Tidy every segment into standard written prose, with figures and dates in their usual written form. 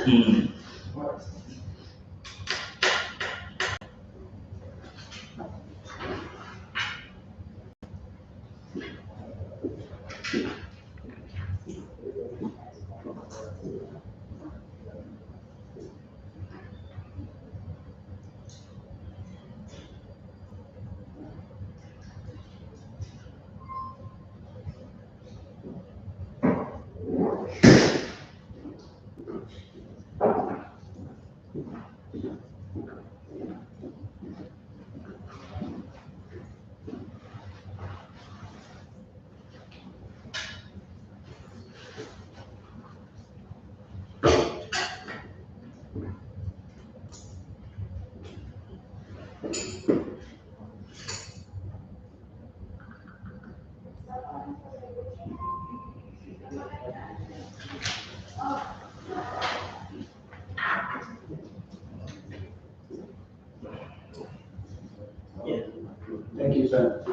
Mm. Thank you, sir.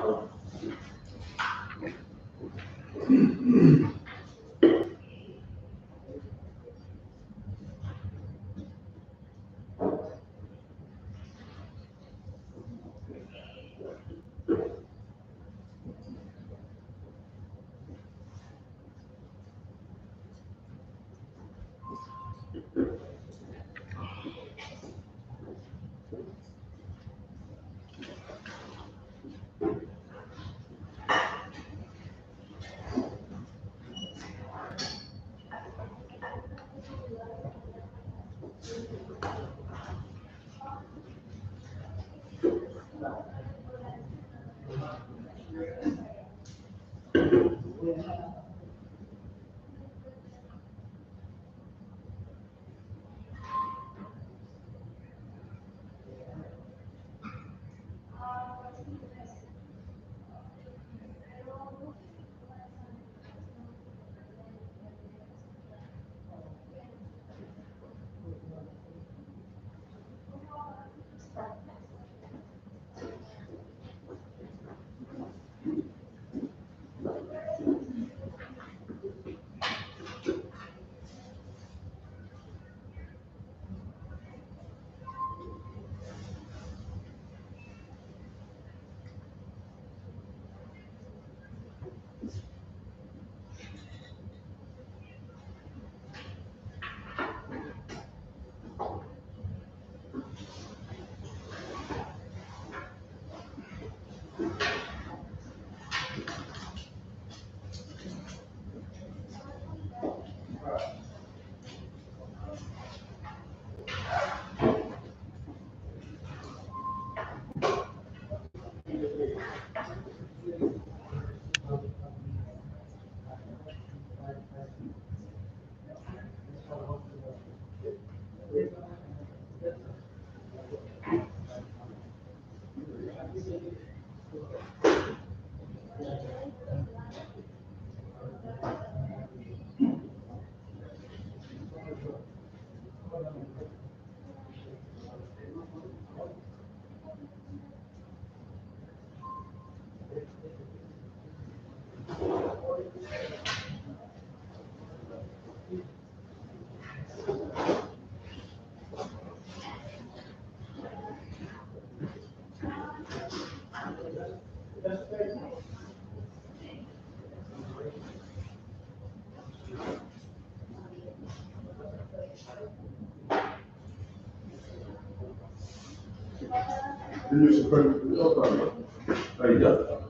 There you go.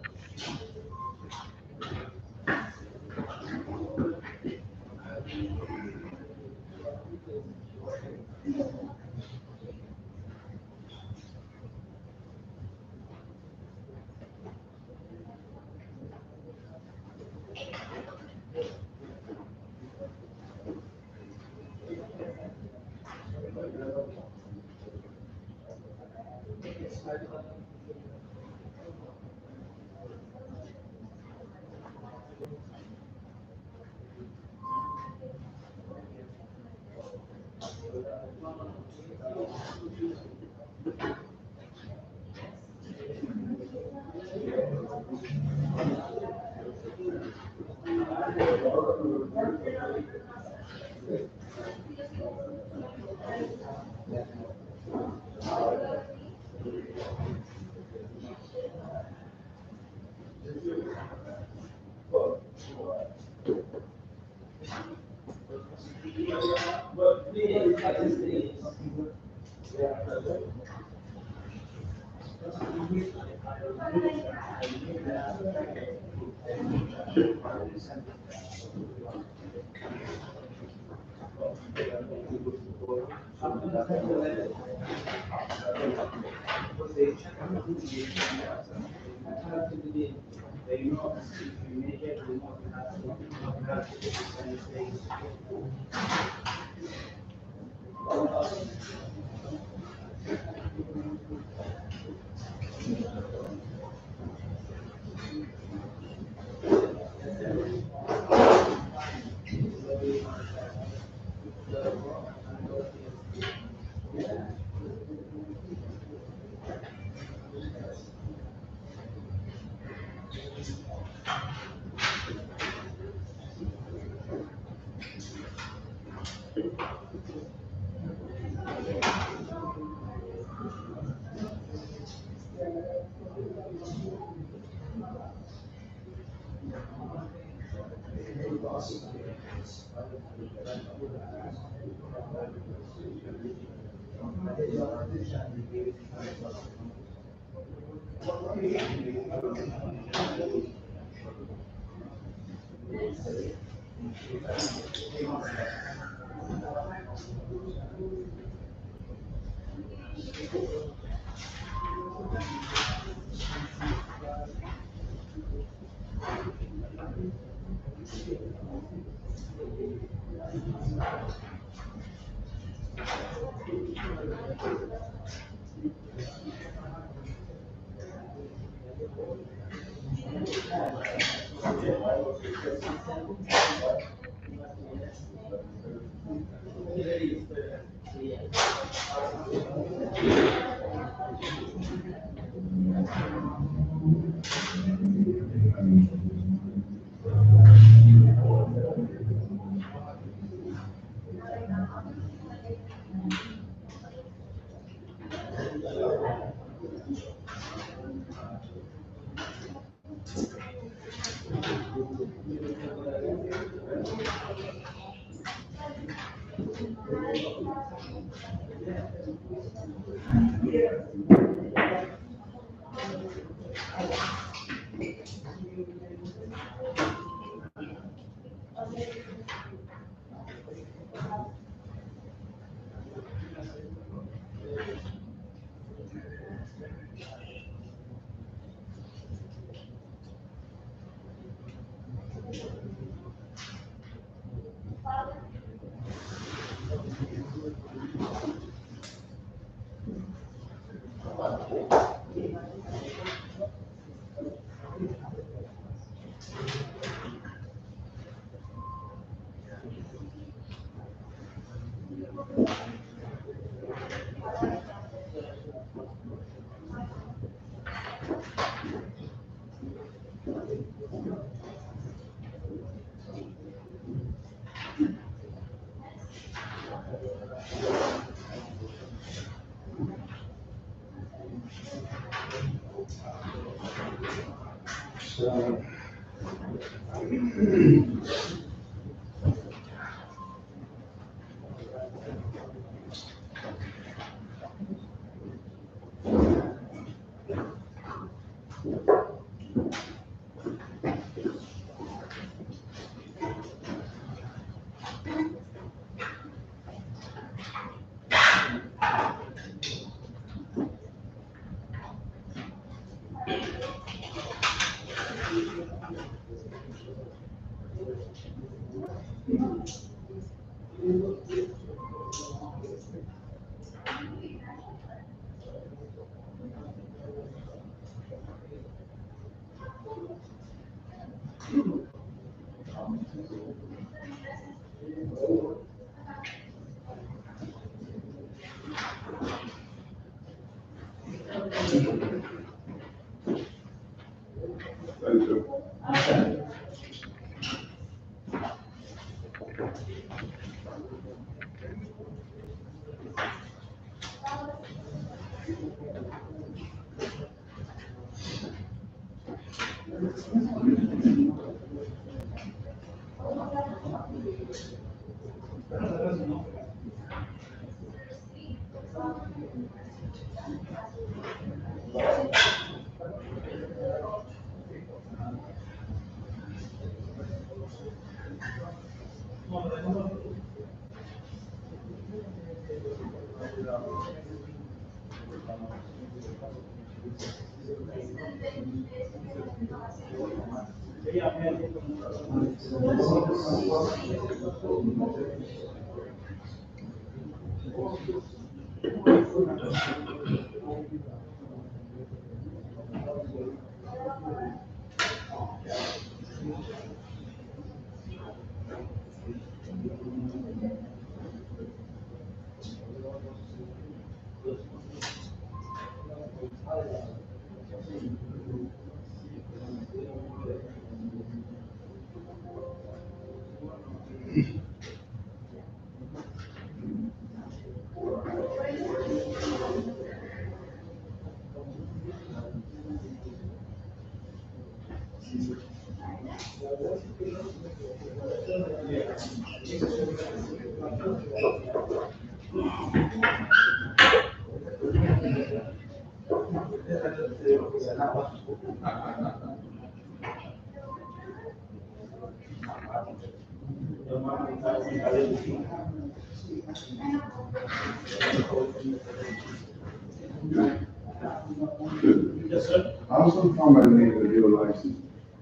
I also found my name with your license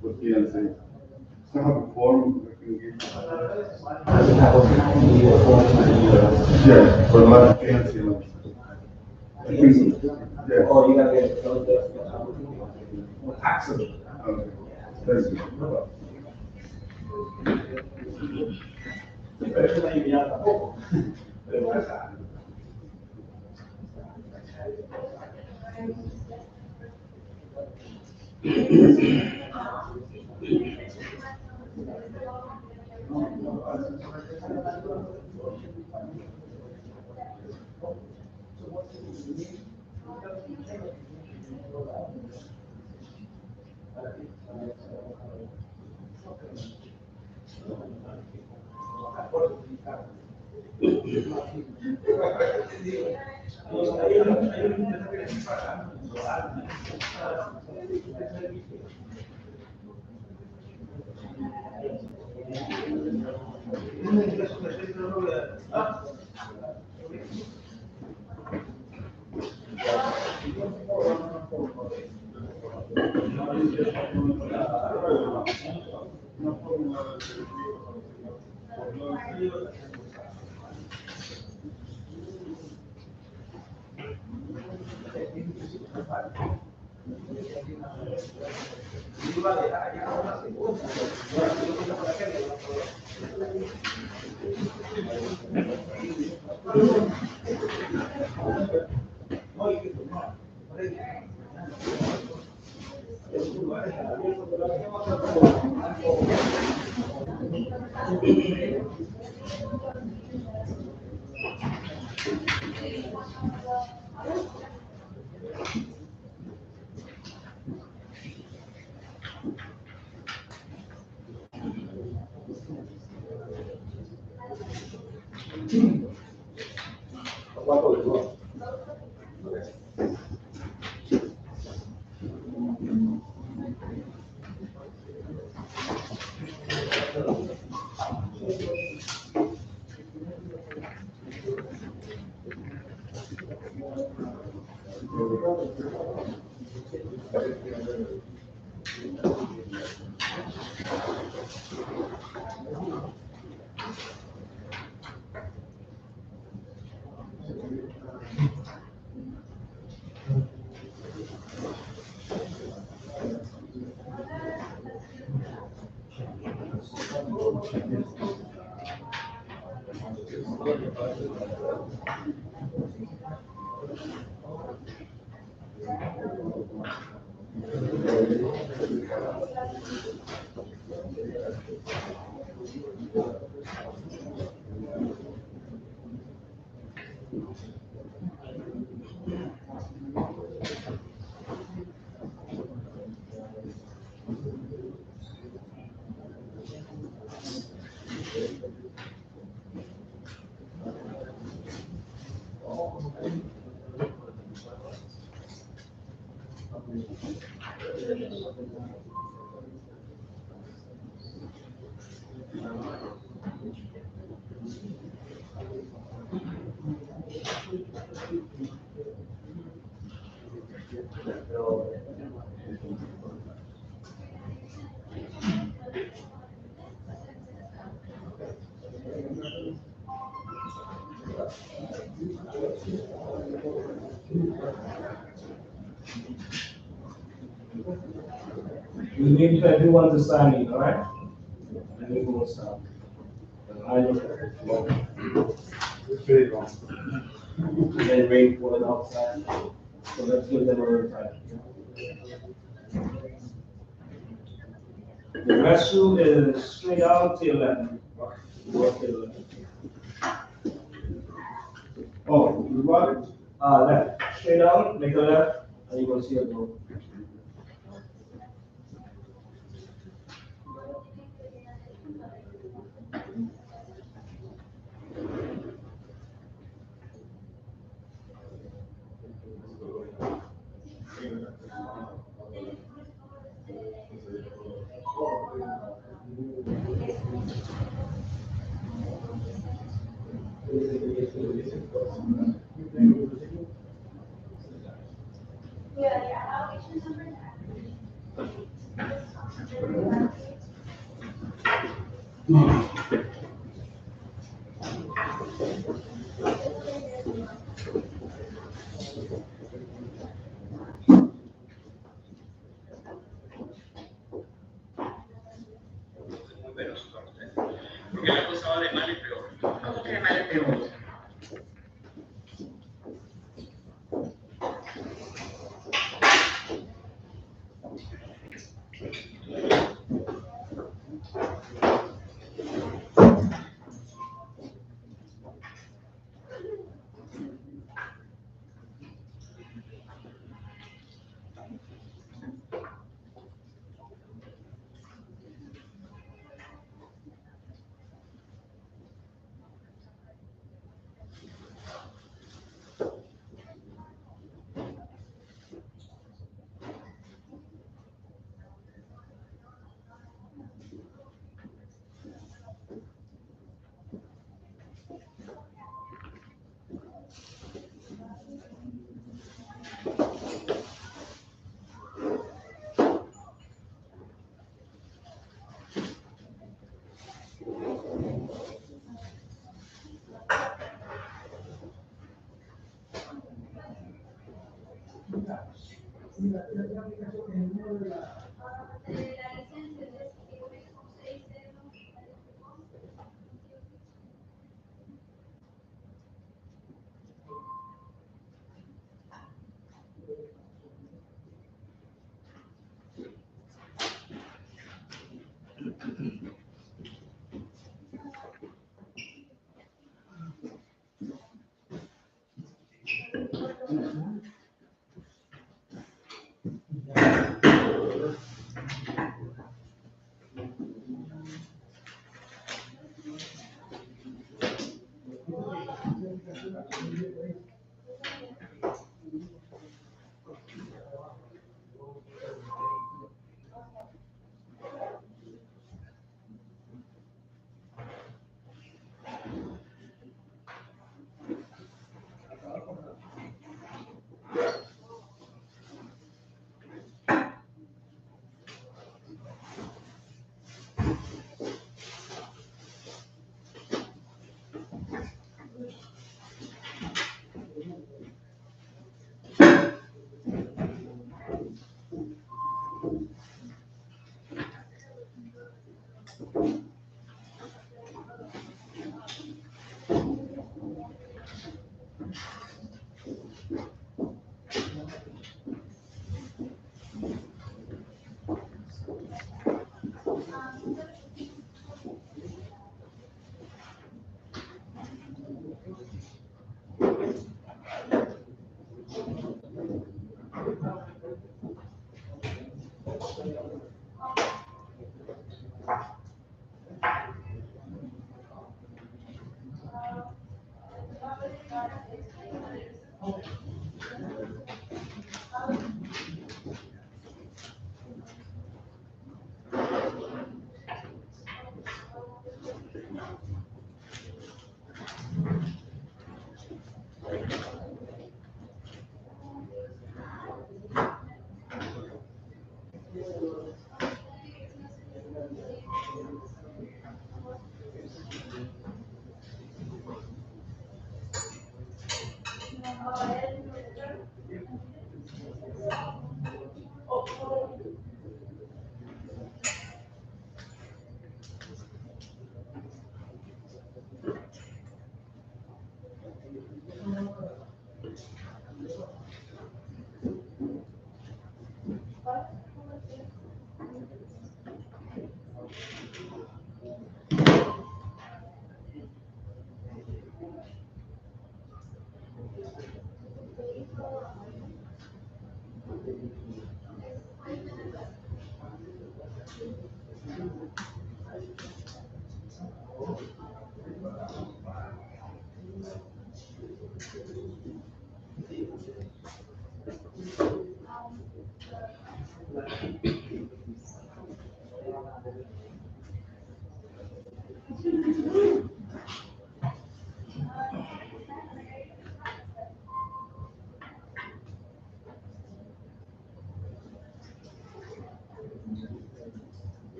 with PNC. So I have a form I can give. Yeah, for my PNC license. I think, yeah. Oh, you gotta get access. Okay. Thank you. Eso no hay enviado tampoco. Pero acá. We need everyone to sign in, all right? And we will start. I know. It's very long. And then wait for it outside. So let's give them a little time. The restroom is straight out to 11. Go to 11. Oh, you got it? Left. Straight out, make a left, and you will see a door. Porque la cosa va de mal en peor. ¿Cómo que de mal en peor?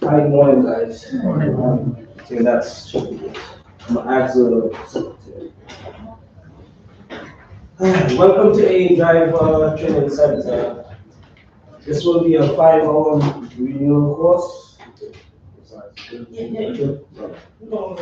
Hi, morning, guys. Okay, that's should be it. I'm gonna ask the secretary. Welcome to A Drive Training Center. This will be a 5 hour renewal course. No.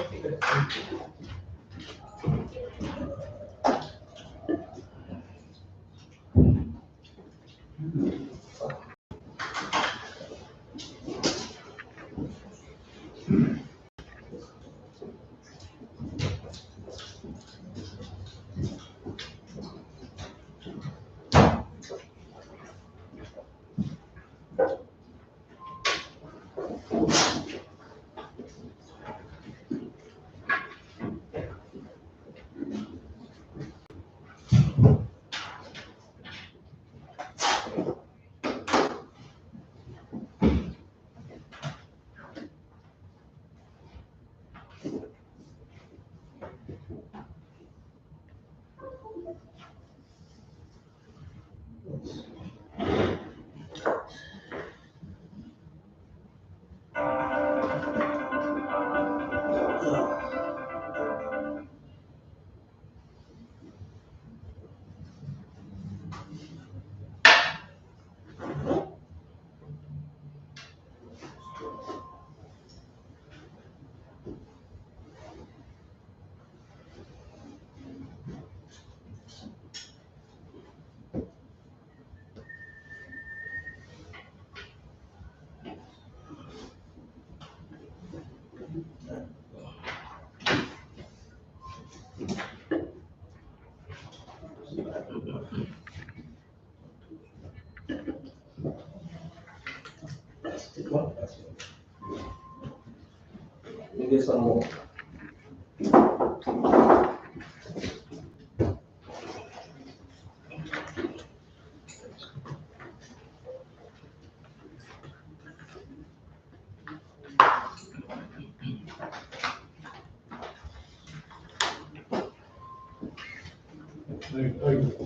Maybe some more.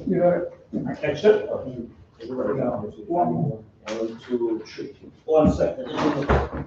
Yeah. I catch it? One, two, three. 1 second.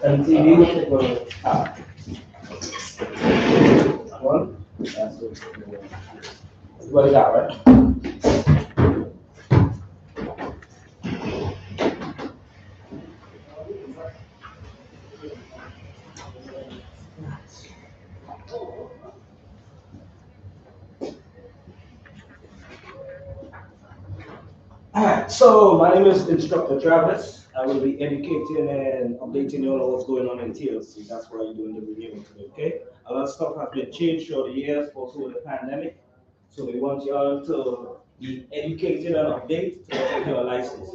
MTV. One. That's what you got, right? Alright, so my name is Instructor Travis. I will be educating and updating you on what's going on in TLC. That's why you're doing the renewal today, okay? A lot of stuff has been changed through the years, also with the pandemic. So we want you all to be educated and updated to get your license.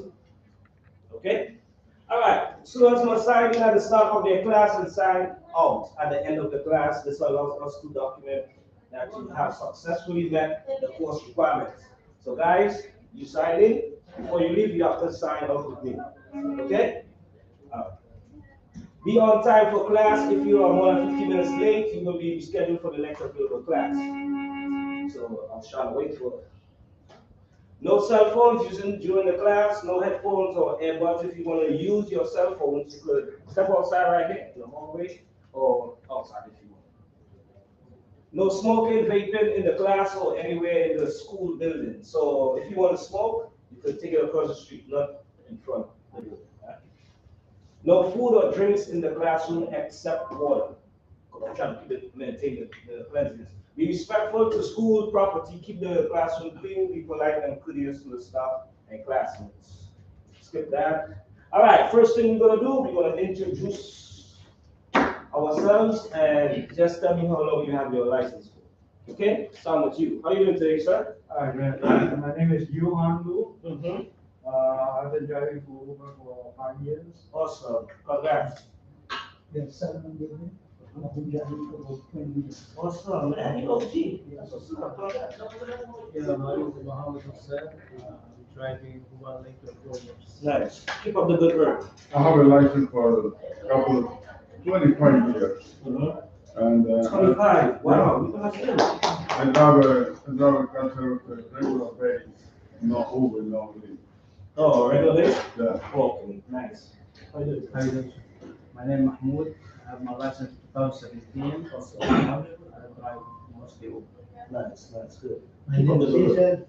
Okay? Alright, students must sign in at the start of their class and sign out at the end of the class. This allows us to document that you have successfully met the course requirements. So guys, you sign in. Before you leave, you have to sign out with me. Okay? Be on time for class. If you are more than 50 minutes late, you will be scheduled for the next available class. So I'm trying to wait for it. No cell phones using during the class, no headphones or earbuds. If you want to use your cell phones, you could step outside right here in the hallway or outside if you want. No smoking, vaping in the class or anywhere in the school building. So if you want to smoke, you can take it across the street, not in front of the door. No food or drinks in the classroom except water. I'm trying to maintain the cleanliness. Be respectful to school property. Keep the classroom clean. Be polite and courteous to the staff and classmates. Skip that. All right. First thing we're gonna do, we're gonna introduce ourselves and just tell me how long you have your license for. Okay? Start with you. How are you doing today, sir? Hi, my name is Johan Lu. Mm-hmm. I've been driving for Uber for 5 years. Awesome. Congrats. Yes, 7 years. I've been driving for about 20 years. Awesome, man. You OG. That's what's up. Congrats. Yeah, my name is Muhammad Hussein. I'm driving Uber later for years. Nice. Keep up the good work. I have a license for a couple of 25 years. Mm-hmm. And 25. Wow. You can have I drive a conservative regular base, no Uber, no Lyft. Oh, regular? Yeah. Okay, nice. How you doing? How you doing? My name is Mahmoud. I have my license in 2017. I drive mostly Uber. Nice, good. My name is Jason.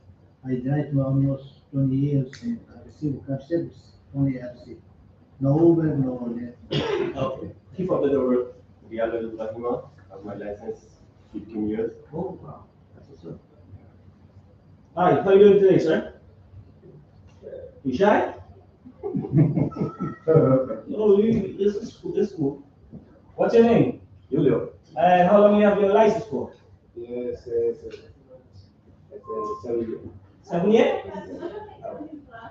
I drive for almost 20 years and I receive car service, only RC. No Uber, no Lyft. Okay. Keep up the good work. Diallo Ibrahima, I have my license 15 years. Oh, wow. That's what's up. Hi, how you doing today, sir? You shy? No, this is cool. What's your name? Julio. And how long you have your license for? Yes, 7 years. 7 years?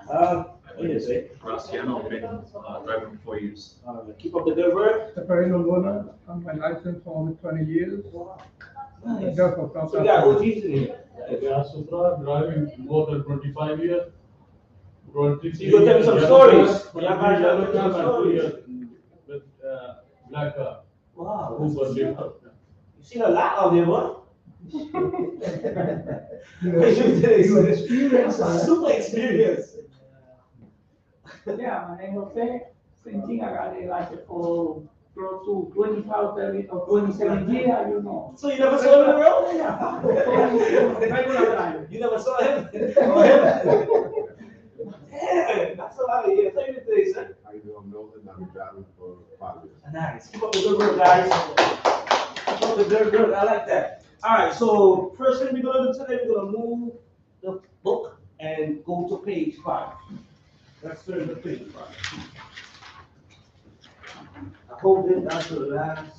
What did you say? Graciano, I've been driving for 4 years. Keep up the good work. Separino Luna, I'm my license for over 20 years. Nice. Just for So we got OGs in here. Yeah, Supra, driving more than 25 years. 26 You go tell me some stories. Yeah, Yeah, man, yellow tell me some cab and 2 stories. years with black car. Wow. Uber Lyft. You've seen a lot out there, what? Super experience. Yeah, my name is Jose. Same thing, I got a license for close to 25 or 27 years, you know. So you never saw him in the road? Yeah. Regular time. You never saw him? Oh, him? Yeah, that's a lot of years. How you doing today, sir? I don't know that I'm driving for 5 years. Nice. Keep up the good work, guys. Keep up the good work. I like that. All right, so first thing we're going to do today, we're going to move the book and go to page 5. Let's turn to page 5. I hold it down to the last.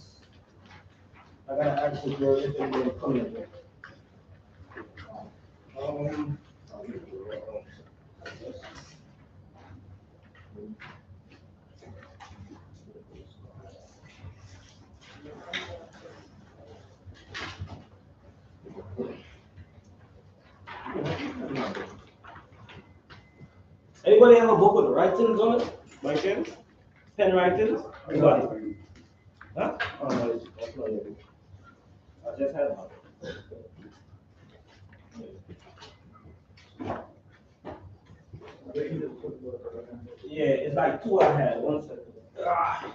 I got to ask the girl if they're going to come in here. Anybody have a book with writings on it? My chance? Pen writings? Anybody? Huh? Oh, no, it's not yet. I just had one. Yeah, it's like two I had. One second. Ah.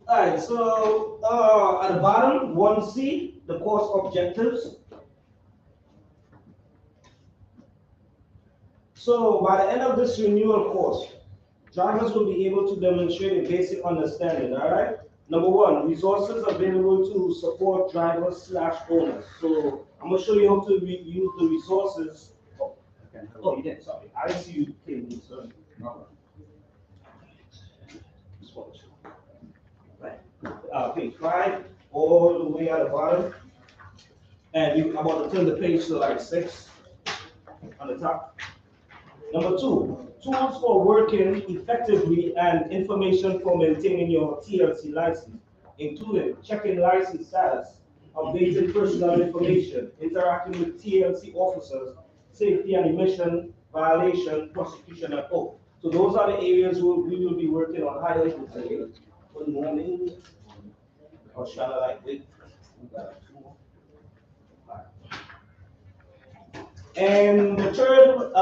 All right, so at the bottom, 1C, the course objectives. So by the end of this renewal course, drivers will be able to demonstrate a basic understanding, all right? Number one, resources available to support drivers slash owners. So I'm gonna show you how to use the resources. Oh, you did, sorry. I didn't see you came in, sorry. Just want to show. Right. Page 5, all the way at the bottom. And I'm about to turn the page to like 6 on the top. Number 2, tools for working effectively and information for maintaining your TLC license, including checking license status, updating personal information, interacting with TLC officers, safety and emission, violation, prosecution, and oath. So those are the areas where we will be working on highlighting today. Good morning. Or shall I like wait? We got 2 more. And the third,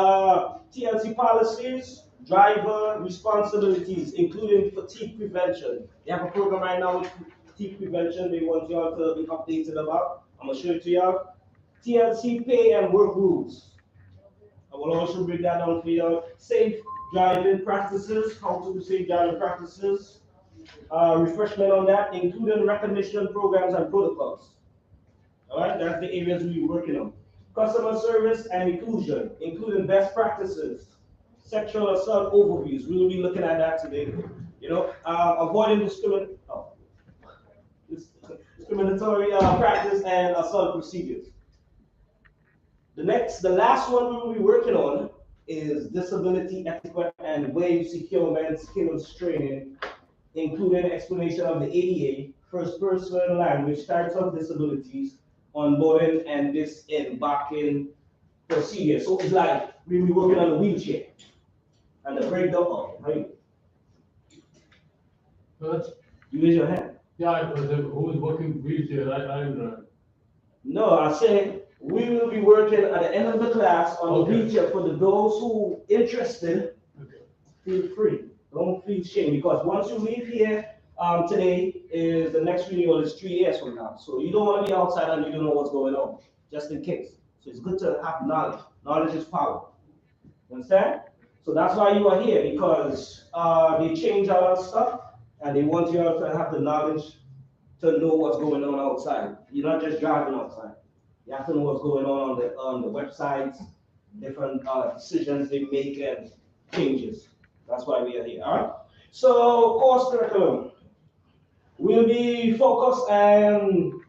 TLC policies, driver responsibilities, including fatigue prevention. They have a program right now with fatigue prevention they want y'all to be updated about. I'm gonna show it to y'all. TLC pay and work rules. I will also break that down for y'all. Safe driving practices, how to do safe driving practices. Refreshment on that, including recognition programs and protocols. All right, that's the areas we're working on. Customer service and inclusion, including best practices, sexual assault overviews. We will be looking at that today. You know, avoiding discriminatory practice and assault procedures. The last one we will be working on is disability etiquette and wage securement skills training, including explanation of the ADA, first person language, types of disabilities, onboarding and disembarking procedure. So it's like we will be working on the wheelchair and the breakdown. Right? You raise your hand. Yeah, who is working wheelchair? No, I said we will be working at the end of the class on the wheelchair for those who interested. Okay. Feel free. Don't feel shame because once you leave here, today is the next renewal is 3 years from now. So you don't want to be outside and you don't know what's going on, just in case. So it's good to have knowledge. Knowledge is power. You understand? So that's why you are here because they change a lot of stuff and they want you to have the knowledge to know what's going on outside. You're not just driving outside. You have to know what's going on the websites, different decisions they make and changes. That's why we are here. All right. So course curriculum. We'll be focused on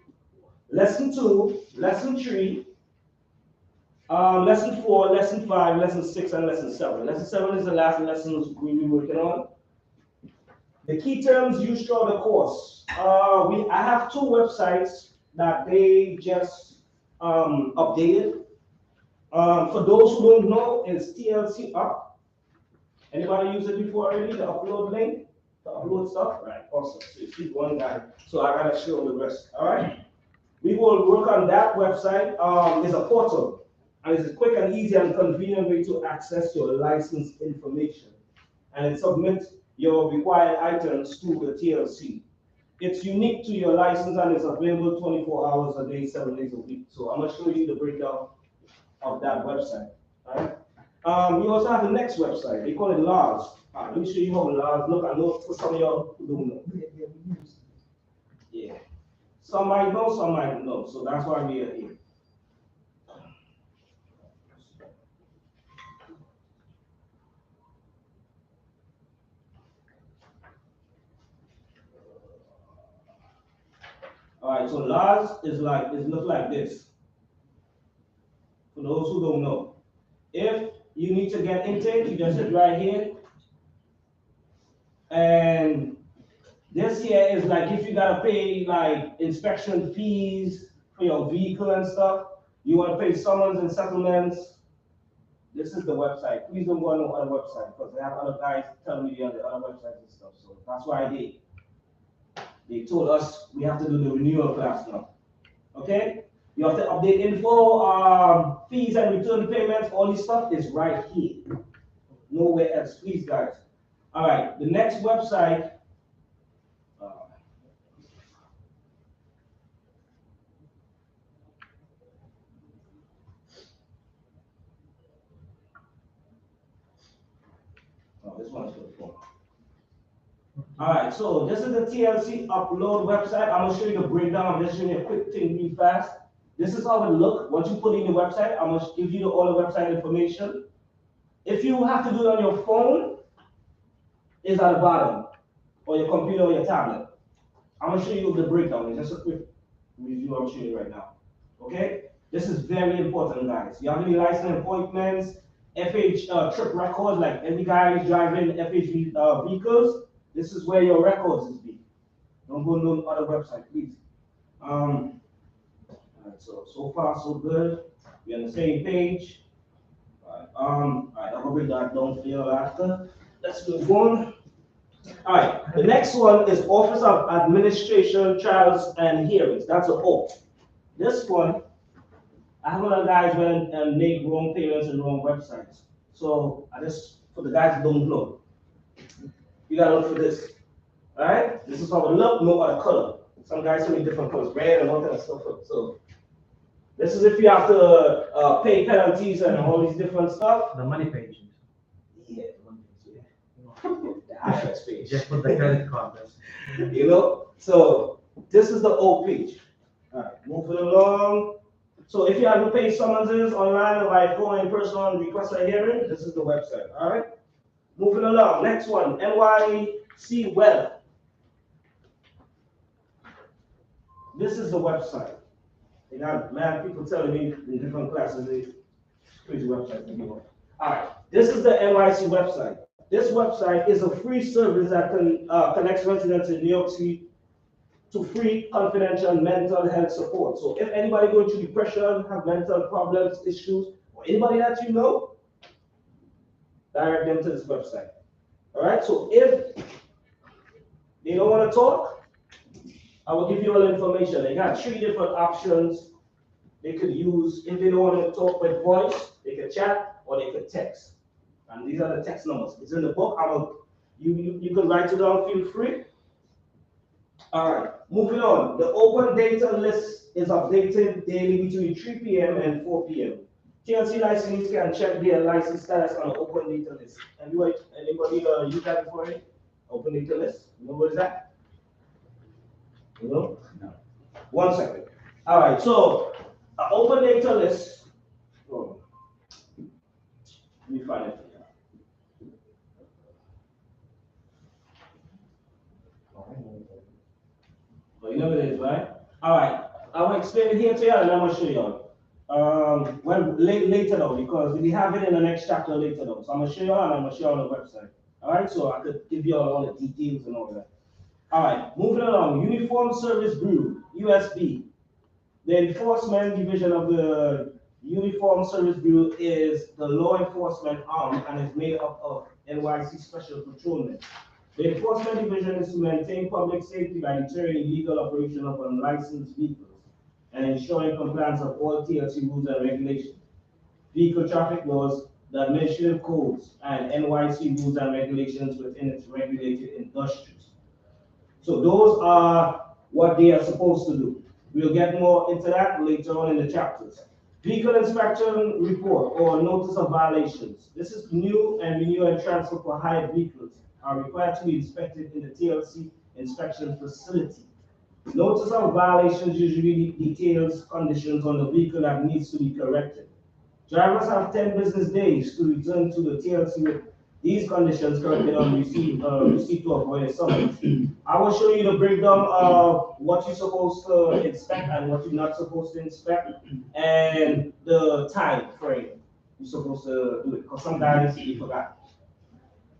lesson 2, lesson 3, lesson 4, lesson 5, lesson 6, and lesson 7. Lesson 7 is the last lesson we'll be working on. The key terms used throughout the course. I have 2 websites that they just updated. For those who don't know, it's TLC Up. Anybody use it before already? The upload link to upload stuff? Right, awesome. So you see one guy. So I gotta show the rest. All right. We will work on that website. It's a portal, and it's a quick and easy and convenient way to access your license information, and it submits your required items to the TLC. It's unique to your license and it's available 24 hours a day, 7 days a week. So I'm gonna show you the breakdown of that website. All right. We also have the next website. They call it LARS. Let me show you how LARS look. I know for some of y'all who don't know. Yeah. Some might know, some might not know. So that's why we are here. All right, so LARS is look like this. For those who don't know, If you need to get intake, you just hit right here. And this here is like if you gotta pay like inspection fees for your vehicle and stuff, you wanna pay summons and settlements. This is the website. Please don't go on no other website because they have other guys telling me on the other websites and stuff. So that's why they told us we have to do the renewal class now. Okay? You have to update info, fees and return payments, all this stuff is right here. Nowhere else, please guys. All right, the next website. This one's for the phone. All right, so this is the TLC upload website. I'm gonna show you the breakdown. I'm just showing you a quick thing real fast. This is how it looks. Once you put in the website, I'm gonna give you all the website information. If you have to do it on your phone, it's at the bottom, or your computer or your tablet. I'm gonna show you the breakdown. It's just a quick review I'm showing you right now. Okay? This is very important, guys. You have any license appointments, FH trip records, like every guy is driving FH vehicles, this is where your records is be. Don't go to no other website, please. All right, so far so good. We're on the same page. All right, I'll break that down for you after. Let's move on. All right, the next one is Office of Administration, Trials and Hearings. That's a O. This one, I have a lot of guys went and make wrong payments and wrong websites. So I just, for the guys who don't know, you gotta look for this. All right, this is how it look, no other color. Some guys send me different colors, red and all kind of stuff. So this is if you have to pay penalties and all these different stuff. The money page. Yeah, the money page, yeah. The address page. Just put the credit card. You know, so this is the old page. All right, moving along. So if you have to pay summonses online or by phone in person and request a hearing, this is the website. All right. Moving along. Next one, NYC Web. This is the website. You got mad people telling me in different classes they crazy website to be on. All right. This is the NYC website. This website is a free service that connects residents in New York City to free, confidential mental health support. So if anybody going through depression, have mental problems, issues, or anybody that you know, direct them to this website. All right, so if they don't want to talk, I will give you all the information. They got 3 different options they could use. If they don't want to talk with voice, they could chat or they could text. And these are the text numbers. It's in the book. You can write it down, feel free. All right, moving on. The open data list is updated daily between 3 p.m. and 4 p.m. TLC licensees can check their license status on the open data list. Anybody use that before? Open data list? You know what is that? You know? No. 1 second. All right, so open data list. Oh, let me find it. But you know what it is, right? All right, I will explain it here to you and I'm going to show you. Well, later though, because we have it in the next chapter later though. So I'm going to show you and I'm going to show you on the website. All right, so I could give you all the details and all that. All right, moving along. Uniform Service Bureau, USB. The enforcement division of the Uniform Service Bureau is the law enforcement arm and is made up of NYC Special Patrolmen. The enforcement division is to maintain public safety by deterring illegal operation of unlicensed vehicles and ensuring compliance of all TLC rules and regulations, vehicle traffic laws, the administrative codes, and NYC rules and regulations within its regulated industries. So those are what they are supposed to do. We'll get more into that later on in the chapters. Vehicle inspection report or notice of violations. This is new and renewal and transfer for hired vehicles are required to be inspected in the TLC inspection facility. Notice of violations usually details conditions on the vehicle that needs to be corrected. Drivers have 10 business days to return to the TLC with these conditions corrected on receipt to avoid a summons. I will show you the breakdown of what you're supposed to inspect and what you're not supposed to inspect and the time frame. you're supposed to do it, because sometimes you forgot.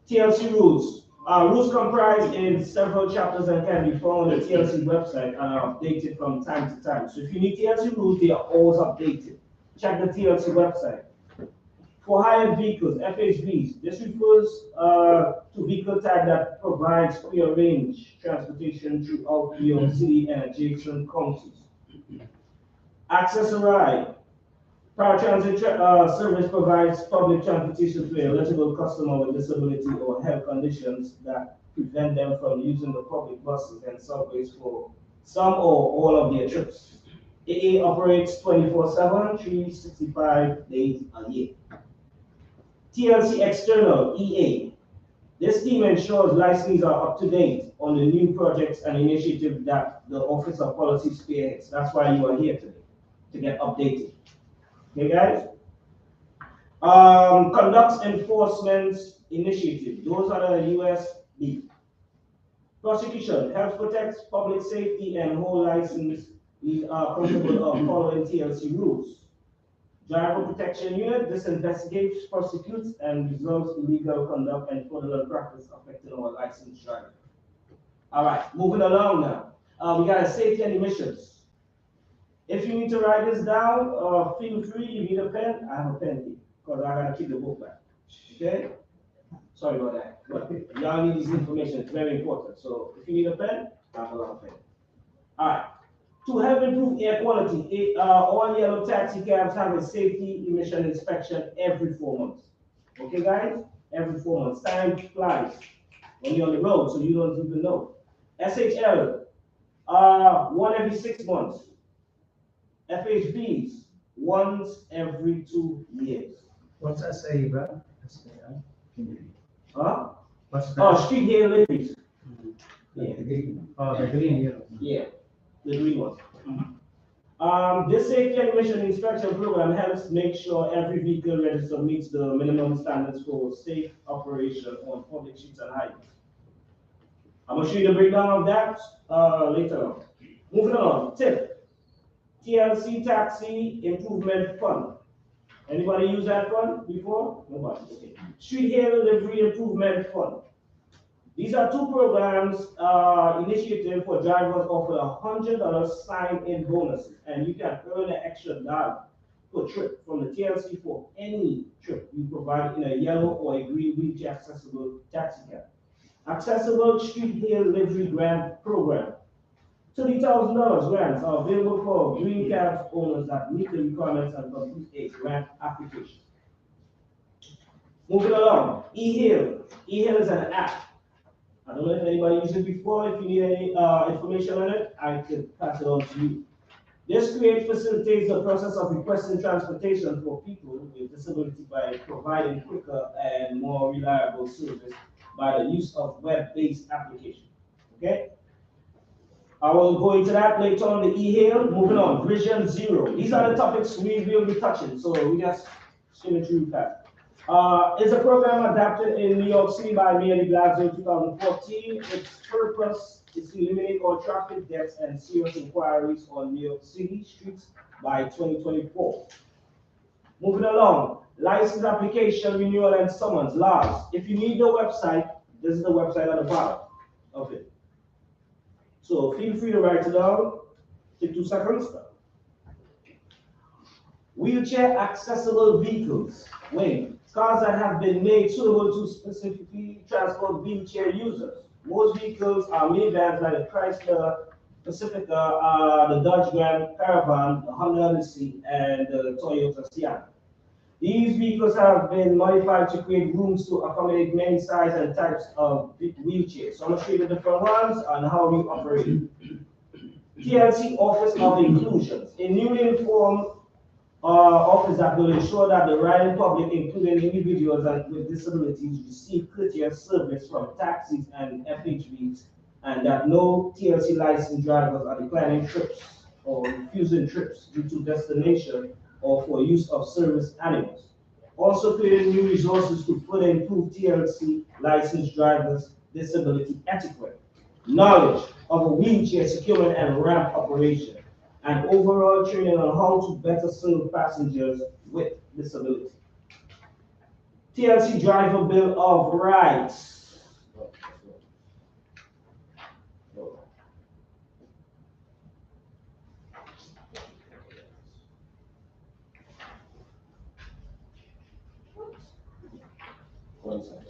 TLC rules. Rules comprise in several chapters and can be found on the TLC website and are updated from time to time. So if you need TLC rules, they are always updated. Check the TLC website. For hired vehicles, FHVs, this refers to vehicle type that provides prearranged transportation throughout New York City and adjacent counties. Access a ride. Paratransit service provides public transportation to a eligible customer with disability or health conditions that prevent them from using the public buses and subways for some or all of their trips. AA operates 24/7, 365 days a year. TLC External, EA. This team ensures licenses are up to date on the new projects and initiatives that the Office of Policy spearheads. That's why you are here today, to get updated. Okay, guys? Conducts enforcement initiative. Those are the USB. Prosecution helps protect public safety and hold license principle of following TLC rules. Driver Protection Unit, this investigates, prosecutes, and resolves illegal conduct and fraudulent practice affecting our licensed drivers. All right, moving along now. We got a safety and emissions. If you need to write this down, feel free. You need a pen? I have a pen here, because I gotta keep the book back. Okay? Sorry about that. But y'all need this information, it's very important. So if you need a pen, I have a lot of pen. All right. To help improve air quality, all yellow taxi cabs have a safety emission inspection every 4 months. Okay, guys? Every 4 months. Time flies when you're on the road, so you don't even know. SHL, 1 every 6 months. FHBs, once every 2 years. What's SA, bro? Huh? What's that? Oh, street hail liveries. Yeah. Oh, the green, yellow. Yeah, the green one. This safety and emission inspection program helps make sure every vehicle register meets the minimum standards for safe operation on public streets and highways. I'm gonna show you the breakdown of that later on. Moving on, tip. TLC Taxi Improvement Fund. Anybody use that fund before? Nobody. Okay. Street Hail Livery Improvement Fund. These are two programs, initiative for drivers offer $100 sign-in bonuses, and you can earn an extra $1 per trip from the TLC for any trip you provide in a yellow or a green wheelchair accessible taxi cab. Accessible Street Hail Livery Grant Program. $30,000 grants are available for green cabs owners that meet the requirements and complete a grant application. Moving along, eHail. eHail is an app. I don't know if anybody used it before. If you need any information on it, I could pass it on to you. This facilitates the process of requesting transportation for people with disability by providing quicker and more reliable service by the use of web-based application. Okay? I will go into that later on the eHail. Moving on, Vision Zero. These are the topics we will be touching, so we just skim it through fast. It's a program adapted in New York City by Mayor de Blasio in 2014. Its purpose is to eliminate all traffic deaths and serious inquiries on New York City streets by 2024. Moving along, license application, renewal, and summons, laws. If you need the website, this is the website at the bottom of it. So feel free to write it down. Take 2 seconds. Wheelchair accessible vehicles. Wait, cars that have been made suitable to specifically transport wheelchair users. Most vehicles are minivans like the Chrysler Pacifica, the Dodge Grand Caravan, the Honda Odyssey, and the Toyota Sienna. These vehicles have been modified to create rooms to accommodate many sizes and types of wheelchairs. So I'm going to show you the different ones and how we operate. TLC Office of Inclusions, a newly informed office that will ensure that the riding public, including individuals with disabilities, receive courteous service from taxis and FHVs, and that no TLC licensed drivers are declining trips or refusing trips due to destination or for use of service animals. Also creating new resources to further improve TLC licensed drivers' disability etiquette, knowledge of a wheelchair securement and ramp operation, and overall training on how to better serve passengers with disability. TLC driver bill of rights. One second.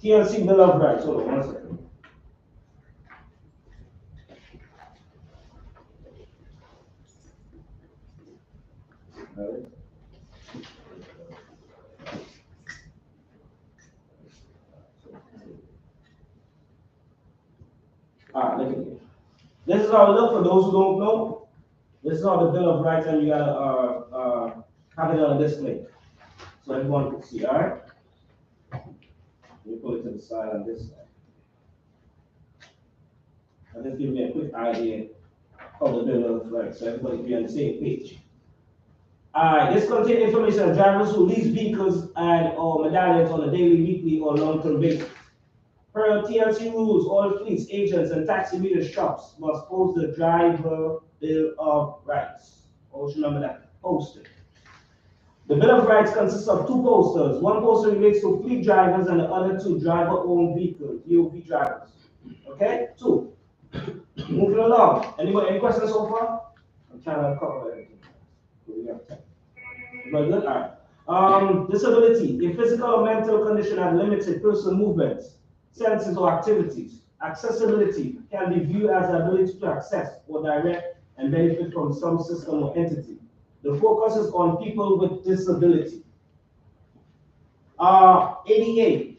TLC bill of rights. Hold on one second. Alright. Alright, look at it. This is how it looks for those who don't know. This is how the bill of rights, and you gotta have it on a display so everyone can see. Alright. Let me put it to the side on this side. I'll just give you a quick idea of the bill of rights so everybody can be on the same page. Alright, this contains information on drivers who lease vehicles and or medallions on a daily, weekly, or long-term basis. Per TLC rules, all fleets, agents, and taximeter shops must post the driver bill of rights. Always remember that, posted. The bill of rights consists of two posters. One poster relates to fleet drivers and the other to driver-owned vehicles, DOV drivers. Okay, two. Moving along. Anybody, any questions so far? I'm trying to cover everything. We have time. Very good. All right. Disability. A physical or mental condition that limits a person's movements, senses, or activities. Accessibility can be viewed as the ability to access or direct and benefit from some system or entity. The focus is on people with disability. ADA.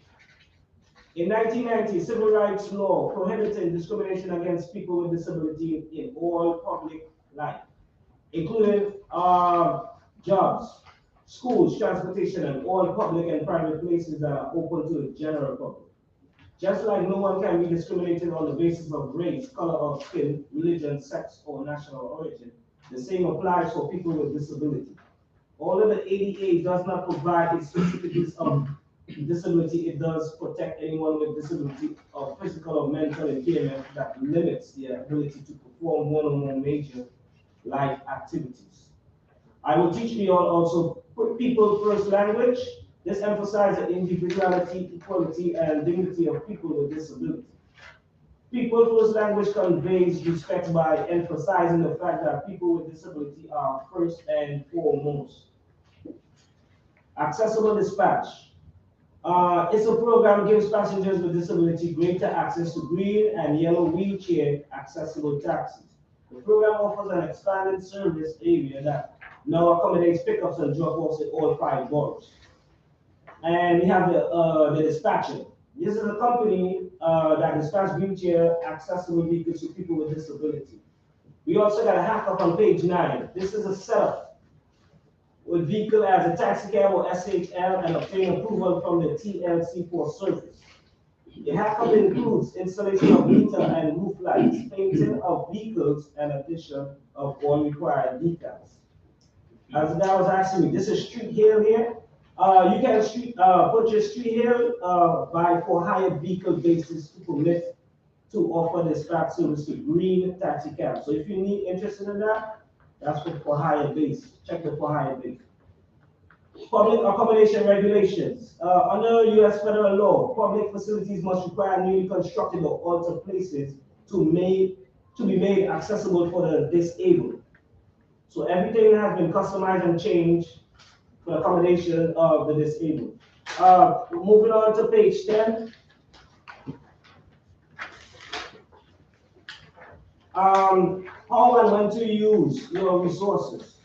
In 1990, civil rights law prohibited discrimination against people with disability in all public life, including jobs, schools, transportation, and all public and private places that are open to the general public. Just like no one can be discriminated on the basis of race, color of skin, religion, sex, or national origin, the same applies for people with disability. Although the ADA does not provide a specific list of disability, it does protect anyone with disability of physical or mental impairment that limits their ability to perform one or more major life activities. I will teach you all also people first language. This emphasizes the individuality, equality, and dignity of people with disability. People first language conveys respect by emphasizing the fact that people with disability are first and foremost. Accessible dispatch. It's a program that gives passengers with disability greater access to green and yellow wheelchair accessible taxis. The program offers an expanded service area that now accommodates pickups and drop-offs in all 5 boroughs. And we have the dispatcher. This is a company that dispatches wheelchair accessible vehicles to people with disability. We also got a hack-up on page 9. This is a setup with vehicle as a taxi cab or SHL and obtain approval from the TLC for service. The hack-up includes installation of meter and roof lights, painting of vehicles, and addition of all required decals. As the guy was asking me, this is street hail here. You can purchase street hail by for hired vehicle basis to permit to offer dispatch service to green taxi cabs. So if you need interested in that, that's for hire base. Check the for hire base. Public accommodation regulations. Under U.S. federal law, public facilities must require newly constructed or altered places to be made accessible for the disabled. So everything has been customized and changed for accommodation of the disabled. Moving on to page 10. How and when to use your resources.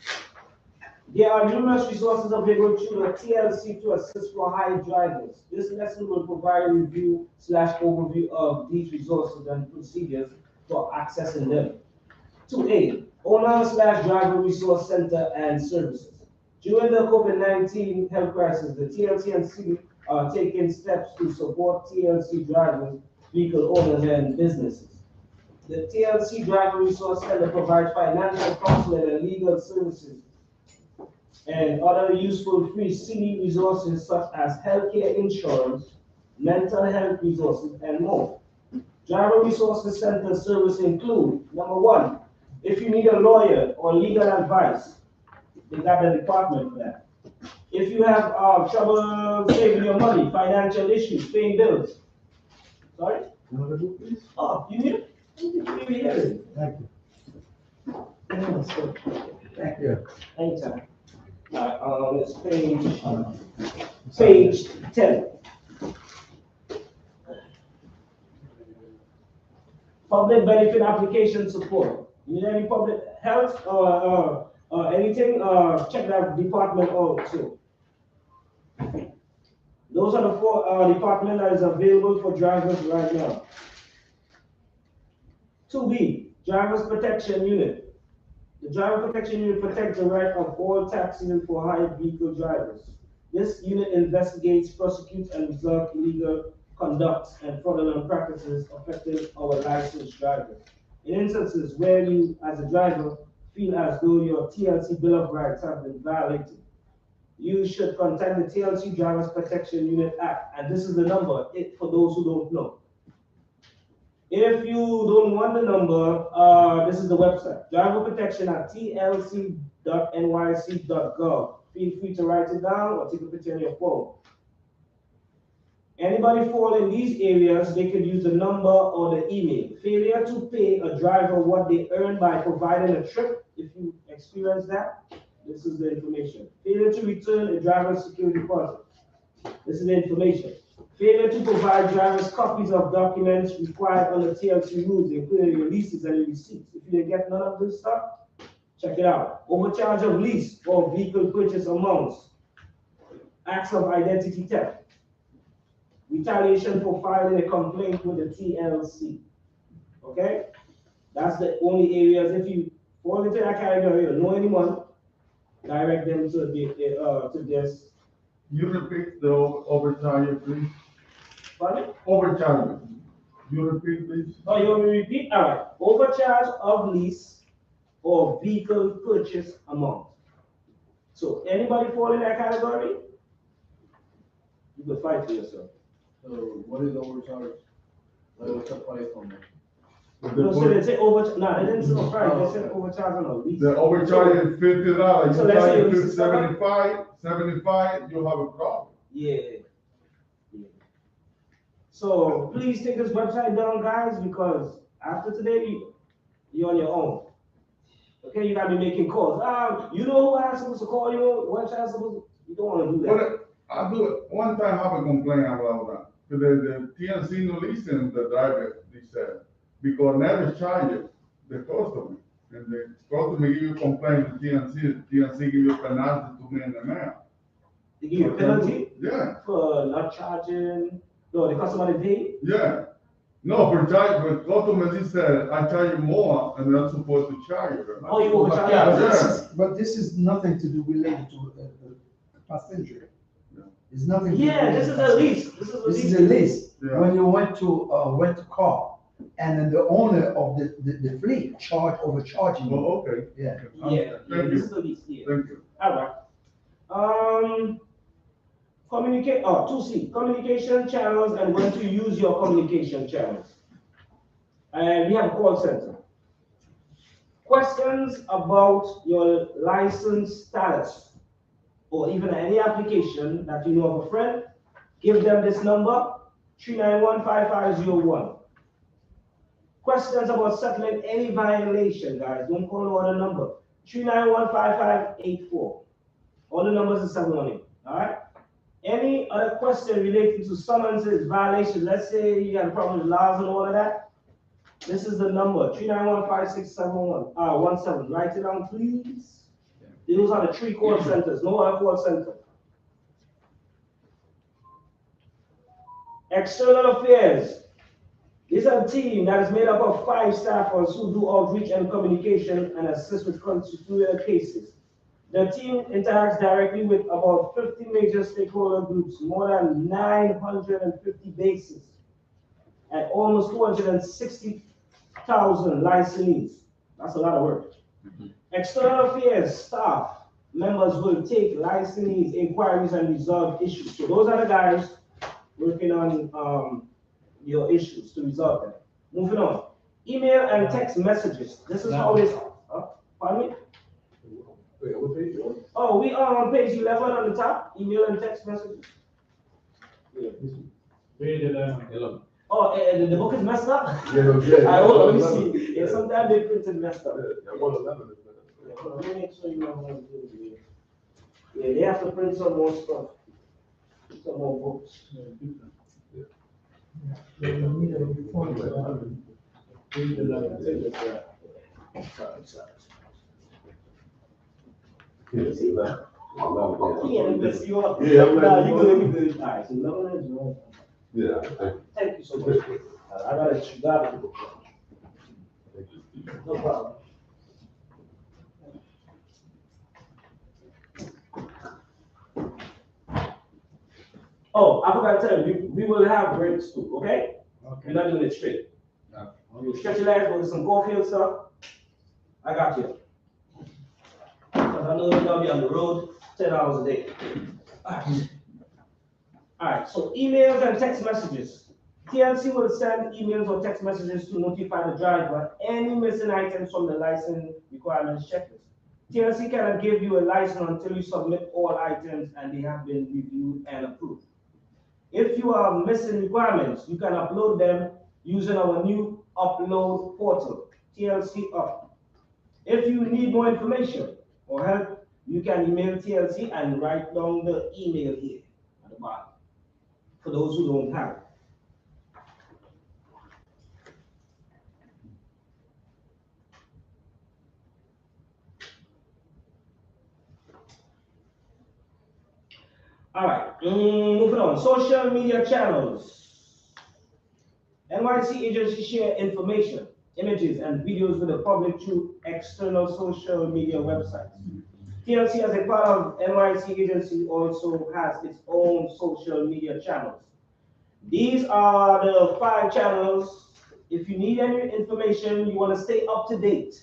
There are numerous resources available through the TLC to assist for hired drivers. This lesson will provide a review/overview of these resources and procedures for accessing them. 2A, Owner/Driver Resource Center and Services. During the COVID-19 health crisis, the TLC and city are taking steps to support TLC drivers, vehicle owners, and businesses. The TLC Driver Resource Center provides financial, counseling, and legal services and other useful free city resources such as healthcare insurance, mental health resources, and more. Driver Resources Center services include, number one, if you need a lawyer or legal advice, they got a department for that. If you have trouble saving your money, financial issues, paying bills. Sorry? Oh, you need it? You need it. Thank you. Yeah, so, Thank you. anytime. It's page 10. Public benefit application support. You need any public health or anything, check that department also. Those are the four departments that is available for drivers right now. 2B, Drivers Protection Unit. The Driver Protection Unit protects the right of all taxi and for hired vehicle drivers. This unit investigates, prosecutes, and resolves illegal conducts and fraudulent practices affecting our licensed drivers. In instances where you, as a driver, feel as though your TLC Bill of Rights have been violated, you should contact the TLC Drivers Protection Unit Act, and this is the number for those who don't know. If you don't want the number, this is the website, driver protection at tlc.nyc.gov. Feel free to write it down or take a picture on your phone. Anybody fall in these areas, they could use the number or the email. Failure to pay a driver what they earn by providing a trip, if you experience that, this is the information. Failure to return a driver's security deposit, this is the information. Failure to provide drivers copies of documents required under TLC rules, including your leases and your receipts. If you didn't get none of this stuff, check it out. Overcharge of lease or vehicle purchase amounts. Acts of identity theft. Retaliation for filing a complaint with the TLC. Okay? That's the only areas. If you fall into that category or know anyone, direct them to this. You repeat the overcharge, please. Pardon? Overcharge. You repeat, please. Oh, you want me to repeat? All right. Overcharge of lease or vehicle purchase amount. So anybody fall in that category, you can fight for yourself. So what is overcharge? What's the price on that? No, so they say overcharge. No, they didn't say no price. They said overcharge on a lease. The overcharge is $50. So You let's say charge your it lease is 75, you have a problem. Yeah. So please take this website down, guys, because after today, you're on your own. Okay, you gotta be making calls. You know who I'm supposed to call you? Website supposed to, you don't want to do that. But I do it, one time I have a complaint about that. The TNC no listen the driver, they said, because never charge it, the customer. And the customer give you complaint to TNC give you a penalty to me in the mail. They give you a penalty? Yeah. For not charging, no, the customer they pay? Yeah. No, for customer, he said, I charge you more, and I'm supposed to charge you. Oh, you overcharge? Yeah. But this is nothing to do related to a passenger. It's nothing. Yeah, this is a lease. This is a lease. Yeah. When you went to rent a car, and then the owner of the fleet overcharging you. Oh, okay. Yeah. Thank this you. is a lease. Yeah. Thank you. All right. 2C, communication channels and when to use your communication channels. And we have a call center. Questions about your license status or even any application that you know of a friend, give them this number, 391-5501. Questions about settling any violation, guys, don't call no other number, 391-5584. All the numbers are 718, all right? Any other question relating to summonses, violations, let's say you got a problem with laws and all of that, this is the number, 391-5671-17. Write it down, please. Those are the 3 call centers, no other call center. External affairs. This is a team that is made up of 5 staffers who do outreach and communication and assist with constitutional cases. The team interacts directly with about 50 major stakeholder groups, more than 950 bases, and almost 260,000 licensees. That's a lot of work. External affairs staff members will take license inquiries and resolve issues. So those are the guys working on your issues to resolve them. Moving on. Email and text messages. This is how it is. Pardon me? Wait, what page you on? Oh, we are on page 11 on the top. Email and text messages. Page 11. Oh, the book is messed up? Yeah, Hold on, let me see. Yeah, sometimes they print it messed up. I'm on 11. Let me make sure you know what I'm doing here. Yeah, they have to print some more stuff. Some more books. Yeah, mess you up. Yeah, I'm Nah, like- you good, you good. All right, so 11 is right. Yeah. Thank you so much. I got it, you got it. No problem. Oh, I forgot to tell you, we will have breaks too, okay? We're not doing it straight. You stretch your legs, go to some Caulfield stuff. I got you. 'Cause I know you're gonna be on the road 10 hours a day. Alright, so emails and text messages. TLC will send emails or text messages to notify the driver any missing items from the license requirements checklist. TLC cannot give you a license until you submit all items and they have been reviewed and approved. If you are missing requirements, you can upload them using our new upload portal, TLC Up. If you need more information or help, you can email TLC and write down the email here at the bottom for those who don't have it. All right, moving on. Social media channels. NYC agencies share information, images, and videos with the public through external social media websites. TLC, as a part of NYC agency, also has its own social media channels. These are the 5 channels. If you need any information, you want to stay up to date.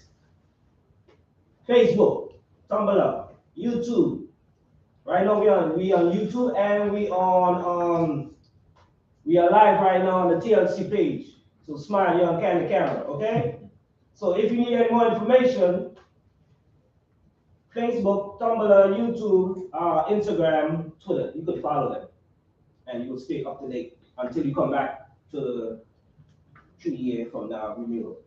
Facebook, Tumblr, YouTube. Right now we on YouTube and we are live right now on the TLC page. So smile, you're on camera, okay? So if you need any more information, Facebook, Tumblr, YouTube, Instagram, Twitter, you could follow them. And you will stay up to date until you come back to the 3 year from now renewal.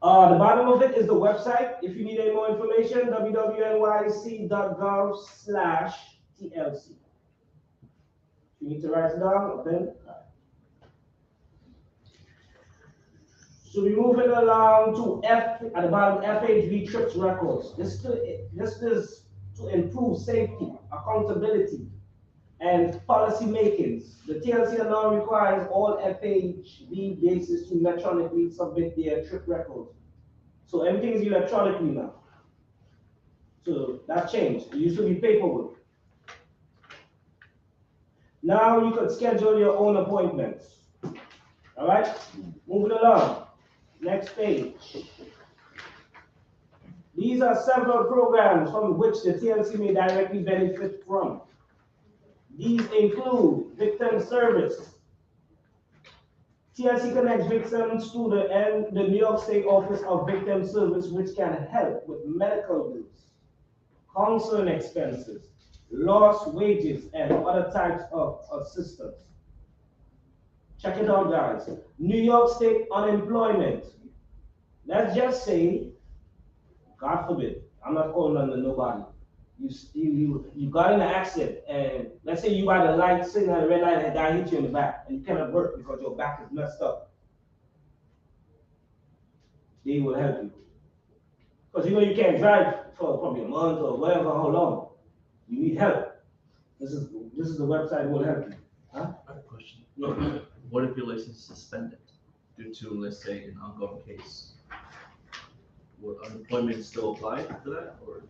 The bottom of it is the website. If you need any more information, www.nyc.gov/TLC. You need to write it down, okay? So we're moving along to F at the bottom, FHV trips records. This is to improve safety, accountability, and policy makings. The TLC now requires all FHV bases to electronically submit their trip records. So everything is electronically now. So that changed. It used to be paperwork. Now you could schedule your own appointments. All right, moving along. Next page. These are several programs from which the TLC may directly benefit from. These include victim service. TLC connects victims to the New York State Office of Victim Service, which can help with medical bills, counseling expenses, lost wages, and other types of assistance. Check it out, guys. New York State unemployment. Let's just say, God forbid, I'm not calling under nobody. You got in an accident, and let's say you by the light, sitting at a red light, and a guy hit you in the back, and you cannot work because your back is messed up. They will help you. Because you know you can't drive for probably a month or whatever, how long. You need help. This is the website that will help you. Huh? I have a question. Yeah. What if your license is suspended due to, let's say, an ongoing case? Would unemployment still apply to that, or?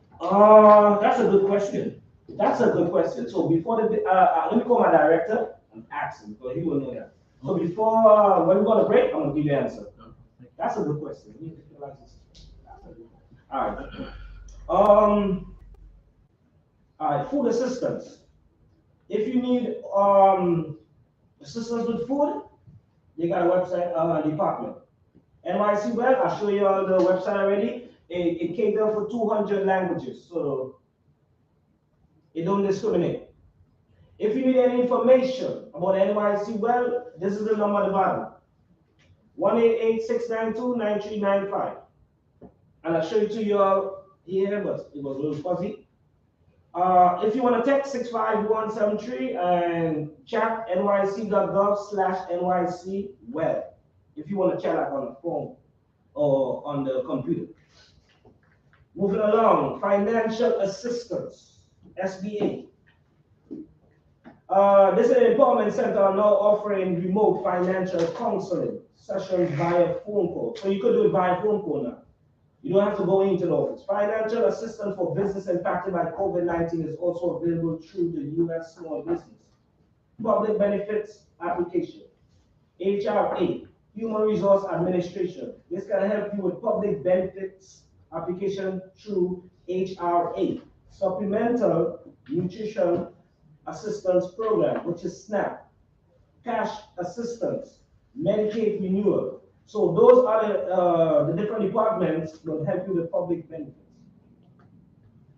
That's a good question. That's a good question. So before the, let me call my director and ask him, because he will know that. So before, when we go to break, I'm gonna give you an answer. That's a good question. All right. All right, food assistance. If you need assistance with food, they got a website department. NYC Well, I'll show you on the website already. It caters for 200 languages, so it don't discriminate. If you need any information about NYC Well, this is the number at the bottom. 1-888-692-9395. And I'll show it to you all here, but it was a little fuzzy. If you want to text 65173 and chat nyc.gov/NYC Well. If you want to chat like on the phone or on the computer. Moving along, financial assistance, SBA. This is an empowerment center now offering remote financial counseling sessions via phone call. So you could do it via phone call now. You don't have to go into the office. Financial assistance for business impacted by COVID-19 is also available through the U.S. Small Business Public Benefits Application, HRA, Human Resource Administration. This can help you with public benefits application through HRA, Supplemental Nutrition Assistance Program, which is SNAP, Cash Assistance, Medicaid Renewal. So those are the different departments that will help you with public benefits.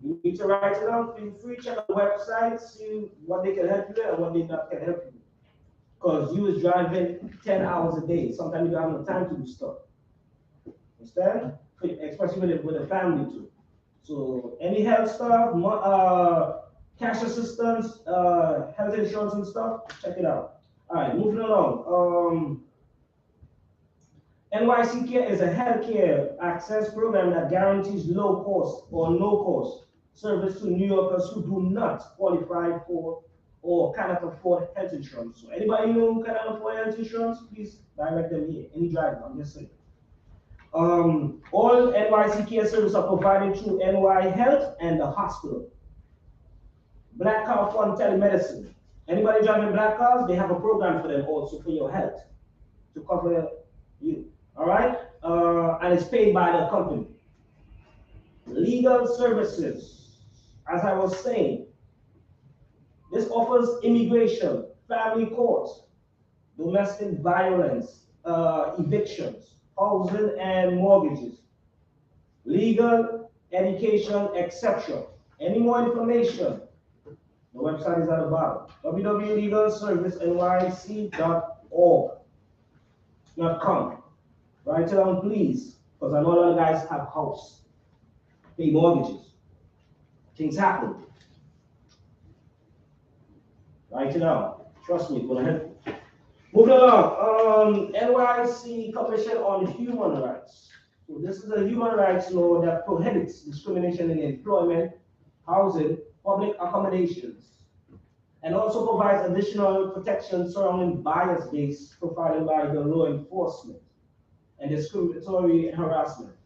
You need to write it down. Feel free to check out the website, see what they can help you with and what they not can help you with. Because you is driving 10 hours a day. Sometimes you don't have no time to do stuff. Understand? Especially with a family too. So any health stuff, cash assistance, health insurance and stuff, check it out. All right, moving along. NYC Care is a healthcare access program that guarantees low cost or no cost service to New Yorkers who do not qualify for or cannot afford health insurance. So anybody who cannot afford health insurance, please direct them here. Any driver, I'm just saying. All NYC Care services are provided through NY Health and the hospital. Black Car Fund Telemedicine. Anybody driving black cars, they have a program for them also for your health to cover you. All right? And it's paid by the company. Legal services. As I was saying, this offers immigration, family court, domestic violence, evictions, housing and mortgages, legal, education, etc. Any more information? The website is at the bottom. www.legalservicenyc.org.com. Write it down, please, because I know a lot of guys have house, pay mortgages. Things happen. Write it down. Trust me, go ahead. Moving along, NYC Commission on Human Rights. So this is a human rights law that prohibits discrimination in employment, housing, public accommodations, and also provides additional protection surrounding bias-based profiling by the law enforcement and discriminatory harassment.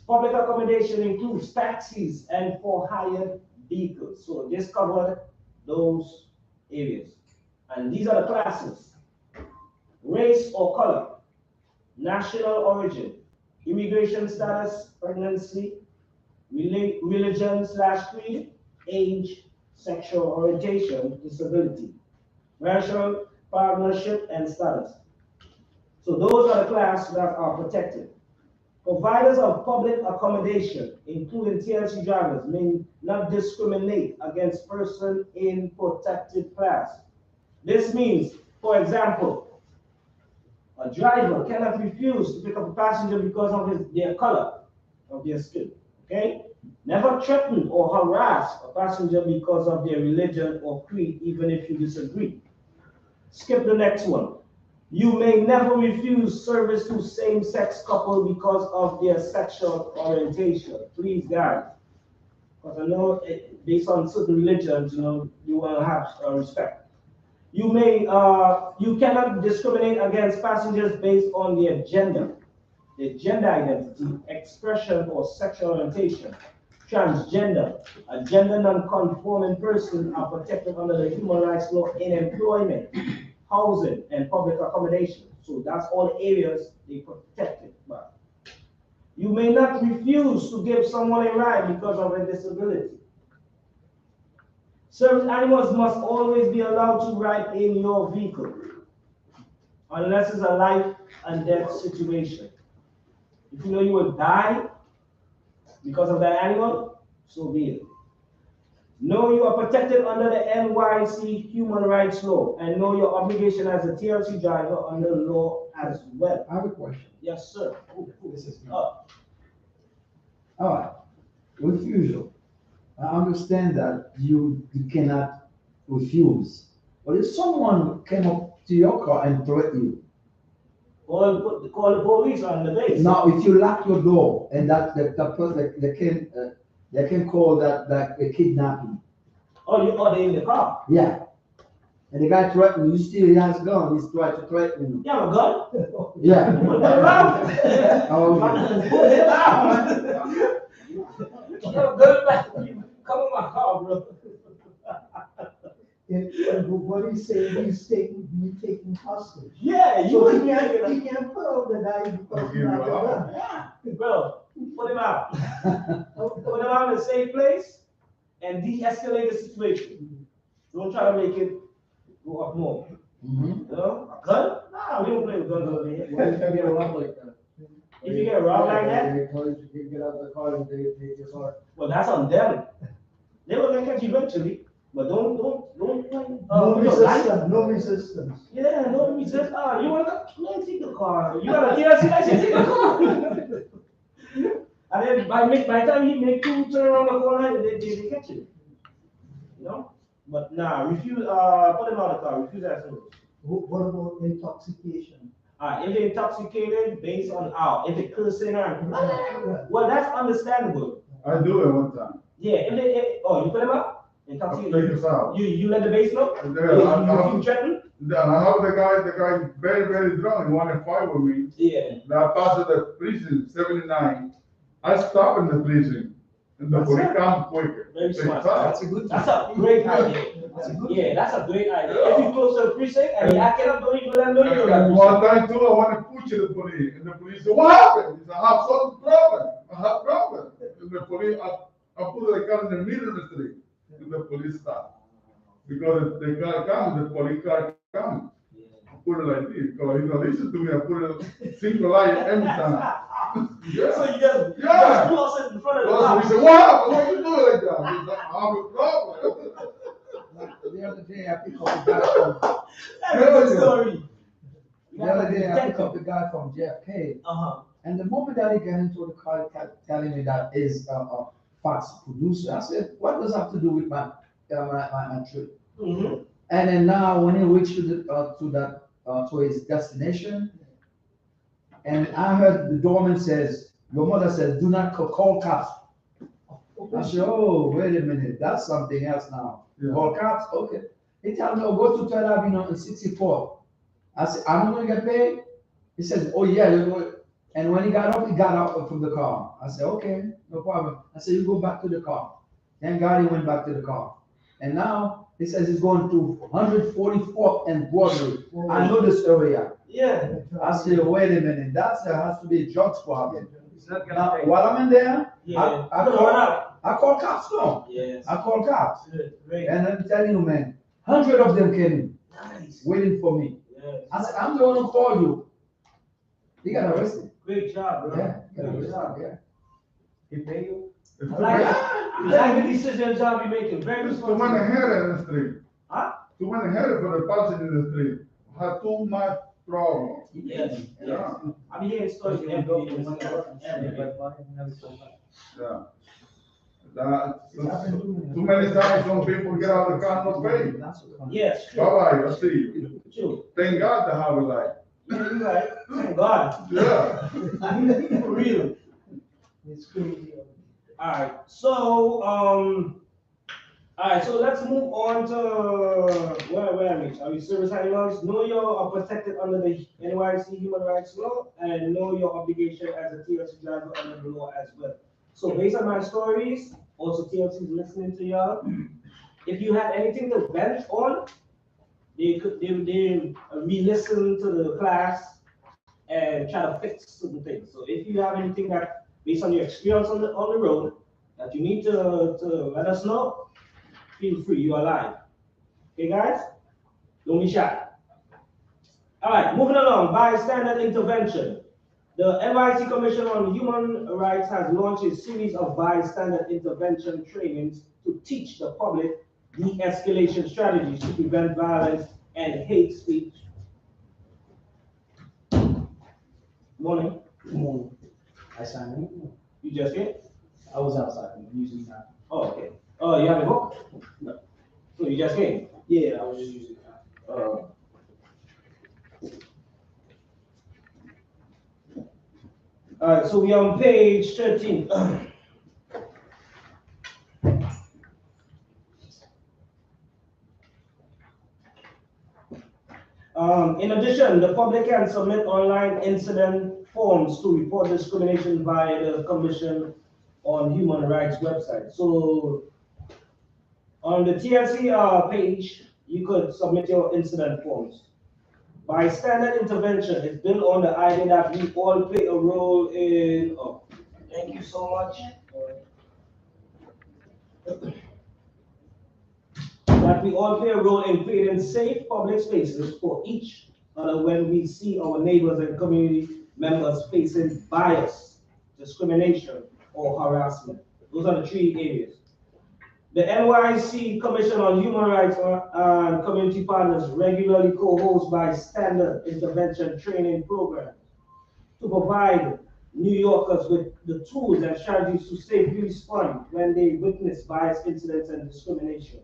Public accommodation includes taxis and for hired vehicles. So this covered those areas. And these are the classes: race or color, national origin, immigration status, pregnancy, religion/creed, age, sexual orientation, disability, racial partnership, and status. So those are the classes that are protected. Providers of public accommodation, including TLC drivers, may not discriminate against persons in protected class. This means, for example, a driver cannot refuse to pick up a passenger because of their color of their skin. Okay? Never threaten or harass a passenger because of their religion or creed, even if you disagree. Skip the next one. You may never refuse service to same-sex couple because of their sexual orientation. Please, guys, because I know based on certain religions, you want to have respect. You cannot discriminate against passengers based on their gender identity, expression, or sexual orientation. Transgender, a gender non-conforming person are protected under the human rights law in employment, housing, and public accommodation. So that's all areas they protected by. You may not refuse to give someone a ride because of a disability. Service animals must always be allowed to ride in your vehicle, unless it's a life and death situation. If you know you will die because of that animal, so be it. Know you are protected under the NYC human rights law, and know your obligation as a TLC driver under the law as well. I have a question. Yes, sir. This is me. Oh, All right, refusal. I understand that you cannot refuse, but if someone came up to your car and threatened you, call the police on the base. now if you lock your door and that the person they can call that a kidnapping. Oh, they in the car. Yeah. And the guy threatened you, still he has a gun, he's trying to threaten you. You have a gun? Yeah. Put it around. Oh, Put it around. You have a gun back. Come in my car, bro. What he's saying, he's taking hostage. Yeah, you So would he be can't put out the guy because he has a gun. Yeah, bro, put him out. Put him out in a safe place and de-escalate the situation. Don't try to make it go up more. Mhm. You know, a gun? Nah, we don't play with guns over here. What if you get robbed like that? If you get robbed like that, They tell you to get out of the car and they take your car. well, that's on them. They will make it eventually, but don't play. No with your life. resistance, no resistance. Yeah, no resist. You want to man, take the car. You got a TLC license, take the car. And then by the time he make two turn around the corner, they catch you. You know? But nah, refuse, put him out of the car, refuse that service. What about intoxication? If they're intoxicated based on if they cursing or well, that's understandable. I do it one time. Yeah, you put him out? I Intoxicated. take this out. You let the base know? And You then threaten? I have the guy very, very drunk, he wanted to fight with me. Yeah. Now I passed the prison, 79. I stop in the prison, and the police come quicker. Very They smart. stop. That's a good That's thing. a great idea. Yeah, that's a great idea. If you close to the precinct and you acting up, don't even let them know you're And in one time too, I want to push the police, and the police said, "What happened?" He said, "I have some problem. I have problem." And the police, I put the car in the middle of the street, and the police stopped. Because the car comes, the police car comes. I put it like this, because he don't listen to me, I put it single light every time. Yeah. So you just close it in front of the Well, house. he said, "What happened? What you doing like that?" He said, "I have a problem." The other day I picked up a guy from That's a good story. the other day I picked up a guy from JFK, and the moment that he got into the car, he kept telling me that is a fast producer. I said, "What does that have to do with my trip?" Mm-hmm. And then now when he reached to his destination, and I heard the doorman says, "Your mother says, do not call cops." I said, "Oh, wait a minute, that's something else now." Yeah. Call cops, okay. He told me, "Oh, go to 12 Avenue in 64. I said, "I'm not gonna get paid." He says, "Oh yeah, you go." And when he got out from the car. I said, "Okay, no problem." I said, "You go back to the car." Thank God he went back to the car. And now he says he's going to 144th and Broadway. I know this area. Yeah. I said, "Wait a minute, that has to be a drugs problem." It's not gonna Now, pay. while I'm in there, Yeah. I call cops now. Yes. I call cops. Good. Great. And I'm telling you, man, 100 of them came Nice. waiting for me. Yes. I said, "I'm the one who called you." He got arrested. Great job, bro. Yeah, he got Great job. arrested, yeah. He pay you? I like the decision job you're making. Very Too responsible. many headed in the street. Huh? Too many headed for the passenger in the street. Have too much problem. Yes. Yeah. I'm hearing stories You every go day. from one hour and Every spend day. like money and have it so much. Yeah. Too many times some people get out of the car and not pay. Yes. True. Bye-bye, I see you. True. Thank God to have a life. Yeah, you're right. Thank God. Yeah. For real. It's crazy. Alright, so let's move on to where are we? Are we service animals? Know you are protected under the NYC human rights law and know your obligation as a TLC driver under the law as well. So based on my stories, also TLC is listening to y'all. If you have anything to vent on, they re-listen to the class and try to fix certain things. So if you have anything that, based on your experience on the road, that you need to let us know, feel free, you are live. Okay, guys? Don't be shy. All right, moving along, bystander intervention. The NYC Commission on Human Rights has launched a series of bystander intervention trainings to teach the public de-escalation strategies to prevent violence and hate speech. Morning. Morning. I signed in. You just came? I was outside, I'm using that. Oh, okay. Oh, you have a book? No. So you just came? Yeah, I was just using that. All right, so we're on page 13. In addition, the public can submit online incident forms to report discrimination via the Commission on Human Rights website. So on the TLC page, you could submit your incident forms. Bystander intervention is built on the idea that we all play a role in. Oh, thank you so much. That we all play a role in creating safe public spaces for each other when we see our neighbors and community members facing bias, discrimination, or harassment. Those are the three areas. The NYC Commission on Human Rights and Community Partners regularly co-hosts bystander intervention training programs to provide New Yorkers with the tools and strategies to safely respond when they witness bias incidents and discrimination.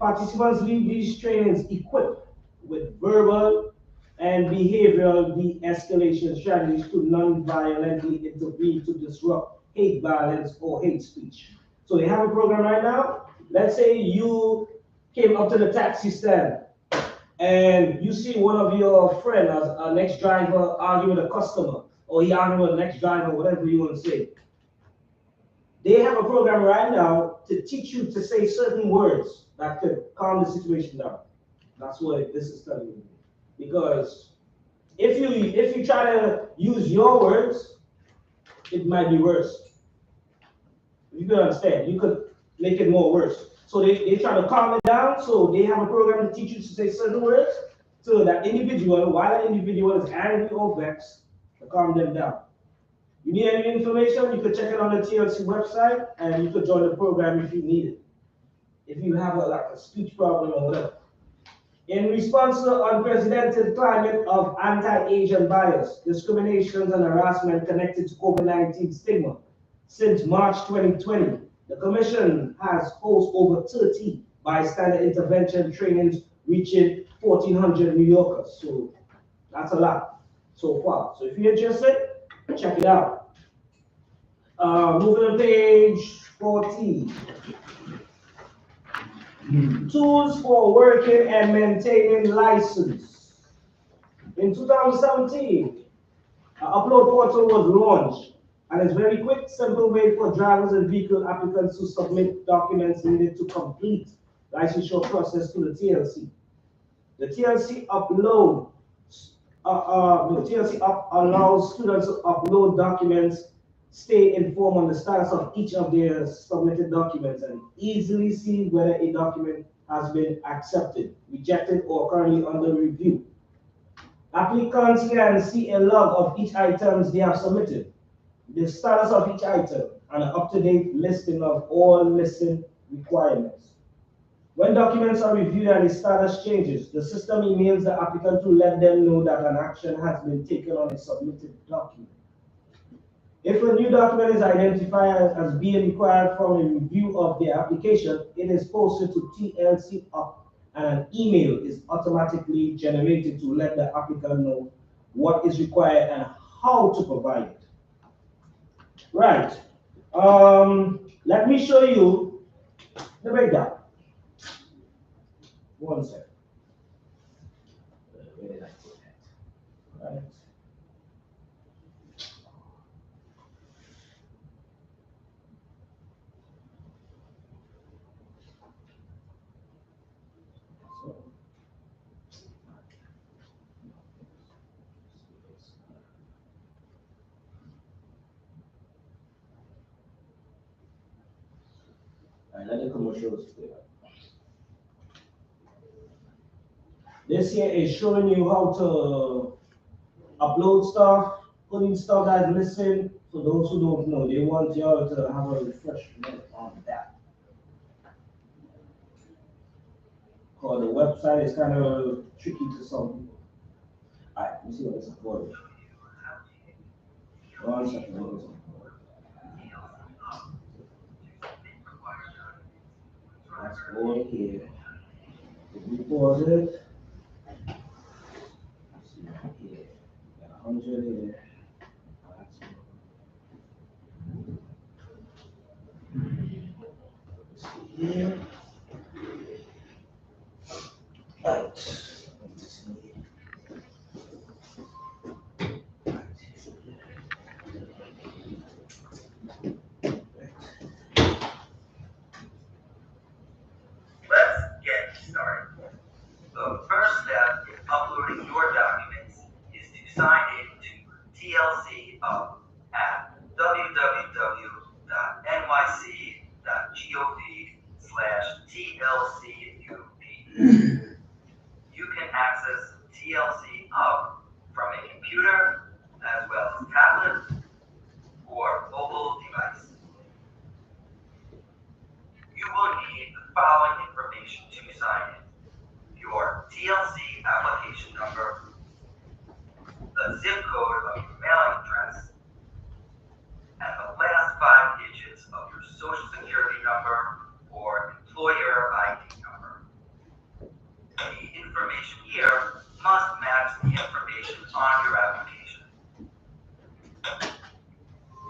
Participants leave these trainings equipped with verbal and behavioral de-escalation strategies to non-violently intervene to disrupt hate violence or hate speech. So they have a program right now. Let's say you came up to the taxi stand and you see one of your friends, a next driver, arguing with a customer, or he arguing with the next driver, whatever you want to say. They have a program right now to teach you to say certain words that could calm the situation down. That's what this is telling you. Because if you try to use your words, it might be worse. You can understand, you could make it more worse. So they try to calm it down, so they have a program to teach you to say certain words, so that individual, while that individual is angry or vexed, to calm them down. You need any information, you could check it on the TLC website, and you could join the program if you need it. If you have a speech problem or whatever. In response to the unprecedented climate of anti-Asian bias, discriminations, and harassment connected to COVID-19 stigma, since March 2020, the Commission has hosted over 30 bystander intervention trainings reaching 1,400 New Yorkers. So that's a lot so far. So if you're interested, check it out. Moving to page 14. Tools for working and maintaining license. In 2017, an upload portal was launched, and it's a very quick, simple way for drivers and vehicle applicants to submit documents needed to complete licensure process to the TLC. The TLC allows students to upload documents, stay informed on the status of each of their submitted documents, and easily see whether a document has been accepted, rejected, or currently under review. Applicants can see a log of each item they have submitted, the status of each item, and an up-to-date listing of all missing requirements. When documents are reviewed and the status changes, the system emails the applicant to let them know that an action has been taken on a submitted document. If a new document is identified as being required from a review of their application, it is posted to TLC Up, and an email is automatically generated to let the applicant know what is required and how to provide it. Right. Let me show you the breakdown. One second. Where did I put that? Right. And let the commercials play. This here is showing you how to upload stuff, putting stuff that's missing. For those who don't know, they want y'all to have a refreshment on that. Because the website is kind of tricky to some people. Alright, let me see what it's for. 1 second, what is it? Let's go in here. If we pause it, let's see right here. Got 100 here. Let's see here. Right. Let's see. Let's get started. The first step in uploading your documents is to sign in to TLC Up at www.nyc.gov/TLCUP. You can access TLC Up from a computer as well as tablet or mobile device. You will need the following information to sign in: your TLC application number, the zip code of your mailing address, and the last 5 digits of your social security number or employer ID number. The information here must match the information on your application.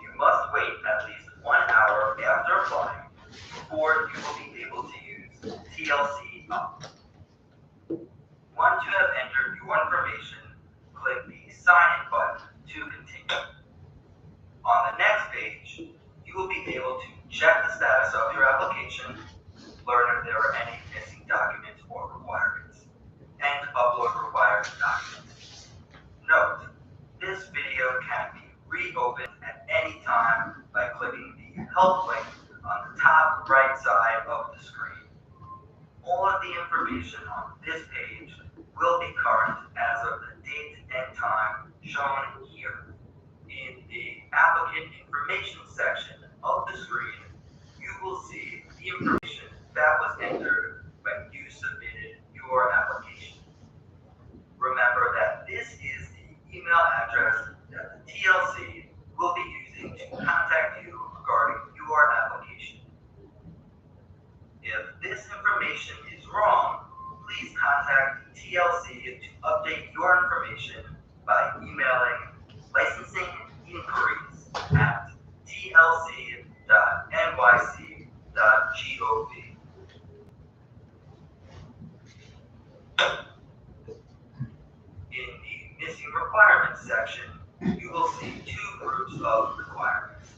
You must wait at least 1 hour after applying before you will be able to use TLC Up. Once you have entered your information, click the Sign In button to continue. On the next page, you will be able to check the status of your application, learn if there are any missing documents or requirements, and upload required documents. Note, this video can be reopened at any time by clicking the Help link on the top right side of the screen. All of the information on this page will be current as of the date and time shown here. In the applicant information section of the screen, you will see the information that was entered when you submitted your application. Remember that this is the email address that the TLC will be using to contact you regarding your application. If this information is wrong, please contact the TLC to update your information by emailing licensing-inquiries@tlc.nyc.gov. In the missing requirements section, you will see 2 groups of requirements.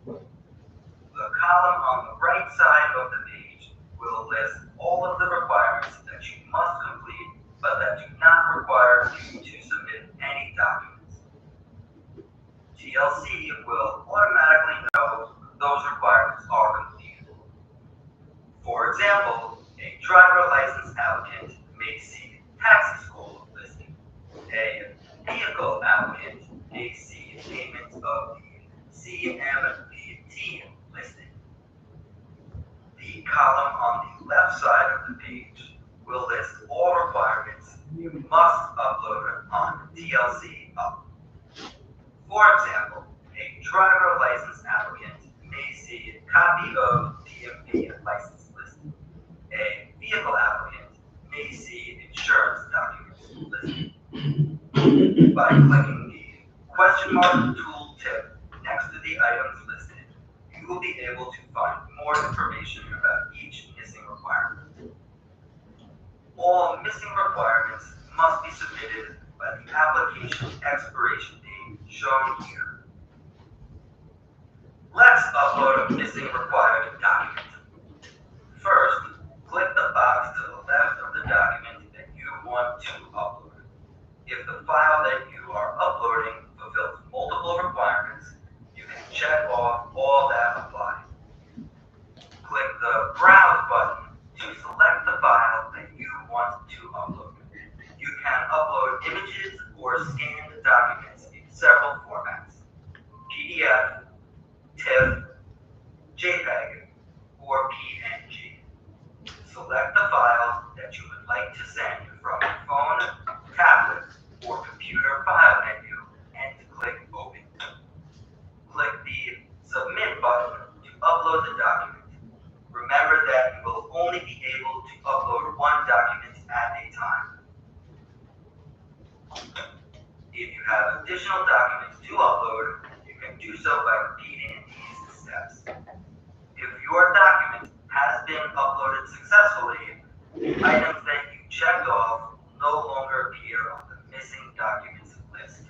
The column on the right side of the page will list all of the requirements that you must complete, but that do not require you to submit any documents. TLC will automatically know those requirements are completed. For example, a driver license applicant may see taxi school listing. A vehicle applicant may see payment of the CMVT listing. The column on the left side of the page will list all requirements you must upload on TLC Up. For example, a driver license applicant may see a copy of DMV license listing. A vehicle applicant may see insurance documents listed. By clicking the question mark tool tip next to the items listed, you will be able to find more information about each missing requirement. All missing requirements must be submitted by the application expiration date shown here. Let's upload a missing required document. First, click the box to the left of the document that you want to upload. If the file that you are uploading fulfills multiple requirements, you can check off all that apply. Click to upload. You can upload images or scanned documents in several formats: PDF, TIFF, JPEG, or PNG. Select the file that you would like to send from your phone, tablet, or computer file menu and click Open. Click the Submit button to upload the document. Remember that you will only be able to upload one document at a time. If you have additional documents to upload, you can do so by repeating these steps. If your document has been uploaded successfully, the items that you checked off will no longer appear on the missing documents list.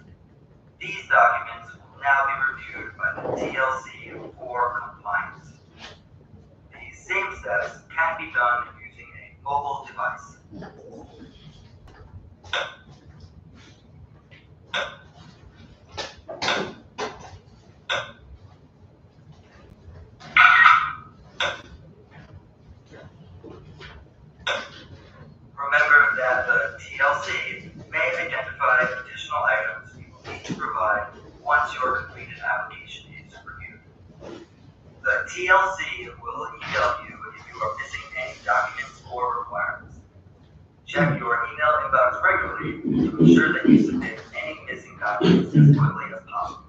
These documents will now be reviewed by the TLC for compliance. These same steps can be done using a mobile device. Remember that the TLC may identify additional items you will need to provide once your completed application is reviewed. The TLC will email you if you are missing any documents or requirements. Check your email inbox regularly to ensure that you submit any missing documents as quickly as possible.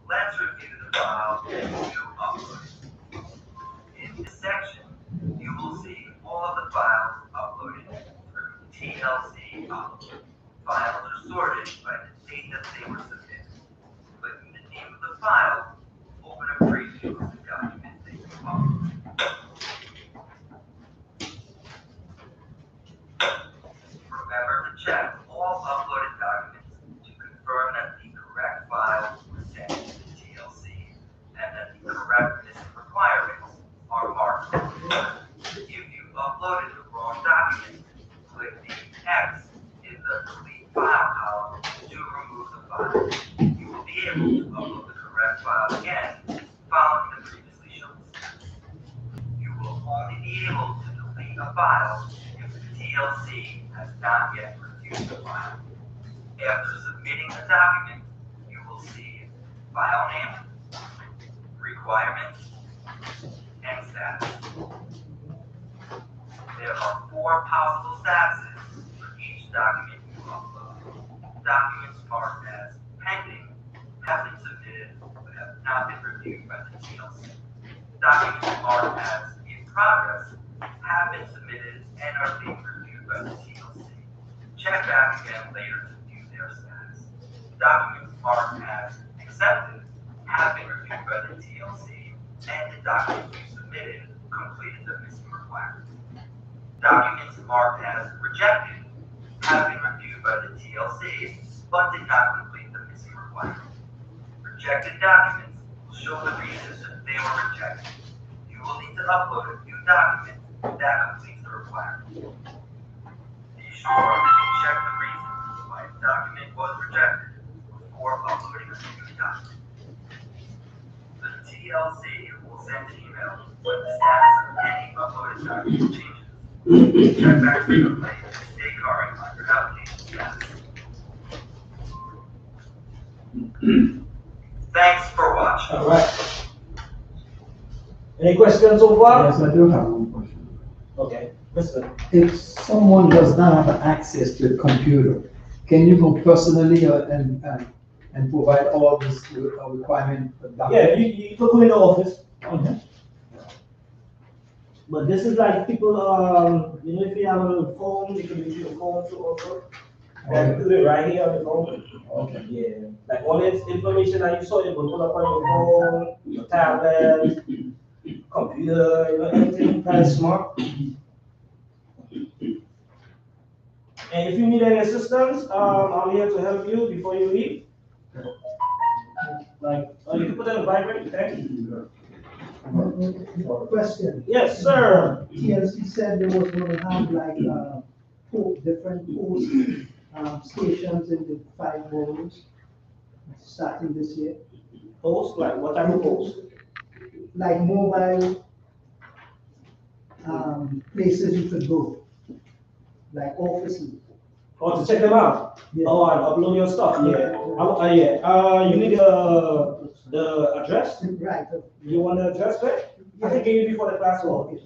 Let's review the file that you uploaded. In this section, you will see all of the files uploaded through TLC Upload. Files are sorted by the date that they were submitted. Clicking the name of the file, open a preview of the document that you uploaded. Remember to check all uploaded documents to confirm that the correct files were sent to the TLC and that the correct missing requirements are marked. If you uploaded the wrong document, click the X in the Delete File column to remove the file. You will be able to upload the correct file again following the previously shown steps. You will only be able to delete a file if the TLC has not yet reviewed the file. After submitting the document, you will see file name, requirements, and status. There are 4 possible statuses for each document you upload. Documents marked as pending have been submitted but have not been reviewed by the TLC. Documents marked as in progress have been submitted and are being reviewed by the TLC. Check back again later to view their status. Documents marked as accepted have been reviewed by the TLC, and the documents you submitted completed the missing requirements. Documents marked as rejected have been reviewed by the TLC, but did not complete the missing requirements. Rejected documents will show the reasons that they were rejected. You will need to upload a new document that completes the requirement. Be sure to check the reasons why a document was rejected before uploading a new document. The TLC will send an email when the status of any uploaded document changes. Check back frequently and stay current on your application status. Thanks for watching. All right. Any questions so far? Yes, I do have one question. Okay, listen. If someone does not have access to the computer, can you go personally and provide all this requirement? Yeah, you could go in the office. Okay. But this is like people, if you have a phone, you can use your phone too also. Then do it right here on the phone. Okay. Yeah. Like all this information that you saw, you will pull up on your phone, your tablet, computer, anything that is smart. And if you need any assistance, I'm here to help you before you leave. Like, you can put that in vibrate, okay? Question. Yes, sir. TLC said they was gonna have like, different post, stations in the 5 boroughs, starting this year. Post, like what type of post? Like mobile, places you could go. like office. Or to check them out? Yeah. Oh, and upload your stuff, yeah. You need the address? Right. You want the address, right? I can give you before the class will. Okay,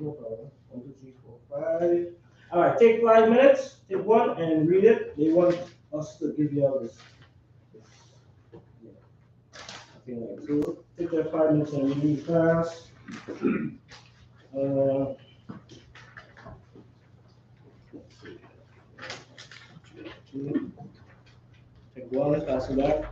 no problem. 1, 2, 3, 4, 5. All right, take 5 minutes, take one and read it. They want us to give you all this. Yeah. I think like 2. Take that 5 minutes and read fast. Take one, pass it back.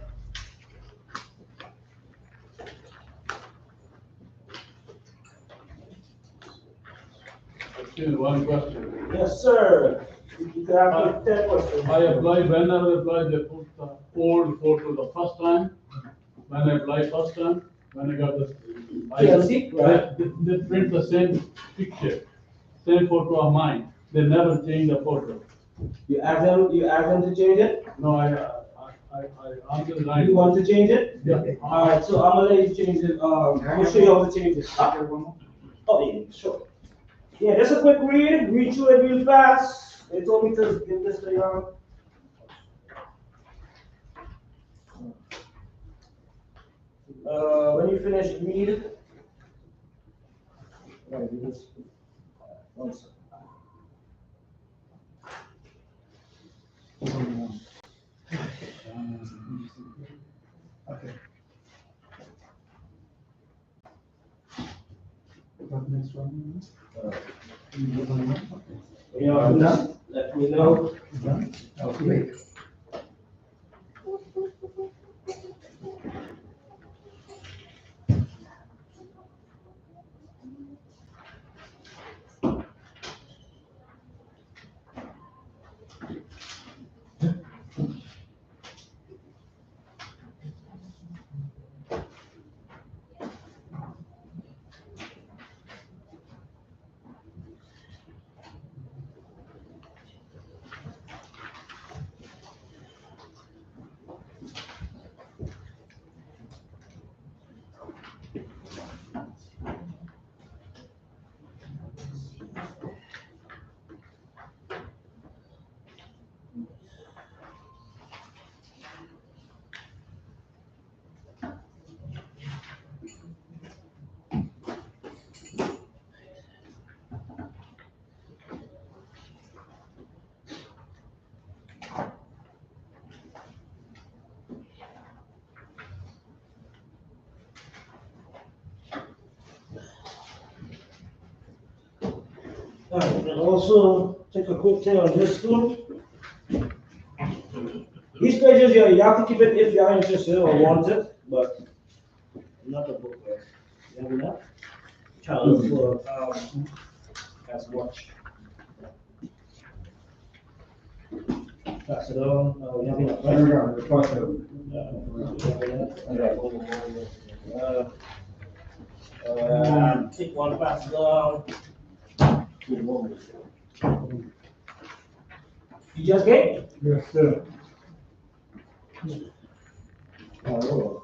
Still one question. Yes, sir. You can have 10 questions. I applied, when I applied, they put the old photo the first time. When I applied first time, when I got the. TLC, right. They print the same picture, same photo of mine. They never change the photo. You ask them to change it? No, I answered right. You want to change it? Yeah. All right, so I'm gonna let you change it. I'm gonna show you how to change it. Oh, yeah, sure. Yeah, just a quick read through it real fast. They told me to give this to you. When you finish, read it. I gotta do this. One second. Okay. What next one? Yeah, Done? let me know. Done? Okay. All right, and also take a quick thing on this too. These pages, you have to keep it if you are interested or want it, but not a book, right? You have enough? Try to look for, as watch. Pass it on, you have enough, right? Take one, pass it on. You just came? Yes, sir. Oh.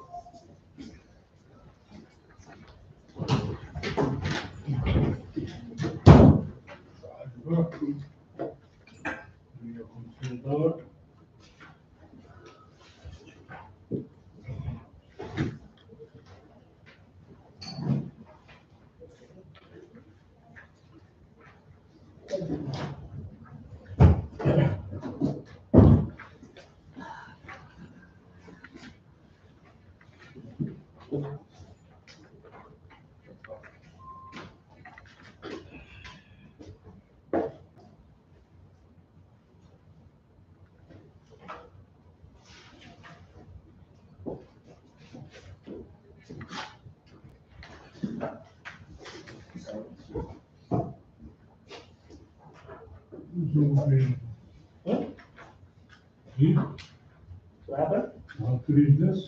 What happened? How to read this?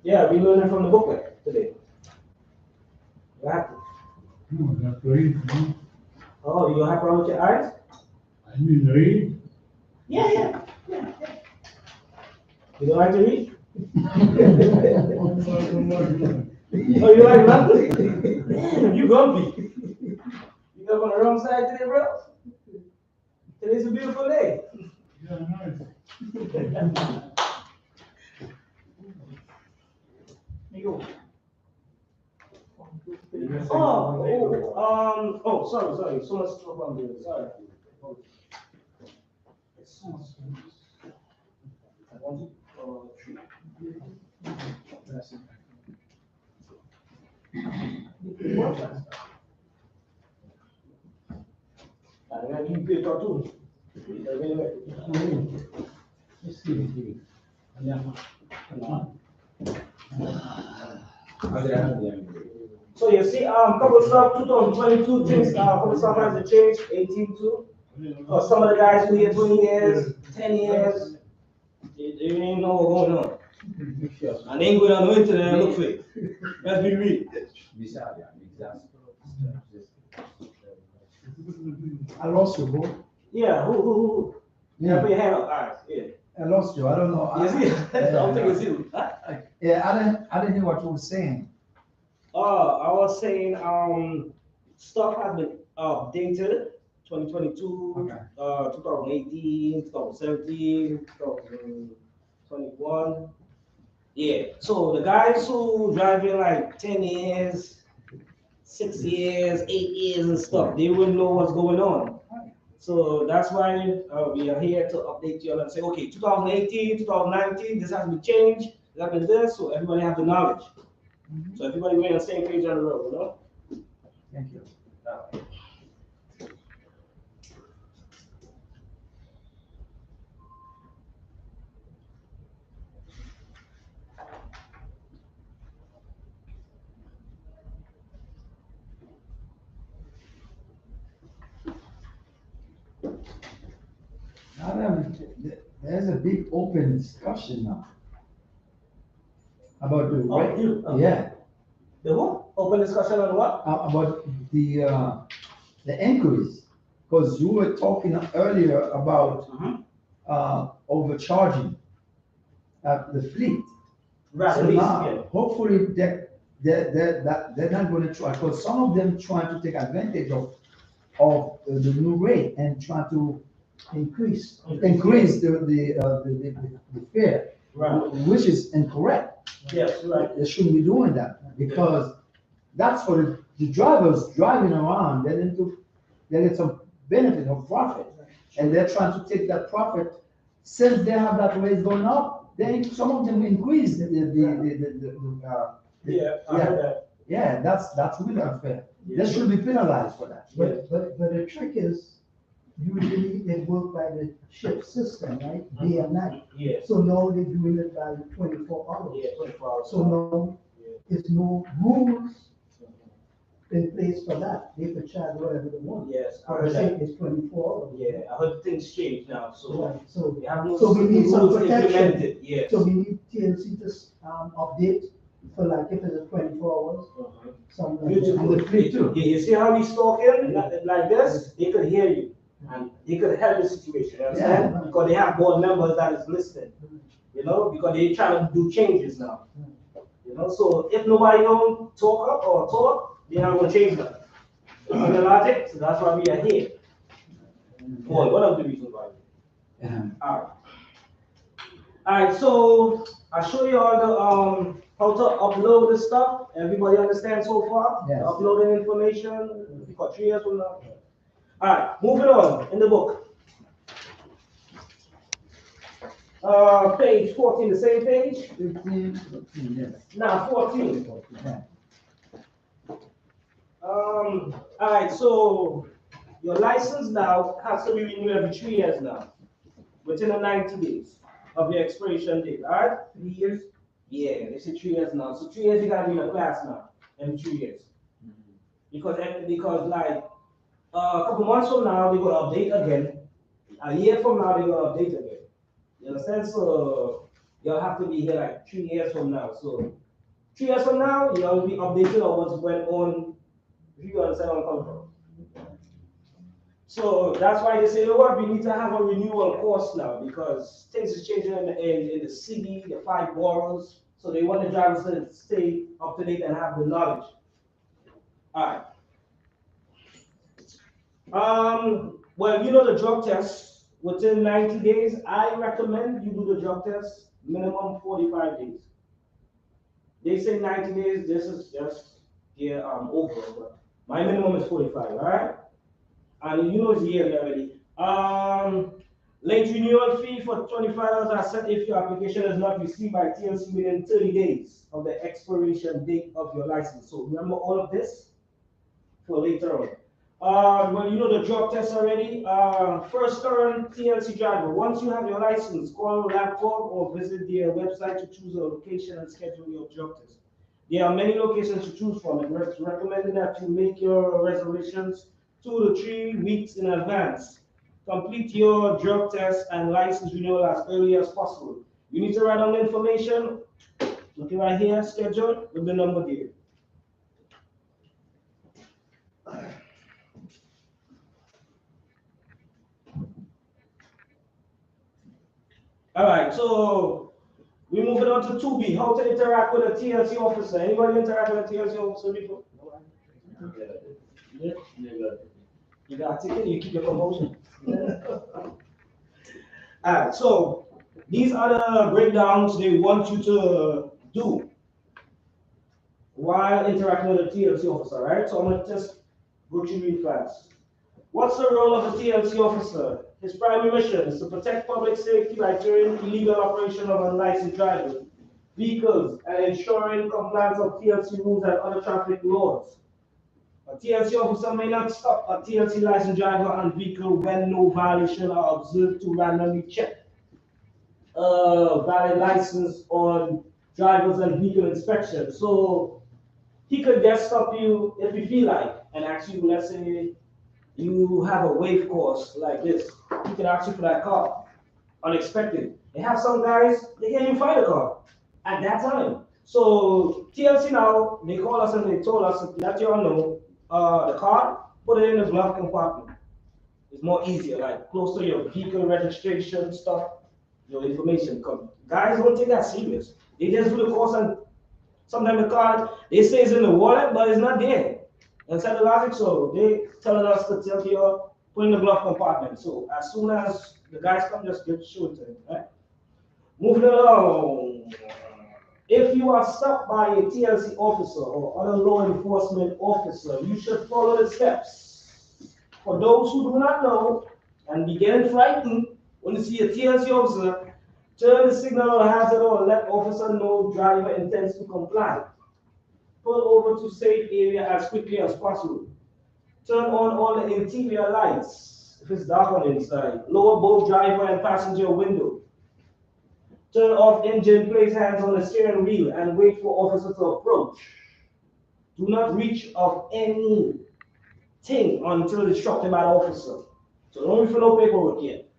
Yeah, we learned it from the booklet today. What happened? No, not read, no. Oh, you have problem with your eyes? I mean read. Yeah. You don't like to read? Oh, you like nothing? Damn, you grumpy. You up on the wrong side today, bro? Today's a beautiful day. Yeah, nice. Sorry. So much stuff on there. Sorry. I want to, I got you paper too. So you see, couple stuff, 2022 things, couple stuff has changed, 18 too. For some of the guys who here 20 years, 10 years, they ain't know what's going on. And they ain't going on the internet and look for it. Let's be real. I lost you, bro. Yeah, who? Yeah, put your hand up, all right, yeah. I lost you. I don't know. You see? I don't think it's you. Yeah, I didn't hear what you were saying. I was saying, stuff has been updated, 2022, Okay. 2018, 2017, 2021. Yeah, so the guys who driving like 10 years, 6 years, 8 years and stuff, they wouldn't know what's going on. So that's why we are here to update you and say, okay, 2018, 2019, this has been changed, this has been this, so everybody have the knowledge. So everybody we're on the same page on the road, you know? Thank you. There's a big open discussion now about the rate. Yeah. The what? Open discussion on what? About the increase, because you were talking earlier about overcharging the fleet. Right. So now, hopefully they're not going to try, because some of them trying to take advantage of the new rate and try to increase the fare, right, which is incorrect. Yes, right. They shouldn't be doing that, because that's for the drivers driving around. They need to get some benefit of profit, and they're trying to take that profit. Since they have that rate going up, some of them increase yeah, that's really unfair. Yeah. They should be penalized for that. But the trick is, usually they work by the shift system, right? Day and night. Yes. So now they're doing it by 24 hours. Yeah, 24 hours. So now, there's no rules in place for that. They can charge whatever they want. Yes, I Or heard say that. it's 24 hours. Yeah, I heard things change now, so Right, so, we have no so we need some rules protection. implemented. Yes. So we need TLC to update for like if it's 24 hours, something like that. And the fleet too. Yeah, you see how he's talking like this? They could hear you and they could help the situation. You understand? Yeah. Because they have board members that is listening. You know, because they trying to do changes now. You know, so if nobody don't talk up or talk, they're not gonna change that. You see the logic? So that's why we are here. Boy, one of the reasons why. Alright. Alright, so I'll show you all the how to upload the stuff. Everybody understand so far? Yes. Uploading information for 3 years from now. Alright, moving on in the book. Page 14, the same page? 15, yes. Now 14. Yeah. Alright, so your license now has to be renewed every 3 years now, within the 90 days of your expiration date, alright? 3 years? Yeah, they say 3 years now. So 3 years you gotta be in a class now, every 3 years. Because like a couple months from now they're gonna update again. A year from now they're gonna update again. You understand? So you'll have to be here like 3 years from now. So 3 years from now you'll be updated on what's went on. If you understand where I'm coming from. So that's why they say, you know what, we need to have a renewal course now because things is changing in the city, the 5 boroughs. So they want the drivers to stay up to date and have the knowledge. All right. Well, you know the drug test within 90 days. I recommend you do the drug test minimum 45 days. They say 90 days. This is just over, but my minimum is 45. All right, and you know it's yearly already. Late renewal fee for $25 are set if your application is not received by TLC within 30 days of the expiration date of your license. So remember all of this for later on. Well, you know the drug test already. First current TLC driver. Once you have your license, call LabCorp or visit their website to choose a location and schedule your drug test. There are many locations to choose from. It's recommended that you make your reservations 2 to 3 weeks in advance. Complete your drug test and license renewal as early as possible. You need to write down the information. Looking right here, schedule with the number there. All right, so we're moving on to 2B, how to interact with a TLC officer. Anybody interact with a TLC officer before? Yeah. You got a ticket, you keep your composure. All right, so these are the breakdowns they want you to do while interacting with a TLC officer, right? So I'm gonna just go through real fast. What's the role of a TLC officer? His primary mission is to protect public safety by deterring illegal operation of unlicensed drivers, vehicles, and ensuring compliance of TLC rules and other traffic laws. A TLC officer may not stop a TLC licensed driver and vehicle when no violation are observed to randomly check valid license on drivers and vehicle inspection. So he could just stop you if he feel like and ask you, let's say, you have a wave course like this. He can ask you for that car, unexpected. They have some guys, they can't even find a car at that time. So TLC now, they call us and they told us that you all know the car, put it in the glove compartment. It's more easier, like close to your vehicle registration stuff, your information come. Guys don't take that serious. They just do the course and sometimes the card, they say it's in the wallet, but it's not there. Inside the logic, so they telling us to tell you put in the glove compartment. So as soon as the guys come, just show it to him, right? Moving along. If you are stopped by a TLC officer or other law enforcement officer, you should follow the steps. For those who do not know and be getting frightened when you see a TLC officer, turn the signal or hazard or let officer know driver intends to comply. Pull over to safe area as quickly as possible. Turn on all the interior lights if it's dark on the inside. Lower both driver and passenger window. Turn off engine, place hands on the steering wheel and wait for officer to approach. Do not reach of anything until instructed by the officer. So don't reach for no paperwork yet.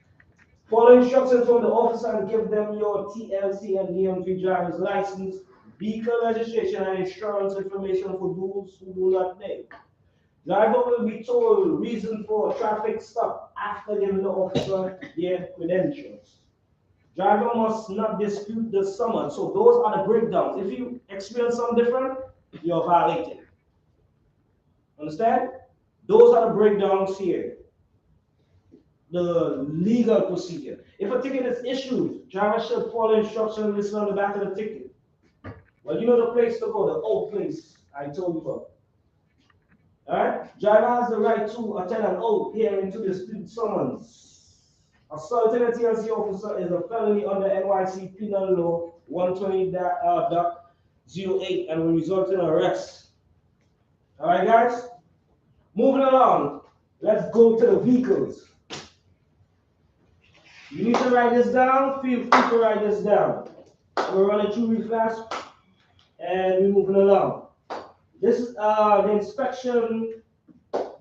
Follow instructions from the officer and give them your TLC and DMV driver's license, vehicle registration, and insurance information for those who do not know. Driver will be told reason for a traffic stop after giving the officer their credentials. Driver must not dispute the summons. So those are the breakdowns. If you experience something different, you're violating. Understand? Those are the breakdowns here. The legal procedure. If a ticket is issued, driver should follow instructions listed on the back of the ticket. Well, you know the place to go, the old place I told you about. Alright? Driver has the right to attend an oath hearing to dispute summons. Assaulting a TLC officer is a felony under NYC Penal Law 120.08 and will result in arrest. Alright, guys? Moving along, let's go to the vehicles. You need to write this down, feel free to write this down. We're running through real fast and we're moving along. This is the inspection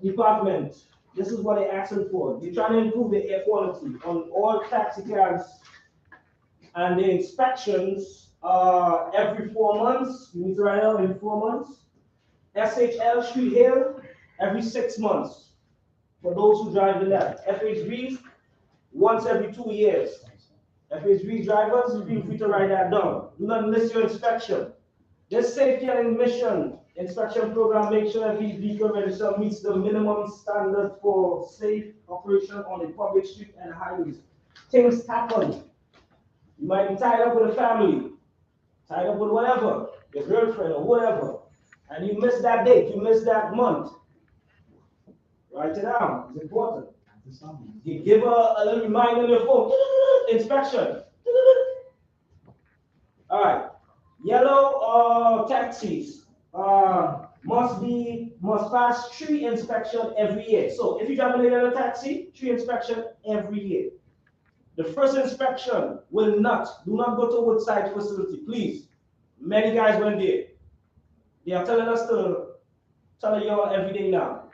department. This is what they're asking for. They're trying to improve the air quality on all taxi cabs, and the inspections every 4 months. You need to write out every 4 months. SHL Street Hill every 6 months for those who drive in that. FHVs once every 2 years. FHV drivers, feel free to write that down. Do not miss your inspection. This safety and emission inspection program, make sure every vehicle register meets the minimum standard for safe operation on a public street and highways. Things happen. You might be tied up with a family, tied up with whatever, your girlfriend or whatever, and you miss that date, you miss that month. Write it down, it's important. You give a little reminder on your phone, inspection. All right, yellow taxis must pass 3 inspection every year. So if you drive a yellow taxi, 3 inspection every year. The first inspection do not go to Woodside facility, please. Many guys went there. They are telling us to tell y'all every day now.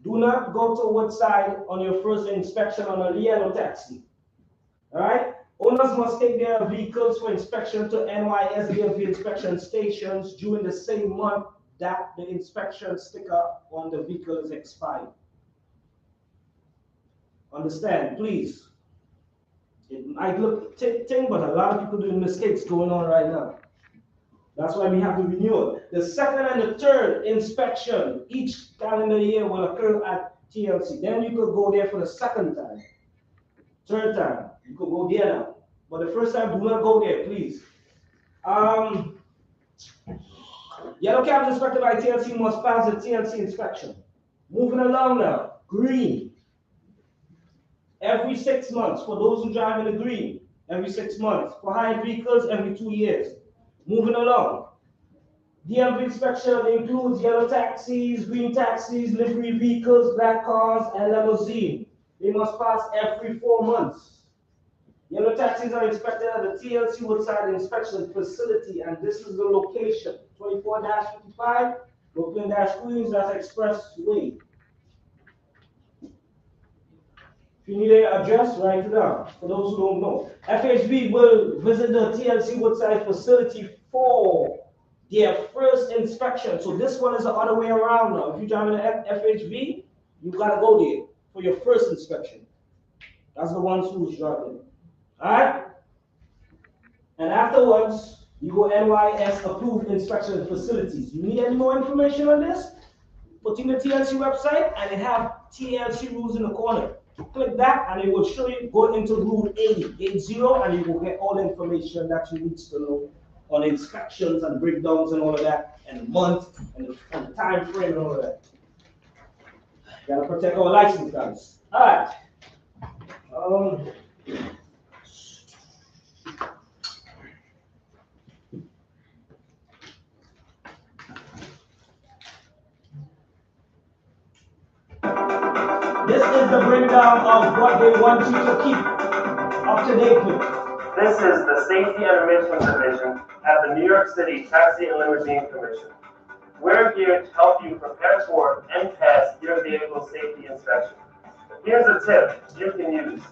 Do not go to Woodside on your first inspection on a yellow taxi. All right? Owners must take their vehicles for inspection to NYSDMV inspection stations during the same month that the inspection sticker on the vehicle is expired. Understand, please. It might look thing, but a lot of people doing mistakes going on right now. That's why we have the renewal. The second and the third inspection each calendar year will occur at TLC. Then you could go there for the second time. Third time, you could go there now. But the first time, do not go there, please. Yellow cabs inspected by TLC must pass the TLC inspection. Moving along now, green. Every 6 months for those who drive in the green. Every 6 months. For hired vehicles, every 2 years. Moving along. DMV inspection includes yellow taxis, green taxis, livery vehicles, black cars, and limousine. They must pass every 4 months. Yellow taxis are inspected at the TLC Woodside Inspection Facility, and this is the location, 24-55, Brooklyn-Queens, that's Expressway. If you need an address, write it down, for those who don't know. FHB will visit the TLC Woodside facility for their first inspection. So this one is the other way around now. If you're driving an FHB, you gotta go there for your first inspection. That's the ones who's driving. Alright? And afterwards, you go NYS approved inspection facilities. You need any more information on this? Put in the TLC website and it have TLC rules in the corner. Click that and it will show you, go into rule 80, and you will get all the information that you need to know on inspections and breakdowns and all of that, and the month and the time frame and all of that. Gotta protect our license, guys. Alright. This is the breakdown of what they want you to keep up to date with. This is the Safety and Emissions Division at the New York City Taxi and Limousine Commission. We're here to help you prepare for and pass your vehicle safety inspection. Here's a tip you can use.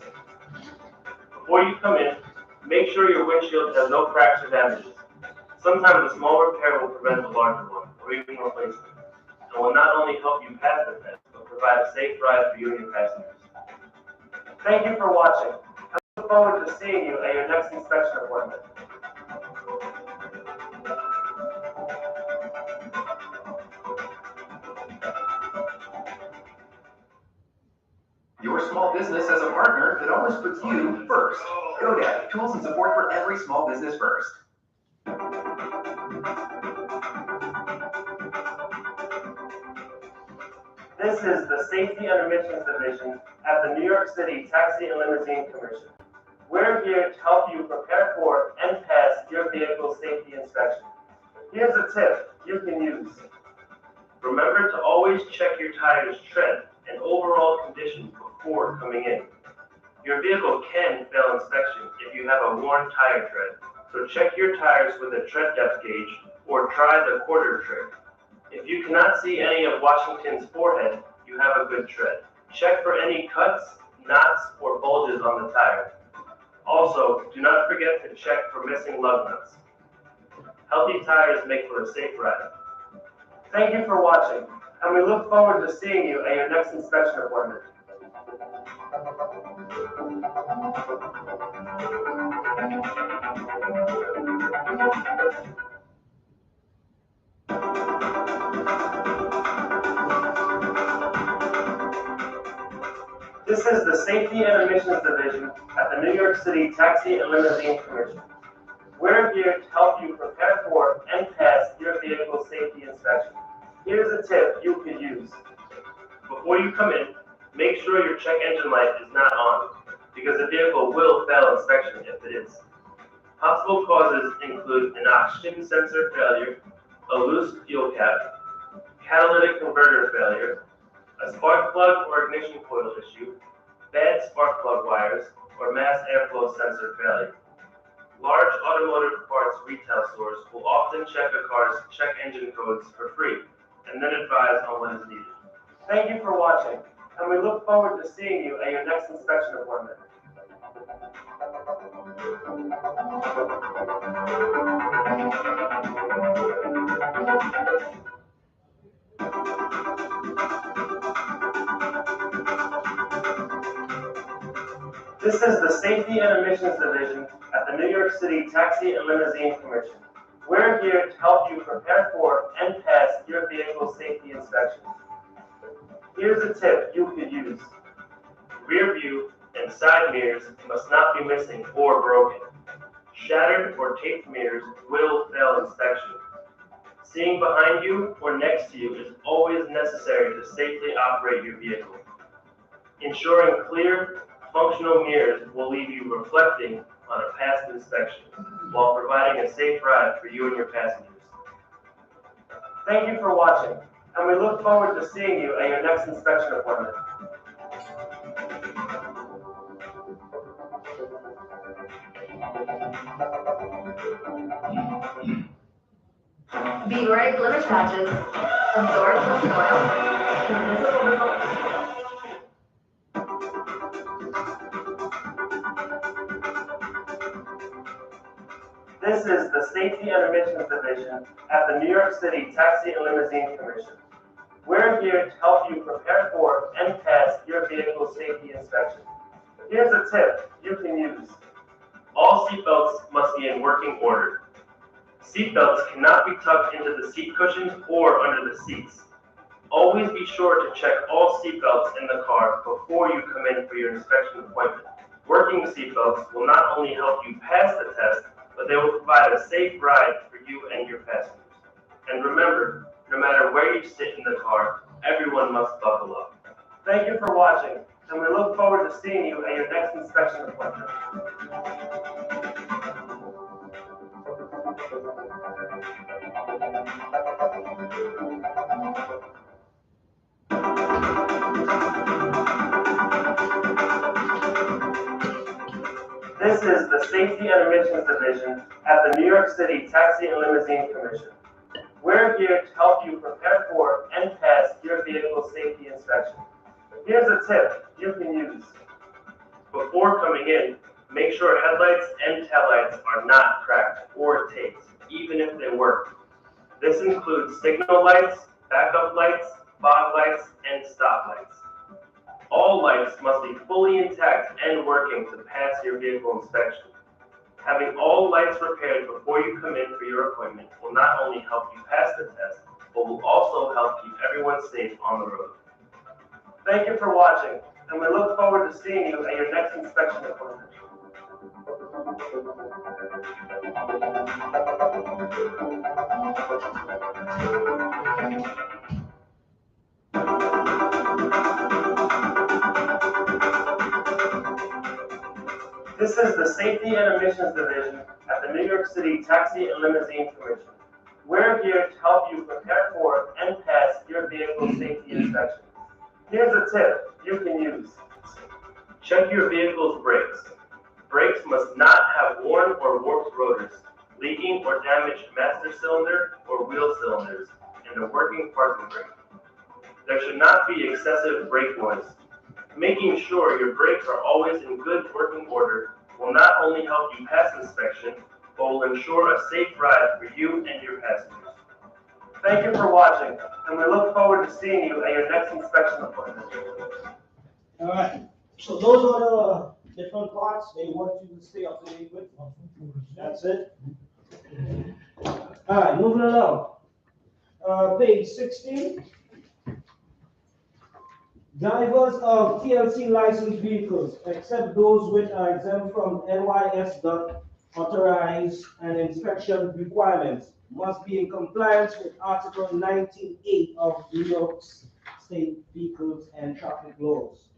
Before you come in, make sure your windshield has no cracks or damages. Sometimes a small repair will prevent a larger one, or even replace it. It will not only help you pass the test, but provide a safe ride for you and your passengers. Thank you for watching. I look forward to seeing you at your next inspection appointment. Your small business has a partner that always puts you first. GoDaddy, tools and support for every small business first. This is the Safety and Emissions Division at the New York City Taxi and Limousine Commission. We're here to help you prepare for and pass your vehicle safety inspection. Here's a tip you can use. Remember to always check your tires' tread and overall condition before coming in. Your vehicle can fail inspection if you have a worn tire tread, so check your tires with a tread depth gauge or try the quarter trick. If you cannot see any of Washington's forehead, you have a good tread. Check for any cuts, knots, or bulges on the tire. Also, do not forget to check for missing lug nuts. Healthy tires make for a safe ride. Thank you for watching, and we look forward to seeing you at your next inspection appointment. is the Safety and Emissions Division at the New York City Taxi and Limousine Commission. We're here to help you prepare for and pass your vehicle safety inspection. Here's a tip you could use. Before you come in, make sure your check engine light is not on, because the vehicle will fail inspection if it is. Possible causes include an oxygen sensor failure, a loose fuel cap, catalytic converter failure, a spark plug or ignition coil issue, bad spark plug wires, or mass airflow sensor failure. Large automotive parts retail stores will often check a car's check engine codes for free, and then advise on what is needed. Thank you for watching, and we look forward to seeing you at your next inspection appointment. This is the Safety and Emissions Division at the New York City Taxi and Limousine Commission. We're here to help you prepare for and pass your vehicle safety inspection. Here's a tip you could use. Rear view and side mirrors must not be missing or broken. Shattered or taped mirrors will fail inspection. Seeing behind you or next to you is always necessary to safely operate your vehicle. Ensuring clear, functional mirrors will leave you reflecting on a past inspection while providing a safe ride for you and your passengers. Thank you for watching, and we look forward to seeing you at your next inspection appointment. The right limit patches, absorb the soil, invisible results. This is the Safety and Emissions Division at the New York City Taxi and Limousine Commission. We're here to help you prepare for and pass your vehicle safety inspection. Here's a tip you can use. All seatbelts must be in working order. Seatbelts cannot be tucked into the seat cushions or under the seats. Always be sure to check all seatbelts in the car before you come in for your inspection appointment. Working seatbelts will not only help you pass the test, but they will provide a safe ride for you and your passengers. And remember, no matter where you sit in the car, everyone must buckle up. Thank you for watching, and we look forward to seeing you at your next inspection appointment. This is the Safety and Emissions Division at the New York City Taxi and Limousine Commission. We're here to help you prepare for and pass your vehicle safety inspection. Here's a tip you can use. Before coming in, make sure headlights and taillights are not cracked or taped, even if they work. This includes signal lights, backup lights, fog lights, and stop lights. All lights must be fully intact and working to pass your vehicle inspection. Having all lights repaired before you come in for your appointment will not only help you pass the test, but will also help keep everyone safe on the road. Thank you for watching, and we look forward to seeing you at your next inspection appointment. This is the Safety and Emissions Division at the New York City Taxi and Limousine Commission. We're here to help you prepare for and pass your vehicle safety inspection. Here's a tip you can use. Check your vehicle's brakes. Brakes must not have worn or warped rotors, leaking or damaged master cylinder or wheel cylinders, and a working parking brake. There should not be excessive brake noise. Making sure your brakes are always in good working order will not only help you pass inspection, but will ensure a safe ride for you and your passengers. Thank you for watching, and we look forward to seeing you at your next inspection appointment. All right, so those are the different parts they want you to stay up to date with. That's it. All right, moving along. Page 16. Drivers of TLC licensed vehicles, except those which are exempt from NYS authorized and inspection requirements, must be in compliance with Article 19(8) of New York State Vehicles and Traffic Laws.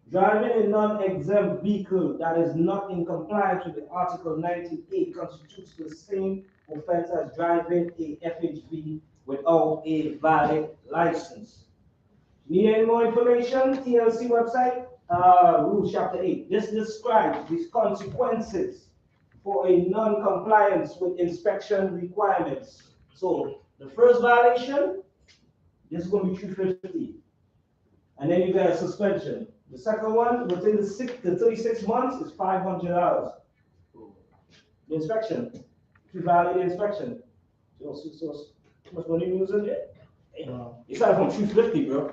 Driving a non-exempt vehicle that is not in compliance with the Article 19(8) constitutes the same offense as driving a FHV without a valid license. Need any more information? TLC website, Rules Chapter 8. This describes these consequences for a non-compliance with inspection requirements. So the first violation, this is going to be 250, and then you get a suspension. The second one, within the 36 months, is $500. The inspection, if you violate the inspection, so how much money you losing there? You started from 250, bro.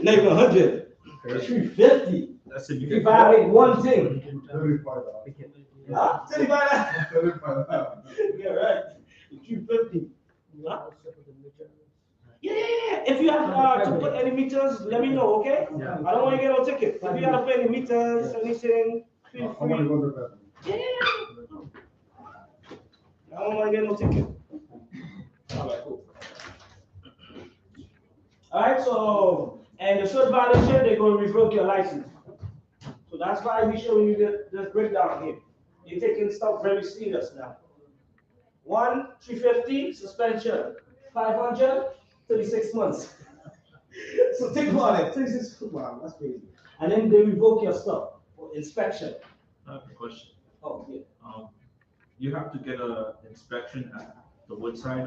Not even 100. 250. That's if If you violate one thing. $35. Huh? $35. $35. Yeah, right. 250. Huh? Yeah. If you have to put any meters, let me know, okay? Yeah. I don't want to get no ticket. If you have to put any meters, anything, feel I want to free. go to the bathroom. I don't want to get no ticket. All right, cool. All right, so, and the third violation, they're going to revoke your license. So that's why we're showing you this breakdown here. You're taking stuff very serious now. 350, suspension. 500, 36 months. So think about it, 36, wow, that's crazy. And then they revoke your stuff for inspection. I have a question. Oh, yeah. You have to get an inspection at the Woodside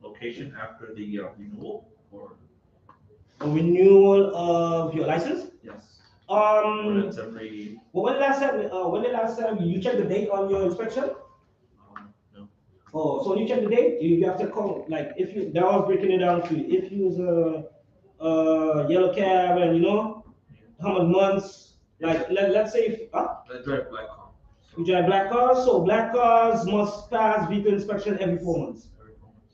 location after the renewal, or? A renewal of your license? Yes. Or that's every. Well, when the last time you checked the date on your inspection? No. Oh, so when you check the date, you have to come, like, if you, that was breaking it down to you. If you use a yellow cab and you know, how many months, like, let's say, if, I drive black car. You drive black cars, so black cars must pass vehicle inspection every 4 months.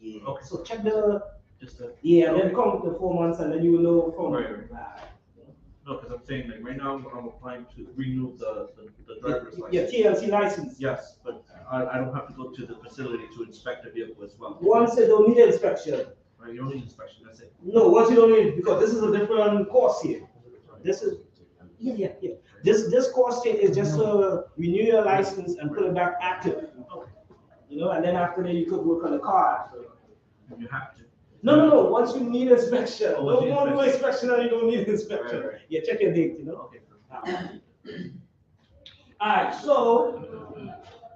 Yeah. Okay. So check the, Just the. yeah, and then come with the 4 months and then you will know from. Right. No, because I'm saying, like, right now, I'm applying to renew the driver's license. Your TLC license. Yes, but I don't have to go to the facility to inspect the vehicle as well. Once they don't need inspection. Right, you don't need inspection, that's it. No, once you don't need, because this is a different course here. This is, yeah. This course here is just to renew your license and put it back active. You know, and then after that you could work on the car. You have to. No. Once you need inspection, Oh, no more inspection and you don't need inspection. Right. Yeah, check your date, you know. Okay. Alright, so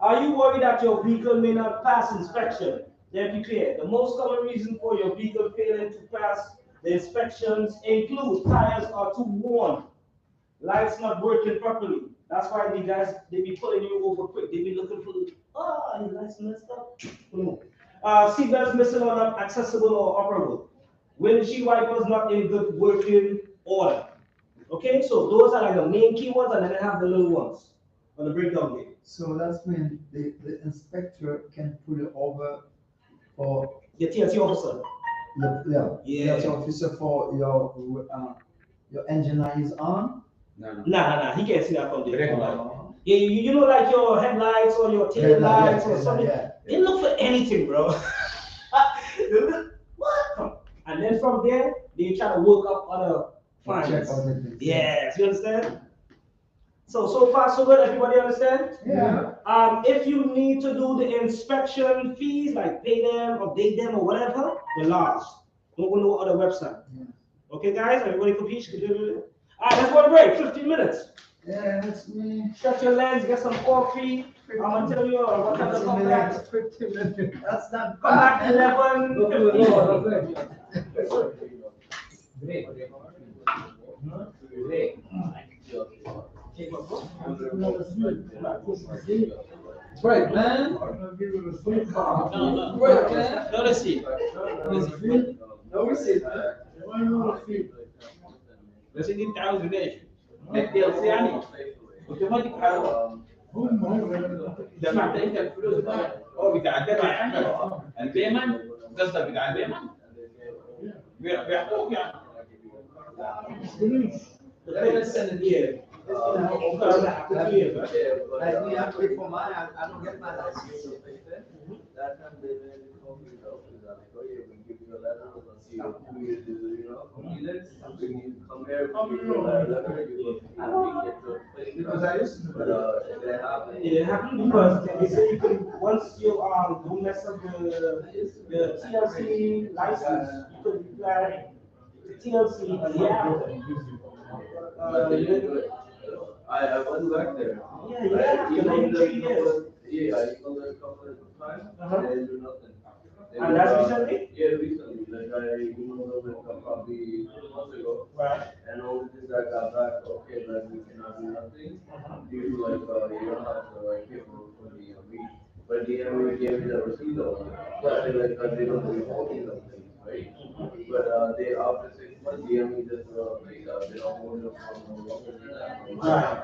are you worried that your vehicle may not pass inspection? Then be clear. The most common reason for your vehicle failing to pass the inspections include tires are too worn, lights not working properly. That's why the guys, they be pulling you over quick. They be looking for the, your lights messed up. Seatbelts missing or not accessible or operable. Windshield wipers not in good working order. Okay, so those are like the main key ones, and then I have the little ones on the breakdown here. So that's when the inspector can put it over for. Your TLC officer. Yeah. TLC officer for your engine light is on. Nah, he can't see that from there. Yeah, you know, like your headlights or your tail lights or something. Yeah. They look for anything, bro. What? And then from there, they try to work up other fines. Yes, you understand? So far so good, everybody understand? Yeah. If you need to do the inspection fees, like pay them or date them or whatever, the laws. Don't go to no other website. Yeah. Okay, guys, everybody compete? All right, let's go to break, 15 minutes. Yeah, that's me. Shut your legs, get some coffee. I'm gonna tell you what time to come back. 15 minutes. That's not Come back 11:15. Right, man. Right, man. No receipt. No receipt. Receipt in thousand days. Let TLC ani. Automatic حاله. دفعت انت الفلوس هو بيتعدى على البيمن قصدك بتاع البيمن بيحكوك يعني The fitness center, yeah. Like me, I pay for mine, I don't get my license. That time they told me, like, oh yeah, we give you a letter, let's see if you do, completed, when you come here, we give you a letter, you get to play. Because I used to. But, it happened. It happened because they say you can, once you, do mess up the TLC license, you could apply the TLC on the app. I went back there. Yeah, you have to, like, 3 years. Yeah, I emailed them a couple of times, Uh-huh. they didn't do nothing. And that's recently? Yeah, recently, like I emailed them like probably 2 months ago. Right. And only thing I got back, okay, like we cannot do nothing. You like, you don't have to like pay for the DMV. But DMV gave me the receipt though. But like, they don't do holding them things, right? But, they after 6 months, DMV just, like, they don't hold it for no longer than that. Right.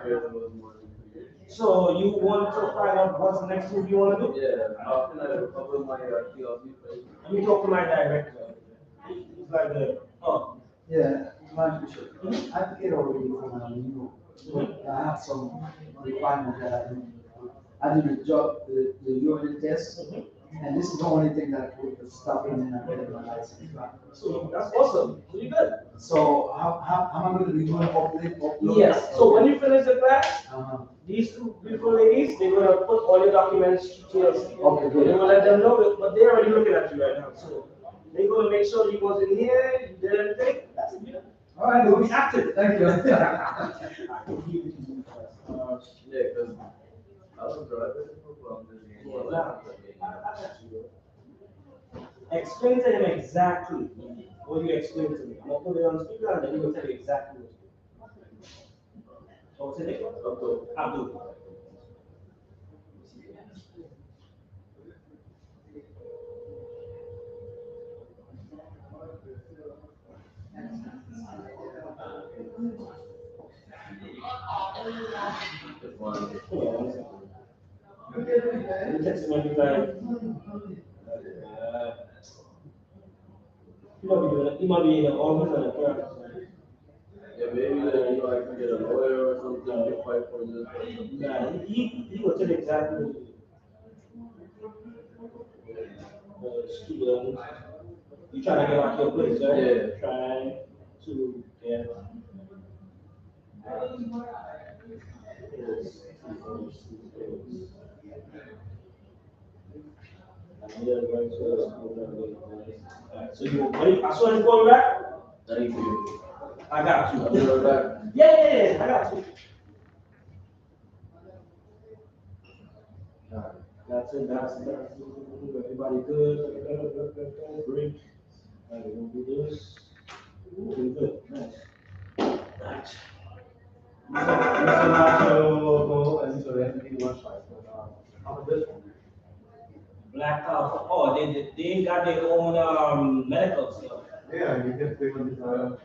So you want to find out what's the next move you want to do? Yeah, how can I recover my TLC place? Let me talk to my director. He's like the, oh. Yeah, my bishop. I paid already for my renewal, but I have some requirements that I do. I did the job, the urine test, and this is the only thing that could stop me and I get my license back. So that's awesome. Really good. So how am I going to be doing upload? Yes. So when you finish the class, these two beautiful ladies, they're gonna put all your documents to TLC. Okay, good. They're gonna let them know, but they're already looking at you right now. So they're gonna make sure you wasn't here, you did everything. That's it. All right, You'll be active. Thank you. Yeah, because I was driving from the. Explain to him exactly what you explained to me. I'm gonna put it on speaker and then he's gonna tell you exactly what you do. What's his name? Abdul. You text him and be like, he might be in the office or the class. Yeah, maybe I can get a lawyer or something to fight for this. Yeah, he will tell you exactly what you do. Student, you trying to get out your place, right? Yeah. Trying to get. So you ready? As soon as you go back? Thank you. I got you. I'll be right back. Yeah, I got you. That's it. Everybody good? Great. All right, we'll do this. Really good. Nice. Nice. Black oh, they got their own medical stuff. Yeah, you get payments from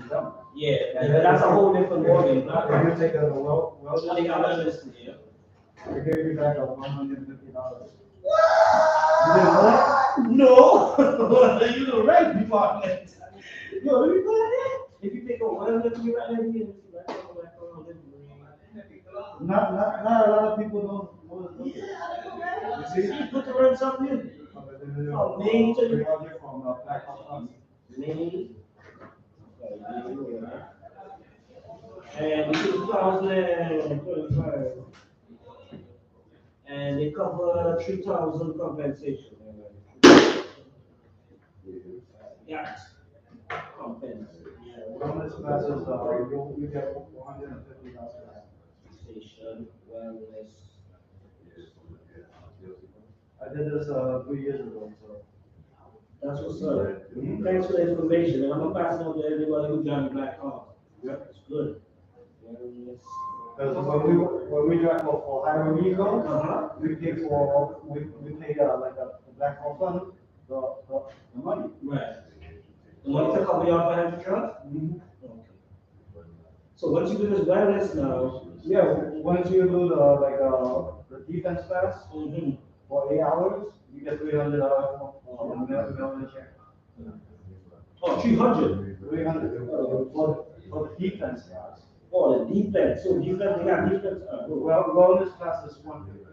them. Yeah, that's a whole different organ. If you take a well, They got wellness, yeah. they give you back $150. You didn't know that? No. You the right department. Yo, let me put that in. If you take a wellness, you right there, you Not a lot of people know. You see, you put the right something in. Oh, name to you. From Black Hawk. Name. And 2025. And they cover 3,000 compensation. Yeah. Compensation. Wellness classes, you get $150. Station, wellness. I did this 3 years ago, so. That's what's up. Thanks for the information. And I'm gonna pass it on to everybody who joined Black Hawk. Yep, it's good. Wellness. Because when we drive for hiring vehicle, we pay like a Black Hawk fund, the money. Right. The money to cover your financial truck? Okay. So once you do this wellness now. Yeah, once you do the defense class, for 8 hours, you get $300 from the check. Oh, 300. 300 for the defense class. Oh, the defense. So defense, they got defense. Well, wellness class is 150.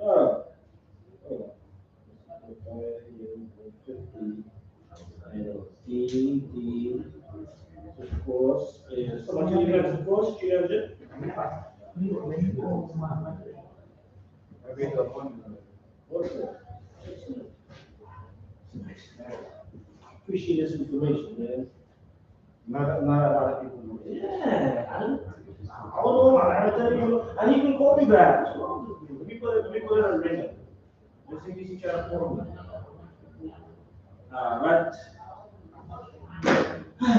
Oh. Of course, is so much defense, of course, 300. Every appointment. Okay. Appreciate this information, man. Not a lot of people know. Yeah, I don't know, I tell you, and you can call me back. Let me put it on ring. Just in case you try to call me. Alright.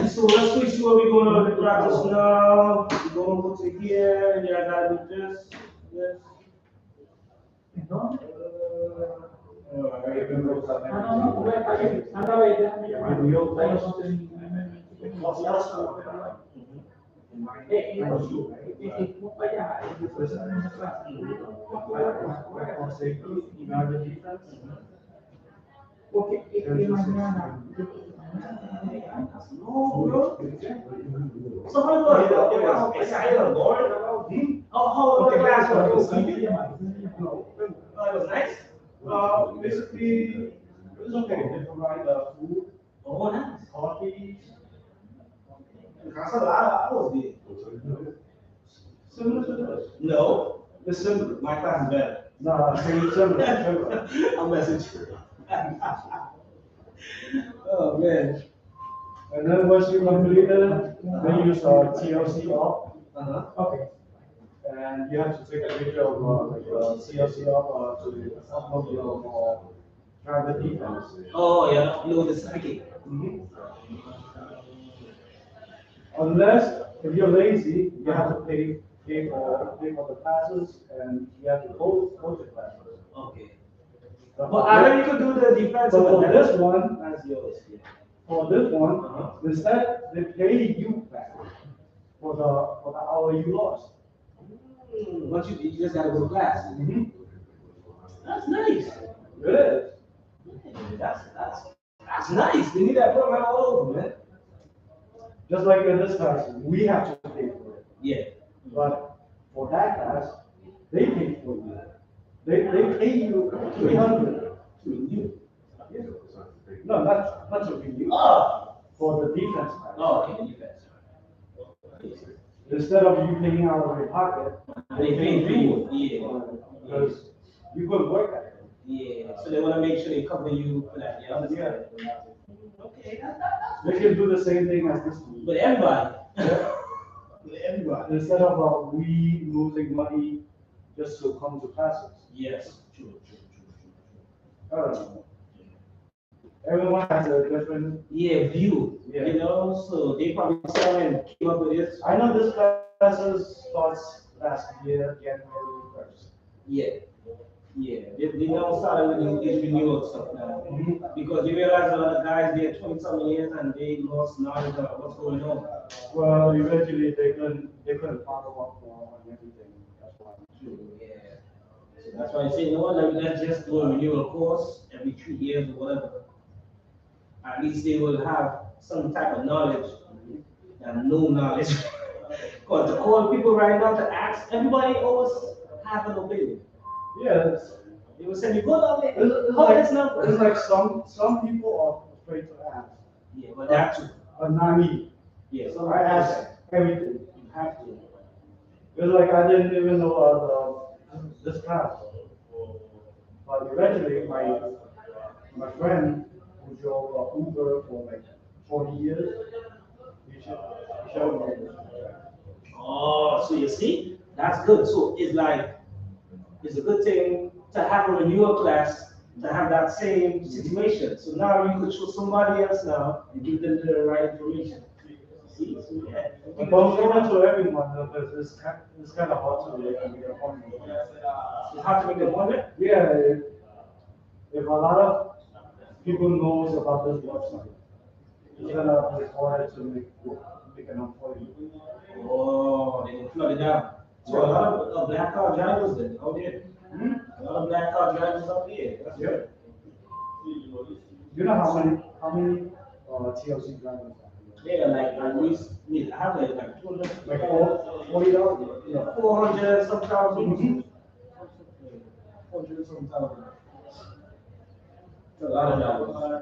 So let's switch to what we're going to practice now. We're going to go to here, and I gotta do this, this. No, bro. So how was it? It's kind of boring. How was the class? It was sleepy. It was nice. Basically, it was okay. They provide food, Oh, nice. coffee. That's a lot of hours there. Similar to this. No, it's similar. My class is better. No, similar. I'm messaging. Oh man. And then once you complete it, they use TLC off. Okay. And you have to take a picture of TLC off to upload your private defense. Oh yeah, you know the certificate. Unless if you're lazy, you have to pay for the classes and you have to go the classes. Okay. But I know you could do the defense. But for this one, as yours. Yeah. for this one, instead they pay you back for the hour you lost. Once you just gotta go to class. That's nice. It is. That's nice. They need that program all over, man. Just like in this class, we have to pay for it. Yeah. But for that class, they pay for you. They pay you 300 to renew. No, not to renew. Oh. For the defense class. Oh, okay, defense. Instead of you paying out of your pocket, They pay for you. Yeah. Because you couldn't work that. Yeah. So they want to make sure they cover you for that. Yeah. Yeah. Okay. They can do the same thing as this week. But everybody. Yeah. With everybody. Instead of we losing money just to come to classes. Yes. True. I don't know. Everyone has a different view. Yeah. You know, so they probably saw and came up with this. I know this classes starts last year, January 1st. Yeah. They now started with this renewal stuff now. Because they realize a lot of guys, they're 20-something years and they lost knowledge of what's going on. Well, eventually they couldn't follow up on everything. That's why. Yeah. So that's why I say, no, let's just do a renewal course every 3 years or whatever. At least they will have some type of knowledge and no knowledge. Because to call people right now to ask, everybody always have an opinion. Yeah, They will say, you go down there, it's like some people are afraid to ask. Yeah, but that's true. But not me. Yeah, So I ask everything. You have to. It's like I didn't even know about this class. But eventually my friend who drove Uber for like 40 years, he showed me this. Oh, so you see, that's good. So it's like, it's a good thing to have a renewal class to have that same situation. So now you could show somebody else now and give them the right information. See? So yeah. But don't give it to everyone because it's kind of hard to make an appointment. It's hard to make an appointment? Yeah, if a lot of people knows about this website, it's gonna be hard to make an appointment. Oh, they flood it down. So a lot of black car drivers then out there. A lot of black car drivers out there. That's Yeah. You know how many TLC drivers. Yeah, like I have like 200, Like $40, yeah. 400 some thousand. 400 some thousand. It's a lot of dollars.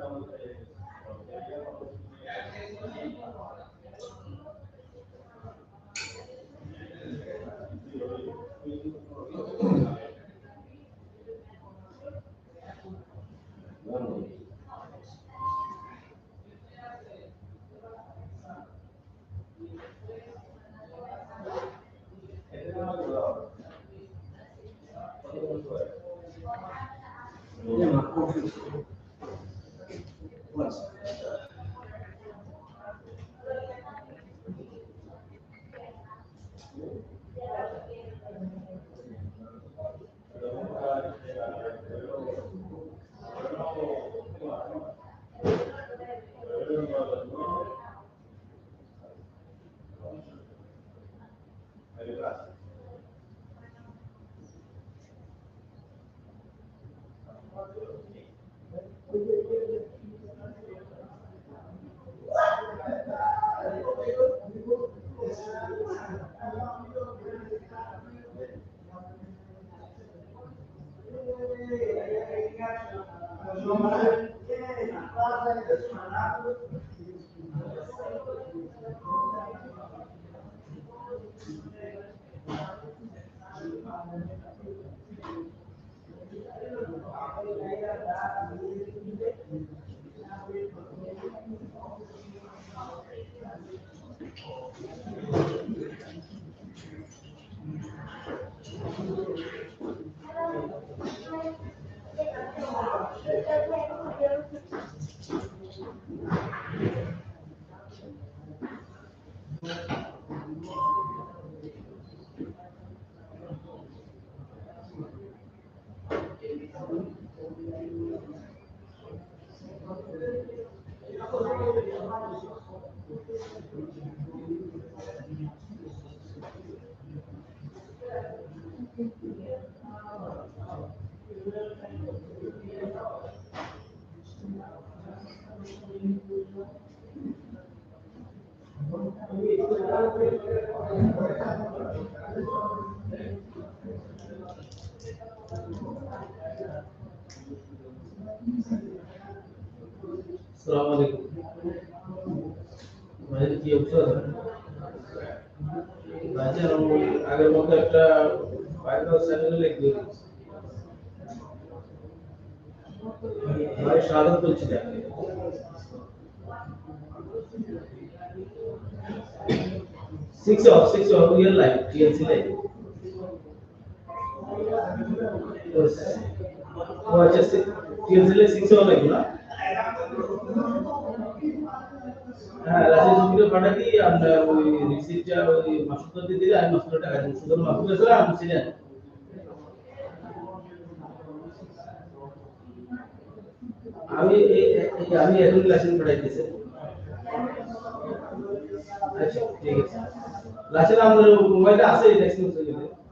Assalamualaikum. Mahir ki অবসর বাজার আগের মতো একটা 5000 লিখবে ভাই স্বাগত করছি না 6 of real life TLC life बस वो अच्छा से TLC life 6 of লাগবে না হ্যাঁ রাজেশ সুবিধা পাঠাতি আমরা ওই রিসিপ্টটা ওই মাসুদ দিলে আমি মাসুদ টাকা দিই শুধু মাসুদ এসে আমি ছিলেন আমি আমি এখন লাইসেন্স পাঠাইতেছি আচ্ছা ঠিক আছে লাইসেন্স আমাদের মোবাইলটা আছে লাইসেন্স হয়ে গেছে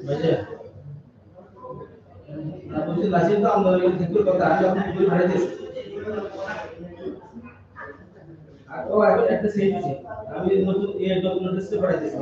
বাজে আপনি লাইসেন্স তো আমাদের থেকে কথা আমি আপনি পুরো পাঠাইতেছি আর ও একটা সেভ আছে আমি নতুন এই ডকুমেন্টসটা পাঠাইতেছি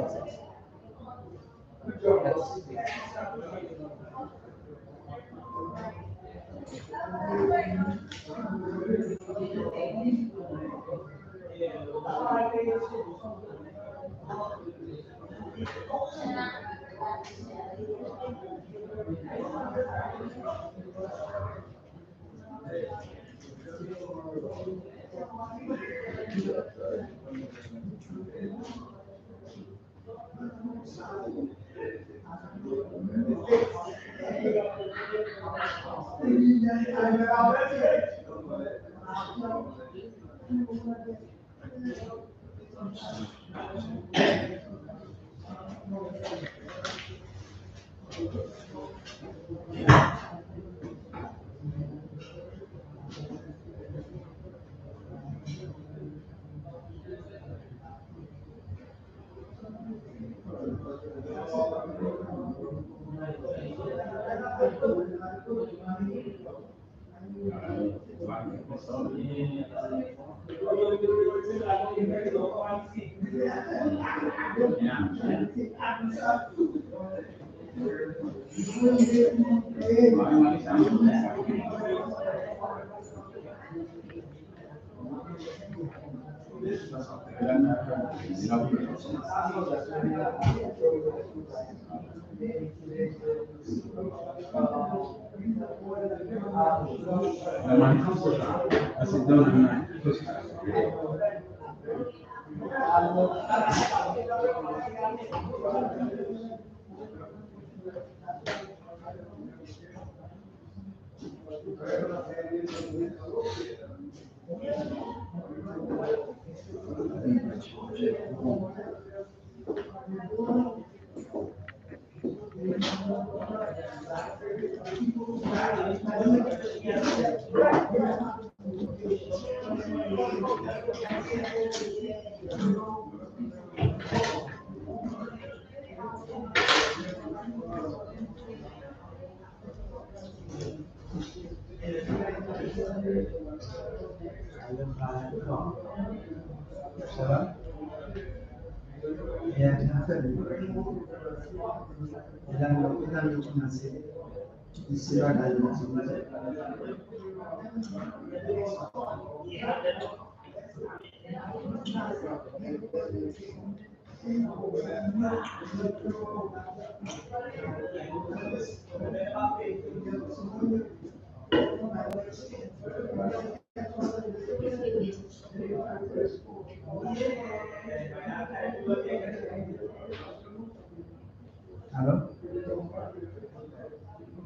Hello?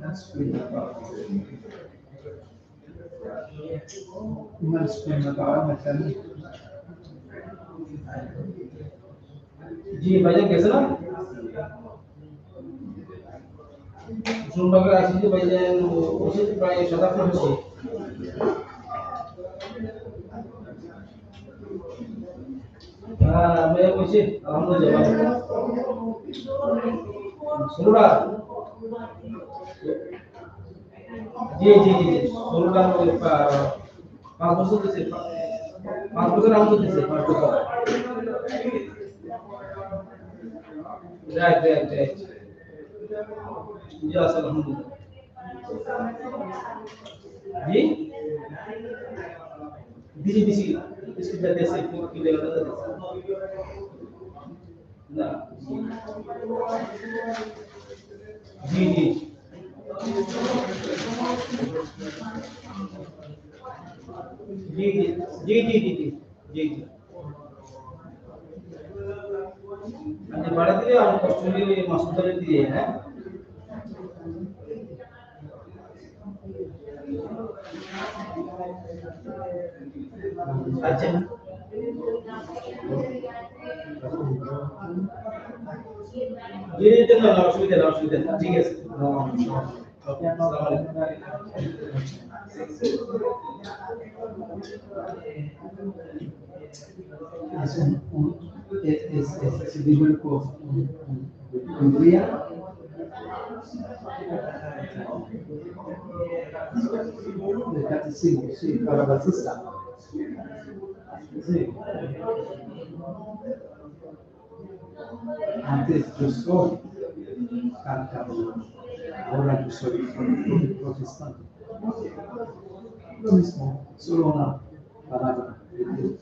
That's good. Mas pengetahuan macam जी भाईजान कैसे ना सोमवार আসি যে ভাইজান ওষুধ প্রায় ৭-৮ হচ্ছে হ্যাঁ मैं বলছি আলহামদুলিল্লাহ শুনুরা জি জি জি শুনুরা 5 বছর দিছে 5 বছর আমতো দিছে 5 বছর রাইট জি আলহামদুলিল্লাহ জি দিছি इसको देते से की लेवल ना जी जी जी जी जी जी जी जी जी जी अने बड़ा दिले हम कस्टमर मसूदर दिए हैं अच्छा ये तो ना असुविधा ठीक है ओके अस्सलाम es bíblico un día de catecismo, sí, para Batista. Sí. Antes yo soy católico, ahora yo soy protestante. Lo mismo, solo una palabra de Dios.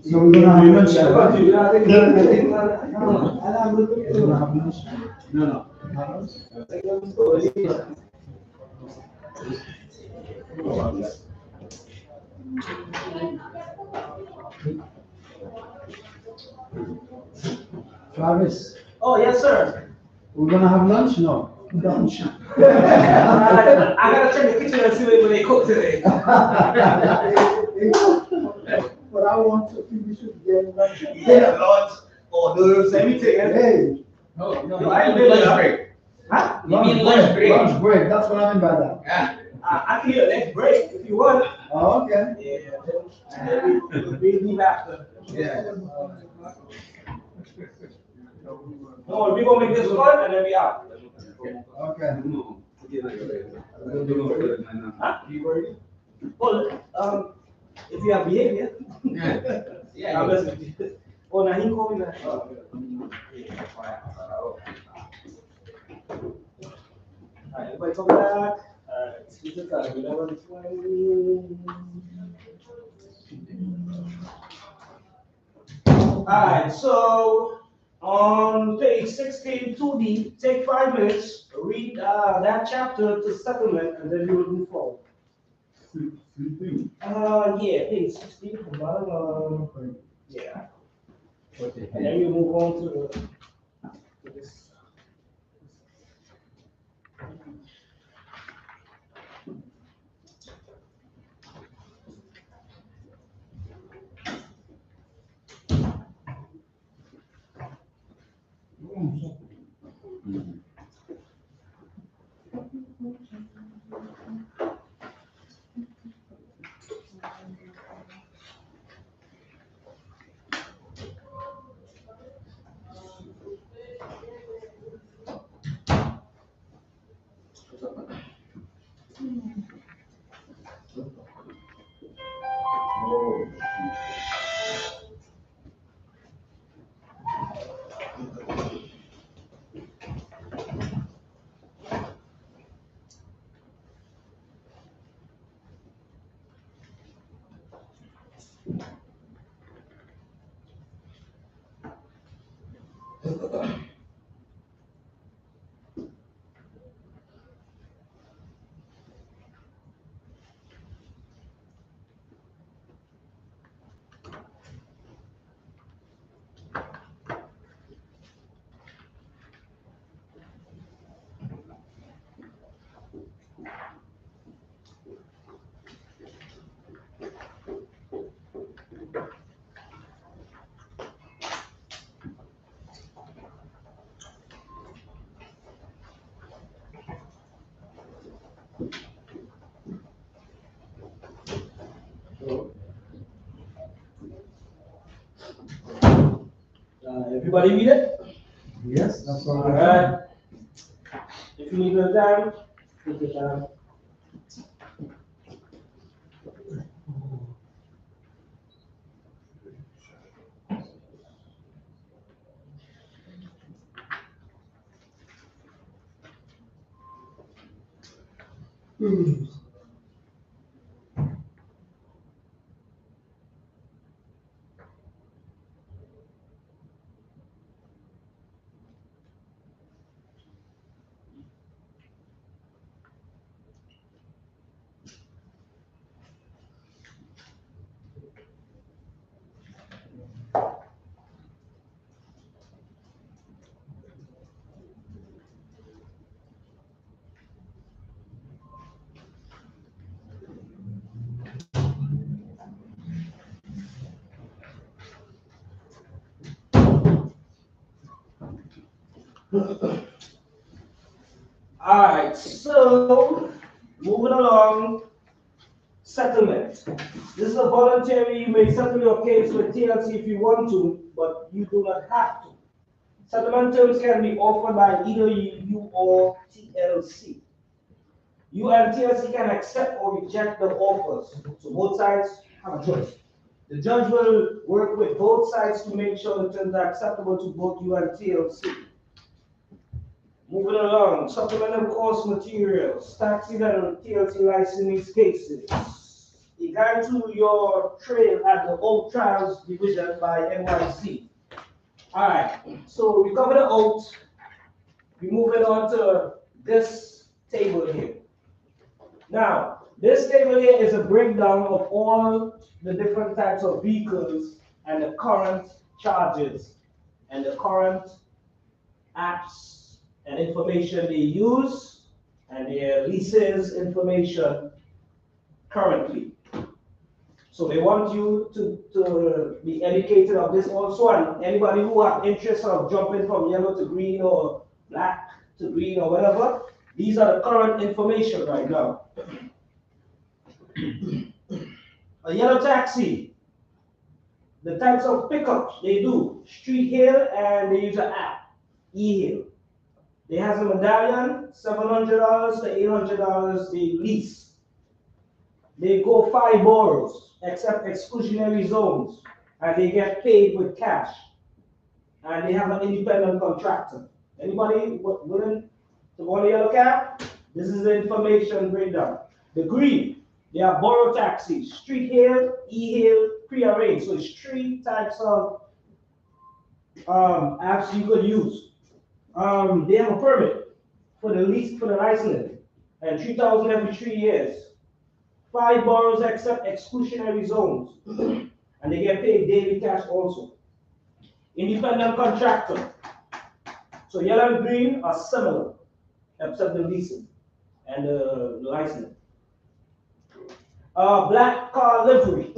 So we're gonna have lunch. No. Travis, Oh, yes, sir. we're gonna have lunch? No. Lunch. I gotta check the kitchen and see what they cook today. But I want to finish with getting lunch. Yeah, lunch. Oh, noodles, everything. Hey. No, I ain't doing lunch that. break. Huh? Lunch break. Lunch break. That's what I mean by that. Yeah. I can hear next break if you want. Oh, okay. Yeah, then we'll leave after. Yeah. No, we're gonna make this fun and then we out. Okay. Huh? Well, if you have behavior. Yeah. I'm listening to you. Oh, now he called me that. Alright, everybody come back. Alright, this is 11:20. Alright, so on page 16, 2D, take 5 minutes, read that chapter to supplement, and then you will move forward. Yeah, page 16 from bottom. Yeah. And then you move on to this. Everybody read it? Yes, that's what All right. If you need your time, take your time. All right, so moving along, settlement. This is a voluntary, you may settle your case with TLC if you want to, but you do not have to. Settlement terms can be offered by either you or TLC. You and TLC can accept or reject the offers, so both sides have a choice. The judge will work with both sides to make sure the terms are acceptable to both you and TLC. Moving along, supplemental course materials, taxi and TLC license cases. A guide to your trail at the Old Trials Division by NYC. All right, so we covered the oath. We're moving on to this table here. Now, this table here is a breakdown of all the different types of vehicles and the current charges and the current apps and information they use and their leases information currently. So they want you to be educated of this also, and anybody who have interest of jumping from yellow to green or black to green or whatever, these are the current information right now. A yellow taxi, the types of pickups they do, street hail, and they use an app, e-hail. They have a medallion, $700 to $800 they lease. They go 5 boroughs, except exclusionary zones, and they get paid with cash. And they have an independent contractor. Anybody willing to go on the yellow cab? This is the information breakdown. The green, they have borough taxis, street hail, e-hail, pre-arranged. So it's 3 types of apps you could use. They have a permit for the lease, for the licensing, and 3,000 every 3 years. 5 boroughs except exclusionary zones, and they get paid daily cash also. Independent contractor. So yellow and green are similar, except the leasing and the licensing. Black car livery.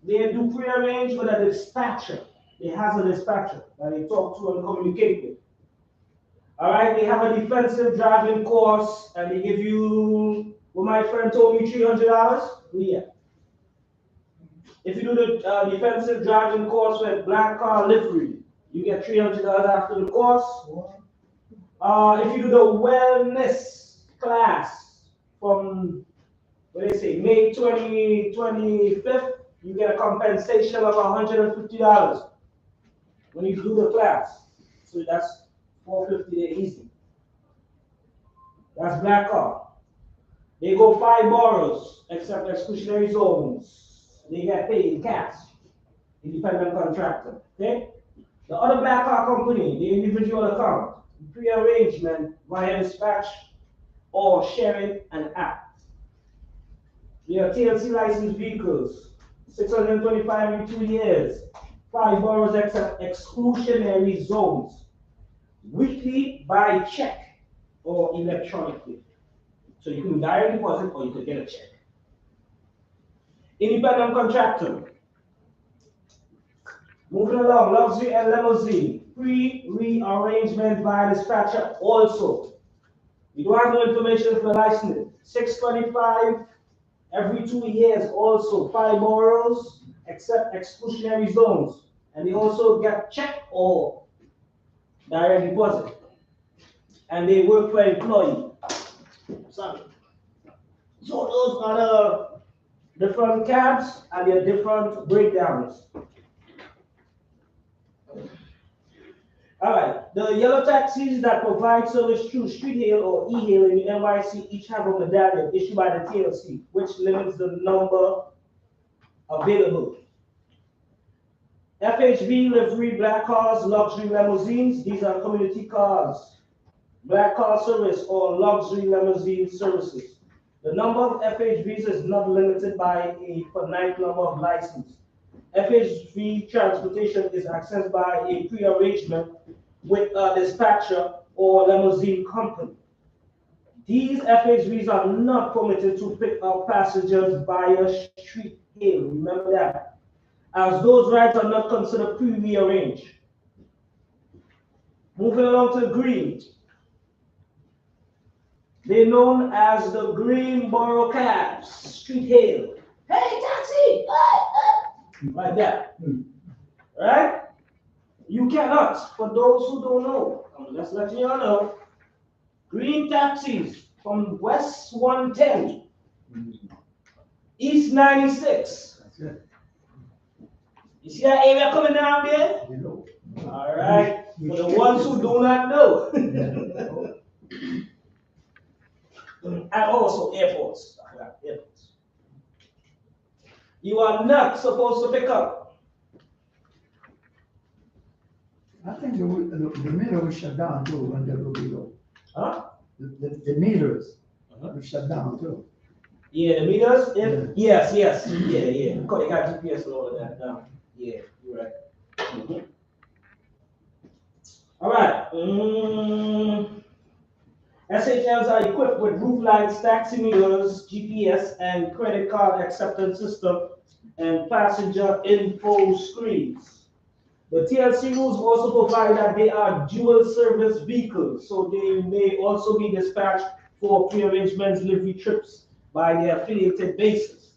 They do pre-arrange with a dispatcher. They have a dispatcher that they talk to and communicate with. All right, they have a defensive driving course, and they give you, well, my friend told me $300. Yeah. If you do the defensive driving course with black car livery, you get $300 after the course. If you do the wellness class from, what they say, May 25th, you get a compensation of $150 when you do the class. So that's $450 easy. That's black car. They go 5 boroughs, except exclusionary zones. They get paid in cash. Independent contractor. Okay? The other black car company, the individual account, pre-arrangement via dispatch or sharing an app. They are TLC licensed vehicles, 625 every 2 years, 5 boroughs except exclusionary zones, weekly by check or electronically. So you can direct deposit or you could get a check. Independent contractor. Moving along, luxury and limousine. Pre-rearrangement via dispatcher also. We don't have no information for the license. 625 every 2 years also. 5 boroughs except exclusionary zones. And they also get check or direct deposit. And they work for employee. Sorry. So those are the different cabs and their different breakdowns. All right, the yellow taxis that provide service through street hail or e-hail in the NYC each have a medallion issued by the TLC, which limits the number available. FHV livery black cars, luxury limousines, these are community cars. Black car service or luxury limousine services. The number of FHVs is not limited by a finite number of licenses. FHV transportation is accessed by a pre-arrangement with a dispatcher or limousine company. These FHVs are not permitted to pick up passengers via street hail. Remember that, as those rides are not considered pre-arranged. Moving along to green. They're known as the green borough cabs, street hail. Hey, taxi! Like that. Right? You cannot, for those who don't know, let's let you all know, green taxis from West 110, East 96. You see that area coming down there? All right. For the ones who do not know. And also airports. Airports. You are not supposed to pick up I think the meter was shut down too when they were below. Huh? The meters were shut down too. Yeah, the meters? Yes, yeah. Because they got GPS and all of that now. Yeah, you're right. Mhm. All right. SHLs are equipped with roof lights, taximeters, GPS, and credit card acceptance system, and passenger info screens. The TLC rules also provide that they are dual service vehicles, so they may also be dispatched for pre-arrangement delivery trips by their affiliated bases.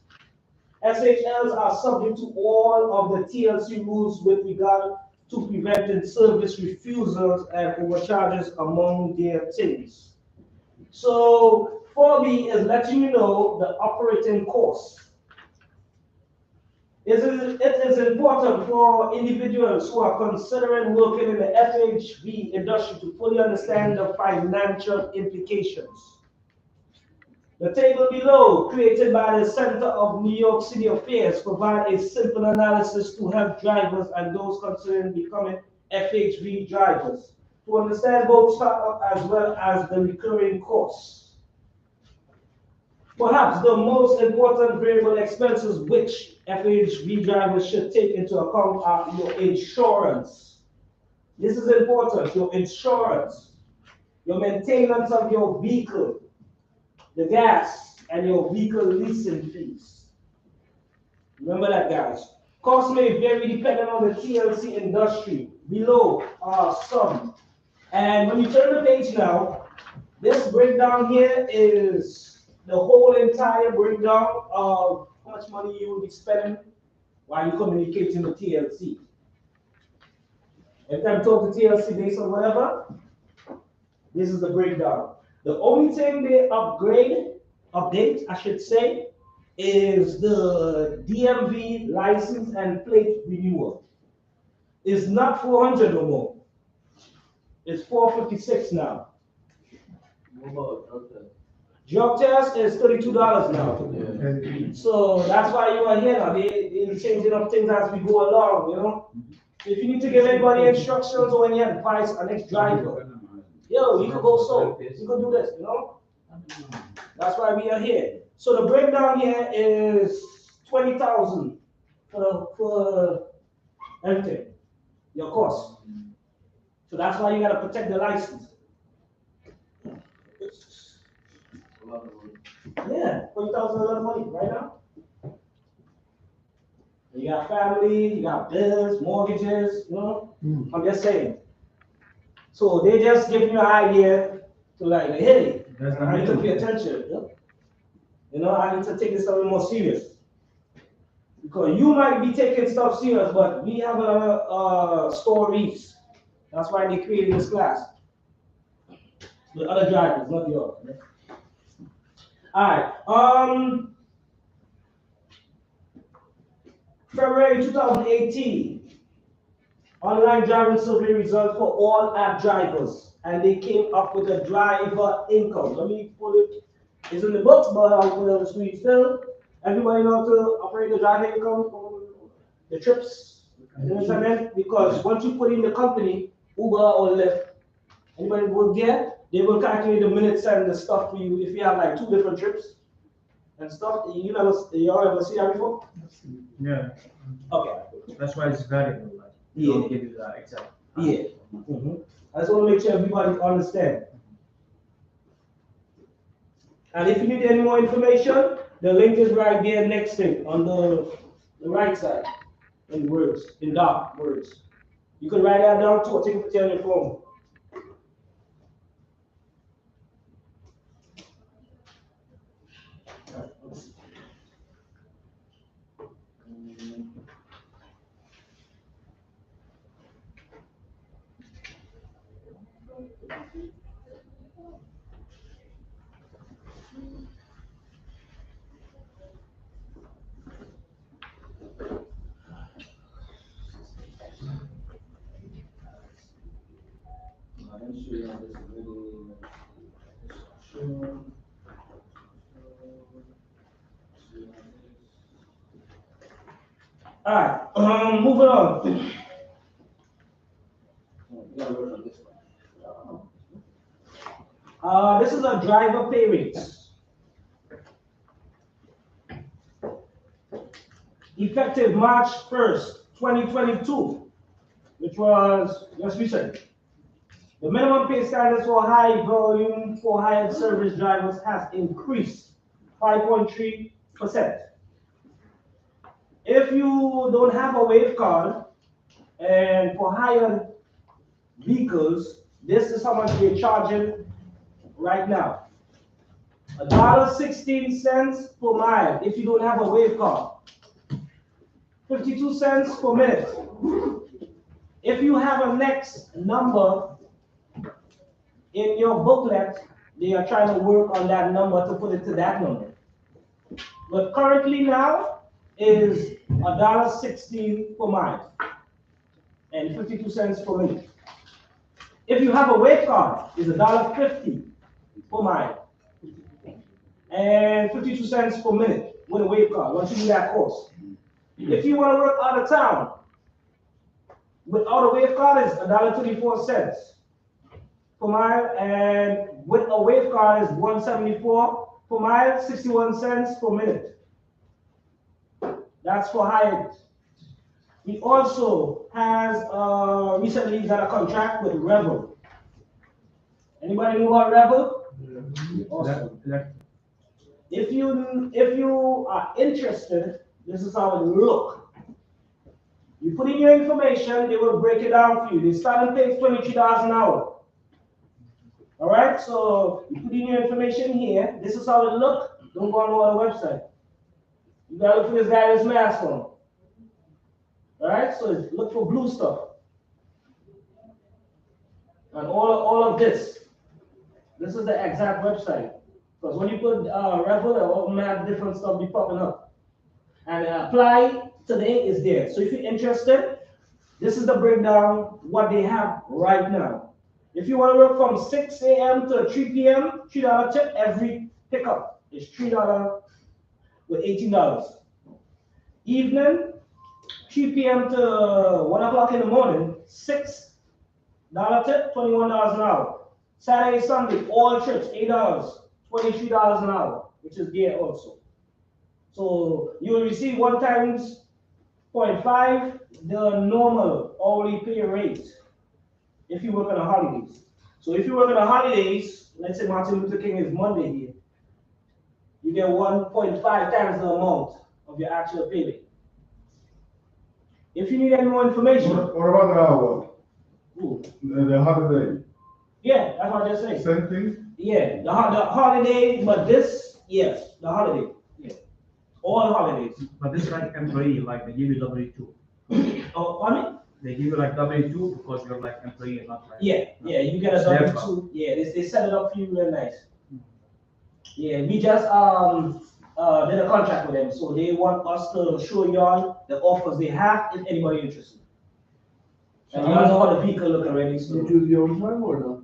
SHLs are subject to all of the TLC rules with regard to preventing service refusals and overcharges among their things. So 4B is letting you know the operating costs. It is important for individuals who are considering working in the FHV industry to fully understand the financial implications. The table below, created by the Center of New York City Affairs, provide a simple analysis to help drivers and those considering becoming FHV drivers to understand both startup as well as the recurring costs. Perhaps the most important variable expenses which FHV drivers should take into account are your insurance. This is important, your insurance, your maintenance of your vehicle, the gas, and your vehicle leasing fees. Remember that, guys. Costs may vary depending on the TLC industry. Below are some. And when you turn the page now, this breakdown here is the whole entire breakdown of how much money you will be spending while you're communicating with TLC. Every time you talk to TLC based on whatever, this is the breakdown. The only thing they update, I should say, is the DMV license and plate renewal. It's not 400 no more. It's 456 now. Drug test is $32 now. Yeah. So that's why you are here now. They're changing up things as we go along, you know. So if you need to give anybody instructions or any advice on next driver, yo, you could go so, you could do this, you know. That's why we are here. So the breakdown here is 20,000 for everything, your cost. So that's why you gotta protect the license. Yeah, 20,000 is a lot of money right now. You got family, you got bills, mortgages, you know. I'm just saying. So they just give you an idea to like, hey, I need to pay attention. You know, I need to take this a little more serious. Because you might be taking stuff serious, but we have stories. That's why they created this class. The other drivers, not yours. Right? All right. February 2018, online driving survey results for all app drivers, and they came up with a driver income. Let me pull it. It's in the books, but I'll put it on the screen still. Everybody know how to operate the driver income, the trips, the internet, because once you put in the company, Uber or Lyft, anybody will get, they will calculate the minutes and the stuff for you if you have like 2 different trips and stuff. Y'all ever see that before? Yeah. Okay. That's why it's variable. Like, they don't give you the exact. Yeah. I just want to make sure everybody understands. And if you need any more information, the link is right there next thing on the right side in words, in dark words. You can write that down too or take a picture on your phone. All right, moving on. We gotta work on this one. This is a driver pay rates. Effective March 1st, 2022, which was just recent. The minimum pay standards for high volume for hired service drivers has increased 5.3%. If you don't have a wave card, and for hired vehicles, this is how much they're charging right now. $1.16 per mile if you don't have a wave card. 52 cents per minute. If you have a next number in your booklet, they are trying to work on that number to put it to that number. But currently now is $1.16 per mile and 52 cents per minute. If you have a wave card, it's $1.50 per mile and 52 cents per minute with a wave card once you do that course. If you want to work out of town, without a wave card is $1.24 per mile, and with a wave card is $1.74 per mile, 61 cents per minute. That's for hired. He also has recently got a contract with Revel. Anybody know about Revel? Yeah. Awesome. If you are interested, this is how it look. You put in your information, they will break it down for you. They start and pay $23 an hour. All right, so you put in your information here. This is how it look. Don't go on no other website. You gotta look for this guy with his mask on. All right, so look for blue stuff. And all of this. This is the exact website. Because when you put Revel, all mad different stuff be popping up. And apply today is there. So if you're interested, this is the breakdown, what they have right now. If you want to work from 6 a.m. to 3 p.m., $3 tip every pickup is $3 with $18. Evening, 3 p.m. to 1 o'clock in the morning, $6 tip, $21 an hour. Saturday, Sunday, all trips, $8, $23 an hour, which is there also. So you will receive 1 times 0.5 the normal hourly pay rate if you work on the holidays. So if you work on the holidays, let's say Martin Luther King is Monday here, you get 1.5 times the amount of your actual pay rate. If you need any more information. What about the hour? The holiday? Yeah, that's what I just said. Same thing? Yeah, the holiday, but this, yes, the holiday. Yeah. All holidays. But this is like employee, like they give you W2. Oh, pardon me? They give you like W2 because you're like employee, not like. Yeah, yeah, you get a W2. Yeah, they set it up for you real nice. Yeah, we just did a contract with them, so they want us to show y'all the offers they have if anybody interested. And y'all know how the vehicle look already. So. You choose your own time or no?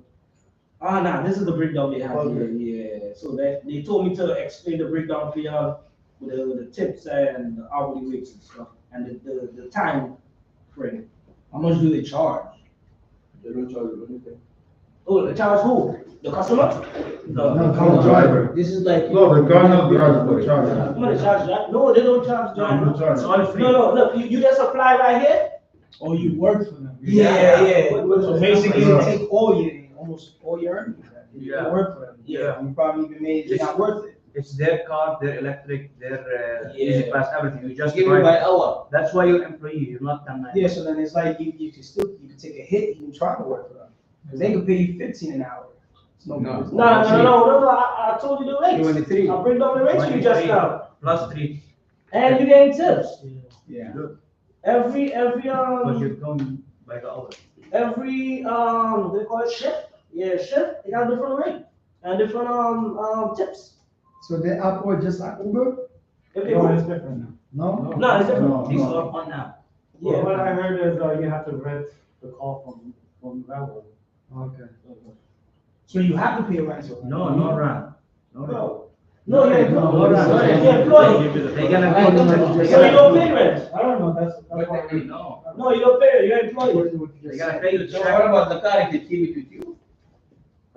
Nah, this is the breakdown they have Okay. here. Yeah, so they told me to explain the breakdown for y'all with the tips and the hourly rates and stuff, and the time frame. How much do they charge? They don't charge you anything. Oh, they charge who? The customer? No, the driver. This is like. No, the car not driver, the charger. How much they charge that? No, they don't charge driver. No, charge. It's all free. No, look, you just apply right here. Oh, you work for them? Yeah. So basically, you take almost all your earnings. You Yeah. work for them. Yeah. You probably even made, it's not worth it. It's their car, their electric, their easy pass, everything. You just Give it drive. by hour. That's why you're employee. You're not 1099. Yeah, so then it's like you can take a hit even try to work for them. Because they could pay you 15 an hour. It's no. I told you the rates. 23. I'll bring down the rates for you just now. Plus 3. And you getting tips. Yeah. Good. Every Because you're going by the hour. they call it shift. Yeah, shift. They got a different rate and different tips. So they upward just like Uber? No, it's different now. No? No, it's different. These are on now. Yeah. Yeah. What I heard is you have to rent the call from Revel. Okay. So you have to pay a rental. No, no run. No run. No. No, you're employed. No, You're employed. They gonna I don't pay. know. So you don't pay rent. I don't know, that's. No. No, you don't pay rent. You're employed. They gotta pay you. So what about the car if they keep it with you?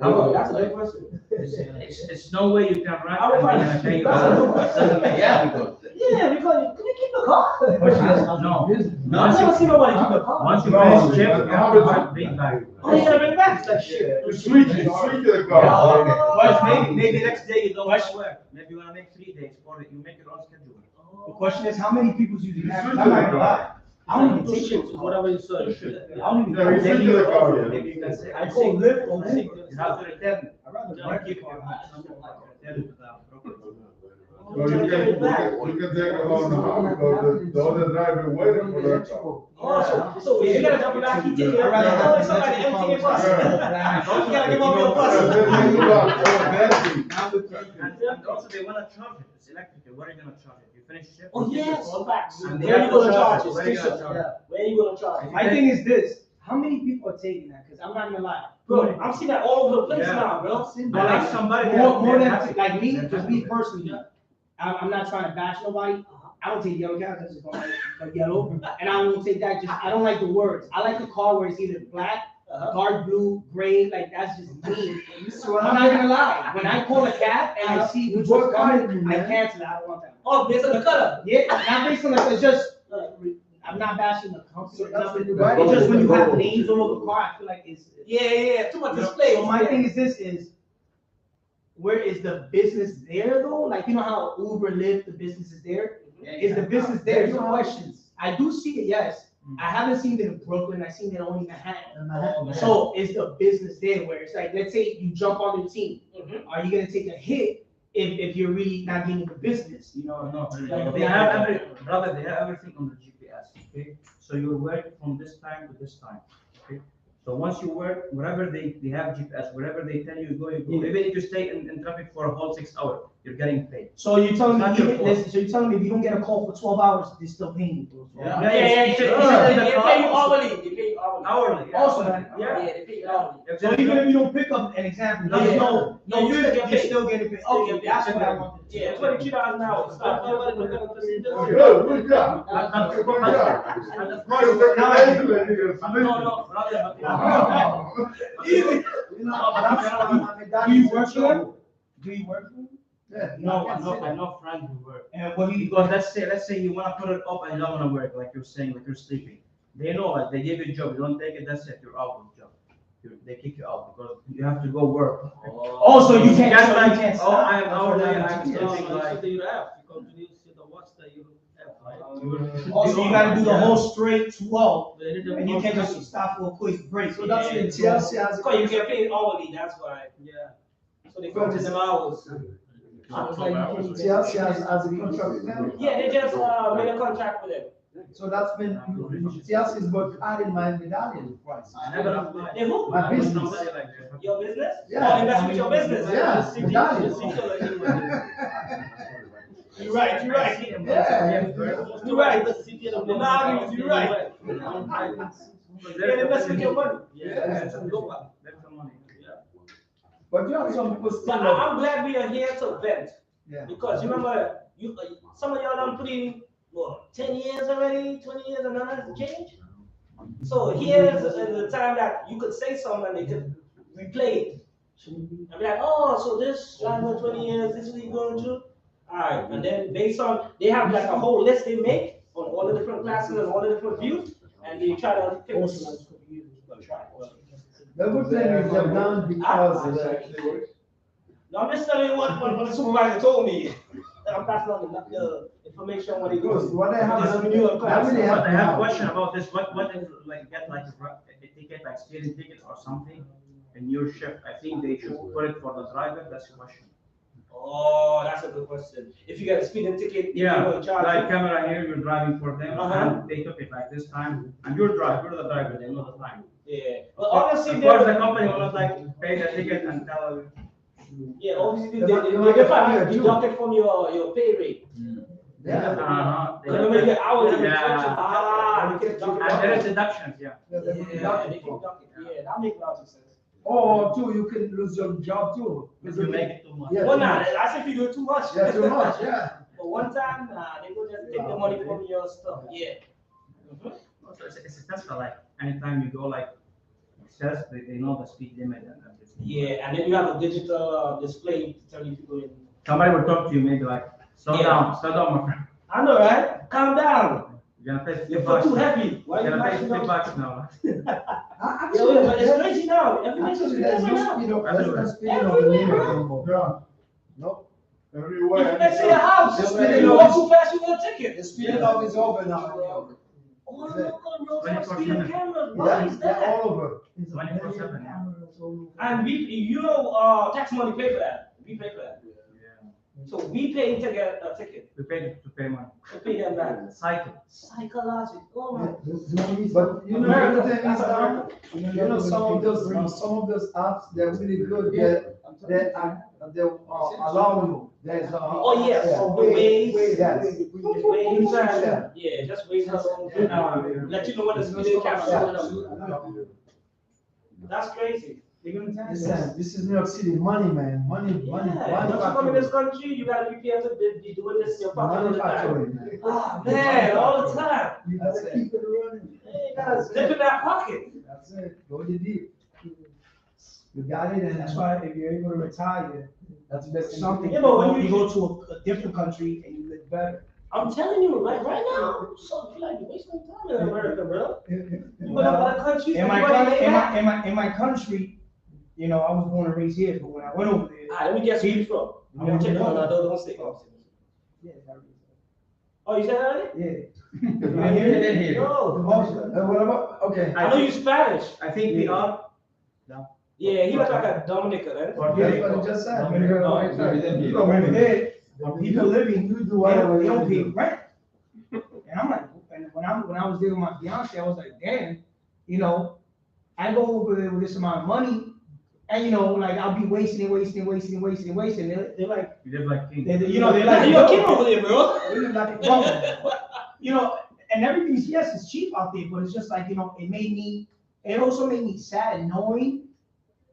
Oh, that's a good question. It's no way you can run. I would and find- they're gonna pay you. that's a good Doesn't make Yeah, sense. Yeah, because can you keep the car? No. No, I've never seen nobody keep the car. Once you No, finish shift, no, you have to bring back. Oh, you gotta bring it back. It's like shit. You switch the car. Well, maybe next day you don't want to work. Maybe you wanna make 3 days, or you make your own schedule. The question is, how many people's using that? You I'm not should. gonna lie. I don't even take shit. it. Whatever you saw. I don't even. Yeah, you take switch the car. Maybe you can say, I call lift or you Uber. have to return it. I'd rather Don't rent keep the it. car. Return it to the broker. No, you can take it home now because the other driver waiting for that car. Oh, so if you gotta jump back, you take it. I'd rather have Oh, somebody empty your bus. Yeah. You gotta give up your Yeah, bus. then you got And also they wanna charge it, it's electrical, where are you gonna charge it? You finish shift? Oh, yes, facts. And they Where have you to gonna charge it. it? Where you gonna Station. charge it? Where you gonna charge it? My thing is this, how many people are taking that? Cause I'm not gonna lie. Bro, I'm seeing that all over the place Yeah. now, bro. But like somebody. More than, that- like me, that- just me personally, I'm not trying to bash nobody. I don't take yellow cars, that's just don't like yellow. And I won't take that, I don't like the words. I like the car where it's either black, dark blue, gray, like that's just me. So I'm not gonna lie, when I call a cab and I see which one's coming, I cancel it, I don't want that. Oh, based on the color. Yeah, not based on the, it's just, I'm not bashing the company or nothing. Right. It's just when you have names all over the car, I feel like it's. Yeah, too much display. So my thing is this is, where is the business there though? Like, you know how Uber, Lyft, the business is there? Is the business there? No questions. I do see it, yes. I haven't seen it in Brooklyn, I've seen it only in Manhattan. So is the business there where it's like, let's say you jump on the team, are you gonna take a hit if you're really not getting the business, you know? No, Like, they have brother, they have everything on the GPS, okay? So you work from this time to this time, okay? So once you work, wherever they have GPS, wherever they tell you go, you go. Yeah. Even if you stay in traffic for a whole 6 hours, you're getting paid. So you're telling me, Not your fault. listen, so you're telling me if you don't get a call for 12 hours, they're still paying you? Yeah. Yeah, It's in the they car. pay you hourly. They pay you hourly. Hourly, yeah. Also, Yeah, they pay you hourly. So even if you don't pick up an example, No, there's no, no, no, you still get you're paid. still getting paid. Still Okay, get paid. that's what I wanted. Yeah, $22 an hour. Stop. Good job. Good job. No, brother. Easy. Do you work for them? Do you work for them? Yeah. No, I know friends who work. And what do you? Because let's say you wanna put it up and you don't wanna work, like you're saying, like you're sleeping. They know, like they give you a job, you don't take it, that's it, you're out of the job. They kick you out because you have to go work. Oh, so you can't, Just so like, you can't oh, stop. I am hourly, I'm No, sleeping so like. you have, you continue to see the watch that you have, right? Also, you gotta do the whole straight 12, They need to- and you can't just stop for a quick break. So that's when TLC has. Because you get paid hourly, that's why. Yeah. So they focus them hours. TLC has a contract with them. Yeah, they just made a contract with them. So that's when TLC is about adding my medallion price. I never applied. They who? My business. Somebody like that. Your business? Yeah. Oh, invest with your business. Yeah, medallion. You're right, you're right. Yeah. You're right. I'm not arguing with you, you're right. Yeah, invest with your money. Yeah. That's the money. But you have some people still. But I'm glad we are here to vent. Yeah. Because you remember, some of y'all done put in, what, 10 years already, 20 years, and none has changed? So here is the time that you could say something and they could replay it. And be like, oh, so this driver 20 years, this is what you're going through? All right, and then based on, they have like a whole list they make on all the different classes and all the different views, and they try to pick The good thing is they've done because. No, I'm just telling you what the supervisor told me. I'm passing on the information on what he goes. What they have. This renewal class. Really But I have a question about this. What if like get like a ticket, like speeding ticket or something in your shift? I think they should put it for the driver. That's the question. Oh, that's a good question. If you get a speeding ticket, Yeah, you're gonna charge like you. camera here, you're driving for them, Uh-huh. and they took it like this time, and you're the driver, they know the time. Yeah. But obviously, Of course, the company will not like pay the ticket and tell you. yeah, obviously, The- they the- probably deduct it from your pay rate. Yeah. Uh-huh. Because remember, you get hourly. Yeah. They can deduct it. And there is deductions, yeah. Yeah, they can deduct it. Yeah, that makes a lot of sense. Or too, you can lose your job too. If you make it too much. Yeah, Well, too nah, much. that's if you do it too much. Yeah, too much, yeah. But one time, nah, they will just take the money from your stuff. Yeah. Also, it's successful, like, anytime you go, like, access, they know the speed limit and everything. Yeah, and then you have a digital display to tell you if you're going. Somebody will talk to you, maybe like, slow down, my friend. I know, right? Calm down. You're gonna pay Your 50 foot bucks. too heavy. Why You're you gonna pay mashing 50 up? bucks now. Yeah, but it's crazy now. Everything's Actually, speed there's right no now. speed up, there's no speed up Everywhere, limit bro. anymore. Yeah. Nope. Everywhere. Let's say a house. The If speed you limit walk too fast, you get a ticket. The speed limit is over now. All the roads have 24/7. speed cameras. Why is Yeah, that? all over. 24/7. And we, you know, tax money pay for that. We pay for that. So we pay to get a ticket. We pay to pay money. To pay them back. Cycle. Psychological. Oh my. But you know, America, the thing is that's now, America. you know, some of those apps, they're really good, they allow you, there's a. Oh, yes. Ways. Yes. Ways. Yeah, just ways along. Let you know when the speed camera showing up. That's crazy. Listen, this is New York City, money, man, money. Once you come in this country, you gotta prepare to be doing this in your pocket all the time. Ah, man, all the time. You gotta keep it running. You gotta zip in that pocket. That's it, go deep. You got it, and that's why if you're able to retire, that's best. Something. Yeah, but when you go to a different country and you live better. I'm telling you, like right now, so you like wasting time in America, bro. You go to other countries. In my country, you know, I was born and raised here, but when I went over there. Let me guess where you from. I'm gonna take one. Don't say. Oh, you said that? Yeah. No. What about, okay. I know you Spanish. I think we are. No. Yeah, he look like a Dominican, eh? That's what you just said. People living, you do whatever they you don't pay do. rent. And I'm like, and when I was there with my fiance, I was like, damn, you know, I go over there with this amount of money, and you know, like I'll be wasting. They're like, You live like king. you know, they're like, you're a king over there, bro. They live like a king. You know, and everything's, yes, it's cheap out there, but it's just like, you know, it also made me sad knowing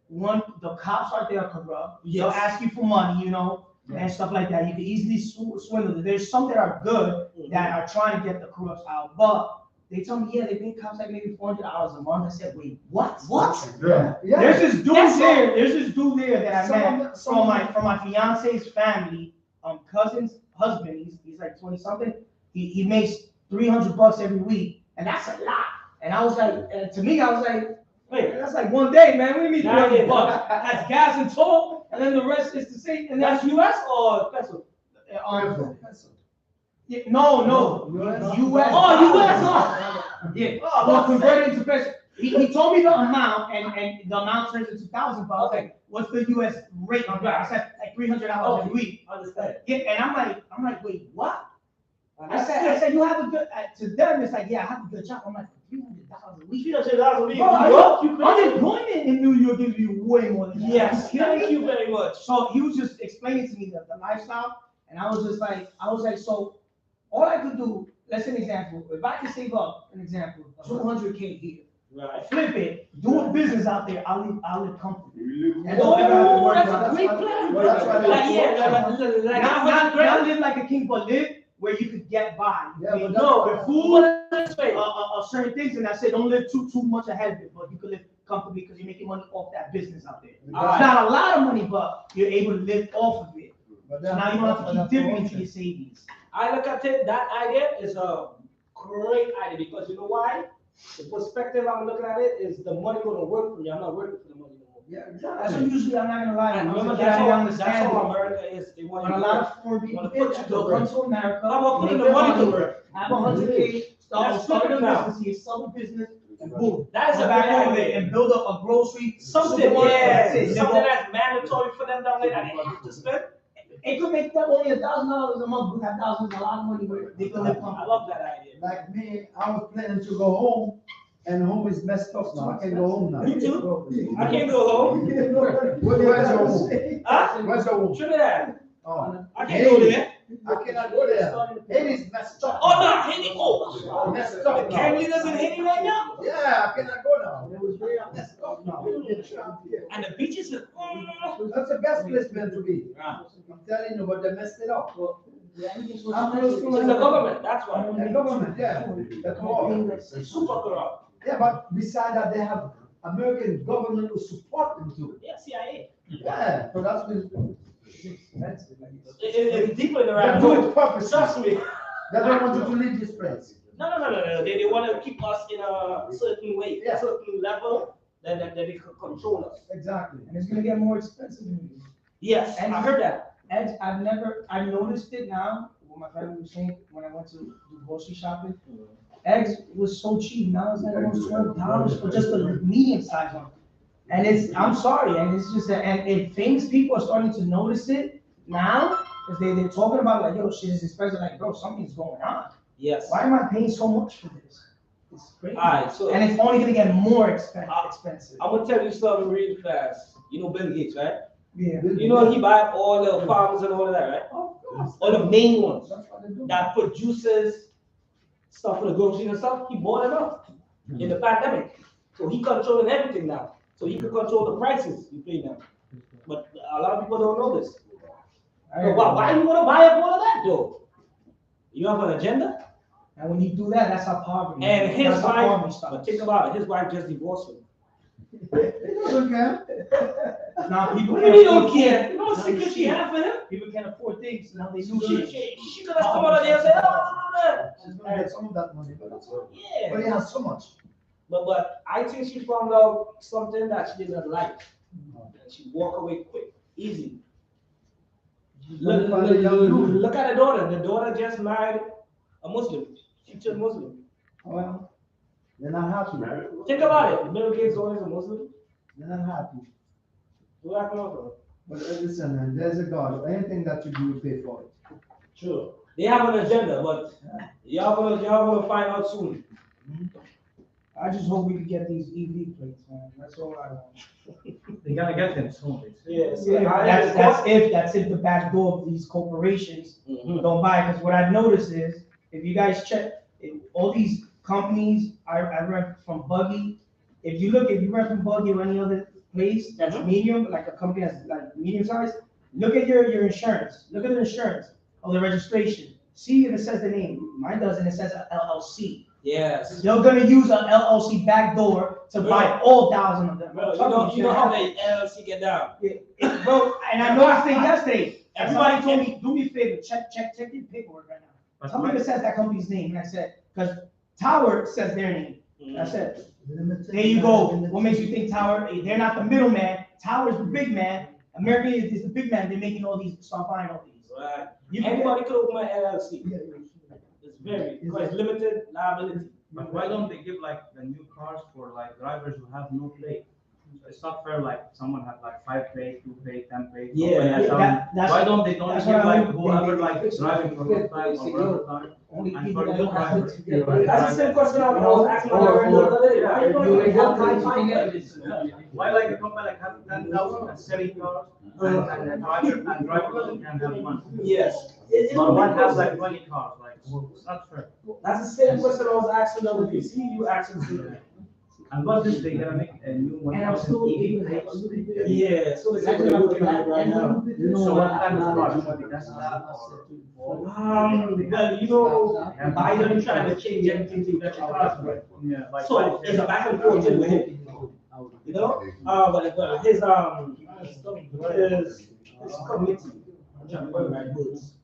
the cops out there are corrupt. They'll ask you for money, you know, and stuff like that. You can easily swindle. There's some that are good that are trying to get the corrupts out, but they told me, yeah, they pay cops like maybe $400 a month. I said, wait, what? Yeah. There's this dude there that I met from my fiance's family, cousin's husband. He's like 20 something. He makes $300 every week, and that's a lot. And I was like, to me, I was like, wait, that's like one day, man. What do you mean $300? That's gas and toll, and then the rest is the same. And that's US or peso? Yeah, no, US. Oh, US. Yeah. Well, converted into peso. He told me the amount, and the amount turns into $1,000. I was like, what's the US rate on that? I said like $300 every week. Understand? Yeah, and I'm like, wait, what? I said, you have a good. To them, it's like, yeah, I have a good job. I'm like, $300 a week. $300 a week. Unemployment in New York gives you way more than that. Yes, thank you very much. So he was just explaining to me the lifestyle, and I was like, so all I could do, let's say an example, if I can save up, an example, $200K here, right, flip it, do a business out there, I'll live comfortably. And don't ever have to work. That's a great plan. Not live like a king, but live where you could get by. Yeah, but the food, certain things, and I said don't live too much ahead of it, but you could live comfortably because you're making money off that business out there. It's not a lot of money, but you're able to live off of it. So now you don't have to keep dipping into your savings. I look at it, that idea is a great idea because you know why? The perspective I'm looking at it is the money going to work for me. I'm not working for the money anymore. Yeah, exactly. That's what usually, I'm not gonna lie. And remember, that's how America is. They want but a lot of foreign people come to America. How about putting the money to work? Have $100K, start a business here, sell a business, and boom. That is a back bad over there idea. and build up a grocery. Something, something that's mandatory for them down there that they have to spend. It could make them only $1,000 a month. With $1,000 is a lot of money. Where they can live comfortable. I love that idea. Like me, I was planning to go home, and home is messed up now. I can't go home now. Me too. I can't go home. Where's your home? Huh? Where's your home? Trinidad. Oh. I can't go there. I cannot go there. Haiti's messed up. Oh no, Haiti. Oh, Messed up the now. camp leaders in Haiti right now. Yeah, I cannot go now. Messed up now. And the beaches is, That's the best place meant to be. I'm telling you, but they messed it up. I'm close to it's the government, that's why. The government, yeah. The corrupt. It's super corrupt. Yeah, but beside that, they have American government who support them too. Yeah, CIA. Yeah, so that's been expensive. It's deeper in the They rabbit do hole. it purposely. Trust me. They don't want you to leave this place. No. They want to keep us in a certain way, a certain level that they can control us. Exactly. And it's gonna get more expensive. Yes, And I heard that. And I noticed it now, what my friend was saying, when I went to do grocery shopping. Eggs was so cheap, now it's like almost $12 for just the medium size one. And I'm sorry, and it's just that, and if famous people are starting to notice it now, because they're talking about like, yo, shit is expensive, like, bro, something's going on. Yes. Why am I paying so much for this? It's crazy. All right, so and it's only gonna get more expensive. I'm gonna tell you something real fast. You know Bill Gates, right? Yeah. You know he buy up all the farms and all of that, right? All the main ones that produces stuff for the groceries and stuff. He bought them up in the pandemic, so he controlling everything now. So he can control the prices you pay now. But a lot of people don't know this. So why you wanna buy up all of that though? You have an agenda? And when you do that, that's how poverty. And his that's how wife, poverty starts. but think about it, his wife just divorced him. He doesn't care. Now people What do you mean don't care? You know what secret she have for him? People can't afford things, now they do She could have come out of there and said, oh, She's gonna get some of that money, but that's all. yeah. But he has so much. But I think she found out something that she didn't like. And she walked away quick, easy. Look at the daughter. The daughter just married a Muslim. She turned Muslim. Well, they're not happy. Think about it. Bill Gates' daughter is a Muslim. They're not happy. Do that come over? But listen, man, there's a God. Anything that you do, you pay for it. True. They have an agenda, but y'all gonna find out soon. I just hope we can get these EV plates, man. That's all I want. They're gonna get them soon. Yes. That's if the back door of these corporations don't buy. Because what I've noticed is, if you guys check, all these companies, I rent from Buggy. If you rent from Buggy or any other place that's medium, like a company that's like medium size, look at your insurance. Look at the insurance or the registration. See if it says the name. Mine doesn't. It says LLC. Yes. They're gonna use an LLC backdoor to buy all 1,000 of them. Bro, you know how they LLC get down. Bro, and I noticed it yesterday. Everybody told me, do me a favor, check your paperwork right now. Tell me if it says that company's name. And I said, because Tower says their name. I said, there you go. What makes you think Tower? They're not the middleman. Tower's the big man. American is the big man. They're making all these, start buying all these. Right. Anybody could open an LLC. It's because limited liability. But why don't they give like the new cars for like drivers who have no plate? It's not fair. Like someone have like 5 plate, 2 plate, 10 plate. Why don't they give like whoever like driving for one time or whatever time? And for new drivers. That's the same question I was asking Why like a company like have 10,000 and selling cars and driver can have one? Yes. But one has like 20 cars. Like it's not fair. That's the same question I was asking WBC. You asking me. And what is they gonna make a new one? Yeah, so it's actually looking at it right now. So what kind of cars? Well, you know, Biden trying to change everything to electric cars, right? Yeah. So it's a back and forth in with him. You know, but his committee, I'm trying to find my words.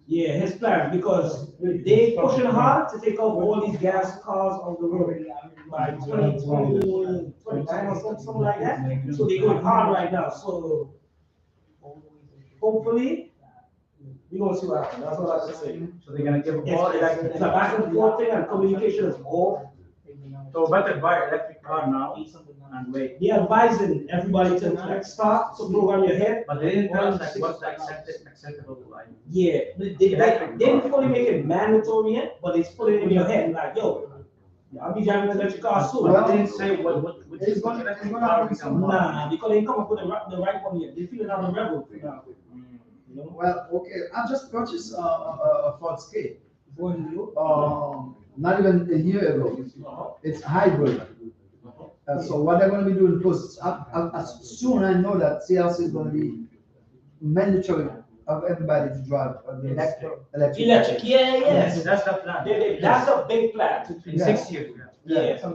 Yeah, his plan, because they pushing hard to take out all these gas cars on the road by 2029 or something like that. So they're going hard right now. So hopefully we're gonna see what happens. That's all I have to say. So they're gonna give all it's a back and forth thing, and communication is off. So better buy electric car now and wait. They're advising everybody to start to program your head. But they didn't tell us like what's the acceptable line. Yeah, they didn't fully make it mandatory yet, but it's put it in your head like, yo, I'll be driving an electric car soon. But they didn't say what it's going to happen. Nah, because they come up with the right one yet. They feel it on the rebel now. You know? Well, okay, I just purchased a Ford Escape. Not even a year ago. It's hybrid. So what they're gonna be doing, because as soon I know that CLC is gonna be mandatory of everybody to drive the electric. That's the plan. That's a big plan. In 6 years. Yeah.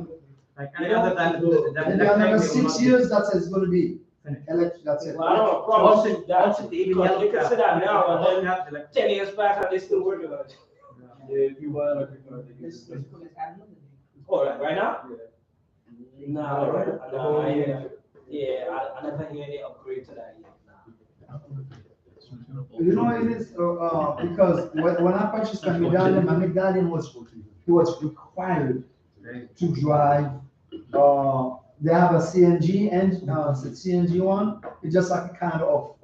Like any other than And then another 6 years, that's it's gonna be electric, that's it. Well, I don't promise that, because they can say that now, and then 10 years back, and they still working on it. Yeah, if you buy electric car, they use it. Oh, right now? No, I never hear any upgrade to that yet. You know, it is, because when I purchased my medallion was required to drive, they have a CNG and, CNG one, it's just like a kind of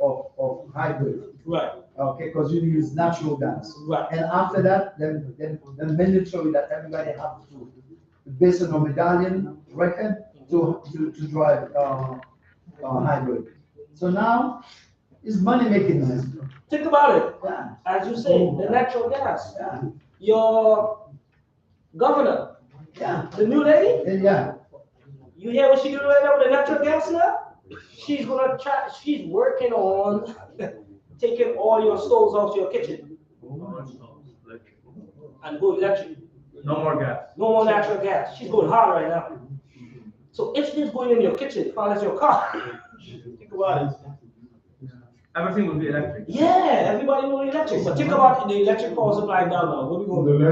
hybrid. Right. Okay, because you use natural gas. Right. And after that, then mandatory that everybody have to, based on a medallion record, to drive, hybrid. So now, it's money making, man. Think about it. Yeah. As you say, the natural gas. Your governor, the new lady. Yeah. You hear what she doing right now with the natural gas now? She's gonna try. She's working on taking all your stoves off your kitchen and go electric. No more gas. No more natural gas. She's going hard right now. So if this going in your kitchen, follows your car. Think about it. Everything will be electric. Yeah, everybody will be electric. But think about the electric power supply down now. What are we going to do?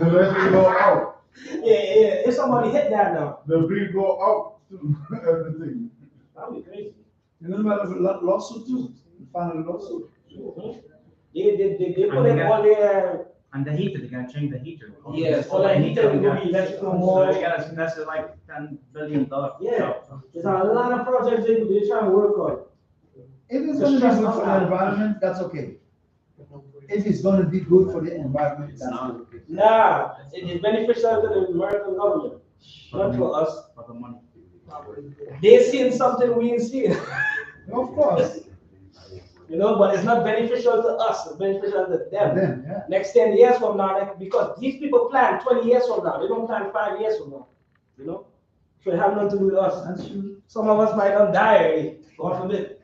The less we go out. Yeah. If somebody hit that now. The bill go out to everything. That would be crazy. You know about the lawsuit too? Final lawsuit. They put in all their. And the heater, they can change the heater. Yes, all the heater will be electrical more. So you gotta invest like $10 billion. Yeah, there's a lot of projects they're trying to work on. If it's gonna be good for the environment, that's okay. If it's gonna be good for the environment, that's okay. Nah, it is beneficial to the American government, not for us. For the money. They're seeing something we ain't seeing. Of course. You know, but it's not beneficial to us, it's beneficial to them. Yeah. Next 10 years from now, because these people plan 20 years from now, they don't plan 5 years from now. You know? So it has nothing to do with us. That's true. Some of us might not die, God forbid.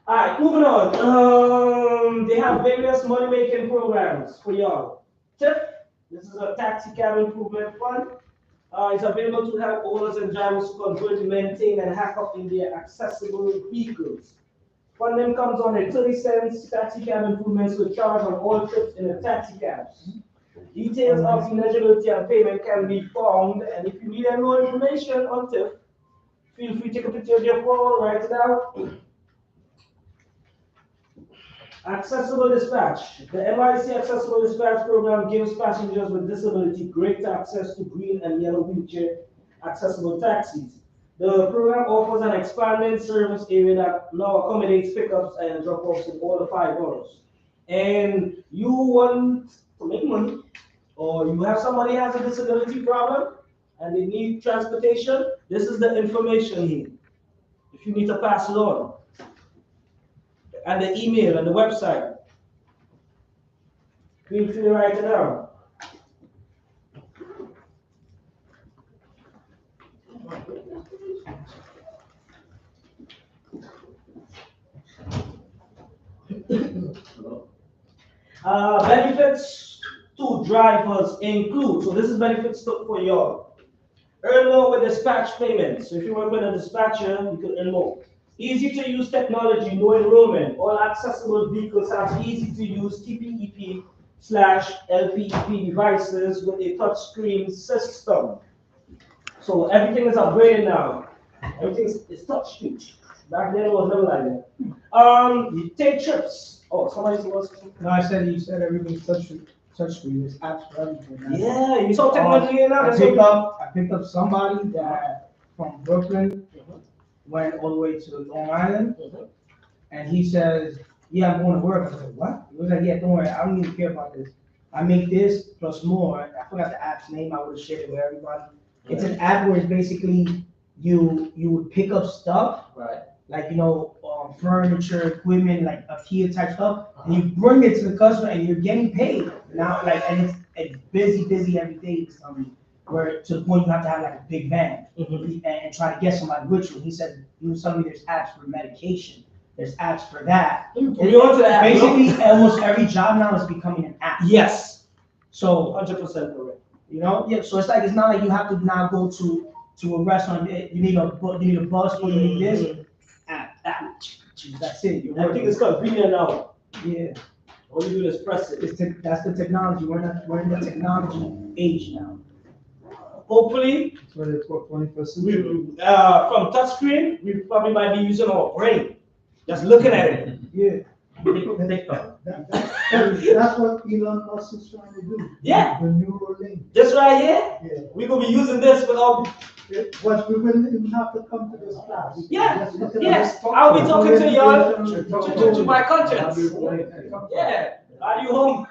Alright, moving on. They have various money-making programs for y'all. TIP, this is a taxi cab improvement fund. It's available to help owners and drivers to control, maintain, and hack up in their accessible vehicles. Funding comes on at 30 cents. Taxi cab improvements will charge on all trips in the taxi cabs. Details of eligibility and payment can be found, and if you need any more information on TIP, feel free to take a picture of your phone, write it out. Accessible dispatch. The NYC Accessible Dispatch Program gives passengers with disability great access to green and yellow wheelchair accessible taxis. The program offers an expanded service area that now accommodates pickups and drop-offs in all the 5 boroughs. And you want to make money, or you have somebody has a disability problem and they need transportation, this is the information here. If you need to pass it on. And the email and the website. Feel free to write it down. Benefits to drivers include, so this is benefits for y'all. Earn more with dispatch payments. So if you work with a dispatcher, you can earn more. Easy to use technology, no enrollment. All accessible vehicles have easy to use TPEP/LPEP devices with a touchscreen system. So everything is upgraded now. Everything is touchscreen. Back then it was never like that. You take trips. Oh, somebody was. No, you said everything's touchscreen. There's apps for everything. Yeah, you saw technology now. I picked up somebody that from Brooklyn went all the way to Long Island, and he says, "Yeah, I'm going to work." I said, "What?" He was like, "Yeah, don't worry, I don't even care about this. I make this plus more." I forgot the app's name. I would have shared it with everybody. It's an app where it's basically you would pick up stuff, right? Like furniture, equipment, like IKEA type stuff, and you bring it to the customer, and you're getting paid now. Like, and it's busy every day. where to the point you have to have like a big van and try to get somebody with you. He said he was telling me there's apps for medication, there's apps for that. Basically, almost every job now is becoming an app. Yes. So 100% correct. you know, yeah. So it's like it's not like you have to now go to a restaurant. You need a bus or you need this. App. That's it. I think it's convenient now. Yeah. All you do is press it. That's the technology. We're in the technology age now. Hopefully, For the 21st century. from touchscreen, we probably might be using our brain, just looking at it. Yeah. That's what Elon Musk is trying to do. Yeah. The neural link. This right here, Yeah. we're gonna be using this without. But we wouldn't even have to come to this class. Yeah, Just look at yes. this I'll be talking to y'all talk to my conscience. Yeah. Are you home?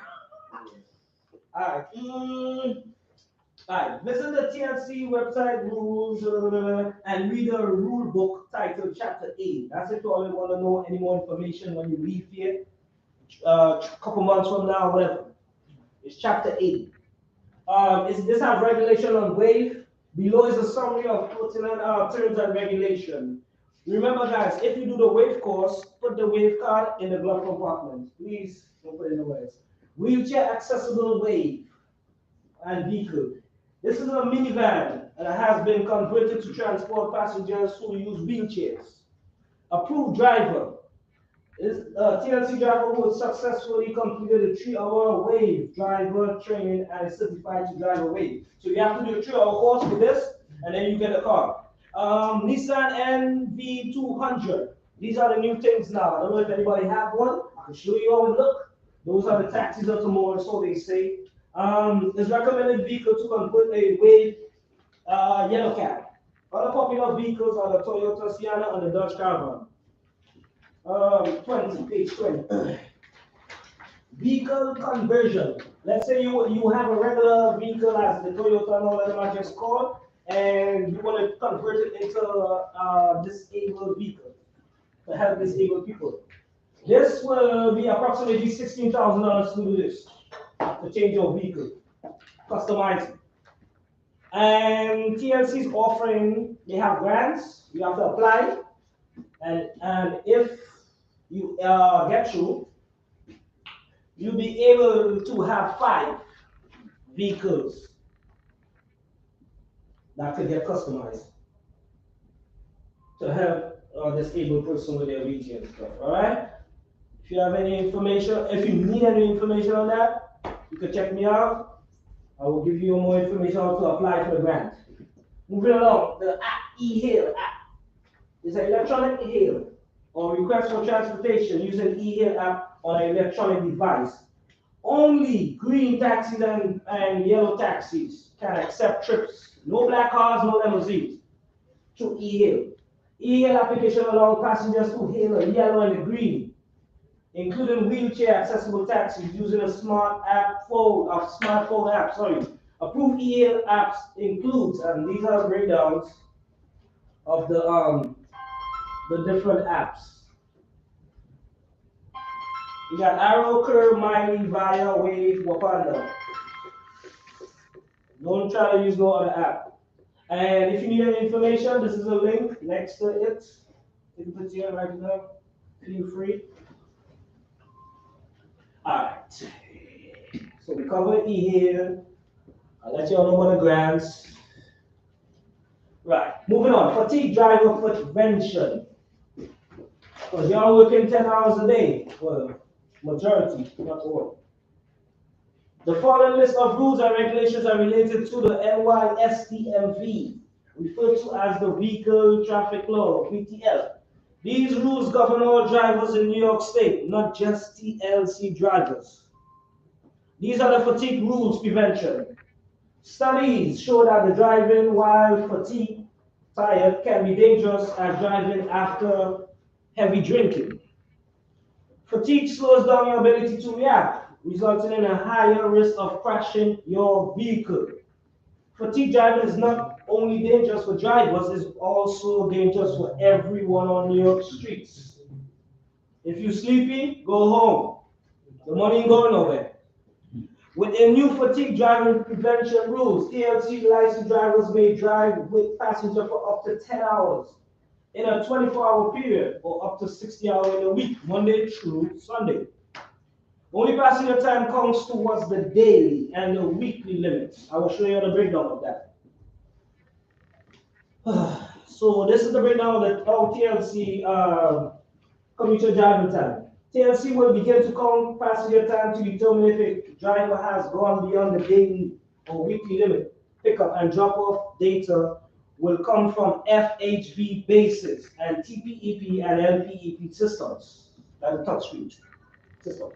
Alright. Alright. Visit the TNC website rules and read the rule book titled Chapter 8. That's if you all want to know any more information when you leave here. A couple months from now, whatever. It's Chapter 8. This has regulation on wave. Below is a summary of pertinent terms and regulation. Remember, guys, if you do the wave course, put the wave card in the glove compartment. Please don't put it in the ways. Wheelchair accessible wave and vehicle. This is a minivan and it has been converted to transport passengers who use wheelchairs. Approved driver is a TLC driver who has successfully completed a 3-hour wave driver training and is certified to drive a wave. So you have to do a 3-hour course for this, and then you get a car. Nissan NV200. These are the new things now. I don't know if anybody have one. I can show you how it look. Those are the taxis of tomorrow, so they say. It's recommended vehicle to convert a wave yellow cab. Other popular vehicles are the Toyota Sienna and the Dodge Caravan. 20, page 20. Vehicle conversion. Let's say you have a regular vehicle as the Toyota and all that I just called, and you want to convert it into a disabled vehicle to help disabled people. This will be approximately $16,000 to do this, to change your vehicle, customize it. And TLC is offering, they have grants, you have to apply, and if you get through, you'll be able to have 5 vehicles that could get customized to help a disabled person with their wheelchair and stuff, all right? If you have any information, if you need any information on that, you can check me out. I will give you more information on how to apply for the grant. Moving along, the app, e-hail app. It's an electronic hail or request for transportation using e-hail app on an electronic device. Only green taxis and yellow taxis can accept trips. No black cars, no limousines. Through e-hail. E-hail application allows passengers to hail a yellow and a green, including wheelchair accessible taxis using a smartphone app. Approved e-hail apps includes, and these are breakdowns of the different apps. You got Arrow, Curve, Miley, Via, Wave, Wakanda. Don't try to use no other app. And if you need any information, this is a link next to it. You can put it here right now. Feel free. Alright. So we covered e-hail. I'll let you all know about the grants. Right, moving on. Fatigue driver prevention. Because y'all working 10 hours a day. Well, majority, not all. The following list of rules and regulations are related to the NYSTMV, referred to as the Vehicle Traffic Law, VTL. These rules govern all drivers in New York State, not just TLC drivers. These are the fatigue rules prevention. Studies show that the driving while fatigued, tired, can be dangerous as driving after heavy drinking. Fatigue slows down your ability to react, resulting in a higher risk of crashing your vehicle. Fatigue driving is not only dangerous for drivers, it's also dangerous for everyone on New York streets. If you're sleepy, go home. The money ain't going nowhere. With a new fatigue driving prevention rules, TLC licensed drivers may drive with passenger for up to 10 hours in a 24-hour period or up to 60 hours in a week, Monday through Sunday. Only passenger time counts towards the daily and the weekly limits. I will show you the breakdown of that. So this is the breakdown of the TLC commuter driving time. TLC will begin to count passenger time to determine if a driver has gone beyond the daily or weekly limit. Pickup and drop-off data will come from FHV bases and TPEP and LPEP systems. That's a touchscreen system.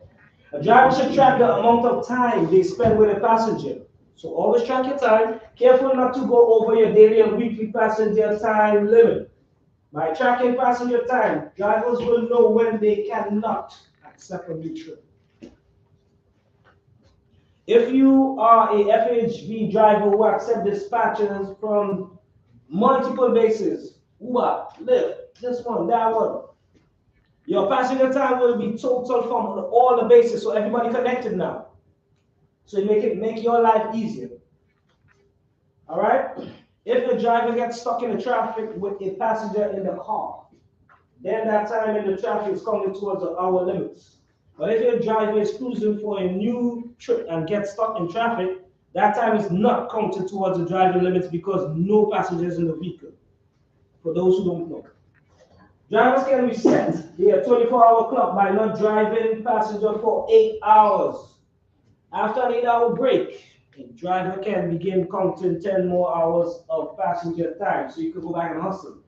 A driver should track the amount of time they spend with a passenger. So always track your time. Careful not to go over your daily and weekly passenger time limit. By tracking passenger time, drivers will know when they cannot accept a new trip. If you are a FHV driver who accepts dispatches from multiple bases, Uber, Lyft, this one, that one, your passenger time will be total from all the bases, so everybody connected now. So you make your life easier. All right? If the driver gets stuck in the traffic with a passenger in the car, then that time in the traffic is coming towards the hour limits. But if your driver is cruising for a new trip and gets stuck in traffic, that time is not counted towards the driving limits because no passengers in the vehicle. For those who don't know. Drivers can reset their 24-hour clock by not driving passenger for 8 hours. After an 8-hour break, a driver can begin counting 10 more hours of passenger time. So you can go back and hustle.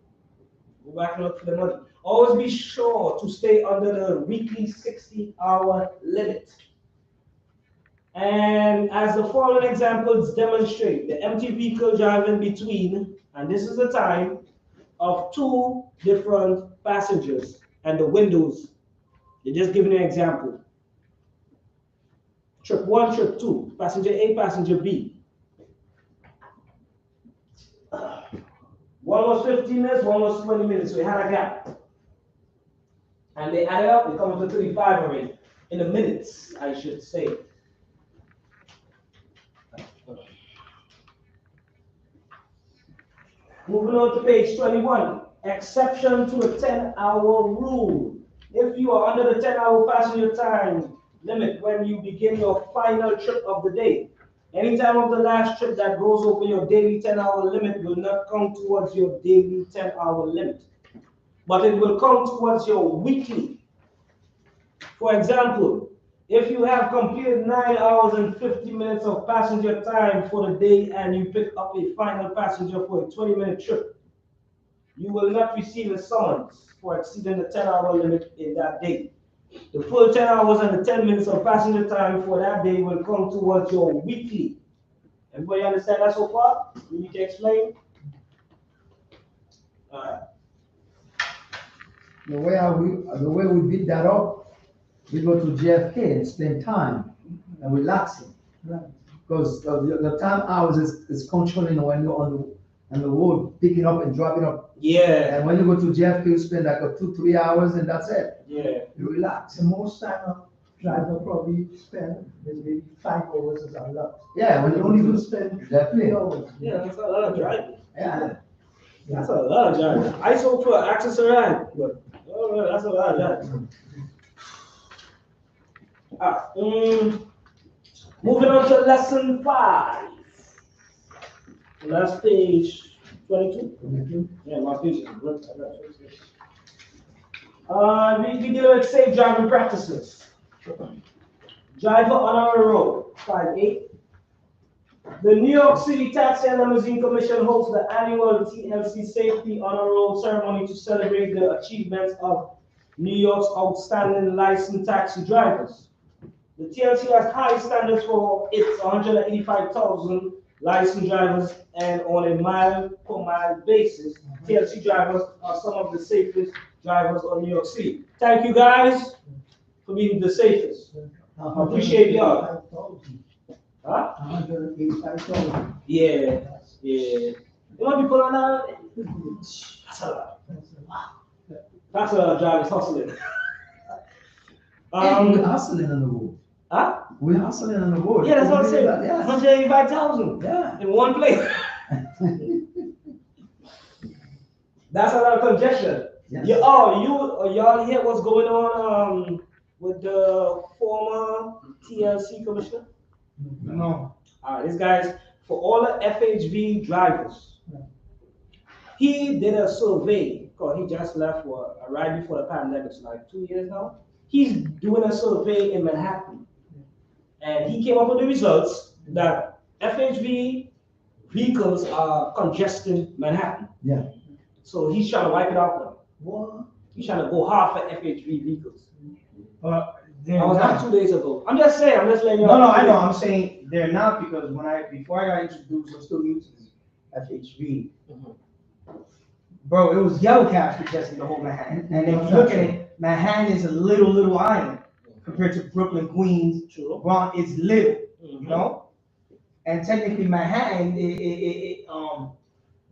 Go back and look for the money. Always be sure to stay under the weekly 60-hour limit. And as the following examples demonstrate, the empty vehicle driving between, and this is the time, of 2 different passengers and the windows. They're just giving you an example. Trip 1, trip 2, passenger A, passenger B. One was 15 minutes, one was 20 minutes, so we had a gap. And they added up, they come up to 35 already. In the minutes, I should say. Moving on to page 21. Exception to a 10-hour rule. If you are under the 10-hour passenger time limit when you begin your final trip of the day, any time of the last trip that goes over your daily 10-hour limit will not count towards your daily 10-hour limit, but it will count towards your weekly. For example, if you have completed 9 hours and 50 minutes of passenger time for the day and you pick up a final passenger for a 20-minute trip, you will not receive a summons for exceeding the 10-hour limit in that day. The full 10 hours and the 10 minutes of passenger time for that day will come towards your weekly. Everybody understand that so far? You need to explain? All right. The way we beat that up, we go to JFK and spend time and relaxing. Because the time hours is controlling when you're on the road, picking up and dropping up. Yeah. And when you go to JFK, you spend like 2-3 hours and that's it. Yeah. You relax. The most time a driver probably spend maybe 5 hours is a lot. Yeah, when you only do will spend 3 definitely. hours. Yeah, that's a lot of driving. Yeah. That's a lot of driving. I sold for access around, but that's a lot of driving. Moving on to lesson 5. Last page 22. Yeah, my page is good. We deal with safe driving practices. Driver on our road, 5A. The New York City Taxi and Limousine Commission hosts the annual TLC Safety on our Road ceremony to celebrate the achievements of New York's outstanding licensed taxi drivers. The TLC has high standards for its 185,000 licensed drivers, and on a mile-per-mile basis, TLC drivers are some of the safest drivers of New York City. Thank you guys for being the safest. I appreciate y'all. Huh? 185,000. Yeah, yeah. You want people on that? That's a lot. That's a lot of drivers hustling. And hustling on the road. Huh? We're hustling on the road. Yeah, that's what I'm saying. Yes. 185,000 Yeah. in one place. That's a lot of congestion. Yes. Y'all hear what's going on with the former TLC commissioner? No. This guy's for all the FHV drivers. He did a survey because he just left right before the pandemic, so like 2 years now. He's doing a survey in Manhattan, and he came up with the results that FHV vehicles are congesting Manhattan. Yeah. So he's trying to wipe it out now. What? He's trying to go hard for FHV vehicles. That was not 2 days ago. I'm just saying, I'm just letting you know. know. No, I know. I'm saying they're not because before I got introduced, I'm still new to FHV. Bro, it was yellow cabs congesting the whole Manhattan. And if you look at it, Manhattan is a little island compared to Brooklyn, Queens. True. Bronx, it's little, you know? And technically Manhattan,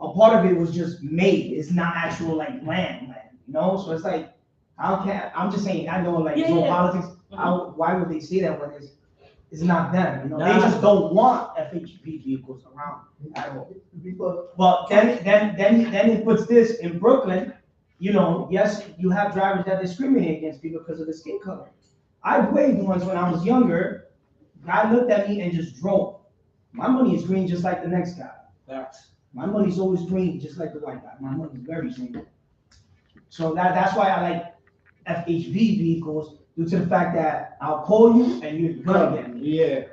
a part of it was just made. It's not actual like land, you know? So it's like, I'm just saying, I know like politics, why would they say that when it's not them, you know? They just don't want FHP vehicles around at all. But then it puts this in Brooklyn, you know, yes, you have drivers that discriminate against people because of the skin color. I waved once when I was younger, guy looked at me and just drove. My money is green just like the next guy. My money's always green just like the white guy. My money's very green. So that's why I like FHV vehicles due to the fact that I'll call you and you're gonna get me. Yeah.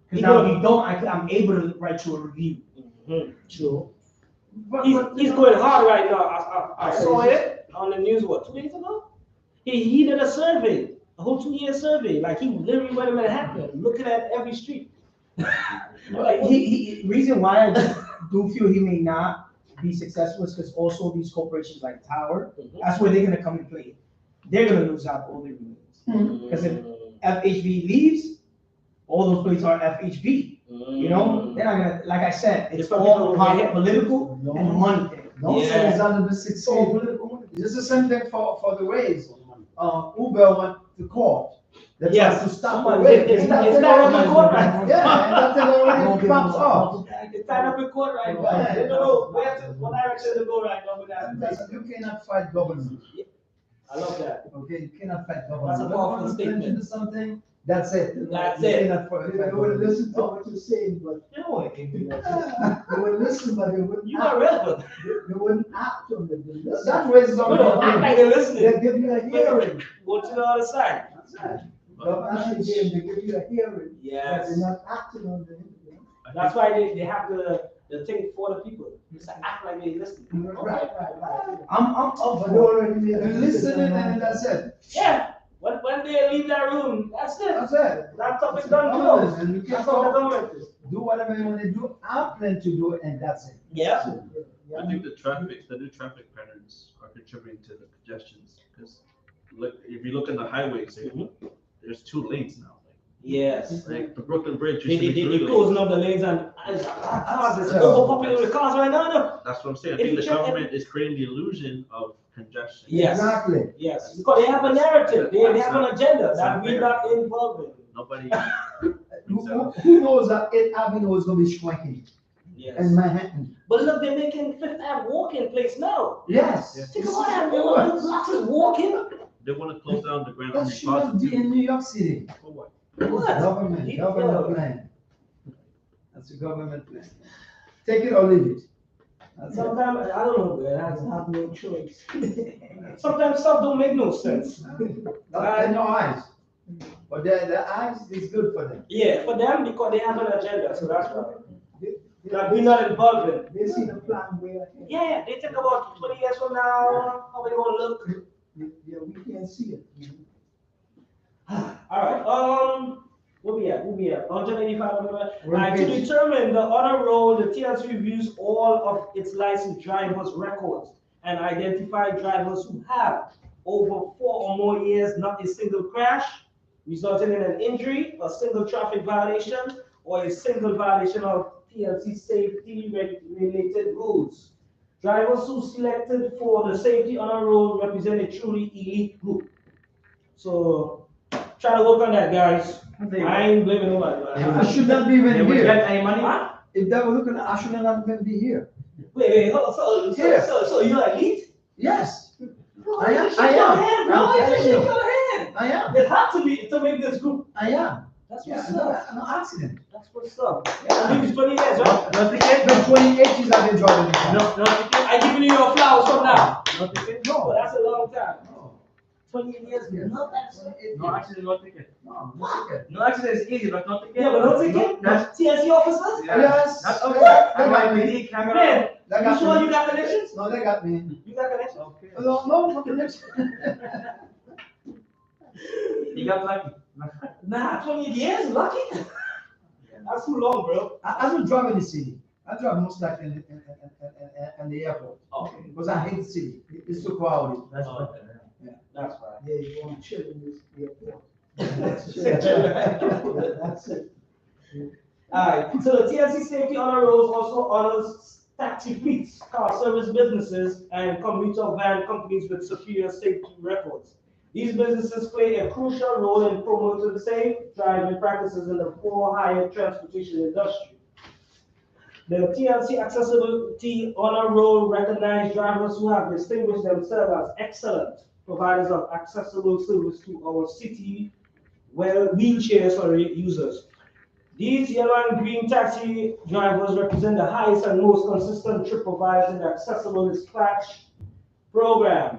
Because now if you don't, I'm able to write you a review. True. He's going hard right now. I saw it on the news, 2 days ago? He did a survey, a whole 2 year survey. Like he literally went to Manhattan, looking at every street. Like reason why I do feel he may not be successful is because also these corporations like Tower, that's where they're gonna come and play. They're gonna lose out all their millions. Because if FHV leaves, all those places are FHV. You know, they're not gonna, like I said, it's all political and money thing. Don't say it's under the 16. It's the same thing for the raise. Uber went to court. They tried to stop the raise. It's not up in court right now. Yeah, and that thing already pops off. It's tied up in court right now. They don't know what direction to go right now with that. You cannot fight government. I love that. Okay, you cannot fight government. That's a powerful statement. Something, that's it. That's you it. Cannot fight They would listen to what you're saying, but you know it. They would listen, but they wouldn't. You are relevant. They wouldn't act on it. They listen. That raises No, act like they're listening. They give you a hearing. Go to the other side. Government again, they give you a hearing. Yes. But they're not acting on it. That's why they have the thing for the people. Just act like they listen. Right. I'm up But they for already made a listening and that's it. Yeah. When they leave that room, that's it. That's it. That topic done Government, closed. and you can That's what the government is. do whatever you want to do. I plan to do it, and that's it. Yeah. I think the new traffic patterns are contributing to the congestions because if you look in the highways, there's 2 lanes now. Yes. Like the Brooklyn Bridge. They closing up the lanes and cars is overpopulated with cars right now. No? That's what I'm saying. I think the government is creating the illusion of congestion. Yes. Exactly. Yes. Because they have a narrative. They have an agenda that we're not involved in. Nobody. Who knows that 8th Avenue is going to be shrinking? Yes. In Manhattan. But look, they're making 5th Ave walking place now. Yes. Think about that. They want lots of walking. They want to close down the Grand That Army should not be in New York City. For what? What? Government plan. That's a government plan. Take it or leave it. Sometimes, I don't know, man, I have no choice. Sometimes stuff don't make no sense. Not in your eyes. But the eyes is good for them. Yeah, for them, because they have an agenda, so that's why. That we're not involved in. They see the plan where. Yeah, they think about 20 years from now, how we gonna look. Yeah, we can't see it. All right, where we at? 185. To determine the honor roll, the TLC reviews all of its licensed drivers' records and identify drivers who have over 4 or more years, not a single crash, resulting in an injury, a single traffic violation, or a single violation of TLC safety-related rules. Drivers who selected for the safety honor roll represent a truly elite group. So try to work on that, guys. I ain't blaming nobody. I should not be even They would here. get any money? Huh? If they were looking, I should not even be here. Wait, hold on. Here. So you're elite? Yes. Bro, I am. shake your hand, bro. I'm You telling shake you. your hand. I am. It had to be to make this group. I am. That's Yeah, what's no, up. no accident. That's what's up. Yeah. I think it's 20 years, right? No ticket? Been 28 years I've been driving this car. No ticket? I giving you your flowers from now. No ticket? No. But that's a long time. No. 20 years, Yes. no accident. No accident, no ticket. No, no ticket. No accident is easy, but no ticket. Yeah, but no ticket? That's TSC officers? yeah. Yes. That's They okay. got NYPD camera. Man, They you got sure me. you got connections? No, they got me. You got connections? Okay. No connection. You got lucky. Nah, 20 years? Lucky? That's too long, bro. I don't drive in the city. I drive most like in the airport. Okay. Because I hate the city. It's too crowded. That's right. Yeah, that's right. Yeah, you want to chill in this airport. That's it. Alright, so the TLC Safety Honor Rolls also honors taxi fleets, car service businesses, and commuter van companies with superior safety records. These businesses play a crucial role in promoting safe driving practices in the for-hire transportation industry. The TLC Accessibility Honor Roll recognizes drivers who have distinguished themselves as excellent providers of accessible service to our city wheelchair users. These yellow and green taxi drivers represent the highest and most consistent trip providers in the Accessible Dispatch program.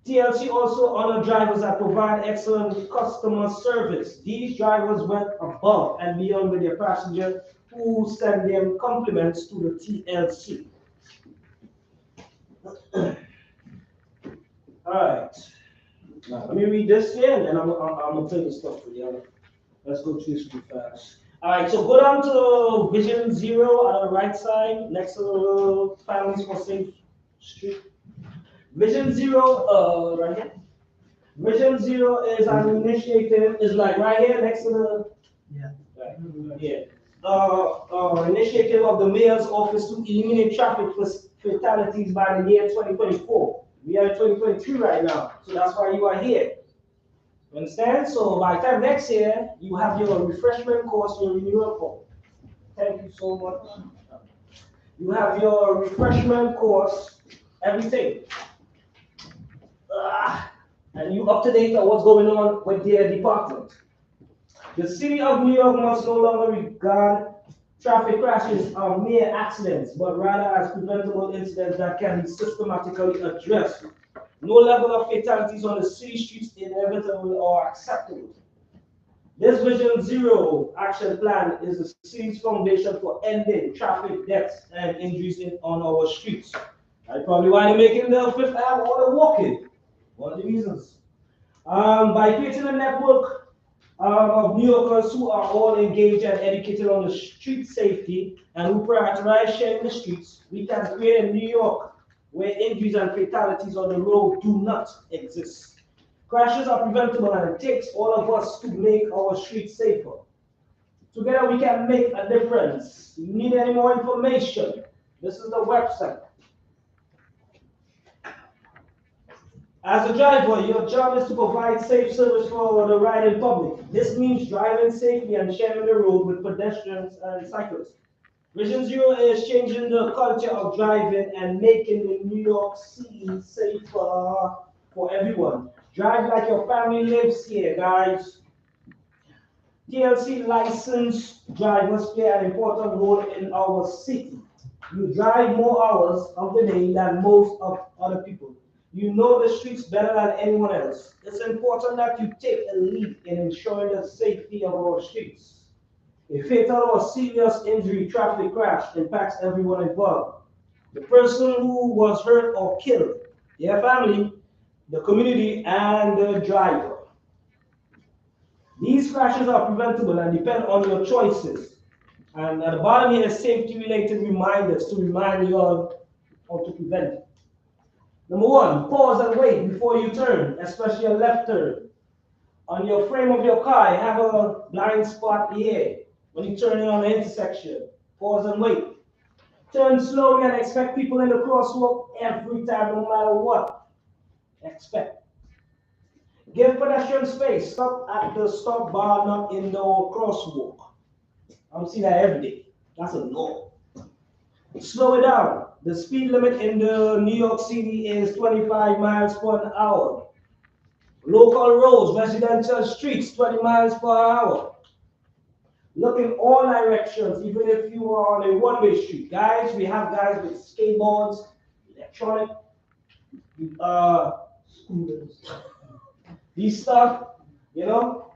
TLC also honor drivers that provide excellent customer service. These drivers went above and beyond with their passengers who send them compliments to the TLC. All right. Now, let me read this here, and then I'm gonna play this stuff for you. Let's go through this really fast. All right, so go down to Vision Zero on the right side, next to the Families for Safe Street. Vision Zero, right here. Vision Zero is an initiative, is like right here next to the, yeah. Initiative of the Mayor's Office to eliminate traffic fatalities by the year 2024. We are in 2023 right now, so that's why you are here. You understand? So by the time next year, you have your refreshment course, your renewal course. Thank you so much. You have your refreshment course, everything. And you up to date on what's going on with their department. The city of New York must no longer regard traffic crashes as mere accidents, but rather as preventable incidents that can be systematically addressed. No level of fatalities on the city streets is inevitable or acceptable. This Vision Zero action plan is the city's foundation for ending traffic deaths and injuries on our streets. That's probably why they're making the Fifth Avenue all the walking. One of the reasons. By creating a network of New Yorkers who are all engaged and educated on the street safety and who prioritize sharing the streets, we can create a New York where injuries and fatalities on the road do not exist. Crashes are preventable, and it takes all of us to make our streets safer. Together we can make a difference. If you need any more information, this is the website. As a driver, your job is to provide safe service for the riding public. This means driving safely and sharing the road with pedestrians and cyclists. Vision Zero is changing the culture of driving and making the New York City safer for everyone. Drive like your family lives here, guys. TLC licensed drivers play an important role in our city. You drive more hours of the day than most of other people. You know the streets better than anyone else. It's important that you take a lead in ensuring the safety of our streets. A fatal or serious injury traffic crash impacts everyone involved. The person who was hurt or killed, their family, the community, and the driver. These crashes are preventable and depend on your choices. And at the bottom here is safety-related reminders to remind you of how to prevent it. Number one, pause and wait before you turn, especially a left turn. On your frame of your car, you have a blind spot here. When you turn in on the intersection, pause and wait. Turn slowly and expect people in the crosswalk every time, no matter what. Expect. Give pedestrian space. Stop at the stop bar, not in the crosswalk. I'm seeing that every day. That's a no. Slow it down. The speed limit in the New York City is 25 miles per hour. Local roads, residential streets, 20 miles per hour. Look in all directions, even if you are on a one-way street. Guys, we have guys with skateboards, electronic, scooters. These stuff, you know,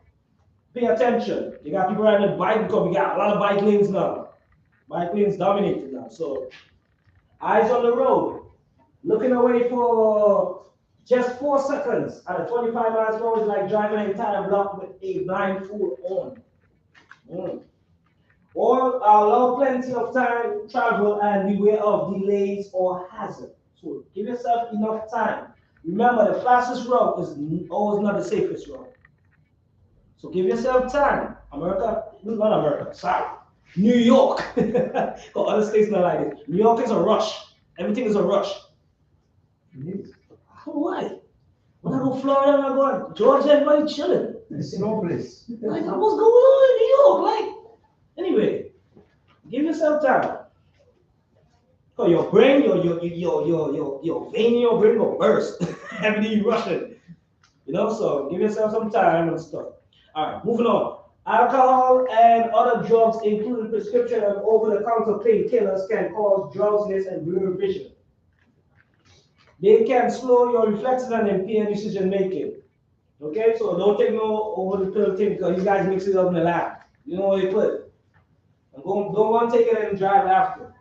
pay attention. You got people riding a bike because we got a lot of bike lanes now. Bike lanes dominated now. So, eyes on the road. Looking away for just 4 seconds at a 25 miles per hour is like driving an entire block with a blindfold on. Or allow plenty of time travel and beware of delays or hazard. So give yourself enough time. Remember, the fastest route is always not the safest route. So give yourself time. America, not America, sorry. New York. Or other states not like this. New York is a rush. Everything is a rush. Why? When I go Florida, I go Georgia, everybody chilling. It's no place. Like, what's going on in New York? Like, anyway, give yourself time. So your brain, your vein in your brain will burst. Everything you rushing. You know, so give yourself some time and stuff. All right, moving on. Alcohol and other drugs, including prescription and over-the-counter painkillers, can cause drowsiness and blurred vision. They can slow your reflexes and impair decision making. Okay, so don't take no over the pill thing because you guys mix it up in the lab. You know what they put. And don't want to take it and drive after.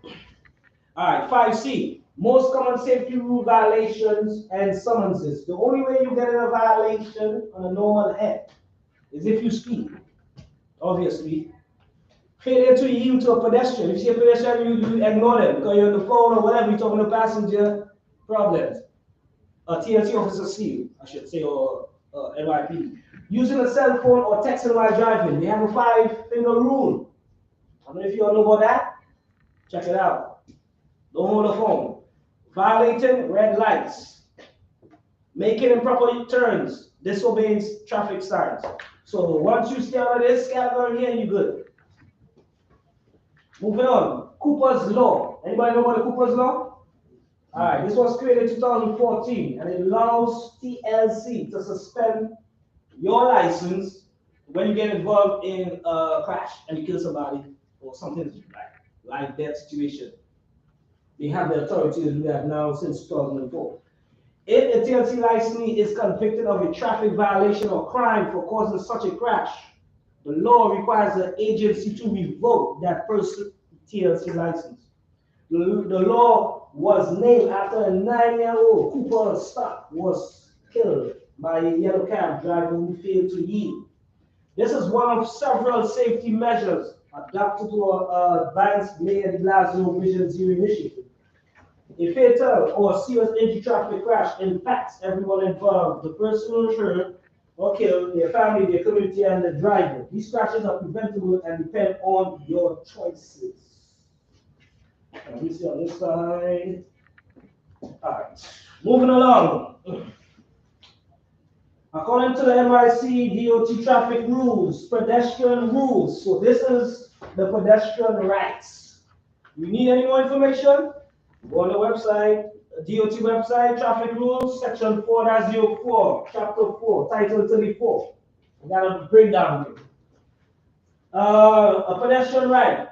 All right, 5C. Most common safety rule violations and summonses. The only way you get in a violation on a normal head is if you speed. Obviously. Failure to yield to a pedestrian. If you see a pedestrian, you ignore them because you're on the phone or whatever, you're talking to passenger. Problems. A TLC officer see, I should say, or NYP. Using a cell phone or texting while driving. They have a 5-finger rule. I don't know if you all know about that. Check it out. Don't hold the phone. Violating red lights. Making improper turns. Disobeying traffic signs. So once you stay out of this category here, you're good. Moving on. Cooper's Law. Anybody know about the Cooper's Law? All right, this was created in 2014, and it allows TLC to suspend your license when you get involved in a crash and you kill somebody or something like that situation. They have the authority to do that now since 2004. If a TLC licensee is convicted of a traffic violation or crime for causing such a crash, the law requires the agency to revoke that person's TLC license. The law was named after a 9-year-old Cooper Stock was killed by a yellow cab driver who failed to yield. This is one of several safety measures adopted to advance Mayor de Blasio Vision Zero initiative. A fatal or serious injury traffic crash impacts everyone involved, the person who hurt or killed, their family, their community, and the driver. These crashes are preventable and depend on your choices. Let me see on this side. All right, moving along. According to the NYC DOT traffic rules, pedestrian rules. So this is the pedestrian rights. You need any more information? Go on the website, DOT website, traffic rules, section 4-04, chapter 4, title 34. We got a breakdown here. A pedestrian right.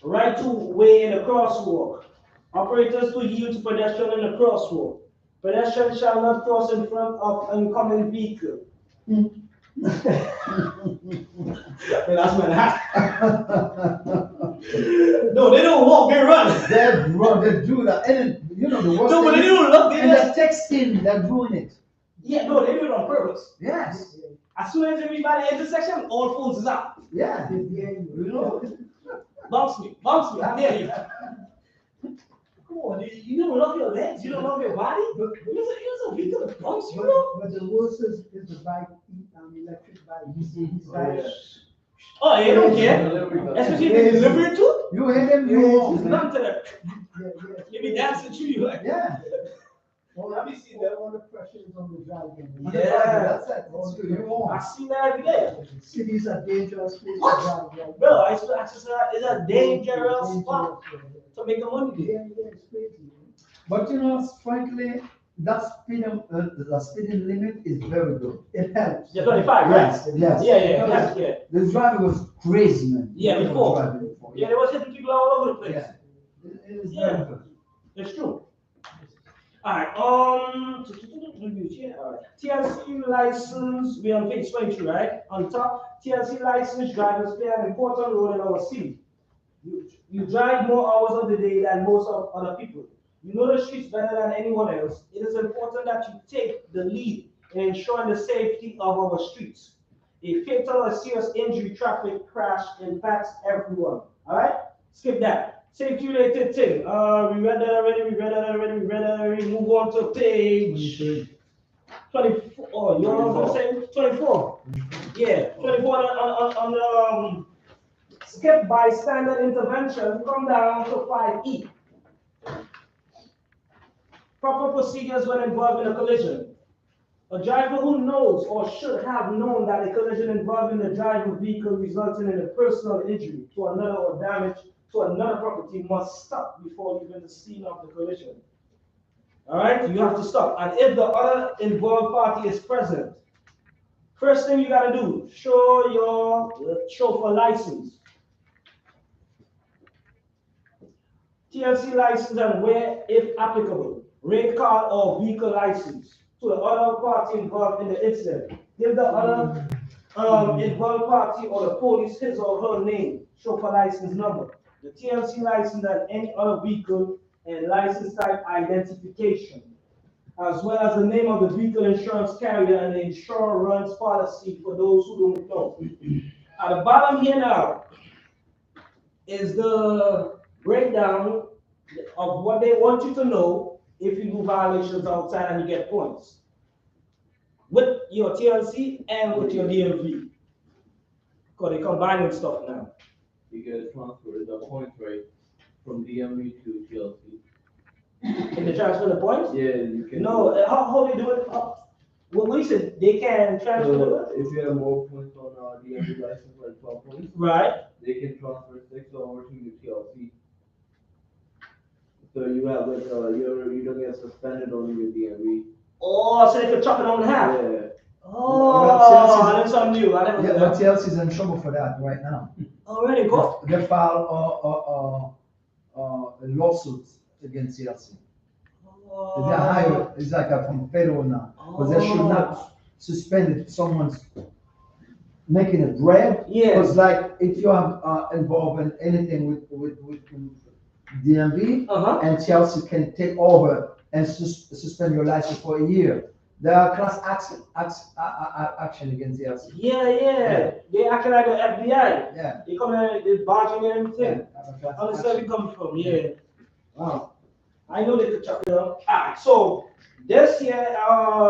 Right to way in a crosswalk. Operators to yield to pedestrian in a crosswalk. Pedestrian shall not cross in front of oncoming vehicle. That's my hat. No, they don't walk, they run. They run, they do that. And you know the worst. No, but they don't look. And they're texting, they're doing it. Yeah, no, they do it on purpose. Yes. As soon as they reach by the intersection, all phones is out. Yeah. You know? Bounce me, I dare you. Come on, you don't love your legs, you don't love your body. You're so weak to the bounce, you know? But the Wilson is the bike, electric bike. He's bike. Oh, they don't care. Especially if they deliver it to you. Hit them, you it's none to them. They be dancing to you like. Yeah. Let me see that. All the pressure is on the driver. Yeah. That's it. That's what you want. I see that every day. Cities are dangerous places to What? drive. Bro, it's a dangerous spot to make the money there. Yeah, it's crazy. But you know, frankly, the speeding limit is very good. It helps. Yeah, 25, right? Yes, yes. Yeah. Because the driver was crazy, man. Yeah, He was before. driving before. Yeah, they was hitting people all over the place. Yeah. It is Yeah. very good. It's true. Alright, TLC license, we're on page 22, right? On top, TLC license drivers play an important role in our city. You drive more hours of the day than most of other people. You know the streets better than anyone else. It is important that you take the lead in ensuring the safety of our streets. A fatal or serious injury traffic crash impacts everyone. Alright? Skip that. Safety related thing. We read that already. Move on to page 24. Oh, you know what I'm saying? 24. Yeah, 24 on skip bystander intervention. Come down to 5E. Proper procedures when involved in a collision. A driver who knows or should have known that a collision involving the driver vehicle resulting in a personal injury to another or damage to another property must stop before leaving the scene of the collision. All right, you have to stop. And if the other involved party is present, first thing you gotta do, show your chauffeur license. TLC license and where, if applicable, rate card or vehicle license to the other party involved in the incident. Give the other involved party or the police his or her name, chauffeur license number, the TLC license and any other vehicle and license type identification, as well as the name of the vehicle insurance carrier and the insurance policy for those who don't know. At the bottom here now is the breakdown of what they want you to know if you do violations outside and you get points with your TLC and with your DMV. Because they're combining stuff now. You get transfer the points right from DMV to TLC. Can they transfer the points? Yeah, you can. No, how they do it? What we said, they can transfer the points? If you have more points on DMV license, like 12 points, right? They can transfer 6 over to your TLC. So you have like you don't get suspended on your DMV. Oh, so they can chop it on half. Yeah. Oh, that's something new. I never. Yeah, but TLC is in trouble for that right now. Already go. They filed a lawsuit against TLC. They're higher. It's like from federal now, because they should not suspend if someone's making a grab. Yeah. Because like if you are involved in anything with DMV, and TLC can take over and suspend your license for a year. There are class action against TLC. Yeah. They acting like the FBI. Yeah. They come in, they barging in and everything. Yeah. Understand where it comes from. Yeah. Wow. I know they could chop it up. Alright, so this year,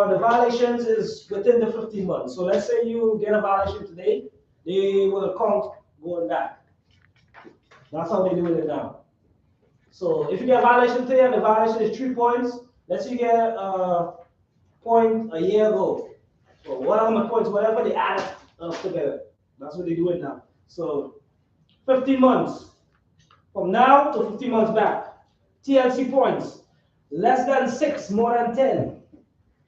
the violations is within the 15 months. So let's say you get a violation today, they will count going back. That's how they're doing it now. So if you get a violation today and the violation is 3 points, let's say you get a point a year ago. So whatever points, whatever they add together. That's what they're doing now. So 15 months from now to 15 months back. TLC points, less than 6, more than 10,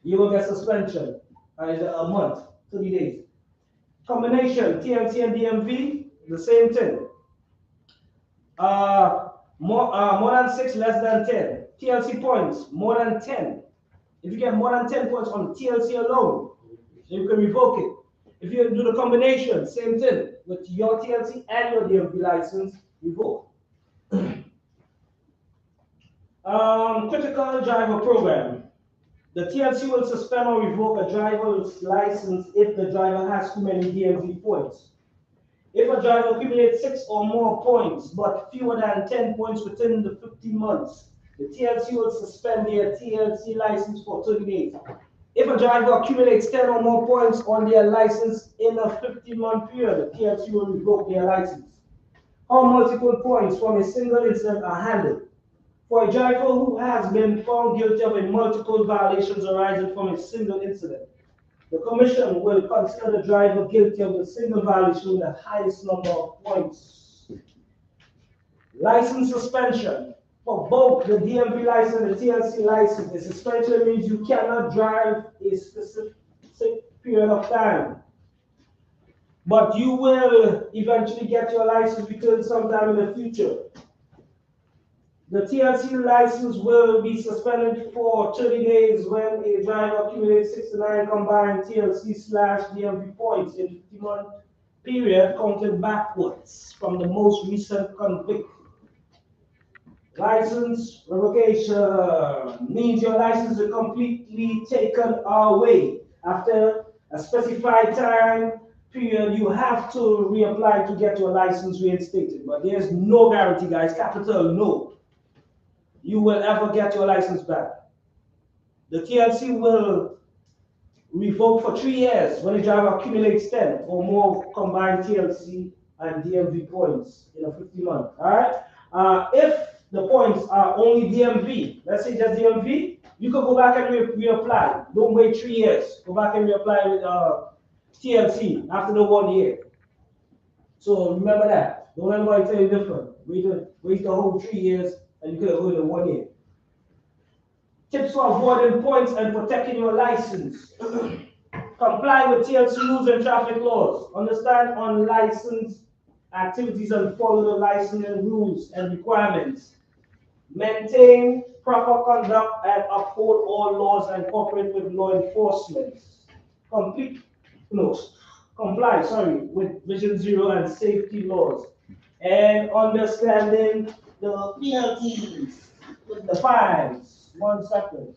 you will get suspension. A month, 30 days. Combination, TLC and DMV, the same thing. More than 6, less than 10. TLC points, more than 10. If you get more than 10 points on TLC alone, you can revoke it. If you do the combination, same thing. With your TLC and your DMV license, revoke. Critical driver program. The TLC will suspend or revoke a driver's license if the driver has too many DMV points. If a driver accumulates 6 or more points, but fewer than 10 points within the 15 months, the TLC will suspend their TLC license for 30 days. If a driver accumulates 10 or more points on their license in a 15-month period, the TLC will revoke their license. How multiple points from a single incident are handled. For a driver who has been found guilty of a multiple violations arising from a single incident, the Commission will consider the driver guilty of the single violation with the highest number of points. License suspension. For both the DMV license and the TLC license, the suspension means you cannot drive a specific period of time. But you will eventually get your license because sometime in the future. The TLC license will be suspended for 30 days when a driver accumulates 69 combined TLC/DMV points in 50-month period counted backwards from the most recent convict. License revocation means your license is completely taken away. After a specified time period, you have to reapply to get your license reinstated. But there's no guarantee, guys, capital no. You will ever get your license back. The TLC will revoke for 3 years when a driver accumulates 10 or more combined TLC and DMV points in a 50-month. All right. If the points are only DMV, let's say just DMV, you can go back and reapply. Don't wait 3 years. Go back and reapply with TLC after the 1 year. So remember that. Don't let anybody tell you different. Wait the whole 3 years and you could have waited 1 year. Tips for avoiding points and protecting your license. Comply with TLC rules and traffic laws. Understand unlicensed activities and follow the licensing rules and requirements. Maintain proper conduct and uphold all laws and cooperate with law enforcement. Comply with Vision Zero and safety laws. And understanding the penalties with the fines. 1 second.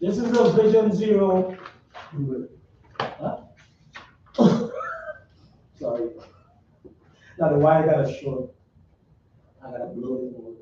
This is the Vision Zero. Huh? Sorry. Now the wire got a short. I gotta blow it over there.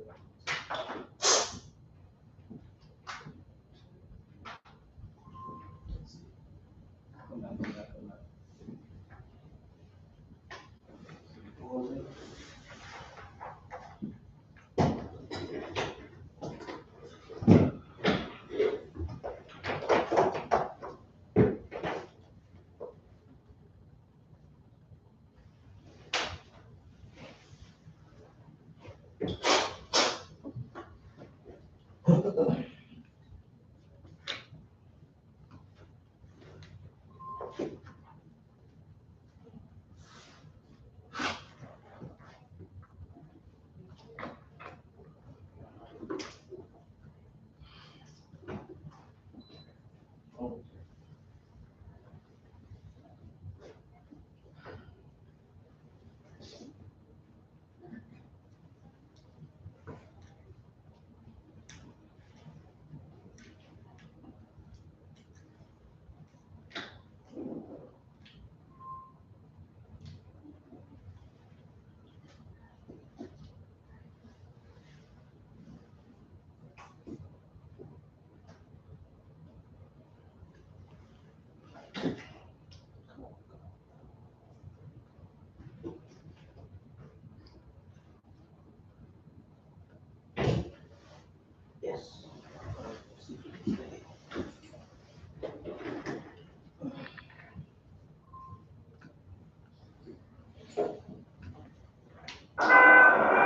Yes.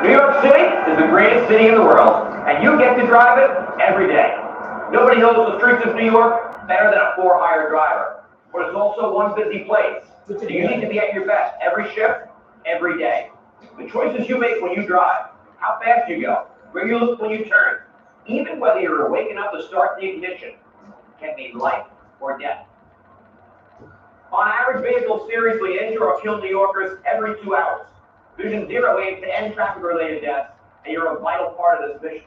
New York City is the greatest city in the world, and you get to drive it every day. Nobody knows the streets of New York better than a for-hire driver, but it's also one busy place. So you need to be at your best every shift, every day. The choices you make when you drive, how fast you go, where you look when you turn, even whether you're waking up to start the ignition, can mean life or death. On average, vehicles seriously injure or kill New Yorkers every 2 hours. Vision Zero aims to end traffic-related deaths, and you're a vital part of this mission.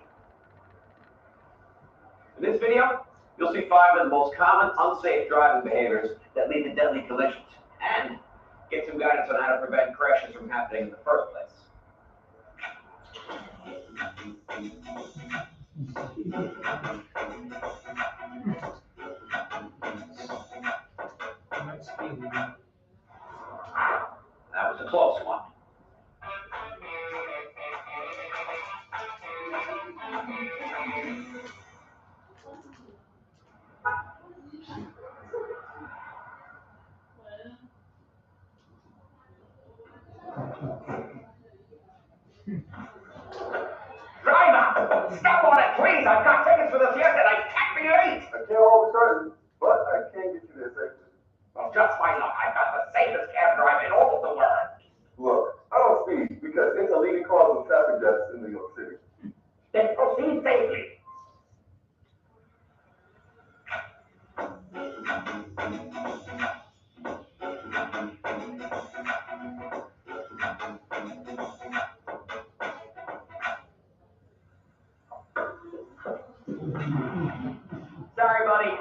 In this video, you'll see 5 of the most common unsafe driving behaviors that lead to deadly collisions, and get some guidance on how to prevent crashes from happening in the first place. That was a close one. Driver, step on it, please. I've got tickets for this yesterday. I can't be late. I can't hold the curtain, but I can get you there safely. Well, just my luck. I've got the safest cab driver in all of the world. Look, I don't speed because it's a leading cause of traffic deaths in New York City. Then proceed safely. Sorry, buddy.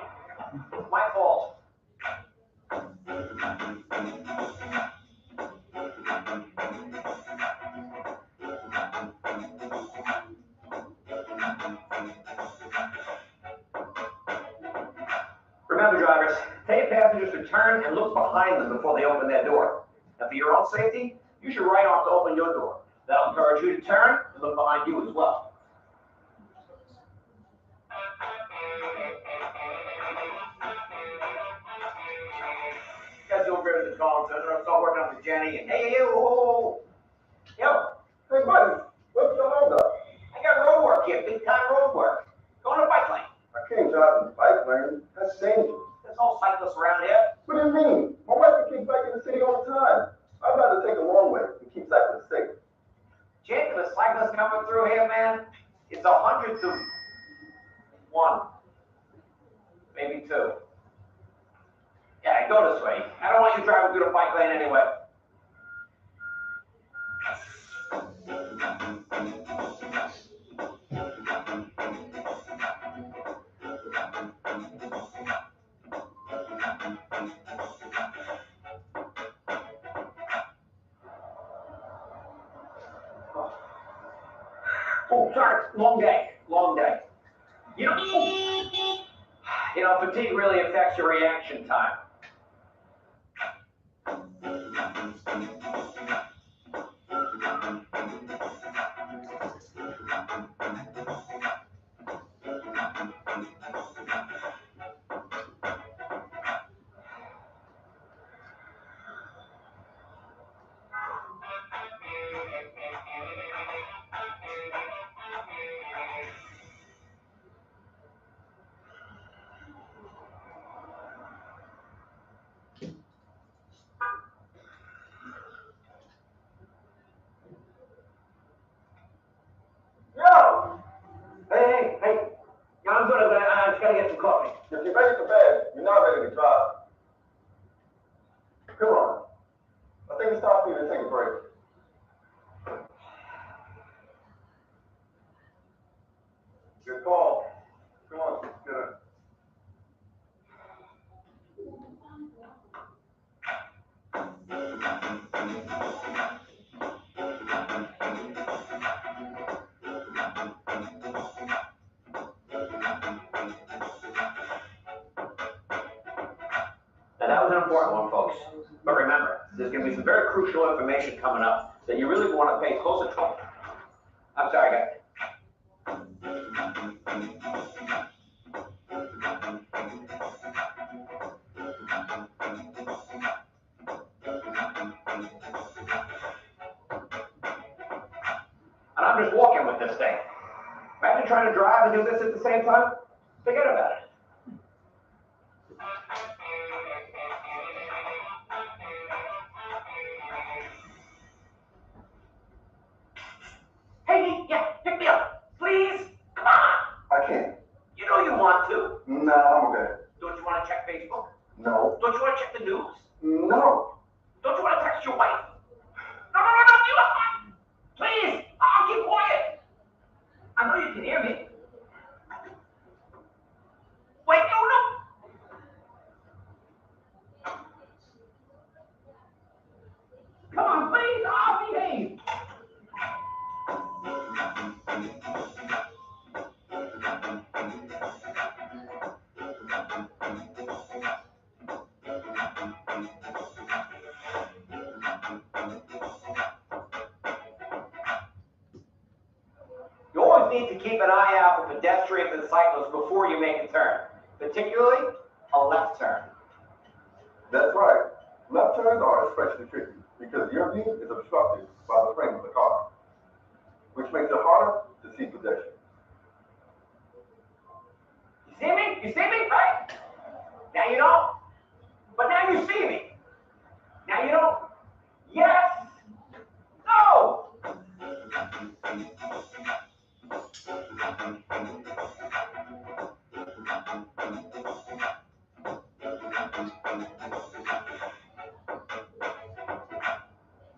It's my fault. Remember, drivers, take passengers to turn and look behind them before they open their door. And for your own safety, use your right arm to open your door. That'll encourage you to turn and look behind you as well. Guys don't grab the phone, so I'll start working on the Jenny and hey, yo, Hey, buddy, what's the holdup? I got road work here, big time road work. Go on the bike lane. I can't drive in the bike lane. That's dangerous. There's no cyclists around here. What do you mean? My wife can keep back in the city all the time. I'd rather take a long way to keep cyclists safe. Chance of the cyclists coming through here, man, it's 100 to 1. Maybe 2. Yeah, go this way. I don't want you driving through the bike lane anyway. Oh, sorry, long day, long day. You know, fatigue really affects your reaction time. Yo! Hey. Yeah, I'm good. I just gotta get some coffee. If you're ready for bed, you're not ready to drive. Come on. I think it's time for you to take a break. Good call. Come on, get it. Now that was an important one, folks. But remember, there's going to be some very crucial information coming up that you really want to pay close attention to. I'm sorry, guys. And I'm just walking with this thing. Imagine trying to drive and do this at the same time. Forget about it. Hey, yeah, pick me up, please. Come on. I can't. You know you want to. Nah, I'm okay. Don't you want to check Facebook? No. Don't you want to check the news? No. Don't you want to text your wife? No, no, no, no, you please, I'll keep quiet. I know you can hear me. Wait, no, no. Come on, please, I'll behave. You always need to keep an eye out for pedestrians and cyclists before you make a turn, particularly a left turn. That's right. Left turns are especially tricky because your view is obstructed by the frame of the car, which makes it harder to see pedestrians. You see me? You see me? Right? Now you don't. But now you see me. Now you don't. Yes. No.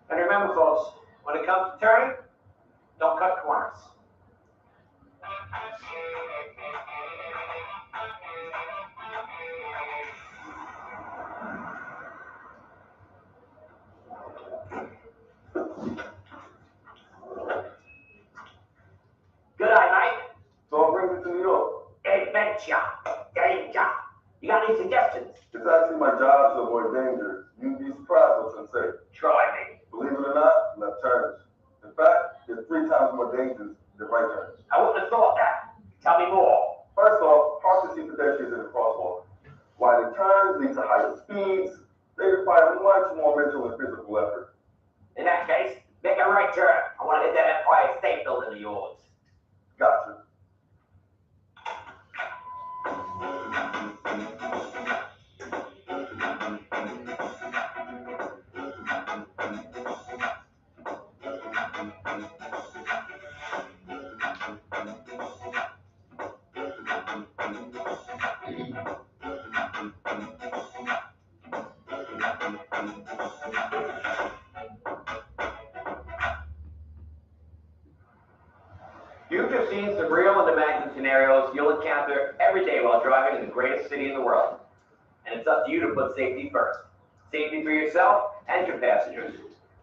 And remember, folks, when it comes to turning, don't cut corners. Good eye, Mike. So what brings you to New York? Adventure. Danger. You got any suggestions? It's actually my job to avoid danger. You'd be surprised what's unsafe. Try me. Believe it or not, left turns. In fact, they're 3 times more dangerous than right turns. I wouldn't have thought that. Tell me more. First off, parks to see pedestrians in the crosswalk. Wider turns lead to higher speeds. They require much more mental and physical effort. In that case, make a right turn. I want to hit that Empire State Building of yours. Gotcha. You've just seen some real and imagined scenarios you'll encounter every day while driving in the greatest city in the world. And it's up to you to put safety first. Safety for yourself and your passengers.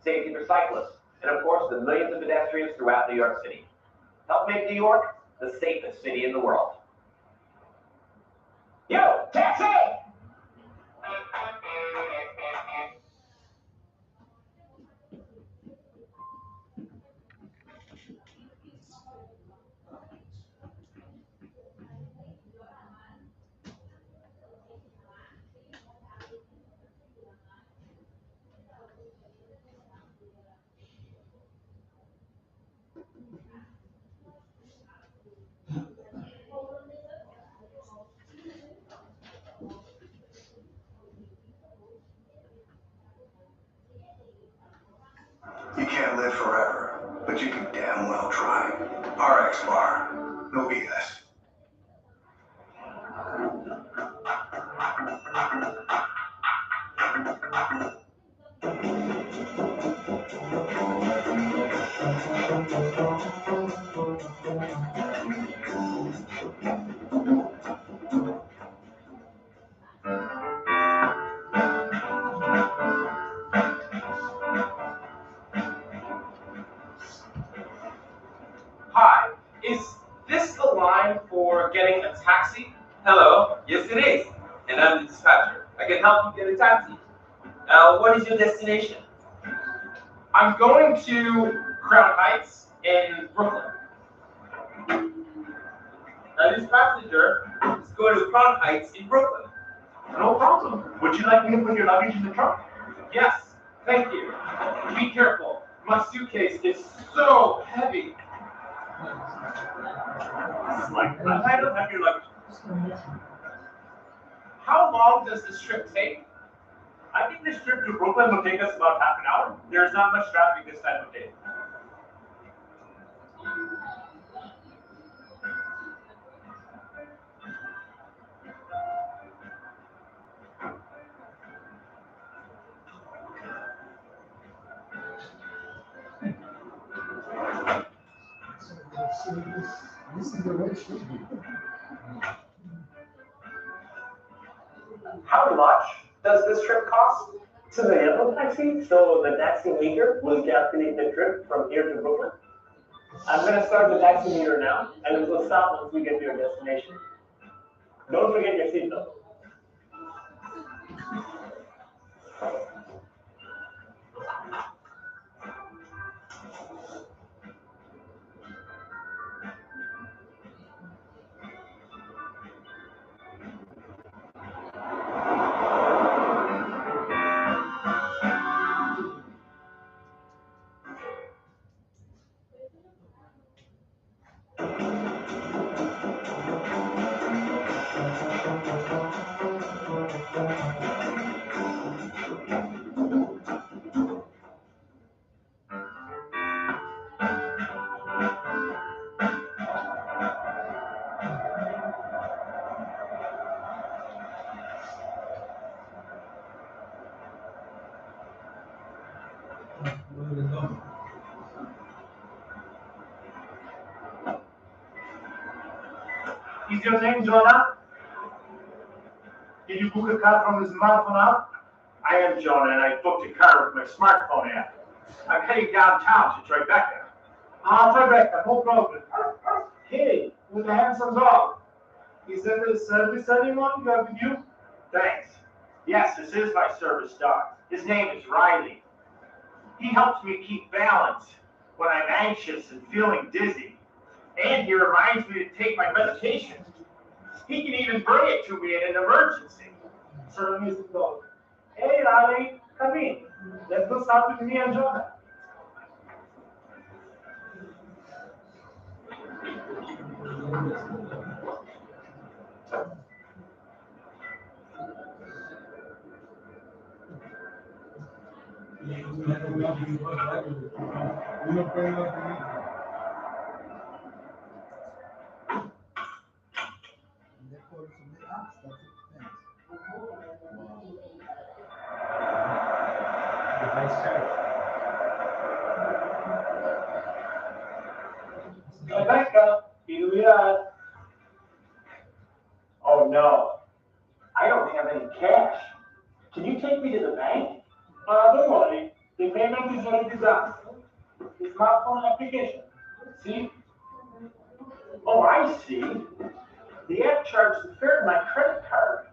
Safety for cyclists. And of course, the millions of pedestrians throughout New York City. Help make New York the safest city in the world. Yo, taxi! You can't live forever, but you can damn well try. RX Bar. No BS. Hi, is this the line for getting a taxi? Hello, yes it is, and I'm the dispatcher. I can help you get a taxi. What is your destination? I'm going to Crown Heights in Brooklyn. This passenger is going to Crown Heights in Brooklyn. No problem. Would you like me to put your luggage in the trunk? Yes, thank you. Be careful. My suitcase is so heavy. I don't have your luggage. How long does this trip take? I think this trip to Brooklyn will take us about half an hour. There's not much traffic this time of day. This is the way it should be. How much does this trip cost? To the yellow taxi, so the taxi meter will calculate the trip from here to Brooklyn. I'm gonna start the taxi meter now, and it will stop once we get to your destination. Don't forget your seatbelt. Is your name Jonah? Did you book a car from the smartphone app? I am Jonah, and I booked a car with my smartphone app. I'm heading downtown to Tribeca. Tribeca, no problem. Hey, with a handsome dog. Is that the service animal you have with you? Thanks. Yes, this is my service dog. His name is Riley. He helps me keep balance when I'm anxious and feeling dizzy. And he reminds me to take my medication. He can even bring it to me in an emergency. So he's the dog. Hey, Riley, come in. Let's go start with me and Jonah. Rebecca, here we are. Oh no, I don't have any cash. Can you take me to the bank? Don't worry, the payment is already done. The smartphone application. See? Oh, I see. The app charges the fare to my credit card.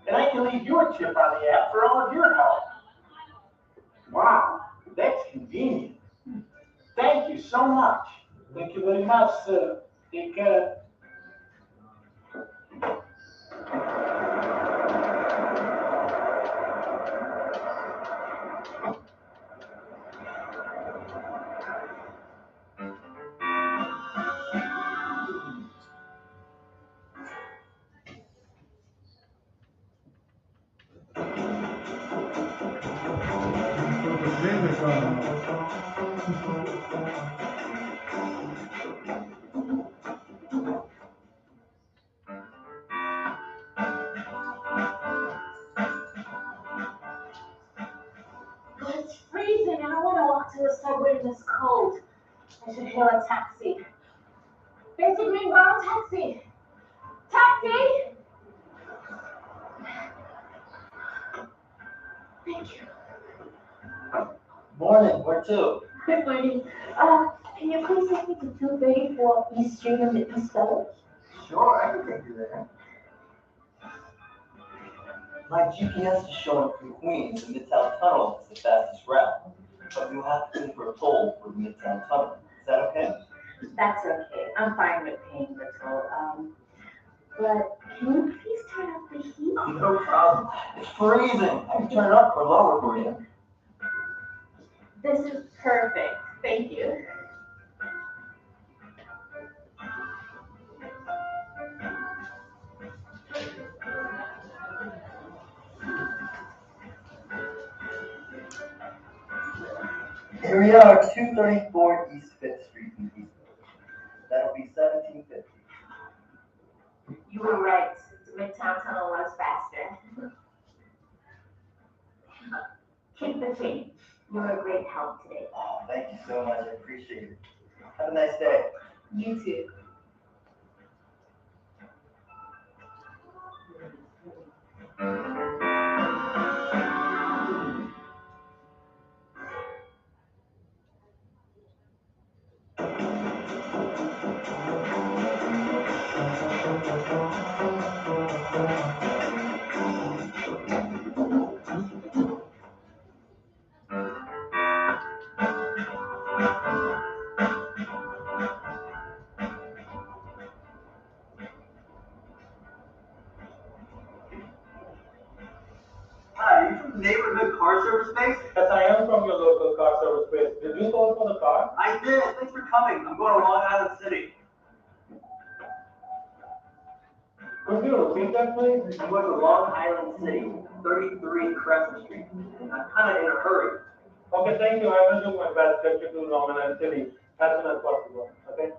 And I can leave your tip on the app for all of your help. Wow, that's convenient. Thank you so much. Thank you very much, sir. Take care. God, it's freezing. I don't want to walk to the subway in this cold. I should hail a taxi. There's a green brown taxi. Taxi! Thank you. Morning, where to? Good morning. Can you please take me to 234 East Street in the East Village? Sure, I can take you there. My GPS is showing from Queens the Midtown Tunnel is the fastest route, but you'll have to pay for a toll for the Midtown Tunnel. Is that okay? That's okay. I'm fine with paying the toll. But can you please turn up the heat? No problem. It's freezing. I can turn it up or lower for you. This is perfect. Thank you. Here we are, 234 East 5th Street in East Village. That'll be $17.50. You were right. The Midtown Tunnel was faster. Keep the change. You were a great help today. Oh, thank you so much. I appreciate it. Have a nice day. You too. neighborhood car service space? Yes, I am from your local car service place. Did you call for the car? I did. Thanks for coming. I'm going to Long Island City. Could you repeat that, please? I'm going to Long Island City, 33 Crescent Street. I'm kind of in a hurry. Okay, thank you. I will do my best to get you to Long Island City as soon as possible. Okay?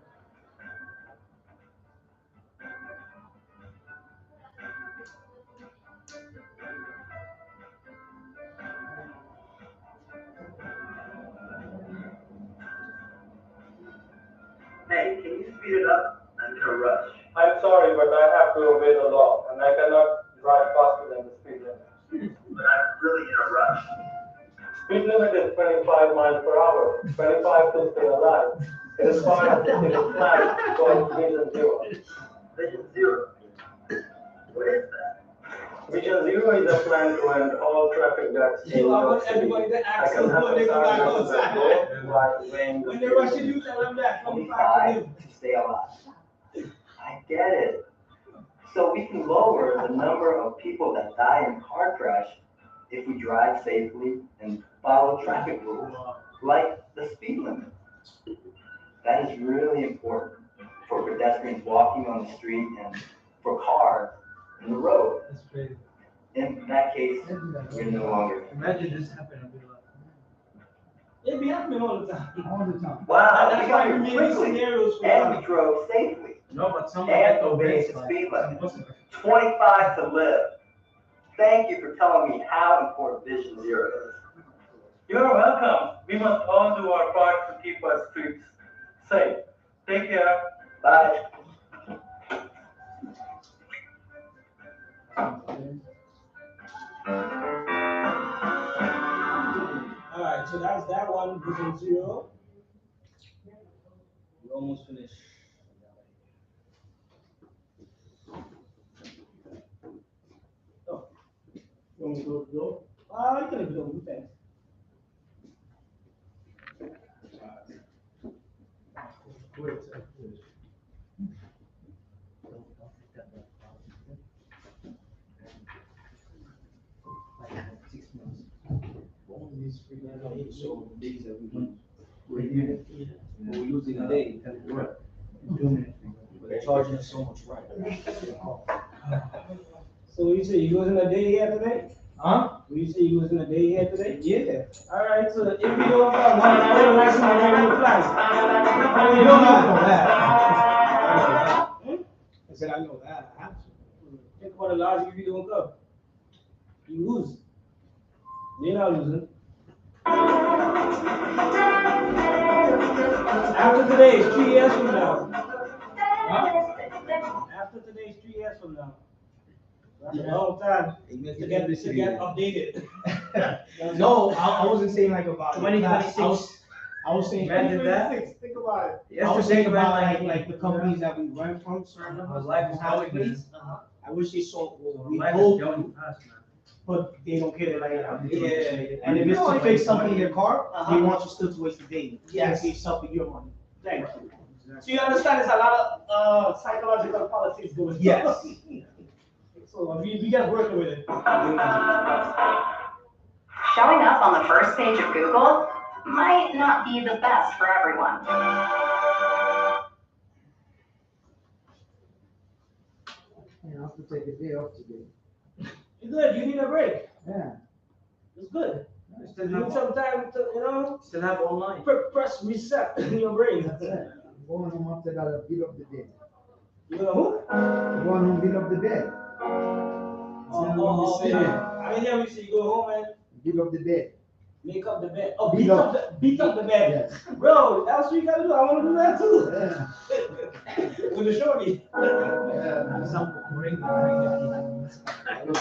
Hey, can you speed it up? I'm in a rush. I'm sorry, but I have to obey the law, and I cannot drive faster than the speed limit. But I'm really in a rush. Speed limit is 25 miles per hour. 25 to stay alive. It is part of the plan called Vision Zero. Vision Zero? What is that? Vision Zero is a plan to end all traffic deaths. I want everybody to act so good, they go back outside. When they're rushing you, tell them that. 25 to stay alive. I get it. So we can lower the number of people that die in car crash if we drive safely and follow traffic rules, like the speed limit. That is really important for pedestrians walking on the street and for cars in the road. That's crazy. In that case, we're no longer. Imagine this happened. It be happening all the time. All the time. Wow, That's we why got we here made quickly, scenarios for and that. we drove safely, No, but some and obeyed the speed limit. 25 to live. Thank you for telling me how important Vision Zero is. You're welcome. We must all do our part to keep our streets safe. Take care. Bye. Alright, so that's that one, Vision Zero. We're almost finished. Oh, you want me to close the door? You can leave it open, thanks. So days that we're here, we're using a day, but they're charging us so much, right? So you say you wasn't a day here today? Huh? You say you wasn't a day here today? Yeah. Alright, so if you don't have one hour license to bring your flags. You don't have to know that. I said I know that. I have to. Think about the logic if you don't come. You lose. You're not losing. After today, it's 3 years from now. Huh? After today, it's 3 years from now. That's a long time to get updated. No, I wasn't saying like about 2026. I was saying Imagine that. 2026. Think about it. Yes, I was to think saying about about like the companies that we run from, certain Our life is house going, plates. man. I wish they saw what we Life is hope, going fast, man. but they don't care. Like, Yeah. and if it's to fix something in your car, they want you still to waste the day. Yes. Save something your money. Thank you. So you understand there's a lot of psychological politics going on. Yes. So we got working with it. Showing up on the first page of Google might not be the best for everyone. I have to take a day off today. It's good. You need a break. Yeah. It's good. Still You have, need some time to, still have online. press reset in your brain. That's it. I'm going home after that, I'll beat up the bed. You know who? I'm going home, beat up the bed. I mean, yeah, we see you go home and Beat up the bed. make up the bed. Oh, Beat beat up. up the bed. Yes. Bro, that's what you gotta do. I wanna do that too. Yeah. With the shorty.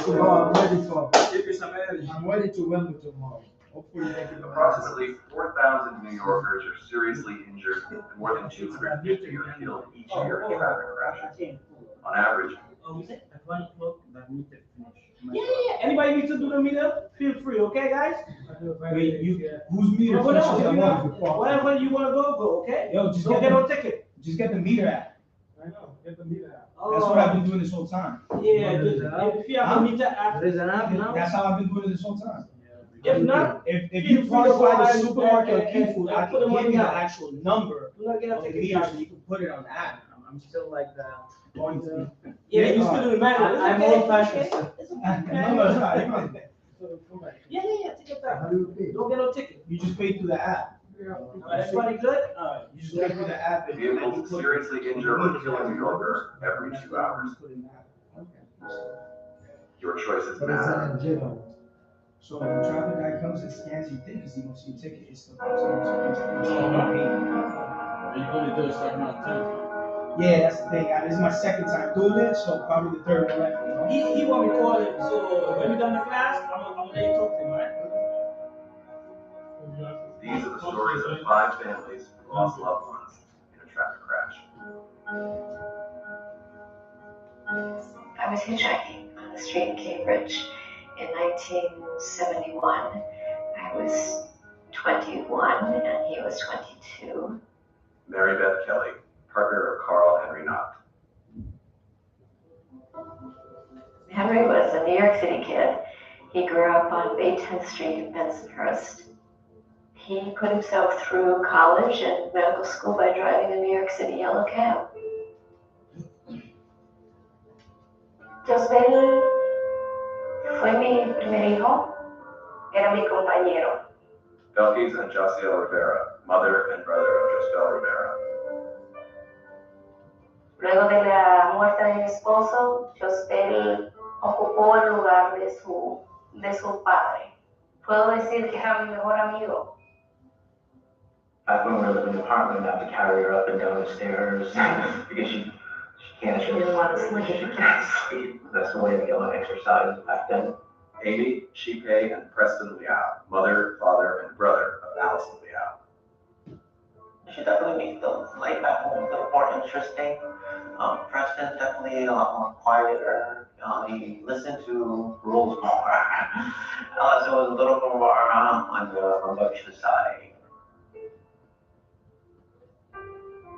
Tomorrow, I'm ready to Wembley tomorrow. Hopefully make it. Approximately 4,000 New Yorkers are seriously injured and more than 250 are killed each year in traffic crashes. On average, Oh, is it? At 1 o'clock, that meter finish. Yeah. Anybody need to do the meter? Feel free, okay, guys? Wait, whose meter finishes at one? Wherever you wanna go, okay? Yo, just don't get no ticket. Just get the meter app. I know, get the meter out. That's what I've been doing this whole time. Yeah, if you have a meter app. There is an app now? That's how I've been doing it this whole time. If not, if you park by the supermarket or Key Food, I can give you the actual number of the meter so you can put it on the app. I'm still like going to. Yeah, you still do the manual. I'm old fashioned. No, it's not. You must- Yeah, take your time. Don't get no ticket. You just pay through the app. Everybody good? Alright. You just pay through the app. and- Vehicles seriously injure or kill a New Yorker every 2 hours. Your choice is now. So when the traffic guy comes and scans your thing, because he wants your ticket, it's the box. You only do a certain amount of time. Yeah, that's the thing. This is my second time doing it, so probably the third one left. You know? He want me call it, so when we done the class, I'm gonna let you talk to him, right? These are the stories of 5 families who lost loved ones in a traffic crash. I was hitchhiking on the street in Cambridge in 1971. I was 21 and he was 22. Mary Beth Kelly, partner of Carl Henry Knott. Henry was a New York City kid. He grew up on Bay 10th Street in Bensonhurst. He put himself through college and medical school by driving a New York City yellow cab. Josbel fue mi primer hijo, era mi compañero. Belkis and Josiel Rivera, mother and brother of Josbel Rivera. Luego de la muerte de mi esposo, Josbel ocupó el lugar de su padre. Puedo decir que era mi mejor amigo. Back when we lived in the apartment, I had to carry her up and down the stairs because she can't. She didn't want to sleep. That's the way to get on exercise back then. Amy, Chipe, and Preston Liao, mother, father, and brother of Allison Liao. She definitely makes the life at home a little more interesting. Preston's definitely a lot more quieter. He listened to rules more. Allison was a little more on the rambunctious side.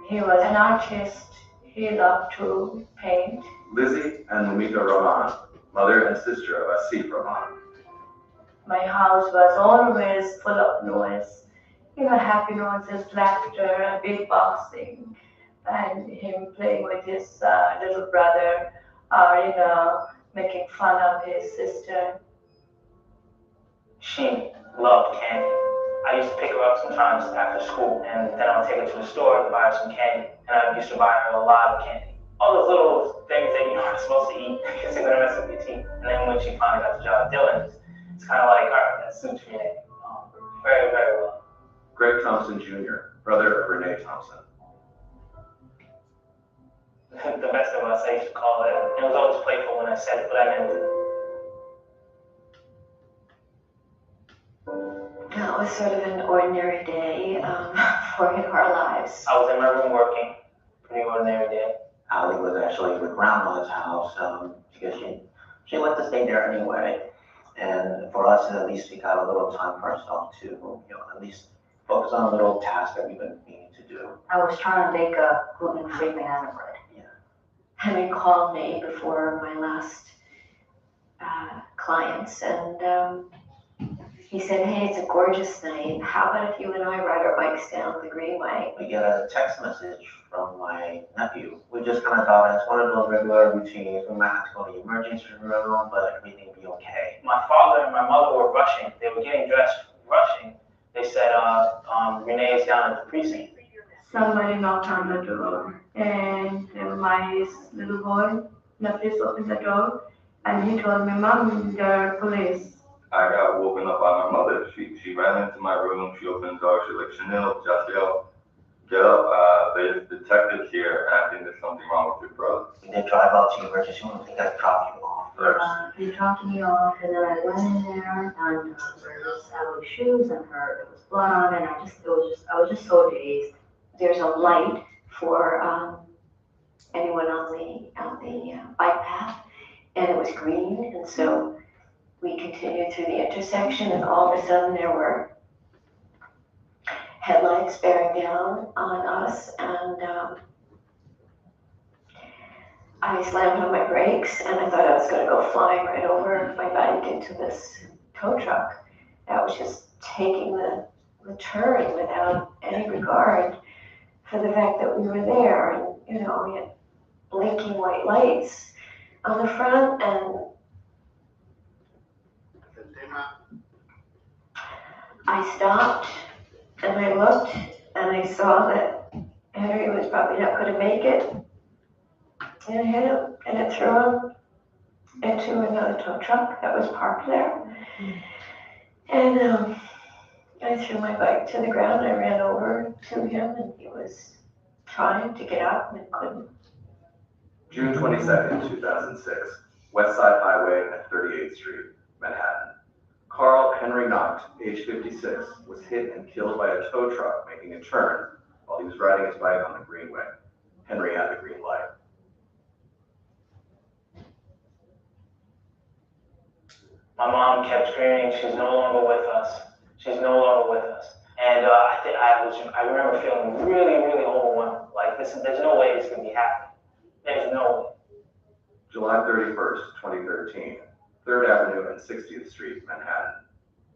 He was an artist. He loved to paint. Lizzie and Mumita Rahman, mother and sister of Asif Rahman. My house was always full of noise. Happy noises, laughter, beatboxing, and him playing with his little brother, making fun of his sister. She loved candy. I used to pick her up sometimes after school, and then I would take her to the store to buy her some candy. And I used to buy her a lot of candy. All those little things that you're not supposed to eat because they're gonna mess up your teeth. And then when she finally got the job at Dylan's, it's kind of like, all right, that suits Renee very, very well. Greg Thompson Jr., brother of Renee Thompson. The best of us, I used to call it. It was always playful when I said it, but I meant it. That was sort of an ordinary day for our lives. I was in my room working. Pretty ordinary day. Allie was actually with grandma's house because she liked to stay there anyway. And for us, at least we got a little time for ourselves to, at least focus on a little task that we've been meaning to do. I was trying to make a gluten-free banana bread. Yeah. Henry called me before my last clients, and he said, "Hey, it's a gorgeous night. How about if you and I ride our bikes down the Greenway?" We get a text message from my nephew. We just kind of thought it's one of those regular routines. We might have to go to the emergency room, but everything will be okay. My father and my mother were rushing. They were getting dressed, rushing. They said, Renee is down at the precinct. Somebody knocked on the door, and my little boy, nephew, opened the door, and he told me, "Mom, there are police." I got woken up by my mother. She ran into my room. She opened the door. She's like, "Chanel, Josiel, get up. There's detectives here, and I think there's something wrong with your brother." We did drive out to the emergency room. I think I dropped you off first. He dropped me off, and then I went in there, and there was Allie's shoes, and there was blood, and I was just so dazed. There's a light for anyone on the bike path, and it was green, and so we continued through the intersection, and all of a sudden there were headlights bearing down on us, and I slammed on my brakes and I thought I was gonna go flying right over my bike into this tow truck that was just taking the turn without any regard for the fact that we were there, and you know, we had blinking white lights on the front, and I stopped and I looked and I saw that Henry was probably not gonna make it, and it hit him and it threw him into another tow truck that was parked there. And I threw my bike to the ground. I ran over to him and he was trying to get up and couldn't. June 22nd, 2006, West Side Highway at 38th Street, Manhattan. Carl Henry Knox, age 56, was hit and killed by a tow truck making a turn while he was riding his bike on the Greenway. Henry had the green light. My mom kept screaming, she's no longer with us. She's no longer with us. And I remember feeling really, really overwhelmed. Like, there's no way this can be happening. There's no way. July 31st, 2013, 3rd Avenue and 60th Street, Manhattan.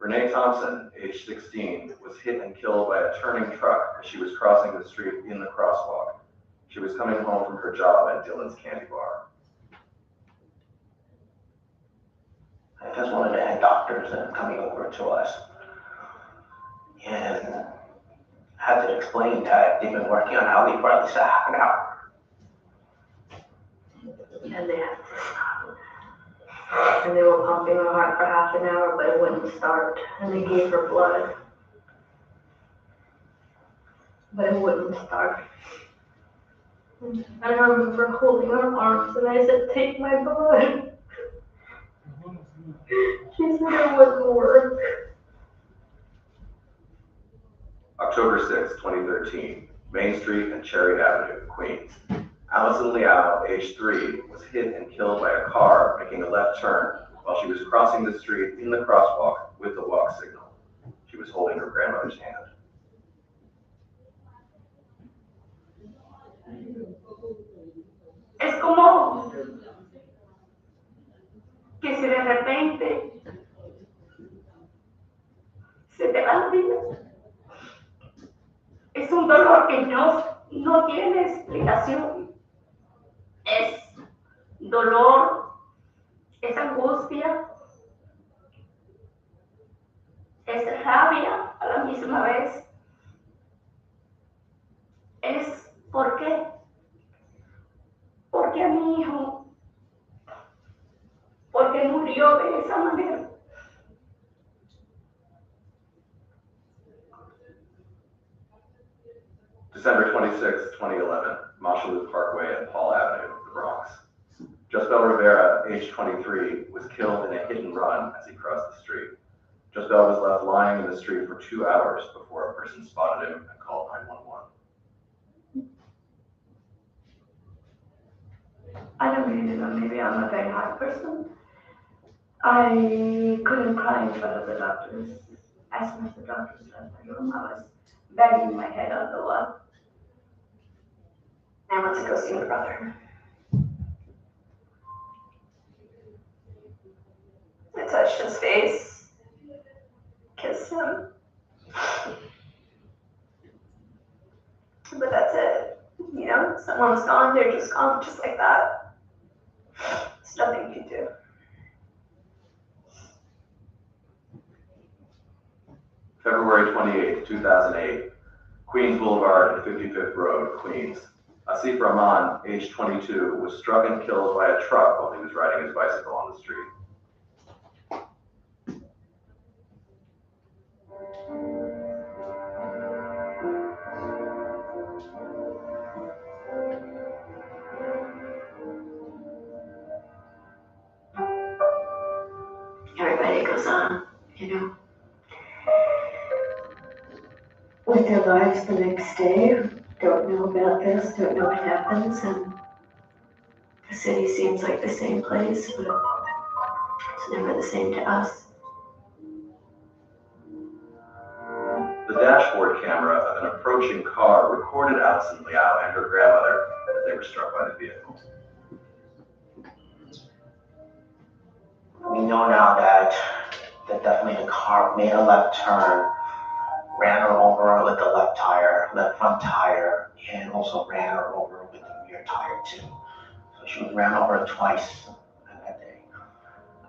Renee Thompson, age 16, was hit and killed by a turning truck as she was crossing the street in the crosswalk. She was coming home from her job at Dylan's Candy Bar. I just wanted to have doctors coming over to us. And I had to explain that they've been working on Ali for at least a half an hour. And they had to stop. And they were pumping her heart for half an hour, but it wouldn't start. And they gave her blood. But it wouldn't start. And I remember holding her arms and I said, "Take my blood." She said it wouldn't work. October 6, 2013, Main Street and Cherry Avenue, Queens. Allison Liao, age 3, was hit and killed by a car making a left turn while she was crossing the street in the crosswalk with the walk signal. She was holding her grandmother's hand. Es como que si de repente se te va la vida. Es un dolor que no tiene explicación. Es dolor, es angustia, es rabia a la misma vez. Es ¿por qué? Porque a mi hijo, porque murió de esa manera. December 26, 2011, Marshall Parkway and Paul Avenue, the Bronx. Josbel Rivera, age 23, was killed in a hit and run as he crossed the street. Josbel was left lying in the street for 2 hours before a person spotted him and called 911. I don't really know, maybe I'm a very hard person. I couldn't cry in front of the doctors. As soon as the doctors left the room, I was banging my head on the wall. I went to go see my brother. I touched his face, kissed him. But that's it. You know, someone's gone, they're just gone, just like that. There's nothing you can do. February 28, 2008, Queens Boulevard and 55th Road, Queens. Asif Rahman, age 22, was struck and killed by a truck while he was riding his bicycle on the street. Everybody goes on, you know, with their lives the next day, don't know about this, don't know what happens, and the city seems like the same place, but it's never the same to us. The dashboard camera of an approaching car recorded Allison Liao and her grandmother as they were struck by the vehicle. but definitely the car made a left turn, ran her over with the left tire, left front tire, and also ran her over with the rear tire too. So she was ran over twice that day.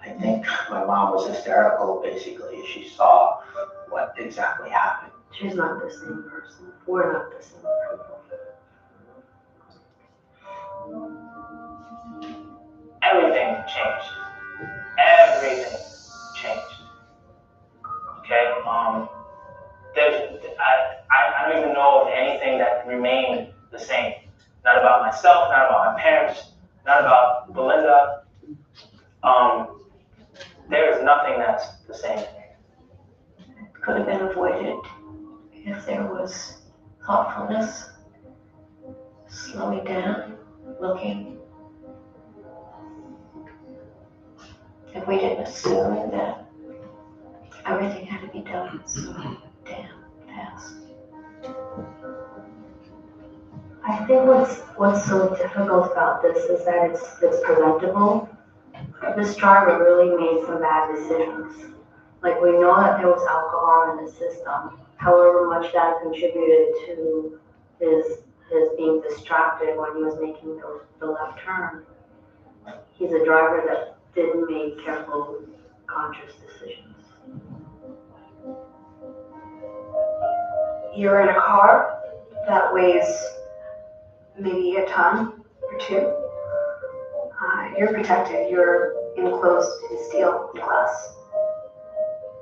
I think my mom was hysterical basically. She saw what exactly happened. She's not the same person. We're not the same people. Everything changed. Everything changed. Okay? I don't even know of anything that remained the same. Not about myself, not about my parents, not about Belinda. There is nothing that's the same. It could have been avoided if there was thoughtfulness, slowing down, looking. If we didn't assume that everything had to be done so damn fast. I think what's so difficult about this is that it's preventable. This driver really made some bad decisions. Like, we know that there was alcohol in the system, however much that contributed to his being distracted when he was making the left turn. He's a driver that didn't make careful, conscious decisions. You're in a car that weighs maybe a ton or two. You're protected. You're enclosed in steel and glass.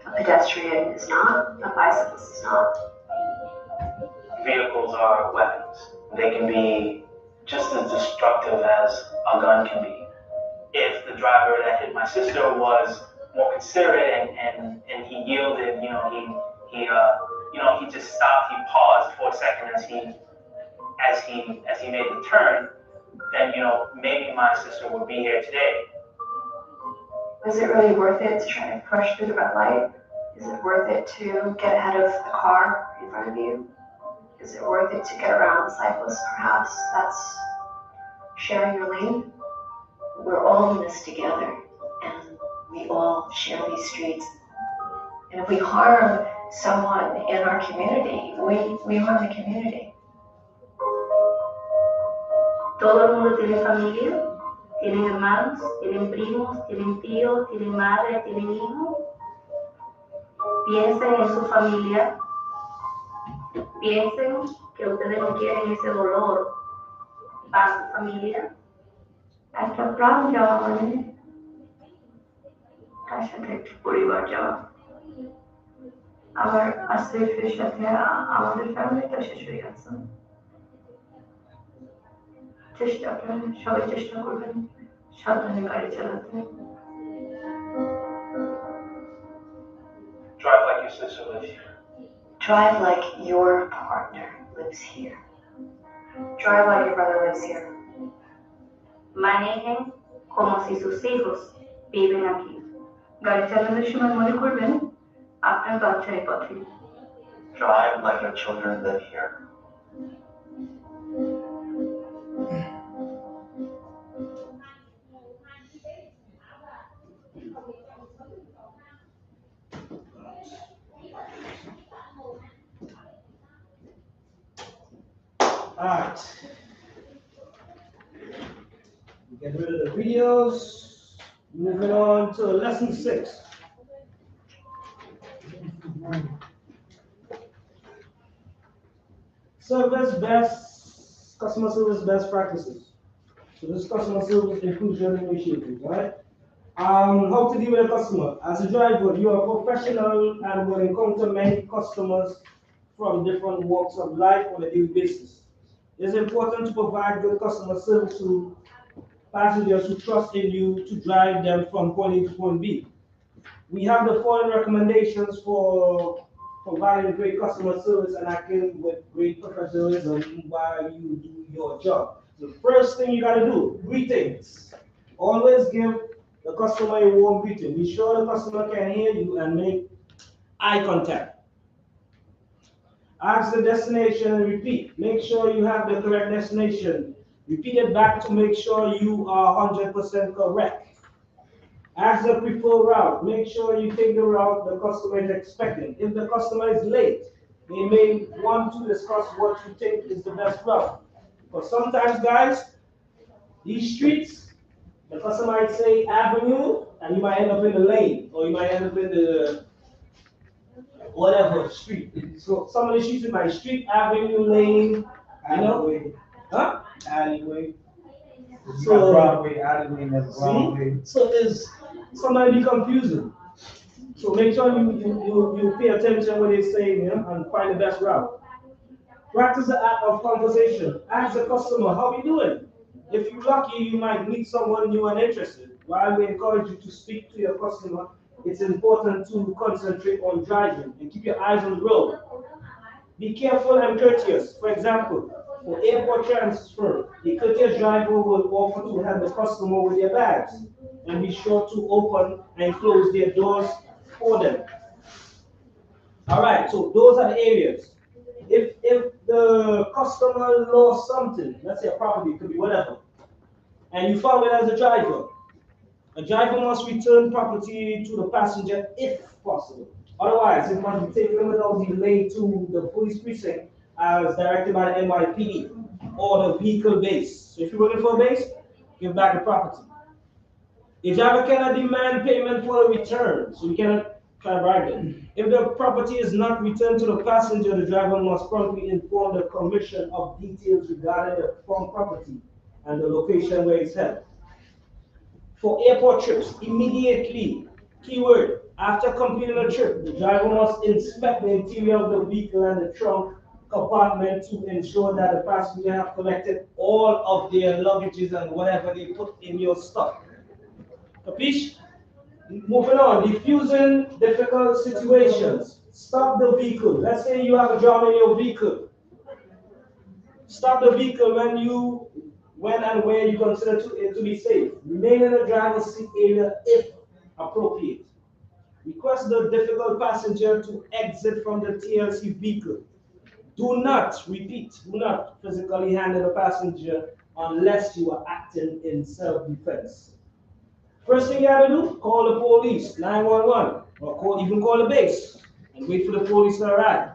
A pedestrian is not. A bicyclist is not. Vehicles are weapons. They can be just as destructive as a gun can be. If the driver that hit my sister was more considerate and he yielded, he just stopped, he paused for a second as he made the turn, then maybe my sister would be here today. Was it really worth it to try to push through the red light? Is it worth it to get ahead of the car in front of you? Is it worth it to get around the cyclist perhaps? That's sharing your lane. We're all in this together, and we all share these streets. And if we harm someone in our community, we harm the community. Todo el mundo tiene familia, tienen hermanos, tienen primos, tienen tíos, tienen madre, tienen hijos. Piensen en su familia, piensen que ustedes no quieren ese dolor para su familia. একটা প্রাণ যাওয়া মানে তার সাথে একটু পরিবার যাওয়া। আবার আসিফের সাথে আমাদের ফ্যামিলিটা শেষ হয়ে গেছে। চেষ্টা করেন, সবাই চেষ্টা করবেন সাবধানে গাড়ি চালাতে। Drive like your sister lives here. Drive like your partner lives here. Drive like your brother lives here. Manejen como si sus hijos viven aquí. গাড়ি চালানোর সময় মনে করবেন আপনার বাচ্চা এই পথে। Drive like your children live here. Alright. Get rid of the videos. Moving on to lesson 6. Customer service best practices. So this customer service includes your initiatives, right? How to deal with a customer. As a driver, you are professional and will encounter many customers from different walks of life on a daily basis. It's important to provide good customer service to passengers who trust in you to drive them from point A to point B. We have the following recommendations for providing great customer service and acting with great professionalism while you do your job. The first thing you gotta do, greetings. Always give the customer a warm greeting. Be sure the customer can hear you and make eye contact. Ask the destination and repeat. Make sure you have the correct destination. Repeat it back to make sure you are 100% correct. Ask the preferred route. Make sure you take the route the customer is expecting. If the customer is late, they may want to discuss what you think is the best route. But sometimes, guys, these streets, the customer might say avenue, and you might end up in the lane, or you might end up in the whatever street. So some of the streets in my street, avenue, lane, you know, huh? Alleyway. So Broadway, alleyway, that's Broadway. so it's sometimes be confusing. So make sure you pay attention what they're saying, you know, and find the best route. Practice the act of conversation. Ask the customer, how you doing? If you're lucky, you might meet someone new and interested. While we encourage you to speak to your customer, it's important to concentrate on driving and keep your eyes on the road. Be careful and courteous. For example, for airport transfer, a courteous driver will offer to help the customer with their bags and be sure to open and close their doors for them. All right, so those are the areas. If the customer lost something, let's say a property, it could be whatever, and you found it as a driver must return property to the passenger if possible. Otherwise, it must be taken without delay to the police precinct as directed by the NYPD or the vehicle base. So if you're looking for a base, give back the property. A driver cannot demand payment for the return, so you cannot try to bribe them. If the property is not returned to the passenger, the driver must promptly inform the commission of details regarding the found property and the location where it's held. For airport trips, immediately, keyword, after completing a trip, the driver must inspect the interior of the vehicle and the trunk compartment to ensure that the passenger have collected all of their luggages and whatever they put in your stuff. Capiche? Moving on, diffusing difficult situations. Stop the vehicle. Let's say you have a drum in your vehicle. Stop the vehicle when and where you consider it to be safe. Remain in the driver's seat area if appropriate. Request the difficult passenger to exit from the TLC vehicle. Do not physically handle the passenger unless you are acting in self-defense. First thing you gotta do, call the police, 911, or even call the base and wait for the police to arrive.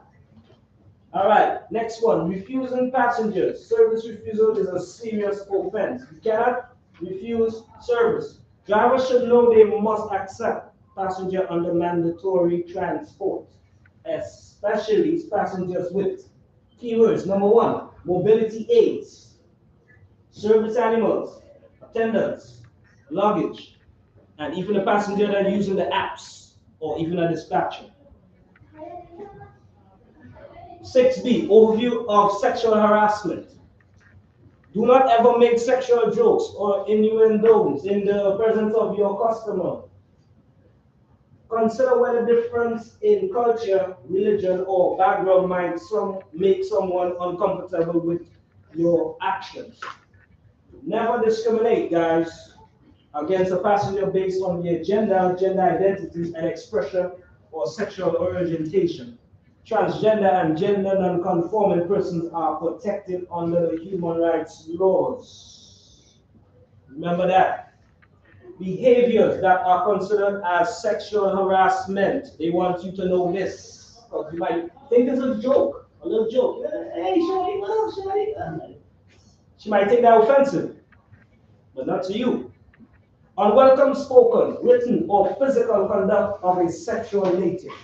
All right, next one, refusing passengers. Service refusal is a serious offense. You cannot refuse service. Drivers should know they must accept passenger under mandatory transport, especially passengers with keywords. Number one, mobility aids, service animals, attendants, luggage, and even the passenger that are using the apps or even a dispatcher. 6B, overview of sexual harassment. Do not ever make sexual jokes or innuendos in the presence of your customer. Consider whether difference in culture, religion, or background might make someone uncomfortable with your actions. Never discriminate, guys, against a passenger based on their gender, gender identity, and expression or sexual orientation. Transgender and gender non-conforming persons are protected under the human rights laws. Remember that. Behaviors that are considered as sexual harassment. They want you to know this. Because you might think it's a joke, a little joke. Hey, shorty, what up, shorty? She might take that offensive, but not to you. Unwelcome spoken, written, or physical conduct of a sexual nature.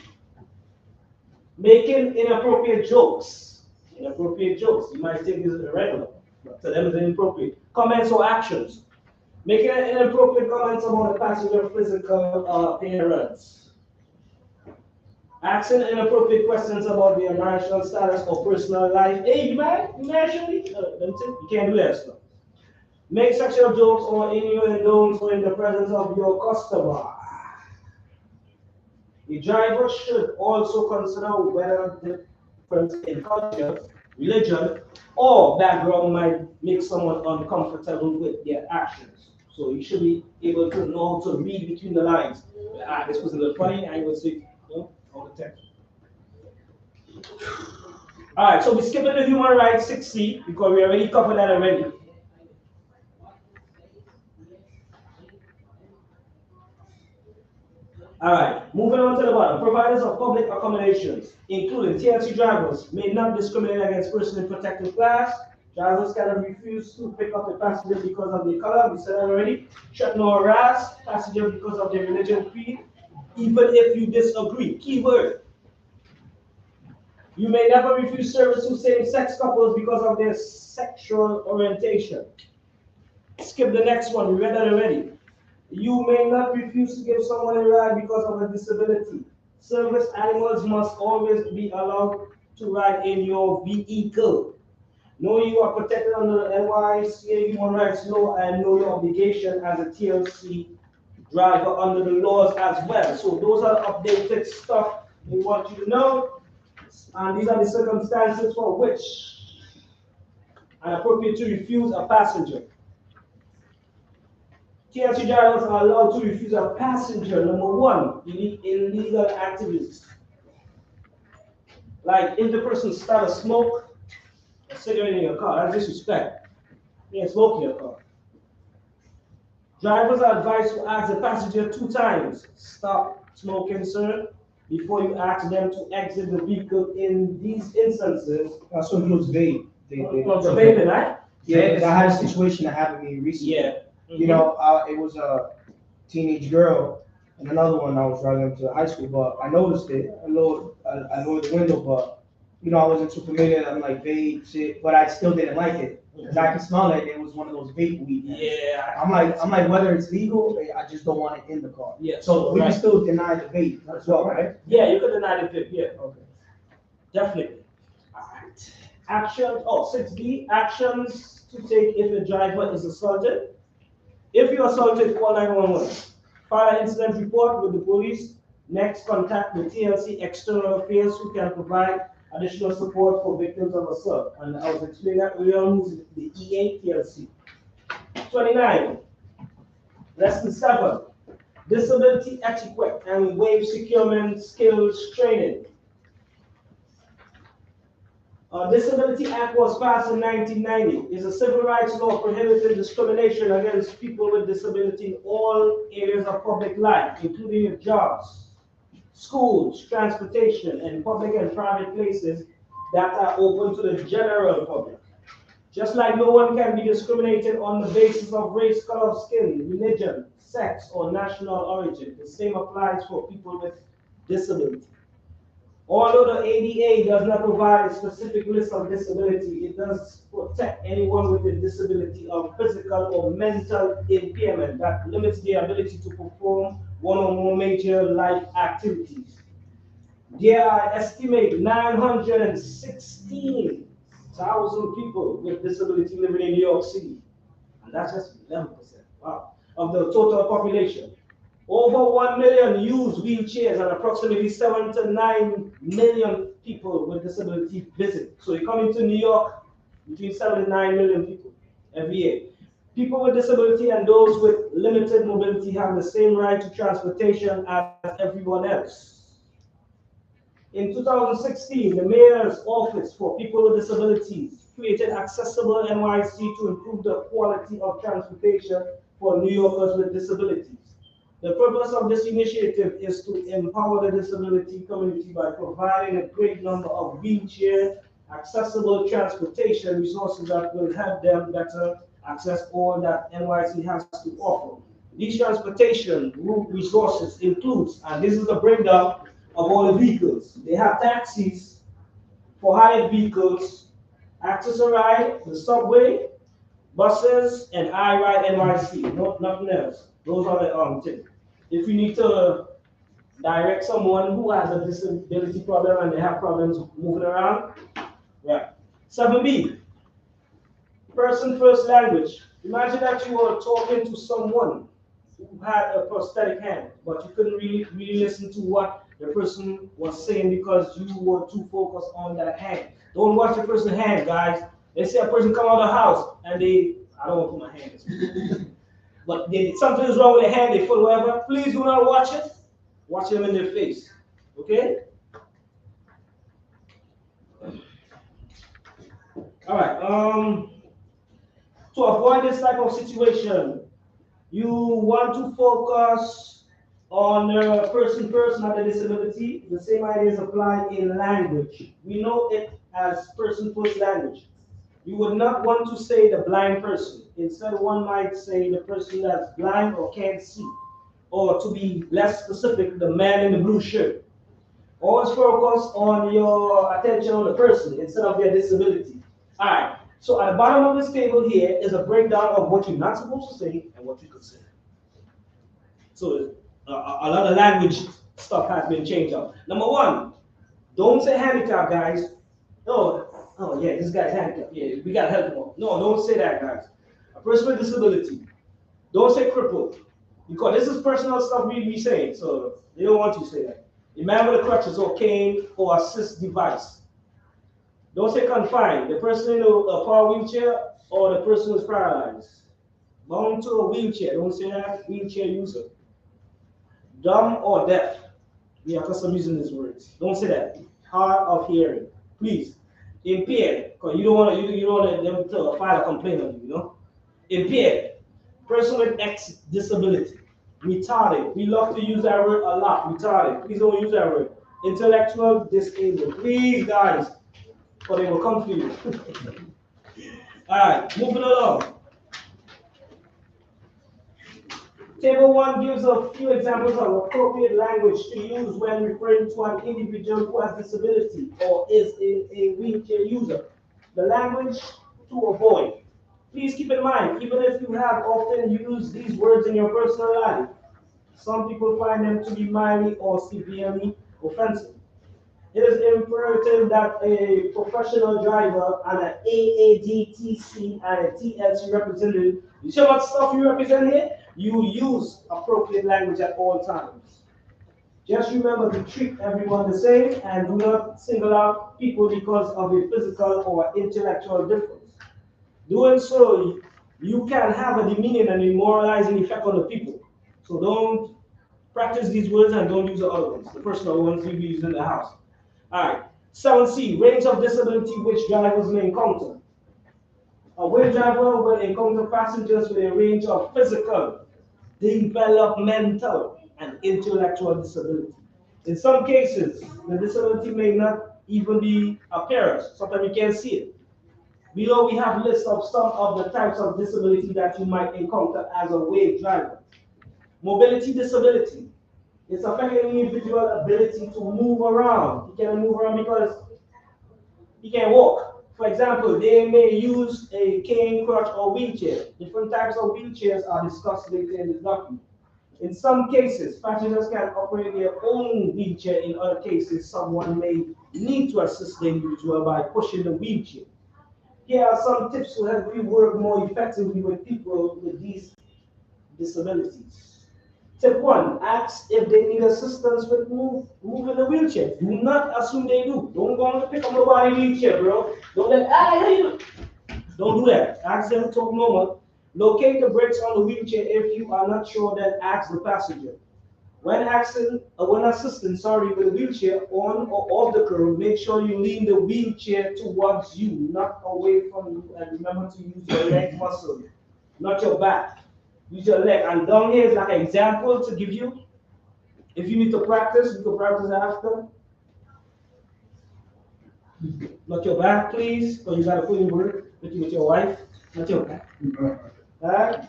Making inappropriate jokes. Inappropriate jokes. You might think this is irregular, but to them it's inappropriate. Comments or actions. Making inappropriate comments about the passenger physical appearance. Asking inappropriate questions about their marital status or personal life. Hey, you married? You married, Shirley? You can't do that stuff. Make sexual jokes or innuendos in the presence of your customer. The driver should also consider whether difference in culture, religion, or background might make someone uncomfortable with their actions. So you should be able to know how to read between the lines. This was a little funny, I would say, all the text. All right, so we're skipping the human rights 6C because we already covered that already. All right, moving on to the bottom. Providers of public accommodations, including TLC drivers, may not discriminate against persons in protected class. Drivers cannot refuse to pick up a passenger because of their color. We said that already. Threaten or harass passengers because of their religion, creed, even if you disagree. Keyword. You may never refuse service to same-sex couples because of their sexual orientation. Skip the next one. We read that already. You may not refuse to give someone a ride because of a disability. Service animals must always be allowed to ride in your vehicle. Know you are protected under the NYCA Human Rights Law and know your obligation as a TLC driver under the laws as well. So those are updated stuff we want you to know. And these are the circumstances for which are appropriate to refuse a passenger. TLC drivers are allowed to refuse a passenger. Number one, illegal activities. Like if the person starts to smoke a cigarette in your car, that's disrespect. You can't smoke in your car. Drivers are advised to ask the passenger 2 times, "Stop smoking, sir," before you ask them to exit the vehicle. In these instances, also includes vape. Vaping, right? Yeah, because I had a situation that happened to me recently. Yeah. You know, it was a teenage girl and another one I was driving to high school, but I noticed it. I lowered the window, but you know, I wasn't too familiar. I'm like vape shit, but I still didn't like it because I could smell it. It was one of those vape weed. Yeah. I'm like, whether it's legal, I just don't want it in the car. Yeah. So we can still deny the vape as well, right? Yeah, you could deny the vape. Yeah. Okay. Definitely. All right. Action. 6B. Actions to take if a driver is assaulted. If you're assaulted, call 911. File an incident report with the police. Next, contact the TLC External Affairs who can provide additional support for victims of assault. And I was explaining that earlier on, the EA TLC. 29. Lesson 7. Disability etiquette and wave securement skills training. Disability Act was passed in 1990. It's a civil rights law prohibiting discrimination against people with disability in all areas of public life, including your jobs, schools, transportation, and public and private places that are open to the general public. Just like no one can be discriminated on the basis of race, color of skin, religion, sex, or national origin, the same applies for people with disability. Although the ADA does not provide a specific list of disability, it does protect anyone with a disability of physical or mental impairment that limits their ability to perform one or more major life activities. There are estimated 916,000 people with disability living in New York City, and that's just 11%, wow, of the total population. Over 1 million use wheelchairs and approximately 7 to 9 million people with disability visit. So you come into New York, between 7 and 9 million people every year. People with disability and those with limited mobility have the same right to transportation as everyone else. In 2016, the Mayor's Office for People with Disabilities created Accessible NYC to improve the quality of transportation for New Yorkers with disabilities. The purpose of this initiative is to empower the disability community by providing a great number of wheelchair accessible transportation resources that will help them better access all that NYC has to offer. These transportation resources includes, and this is a breakdown of all the vehicles. They have taxis for hired vehicles, Access a Ride, the subway, buses, and I Ride NYC, nothing else. Those are the things. If you need to direct someone who has a disability problem and they have problems moving around, right. 7B, person first language. Imagine that you were talking to someone who had a prosthetic hand, but you couldn't really listen to what the person was saying because you were too focused on that hand. Don't watch the person's hand, guys. They say a person come out of the house and I don't want to put my hand in this. But something is wrong with their hand, they foot, whatever. Please do not watch it. Watch them in their face. Okay? All right. To avoid this type of situation, you want to focus On person with a disability, the same ideas apply in language. We know it as person first language. You would not want to say the blind person. Instead, one might say the person that's blind or can't see. Or to be less specific, the man in the blue shirt. Always focus on your attention on the person instead of their disability. All right. So at the bottom of this table here is a breakdown of what you're not supposed to say and what you could say. So a lot of language stuff has been changed up. Number one, don't say handicap, guys. Oh yeah, this guy's handicapped. Yeah, we gotta help him out. No, don't say that, guys. A person with disability. Don't say crippled. Because this is personal stuff we be saying, so they don't want you to say that. A man with a crutches or cane or assist device. Don't say confined. The person in a power wheelchair or the person who's paralyzed. Bound to a wheelchair. Don't say that. Wheelchair user. Dumb or deaf. We are custom using these words. Don't say that. Hard of hearing. Please. Impaired. Because you don't want them to file a complaint on you, you know? Impaired. Person with X disability. Retarded. We love to use that word a lot. Retarded. Please don't use that word. Intellectual disabled. Please, guys. Or they will come for you. Alright, moving along. Table 1 gives a few examples of appropriate language to use when referring to an individual who has disability or is a wheelchair user. The language to avoid. Please keep in mind, even if you have often used these words in your personal life, some people find them to be mildly or severely offensive. It is imperative that a professional driver and an AADTC and a TLC representative, you see what stuff you represent here? You use appropriate language at all times. Just remember to treat everyone the same and do not single out people because of a physical or intellectual difference. Doing so, you can have a demeaning and demoralizing effect on the people. So don't practice these words and don't use the other ones, the personal ones you use in the house. All right. 7C, range of disability which drivers may encounter. A wheel driver will encounter passengers with a range of physical, developmental, and intellectual disability. In some cases, the disability may not even be apparent. Sometimes you can't see it. Below we have lists of some of the types of disability that you might encounter as a wheel driver. Mobility disability. It's affecting an individual's ability to move around. He can move around because he can walk. For example, they may use a cane, crutch, or wheelchair. Different types of wheelchairs are discussed later in this document. In some cases, passengers can operate their own wheelchair. In other cases, someone may need to assist the individual by pushing the wheelchair. Here are some tips to help you work more effectively with people with these disabilities. Tip 1, ask if they need assistance with moving the wheelchair. Do not assume they do. Don't go and pick up nobody's wheelchair, bro. Don't let, don't do that. Ask them to talk normal. Locate the brakes on the wheelchair. If you are not sure, then ask the passenger. When assisting with the wheelchair on or off the curb, make sure you lean the wheelchair towards you, not away from you. And remember to use your leg muscle, not your back. Use your leg. And down here is like an example to give you. If you need to practice, you can practice after. Not your back, please, because you got to put in work with your wife. Not your back. Alright?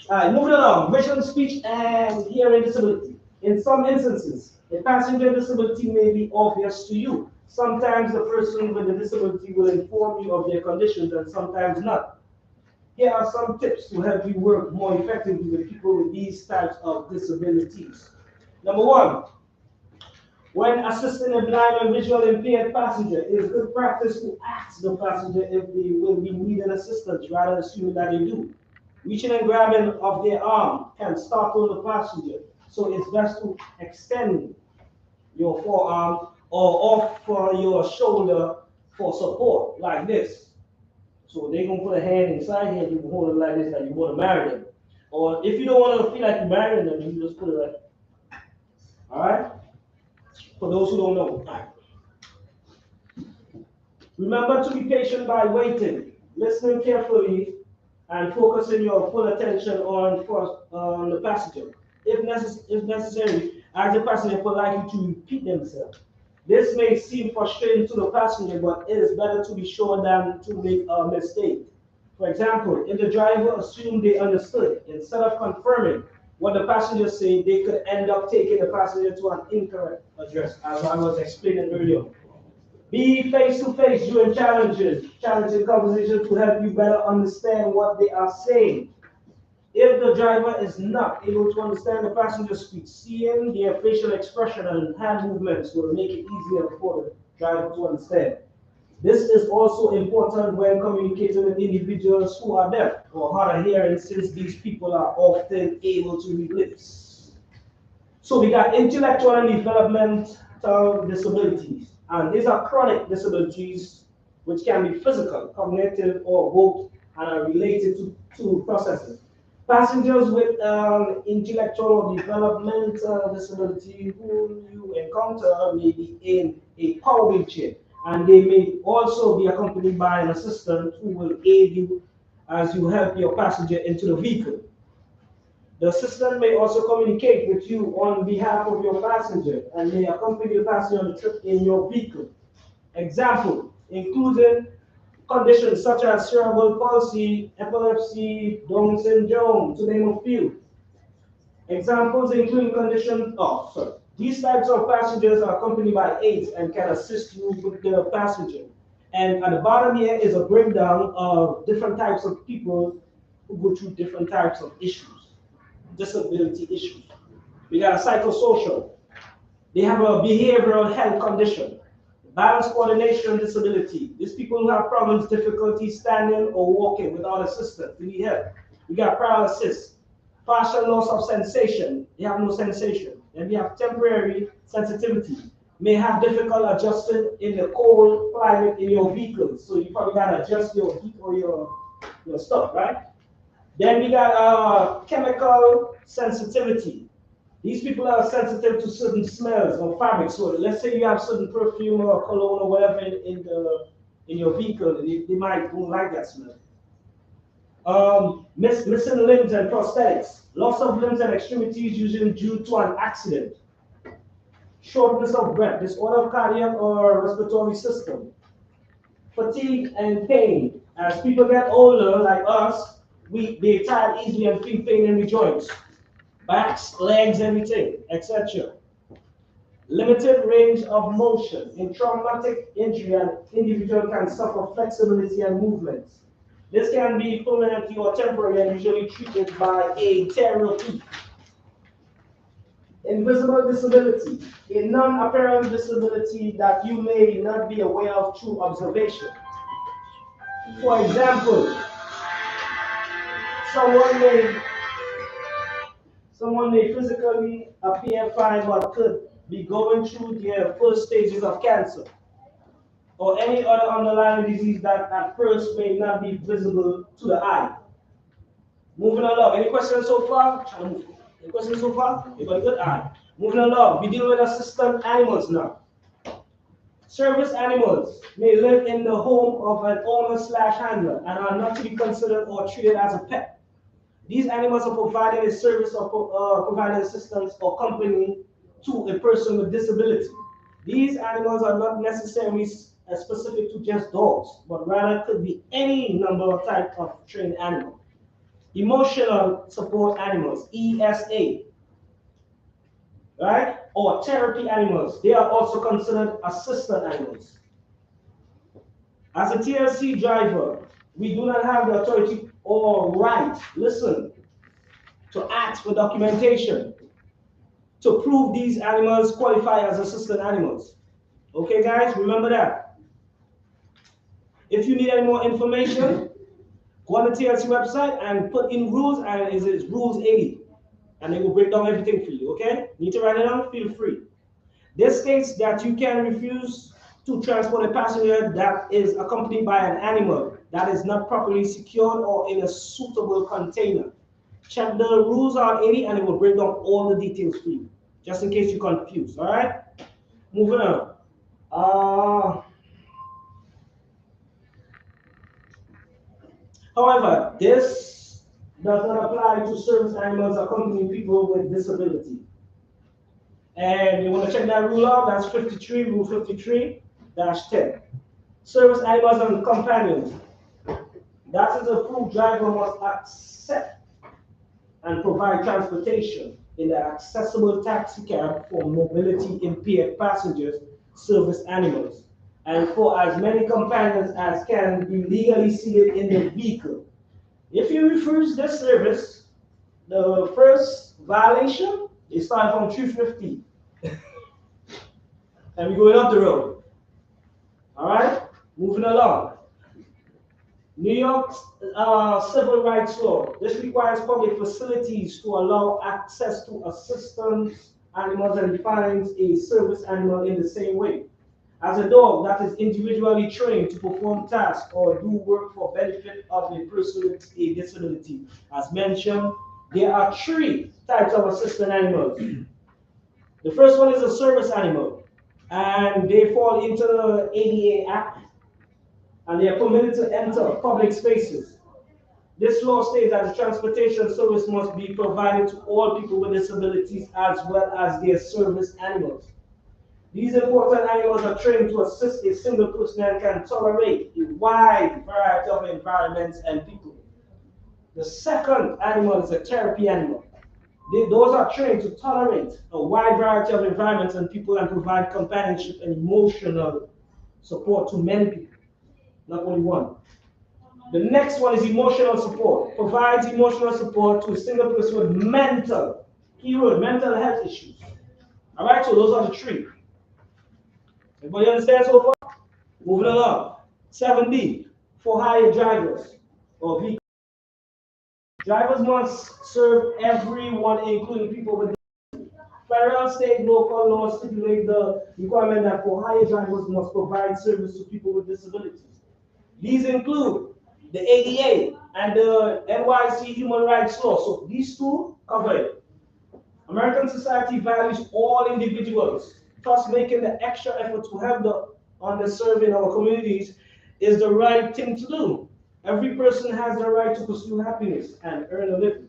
Alright, moving along. Vision, speech, and hearing disability. In some instances, a passenger disability may be obvious to you. Sometimes the person with the disability will inform you of their conditions and sometimes not. Here are some tips to help you work more effectively with people with these types of disabilities. Number 1, when assisting a blind and visually impaired passenger, it is good practice to ask the passenger if they will be needing assistance rather than assuming that they do. Reaching and grabbing of their arm can startle the passenger, so it's best to extend your forearm or offer your shoulder for support, like this. So they're going to put a hand inside here, you can hold it like this, like you want to marry them. Or if you don't want to feel like you're marrying them, you just put it like that. All right? For those who don't know. All right. Remember to be patient by waiting, listening carefully, and focusing your full attention on the passenger. If if necessary, ask the passenger politely to repeat themselves. This may seem frustrating to the passenger, but it is better to be sure than to make a mistake. For example, if the driver assumed they understood, instead of confirming what the passenger said, they could end up taking the passenger to an incorrect address, as I was explaining earlier. Be face-to-face during challenging conversations to help you better understand what they are saying. If the driver is not able to understand the passenger speech, seeing their facial expression and hand movements will make it easier for the driver to understand. This is also important when communicating with individuals who are deaf or hard of hearing, since these people are often able to read lips. So we got intellectual and developmental disabilities, and these are chronic disabilities which can be physical, cognitive, or both, and are related to processing. Passengers with intellectual or developmental disability whom you encounter may be in a power wheelchair, and they may also be accompanied by an assistant who will aid you as you help your passenger into the vehicle. The assistant may also communicate with you on behalf of your passenger and may accompany the passenger on the trip in your vehicle. Example, including conditions such as cerebral palsy, epilepsy, Down syndrome, to name a few. Examples include these types of passengers are accompanied by aides and can assist you with the passenger. And at the bottom here is a breakdown of different types of people who go through different types of issues, disability issues. We got a psychosocial. They have a behavioral health condition. Balance coordination disability. These people who have problems, difficulty standing or walking without assistance, they need help. We got paralysis, partial loss of sensation, they have no sensation. Then we have temporary sensitivity, may have difficult adjusting in the cold climate in your vehicle. So you probably gotta adjust your heat or your stuff, right? Then we got chemical sensitivity. These people are sensitive to certain smells or fabrics. So let's say you have certain perfume or cologne or whatever in your vehicle, and they might don't like that smell. Missing limbs and prosthetics. Loss of limbs and extremities usually due to an accident. Shortness of breath, disorder of cardiac or respiratory system. Fatigue and pain. As people get older, like us, they tire easily and feel pain in the joints. Backs, legs, everything, etc. Limited range of motion. In traumatic injury, an individual can suffer flexibility and movement. This can be permanently or temporary and usually treated by a therapy. Invisible disability, a non-apparent disability that you may not be aware of through observation. For example, someone may physically appear fine but could be going through their first stages of cancer or any other underlying disease that at first may not be visible to the eye. Moving along, any questions so far? Any questions so far? You got a good eye. Moving along, we deal with assistant animals now. Service animals may live in the home of an owner/handler and are not to be considered or treated as a pet. These animals are providing a service or providing assistance or company to a person with disability. These animals are not necessarily specific to just dogs, but rather could be any number of types of trained animal. Emotional support animals, ESA, right? Or therapy animals, they are also considered assistant animals. As a TLC driver, we do not have the authority or right, listen, to ask for documentation to prove these animals qualify as assistant animals. Okay, guys, remember that. If you need any more information, go on the TLC website and put in rules, and it's rules 80, and they will break down everything for you. Okay, need to write it down? Feel free. This states that you can refuse to transport a passenger that is accompanied by an animal that is not properly secured or in a suitable container. Check the rules out 80 and it will break down all the details for you, just in case you're confused. All right, moving on. However, this does not apply to service animals accompanying people with disability. And you want to check that rule out, that's 53, rule 53-10. Service animals and companions. That is a food driver must accept and provide transportation in the accessible taxi cab for mobility impaired passengers, service animals, and for as many companions as can be legally seated in the vehicle. If you refuse this service, the first violation is starting from 350. And we're going up the road. All right, moving along. New York civil rights law. This requires public facilities to allow access to assistance animals and defines a service animal in the same way. As a dog that is individually trained to perform tasks or do work for benefit of a person with a disability. As mentioned, there are 3 types of assistant animals. The first one is a service animal, and they fall into the ADA Act, and they are permitted to enter public spaces. This law states that the transportation service must be provided to all people with disabilities as well as their service animals. These important animals are trained to assist a single person and can tolerate a wide variety of environments and people. The second animal is a therapy animal. Those are trained to tolerate a wide variety of environments and people and provide companionship and emotional support to many people, not only one. The next one is emotional support. Provides emotional support to a single person with mental health issues. All right, so those are the 3. Everybody understand so far? Moving along. 7B, for hire drivers or vehicles. Drivers must serve everyone, including people with disabilities. Federal, state, local laws stipulate the requirement that for hire drivers must provide service to people with disabilities. These include the ADA and the NYC Human Rights Law. So these 2 cover it. American society values all individuals, thus making the extra effort to help the underserved in our communities is the right thing to do. Every person has the right to pursue happiness and earn a living.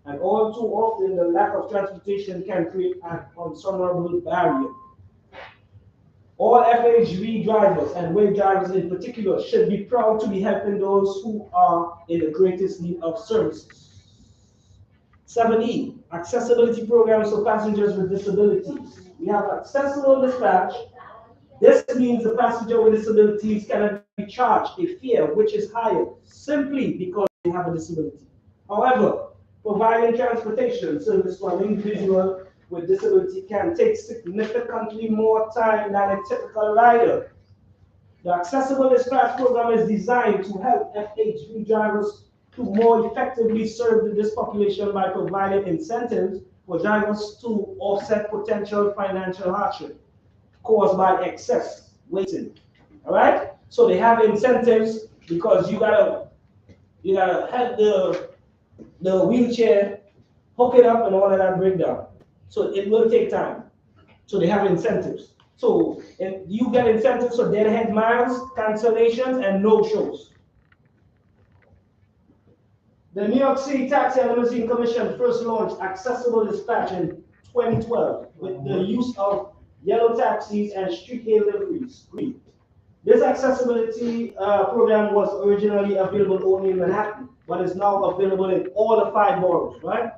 And all too often, the lack of transportation can create an unsurmountable barrier. All FHV drivers and wage drivers in particular should be proud to be helping those who are in the greatest need of services. 7E, accessibility programs for passengers with disabilities. We have accessible dispatch. This means the passenger with disabilities cannot be charged a fare which is higher simply because they have a disability. However, providing transportation service to an individual with disability can take significantly more time than a typical rider. The accessible dispatch program is designed to help FHV drivers to more effectively serve this population by providing incentives for drivers to offset potential financial hardship caused by excess waiting. All right? So they have incentives because you gotta help the wheelchair, hook it up and all of that breakdown. So it will take time. So they have incentives. So you get incentives for deadhead miles, cancellations, and no-shows. The New York City Taxi and Limousine Commission first launched accessible dispatch in 2012 with the use of yellow taxis and street hail liveries. This accessibility program was originally available only in Manhattan, but is now available in all the 5 boroughs, right?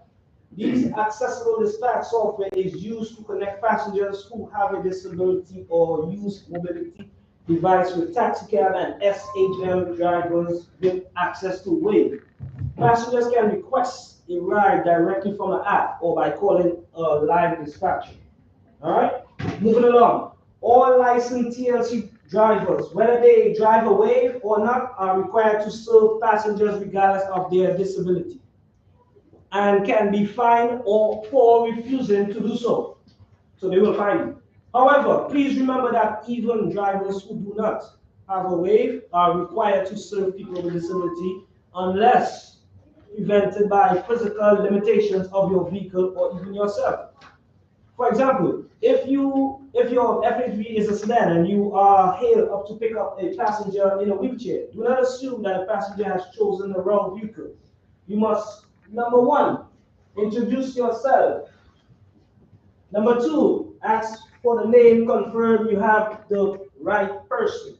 These accessible dispatch software is used to connect passengers who have a disability or use mobility device with taxicab and SHM drivers with access to Wave. Passengers can request a ride directly from an app or by calling a live dispatcher. All right, moving along. All licensed TLC drivers, whether they drive a Wave or not, are required to serve passengers regardless of their disability, and can be fined or for refusing to do so. So they will fine you. However, please remember that even drivers who do not have a Wave are required to serve people with disability unless prevented by physical limitations of your vehicle or even yourself. For example, if your FHV is a sedan and you are hailed up to pick up a passenger in a wheelchair, do not assume that a passenger has chosen the wrong vehicle. You must Number one, introduce yourself. Number two, ask for the name, confirm you have the right person.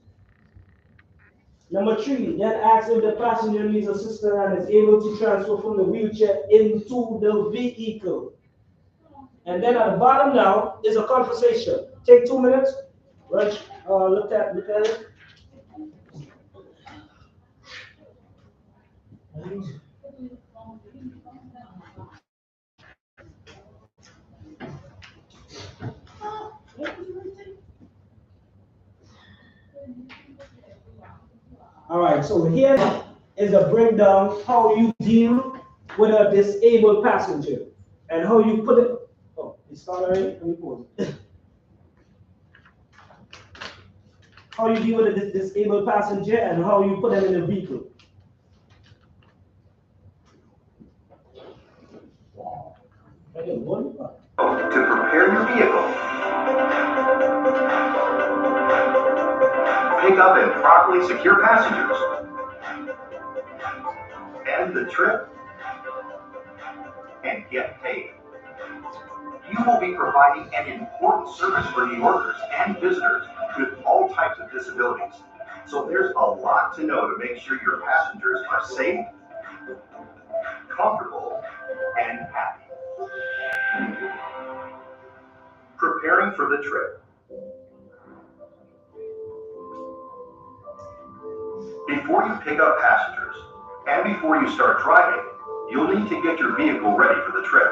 Number three, then ask if the passenger needs assistance and is able to transfer from the wheelchair into the vehicle. And then at the bottom now is a conversation. Take 2 minutes. Raj, look at it. All right, so here is a breakdown how you deal with a disabled passenger and how you put it. Oh, it's not already? Let me pause it. How you deal with a disabled passenger and how you put them in the vehicle. To prepare your vehicle, pick up and properly secure passengers, end the trip, and get paid. You will be providing an important service for New Yorkers and visitors with all types of disabilities. So there's a lot to know to make sure your passengers are safe, comfortable, and happy. Preparing for the trip. Before you pick up passengers, and before you start driving, you'll need to get your vehicle ready for the trip.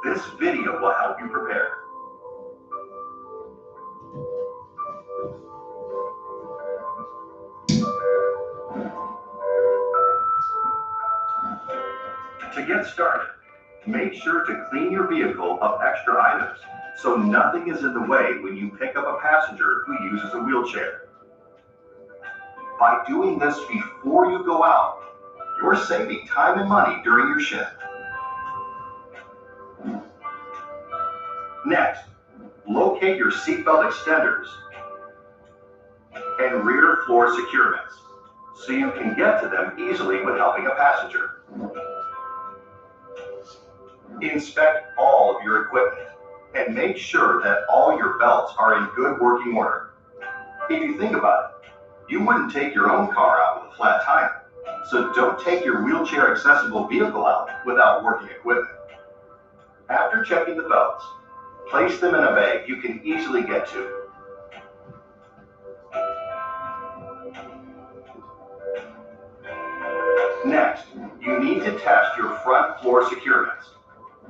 This video will help you prepare. To get started, make sure to clean your vehicle of extra items so nothing is in the way when you pick up a passenger who uses a wheelchair. By doing this before you go out, you're saving time and money during your shift. Next, locate your seatbelt extenders and rear floor securements so you can get to them easily when helping a passenger. Inspect all of your equipment and make sure that all your belts are in good working order. If you think about it, you wouldn't take your own car out with a flat tire, so don't take your wheelchair accessible vehicle out without working equipment. After checking the belts, place them in a bag you can easily get to. Next, you need to test your front floor securements.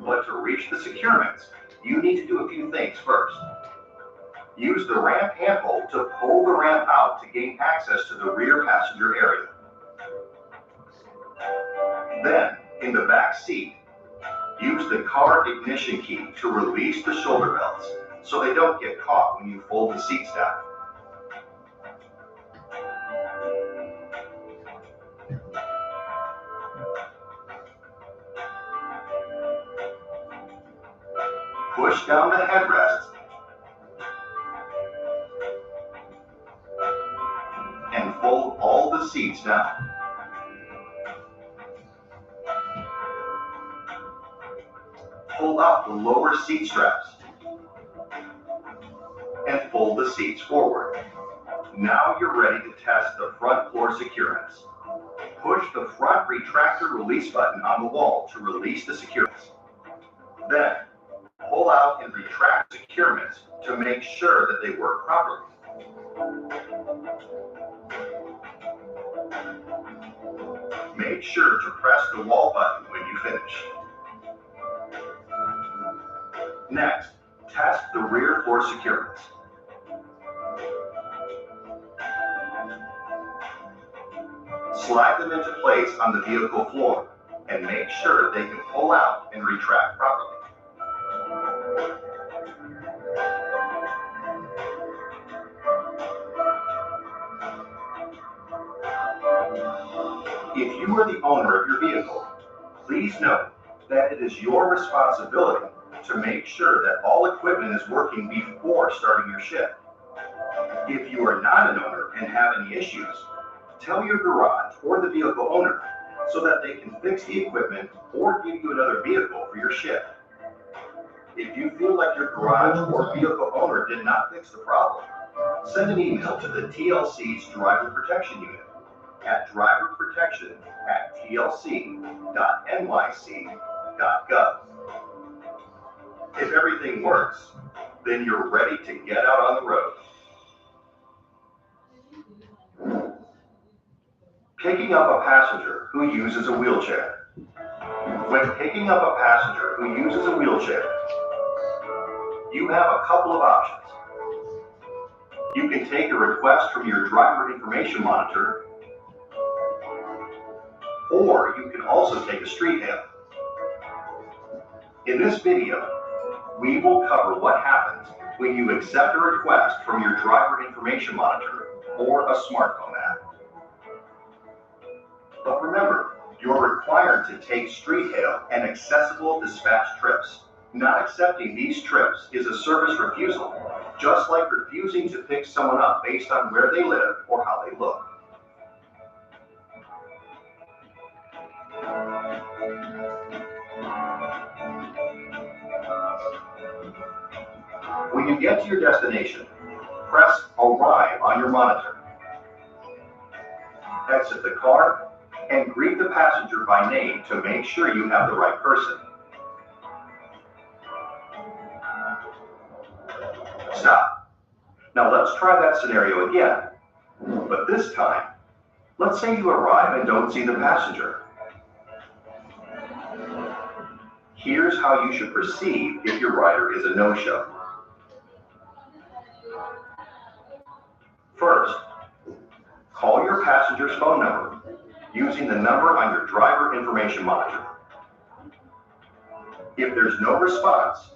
But to reach the securements, you need to do a few things first. Use the ramp handle to pull the ramp out to gain access to the rear passenger area. Then, in the back seat, use the car ignition key to release the shoulder belts so they don't get caught when you fold the seats down. Push down the headrests and fold all the seats down. Pull out the lower seat straps and fold the seats forward. Now you're ready to test the front floor securements. Push the front retractor release button on the wall to release the securements. Then, pull out and retract securements to make sure that they work properly. Make sure to press the wall button when you finish. Next, test the rear floor securements. Slide them into place on the vehicle floor and make sure they can pull out and retract properly. If you are the owner of your vehicle, please note that it is your responsibility to make sure that all equipment is working before starting your shift. If you are not an owner and have any issues, tell your garage or the vehicle owner so that they can fix the equipment or give you another vehicle for your shift. If you feel like your garage or vehicle owner did not fix the problem, send an email to the TLC's Driver Protection Unit at driverprotection@tlc.nyc.gov. If everything works, then you're ready to get out on the road. Picking up a passenger who uses a wheelchair. When picking up a passenger who uses a wheelchair, you have a couple of options. You can take a request from your driver information monitor, or you can also take a street hail. In this video, we will cover what happens when you accept a request from your driver information monitor or a smartphone app. But remember, you're required to take street hail and accessible dispatch trips. Not accepting these trips is a service refusal, just like refusing to pick someone up based on where they live or how they look. When you get to your destination, press Arrive on your monitor. Exit the car and greet the passenger by name to make sure you have the right person. Stop. Now let's try that scenario again. But this time, let's say you arrive and don't see the passenger. Here's how you should proceed if your rider is a no-show. First, call your passenger's phone number using the number on your driver information monitor. If there's no response,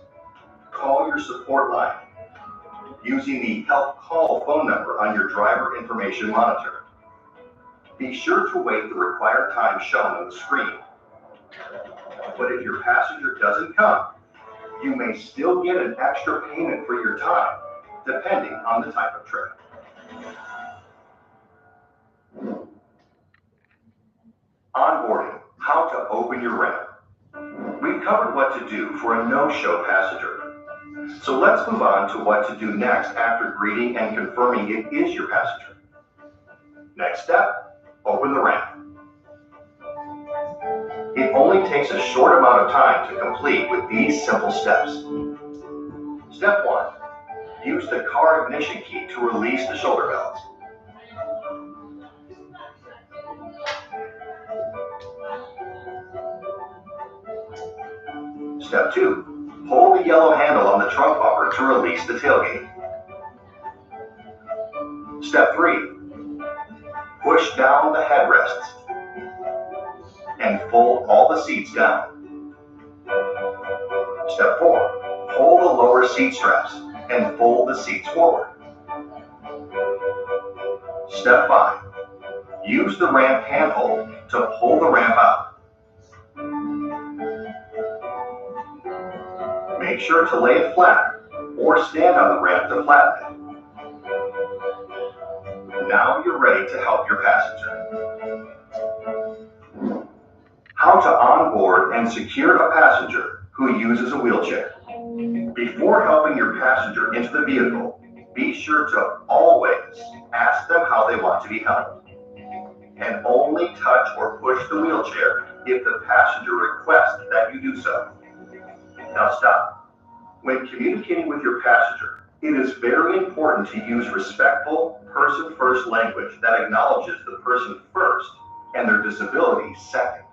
call your support line using the Help Call phone number on your driver information monitor. Be sure to wait the required time shown on the screen. But if your passenger doesn't come, you may still get an extra payment for your time, depending on the type of trip. Onboarding, how to open your ramp. We've covered what to do for a no-show passenger. So let's move on to what to do next after greeting and confirming it is your passenger. Next step, open the ramp. It only takes a short amount of time to complete with these simple steps. Step 1, use the car ignition key to release the shoulder belts. Step 2, hold the yellow handle on the trunk bumper to release the tailgate. Step 3, push down the headrests and fold all the seats down. Step 4, hold the lower seat straps and fold the seats forward. Step 5, use the ramp handhold to pull the ramp out. Make sure to lay it flat or stand on the ramp to flatten it. Now you're ready to help your passenger. How to onboard and secure a passenger who uses a wheelchair. Before helping your passenger into the vehicle, be sure to always ask them how they want to be helped. And only touch or push the wheelchair if the passenger requests that you do so. Now stop. When communicating with your passenger, it is very important to use respectful, person-first language that acknowledges the person first and their disability second.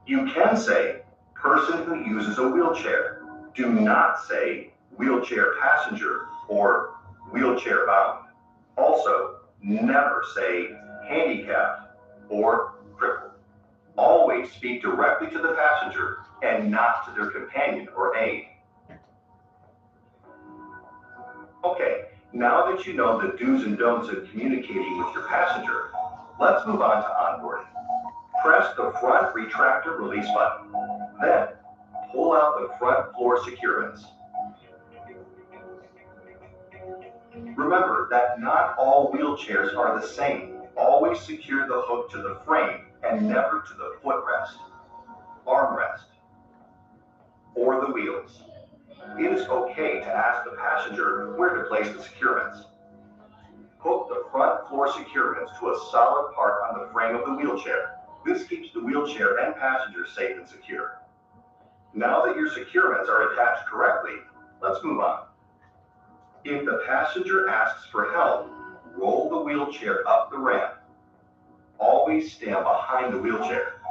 You can say, person who uses a wheelchair. Do not say, wheelchair passenger or wheelchair bound. Also, never say, handicapped or crippled. Always speak directly to the passenger and not to their companion or aide. Okay, now that you know the do's and don'ts of communicating with your passenger, let's move on to onboarding. Press the front retractor release button. Then, pull out the front floor securements. Remember that not all wheelchairs are the same. Always secure the hook to the frame and never to the footrest, armrest, or the wheels. It is okay to ask the passenger where to place the securements. Hook the front floor securements to a solid part on the frame of the wheelchair. This keeps the wheelchair and passenger safe and secure. Now that your securements are attached correctly, let's move on. If the passenger asks for help, roll the wheelchair up the ramp. Always stand behind the wheelchair.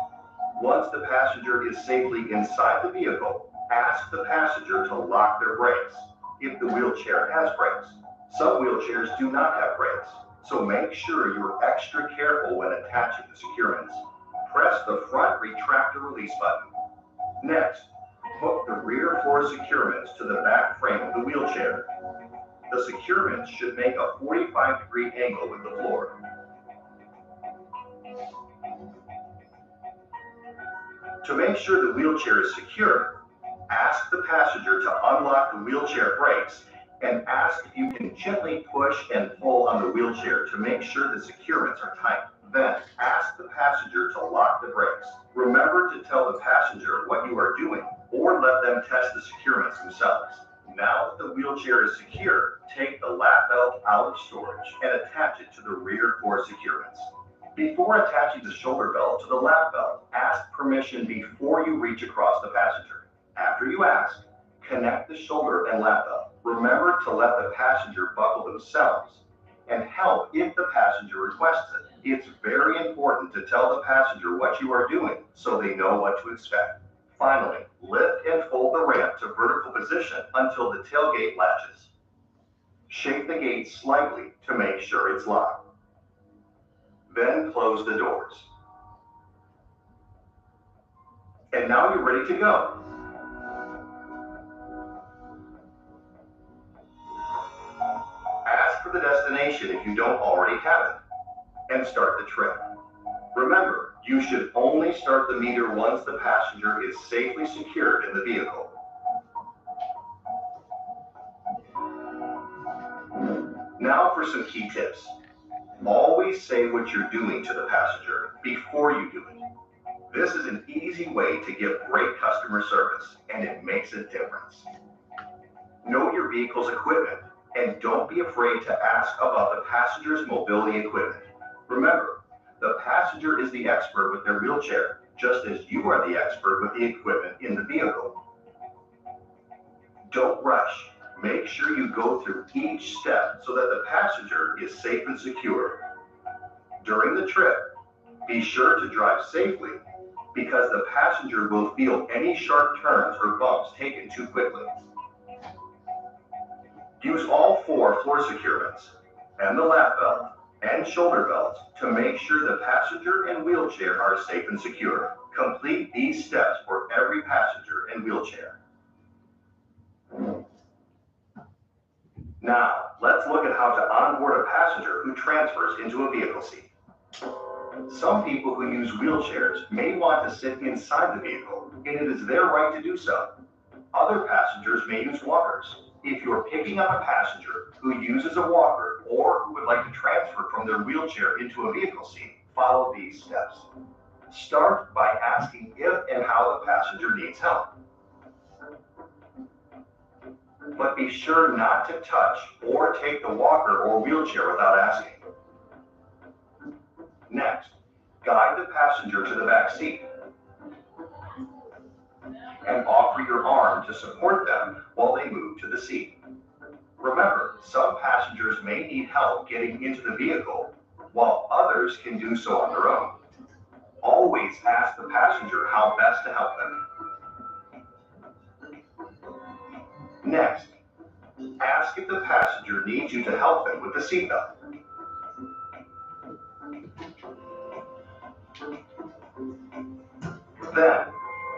Once the passenger is safely inside the vehicle, ask the passenger to lock their brakes, if the wheelchair has brakes. Some wheelchairs do not have brakes, so make sure you're extra careful when attaching the securements. Press the front retractor release button. Next, hook the rear floor securements to the back frame of the wheelchair. The securements should make a 45-degree angle with the floor. To make sure the wheelchair is secure, ask the passenger to unlock the wheelchair brakes and ask if you can gently push and pull on the wheelchair to make sure the securements are tight. Then ask the passenger to lock the brakes. Remember to tell the passenger what you are doing or let them test the securements themselves. Now that the wheelchair is secure, take the lap belt out of storage and attach it to the rear floor securements. Before attaching the shoulder belt to the lap belt, ask permission before you reach across the passenger. After you ask, connect the shoulder and lap belt. Remember to let the passenger buckle themselves and help if the passenger requests it. It's very important to tell the passenger what you are doing so they know what to expect. Finally, lift and fold the ramp to vertical position until the tailgate latches. Shake the gate slightly to make sure it's locked. Then close the doors. And now you're ready to go. Ask for the destination if you don't already have it, and start the trip. Remember, you should only start the meter once the passenger is safely secured in the vehicle. Now for some key tips. Always say what you're doing to the passenger before you do it. This is an easy way to give great customer service, and it makes a difference. Know your vehicle's equipment, and don't be afraid to ask about the passenger's mobility equipment. Remember, the passenger is the expert with their wheelchair, just as you are the expert with the equipment in the vehicle. Don't rush. Make sure you go through each step so that the passenger is safe and secure. During the trip, be sure to drive safely because the passenger will feel any sharp turns or bumps taken too quickly. Use all 4 floor securements and the lap belt and shoulder belts to make sure the passenger and wheelchair are safe and secure. Complete these steps for every passenger and wheelchair. Now, let's look at how to onboard a passenger who transfers into a vehicle seat. Some people who use wheelchairs may want to sit inside the vehicle, and it is their right to do so. Other passengers may use walkers. If you're picking up a passenger who uses a walker or who would like to transfer from their wheelchair into a vehicle seat, follow these steps. Start by asking if and how the passenger needs help. But be sure not to touch or take the walker or wheelchair without asking. Next, guide the passenger to the back seat and offer your arm to support them while they move to the seat. Remember, some passengers may need help getting into the vehicle, while others can do so on their own. Always ask the passenger how best to help them. Next, ask if the passenger needs you to help them with the seatbelt. Then,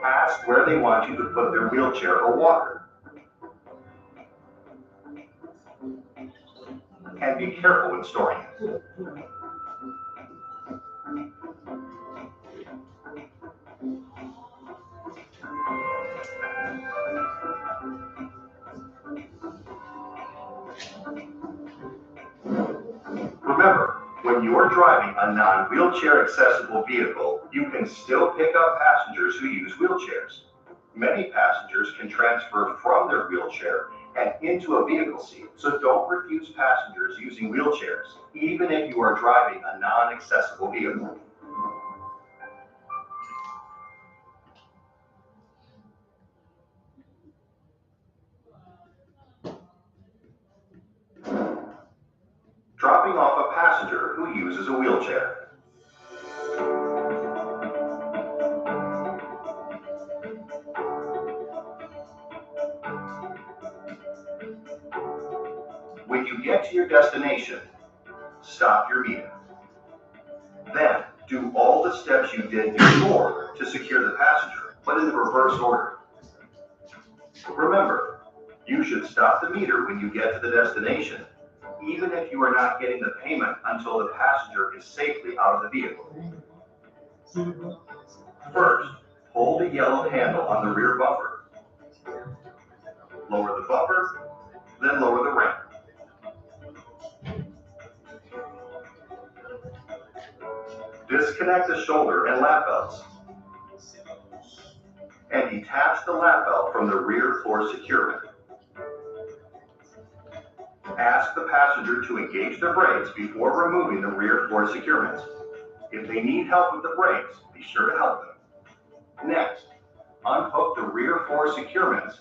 ask where they want you to put their wheelchair or walker. And be careful when storing it. Remember, when when you are driving a non-wheelchair accessible vehicle, you can still pick up passengers who use wheelchairs. Many passengers can transfer from their wheelchair and into a vehicle seat, so don't refuse passengers using wheelchairs, even if you are driving a non-accessible vehicle. Dropping off a passenger who uses a wheelchair. When you get to your destination, stop your meter. Then, do all the steps you did before to secure the passenger, but in the reverse order. Remember, you should stop the meter when you get to the destination, even if you are not getting the payment until the passenger is safely out of the vehicle. First, hold the yellow handle on the rear bumper. Lower the bumper, then lower the ramp. Disconnect the shoulder and lap belts. And detach the lap belt from the rear floor securement. Ask the passenger to engage the brakes before removing the rear floor securement. If they need help with the brakes, be sure to help them. Next, unhook the rear floor securements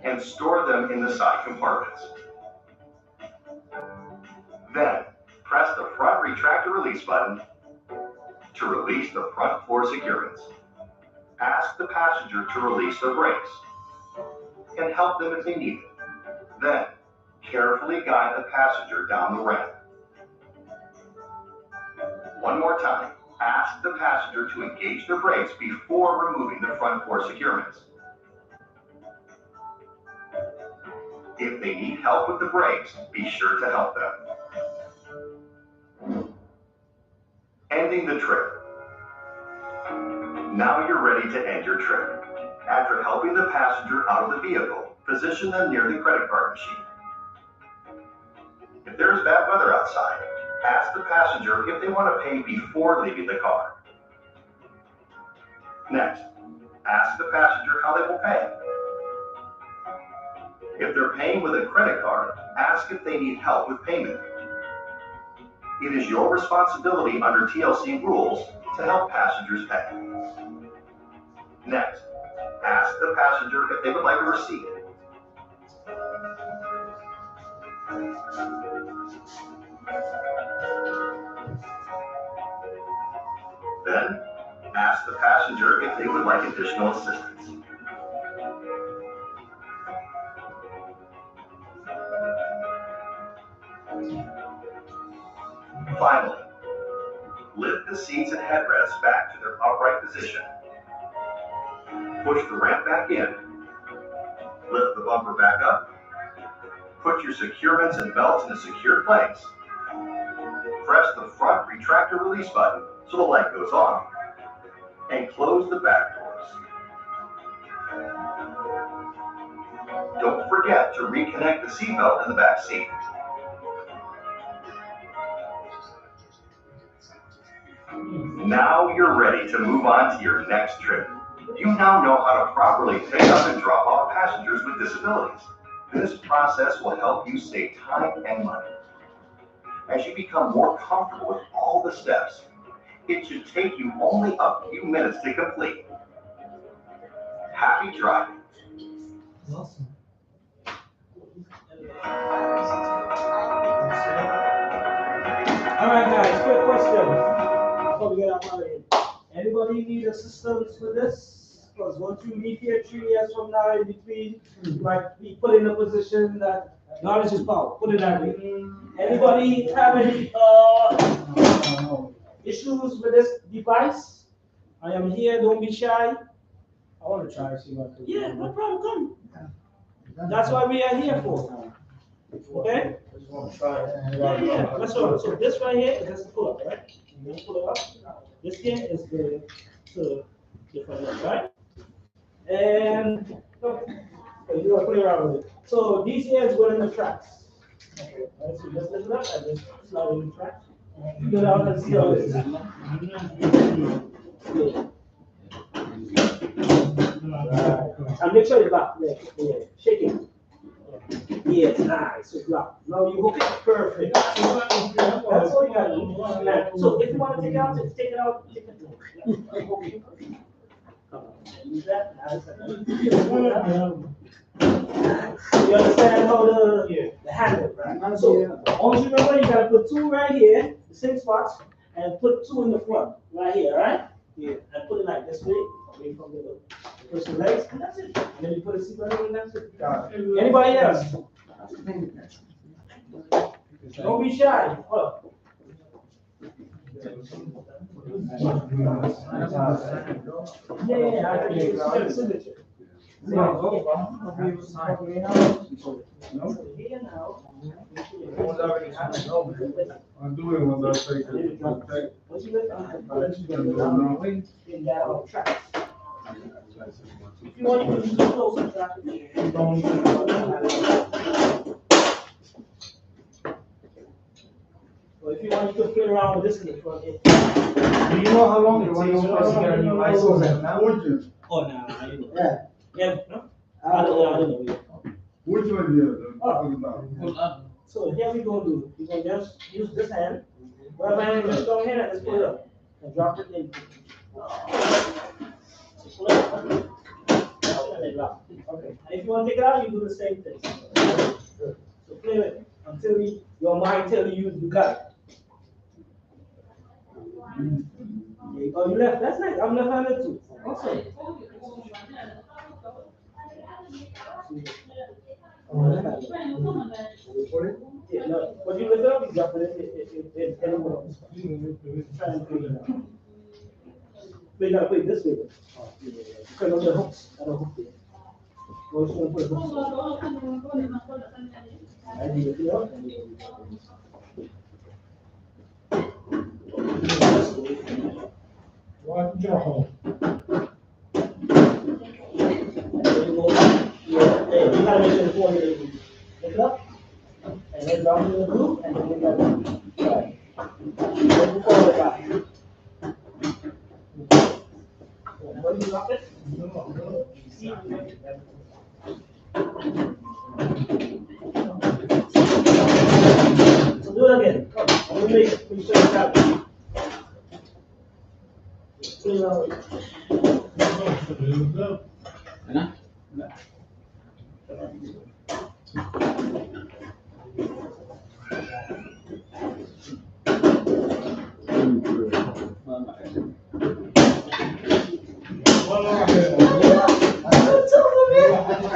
and store them in the side compartments. Then, press the front retractor release button to release the front floor securements. Ask the passenger to release the brakes and help them if they need it. Then, carefully guide the passenger down the ramp. One more time, ask the passenger to engage the brakes before removing the front floor securements. If they need help with the brakes, be sure to help them. Ending the trip. Now you're ready to end your trip. After helping the passenger out of the vehicle, position them near the credit card machine. If there is bad weather outside, ask the passenger if they want to pay before leaving the car. Next, ask the passenger how they will pay. If they're paying with a credit card, ask if they need help with payment. It is your responsibility under TLC rules to help passengers pay. Next, ask the passenger if they would like a receipt. Then, ask the passenger if they would like additional assistance. Finally, lift the seats and headrests back to their upright position. Push the ramp back in. Lift the bumper back up. Put your securements and belts in a secure place. Press the front retractor release button so the light goes on. And close the back doors. Don't forget to reconnect the seatbelt in the back seat. Now you're ready to move on to your next trip. You now know how to properly pick up and drop off passengers with disabilities. This process will help you save time and money. As you become more comfortable with all the steps, it should take you only a few minutes to complete. Happy driving. Awesome. All right, guys, quick question. Before we get out of here. Anybody need assistance with this? Because once you meet here 3 years from now, in between, you might be put in a position that knowledge is power. Put it that way. Anybody have any issues with this device? I am here. Don't be shy. I want to try to see what I can do. Yeah, no problem. Come. That's what we are here for. Okay? I just want to try it. Yeah. That's all. So this right here is just a pull up, right? You want to pull it up. This here is the different, right? And you gotta play around with it. So these here is going in the tracks. Okay, alright, so just lift it up and just slowly retract. Go down and see how it is. Right. And make sure it's locked. Yeah. Shake it. Yes, nice. So locked. Now you hook it perfect. That's all you got to do. So if you want to take it out, just take it out. Take it out. Okay. Use that. Nice. You understand how the handle, right? So always remember you gotta put two right here, the same spots, and put two in the front, right here, right? Yeah. And put it like this way, away from the person's legs, and that's it. And then you put a seatbelt on, and that's it. Anybody else? Don't be shy. Oh. Yeah, I think it's signature. I'm doing what I say. If you want, you can use closer traffic. Or if you want, you can play around with this in the front end. Do you know how long it takes for us to get a new license and now? Oh, nah, I don't know. Yeah, no? I don't know. Which one do you So here we go do. You can just use this hand. Whatever hand you just go ahead and just pull it up. And drop it in. Pull it up. And then drop. Okay. And if you want to take it out, you do the same thing. So play with it until your mind tells you you got it. Oh, you left. That's nice. I'm left-handed too. Awesome. Yeah, no. When you lift it up, you drop it in anywhere else. Try and clean it out. But you gotta put it this way. Because of the hooks. I don't hook it. Well, just gonna put a hook. And you lift it up. What job? You gotta make sure before you lift it up, and then drop it in the groove, and then you gotta try. Then before the back. When you drop it, so do it again. Come, I'm gonna make sure you got it. Put it out.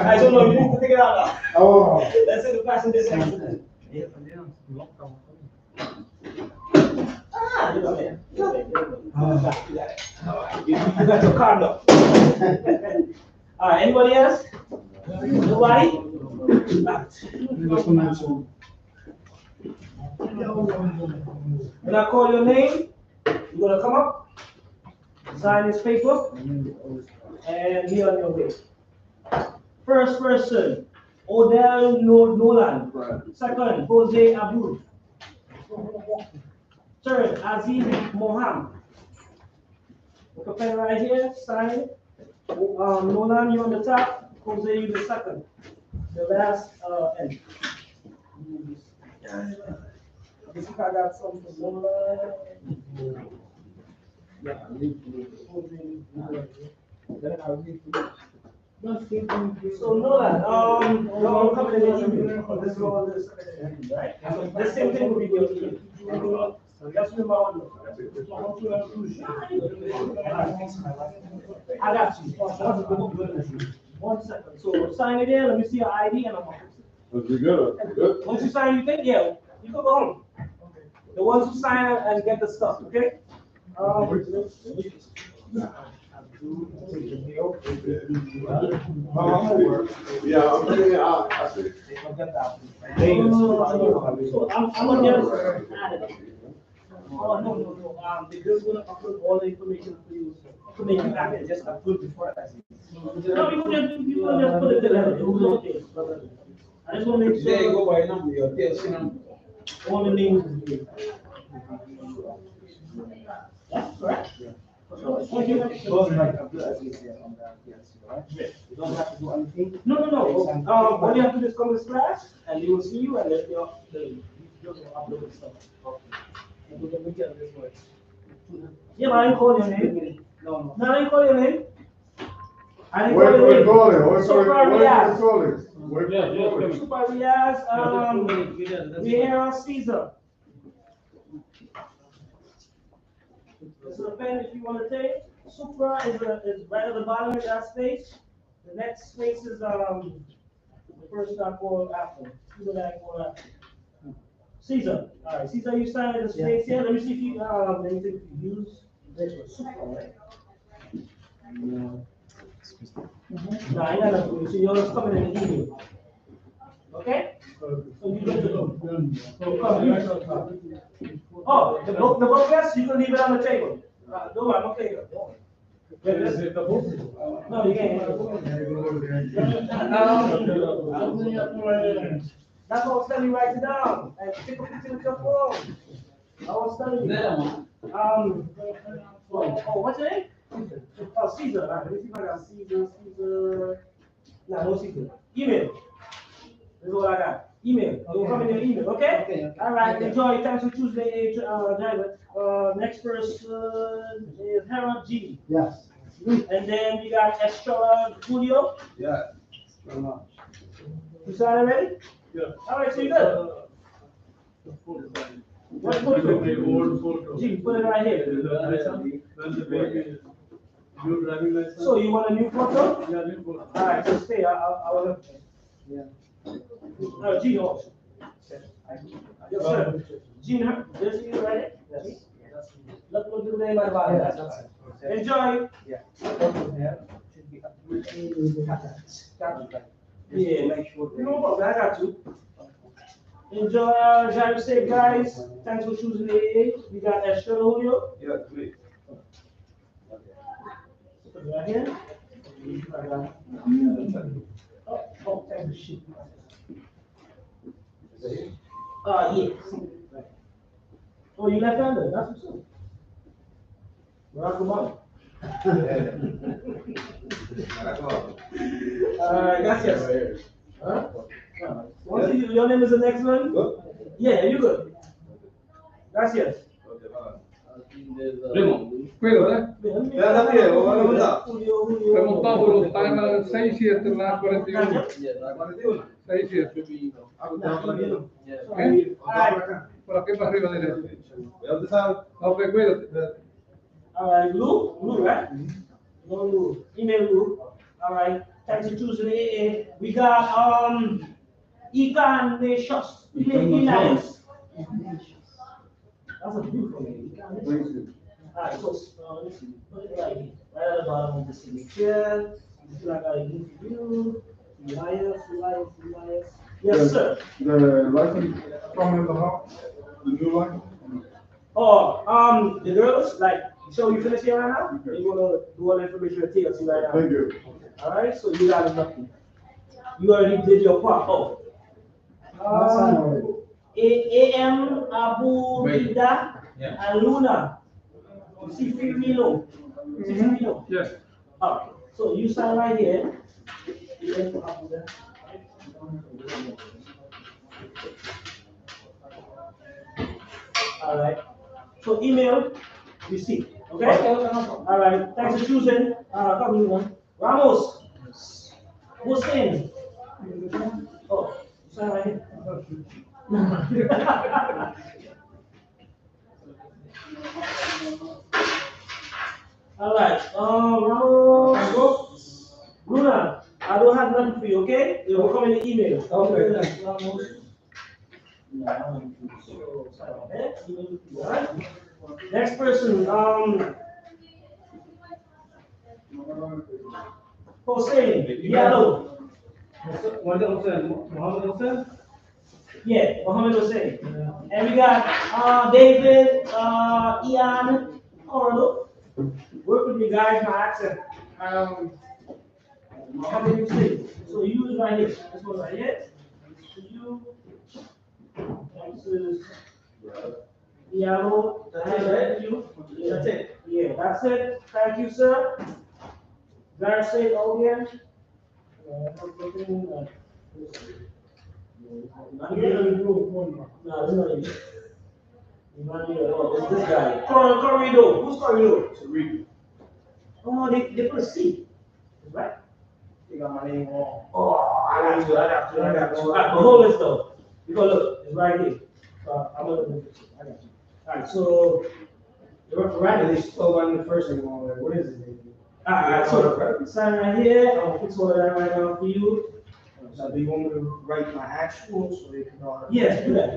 I don't know, you need to take it out now. Oh. Let's say the passenger section. You got it. You got your car now. All right, anybody else? Nobody? When I call your name, you're gonna come up, sign this paper, and be on your way. First person, Odell Nolan. Second, Jose Abud. Third, Aziz Moham. Put a pen right here, sign it. Nolan, you on the top, Jose, you the second. The last end. I think I got some for Nolan. Yeah, then I'll read to So Nolan, you're coming in the interview. This is all this, right? The same thing will be with you. Just remember I got you. 1 second. So sign it in. Let me see your ID and I'm gonna. Good. Once you sign, you think, yeah, you can go home. The ones who sign and get the stuff, okay? Yeah, I'm bringing it out. So I'm gonna just add it. Oh, no. The girl's gonna upload all the information for you to make you happy. Just upload before I see. No, you can just put it together. It was okay. I just want to make There you sure go by number, your TLC number. all the names is good. That's correct. Thank you. Goes like a blur is there on the PLC, right? You don't have to do anything. No. All you have to do is come to class, and they will see you, and then you just upload stuff. And we can make it this way. Yeah, but I didn't call your name. No, I didn't call your name. I didn't call your name. Super Riaz. Super Riaz, Vieira Caesar. This is a pen if you want to take. Super is right at the bottom of that space. The next space is the first that I call after. Caesar that I call after. Caesar. All right, Caesar, you started the space here. Let me see if you let me see if you use this for super, right? No. No, I got nothing. So yours coming in the email. Okay? So you good to go. Oh, the book, yes, you can leave it on the table. Don't worry, I'm okay. No, you can't. That's what I was telling you, write it down. And take a picture with your phone. I was telling you. What's your name? Oh, Caesar. All right, let me see if I got Caesar. No Caesar. Email. This is what I got. Email. You'll come in your email, okay? Okay. All right, enjoy. Thanks for Tuesday, driver. Next person is Harold G. Yes. And then we got Extra Julio. Yeah. You saw it already? Yeah. All right, so you good. What photo? G, put it right here. So you want a new photo? Yeah, new photo. All right, so stay. I will. Yeah. G, also. Yes, sir. Gene, this is ready? Yes. Let's go to the name of the body. Enjoy. Yeah. Yeah, make sure. No problem, I got you. Enjoy, drive safe, guys. Thanks for choosing the AA. We got extra Julio. Yeah, please. Put it right here. Oh, thank you. Yes. Oh, you left-handed? That's what's up. Barack Obama. Gracias. Huh? Your name is the next one? Yeah, you good. Gracias. Quello, remontavo lo timer 6-7 là 41. 6-7. Por aquí para arriba derecho. Ok, cuídate. All right, Lou, right? No Lou. Email Lou. All right. Thanks for choosing AA. We got Ikan Neshos. Elias. That's a beautiful name. All right, so let's see. Put it right here, right at the bottom of the signature. This is like I interview. Elias. Yes, sir. The license from the house, the new license. Oh, the girls, like, so you finish here right now? Okay. You wanna do all the information at TLC right now? Thank you. All right, so you got nothing. You already did your part. Oh. AM Abu Rida and Luna. You see Firmino? Yes. Oh, so you sign right here. All right. So email, receipt. Okay? All right. Thanks for choosing. Ramos. Hussein. Oh, sign right here. All right. Ramos. Luna, I don't have nothing for you, okay? It will come in the email. Okay. Ramos. Next person, Hossein, yellow. Mohammed Hussein? Yeah, Mohammed Hussein. And we got David, Ian, Orlando. Work with me guys, my accent. How many you say? So use right here. This one right here. to you. Next is Yellow. Thank you. That's it. Yeah, that's it. Thank you, sir. Garcia again. It's this guy. Corrido. Who's Corrido? It's a read. Oh, they put a C. Right? They got my name wrong. Oh, I got you. But hold this though. Because look, it's right here. I'm gonna do it. I got you. Alright, so right, they still on the first name on there. What is it? Alright, so sign right here. I'm gonna fix all of that right now for you. So do you want me to write my actual so they can know? Yes, do that.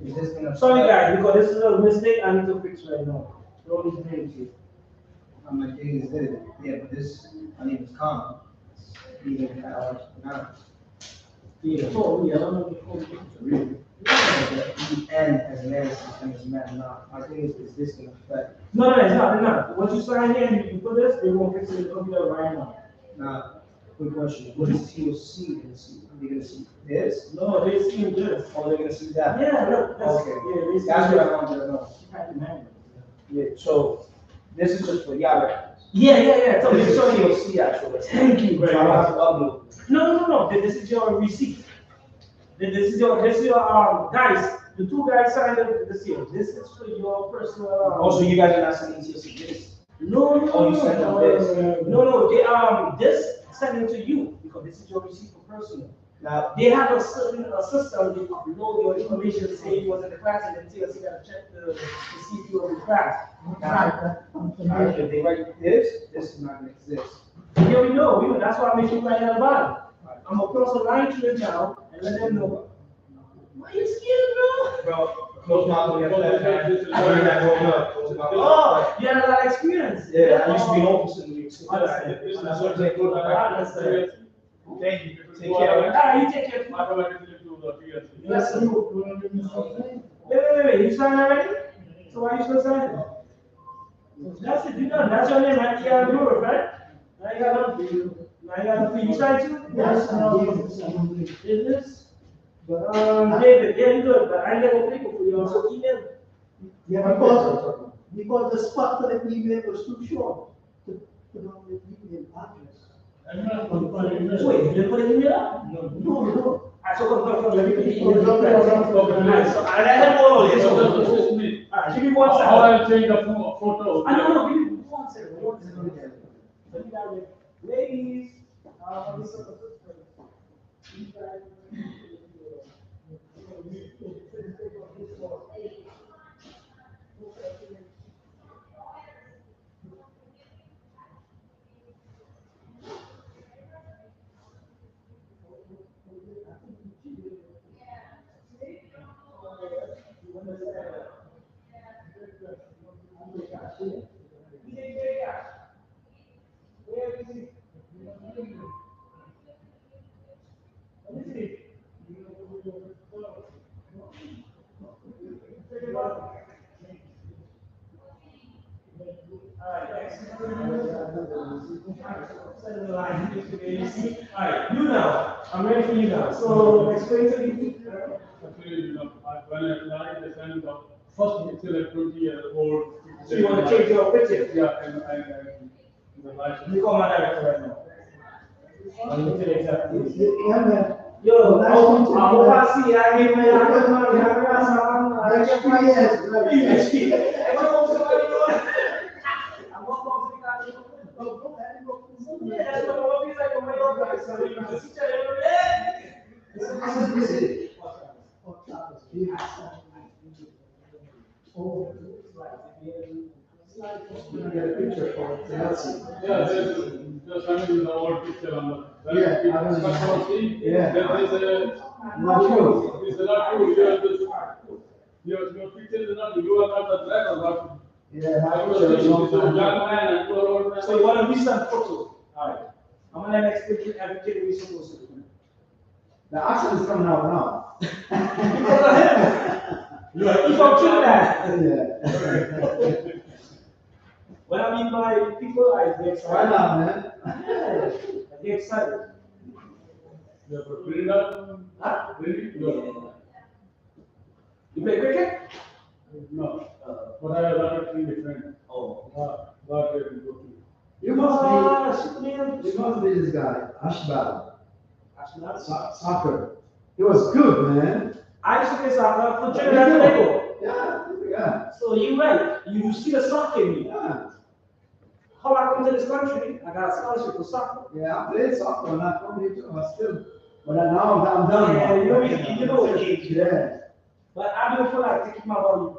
Is this gonna sorry guys, because this is a mistake I need to fix right now. All these names here. My name is this. Yeah, but this, my name is Khan. Even now. Yeah, so yeah, I don't know if you really. And as an answer, and as a man, not. I think it's this gonna affect. No, it's not. Once you sign here and you put this, they won't fix it in the computer right now. Now, quick question. What is TOC gonna see? Are they gonna see this? No, they're seeing this. Or they're gonna see that? Yeah, look. Okay. Yeah, that's what I wanted to know. Yeah, so this is just for y'all records. Yeah. So This is show you. TOC actually. Thank you very So I much. have to upload. No. This is your receipt. This is your guys. The two guys signed this here. This is for your personal. Also, you guys are not sending TOC this. No. Oh, you sent them this. No. They this sent it to you because this is your receipt for personal. Now they have a certain system they upload your information, say you was in the class, and then TLC gotta check to see if you were in the class. Now, if they write this is not gonna exist. Yeah, we know. That's why I make you write at the bottom. I'm gonna cross a line through it now and let them know. Why you scared, bro? Close my mouth. Oh, you had a lot of experience. Yeah, I used to be an officer in the Thank you. Take care. You take care. Yes, Wait. You signed already? So why you still signing? That's it. You done. That's your name, right? You gotta do it, right? Now you got nothing. You signed too? Yes. Business. David, yeah, you good. But I never paper for you. So email. Yeah, because the spot for the email was too short to put on the email address. Wait, you didn't put an email up? No. So come. Let me put it. So I let him know this. Alright, give me 1 second. How I change the photo? I don't know. Give me 1 second. So you got it. Ladies, Alright, you now. I'm ready for you now. So explain to me. Actually, when I applied, they sent the first picture at 20-year-old. So you want to change your picture? Yeah, and the license. You call my director right now. I'm going to tell you exactly. Yeah, man. Yo, I hope I see. I give my Yeah, there's something in the old picture on the. Yeah, yeah. There is a. Not true. It's not true. Your picture is not. You are not the driver, but. Yeah, I was a young man and you are old man. So you want to recent photo? Alright. I'm going to explain everything we're supposed to do. The action is coming out now. You don't do that. Yeah. When I meet my people, I get excited. Right on, man. Yeah, I get excited. Yeah, but cricket? Huh? Cricket? Yeah. You play cricket? No. But I have other three different. Oh. What they will go to. You must be this guy, Ashbal. Soccer. He was good, man. I used to play soccer for Trinidad and Tobago. Yeah. So you went. You see the soccer in me. Yeah. How I come to this country, I got a scholarship for soccer. Yeah, I played soccer when I come here too. I still, but now I'm done. Yeah, you know what age. Yeah. But I do feel like to keep my body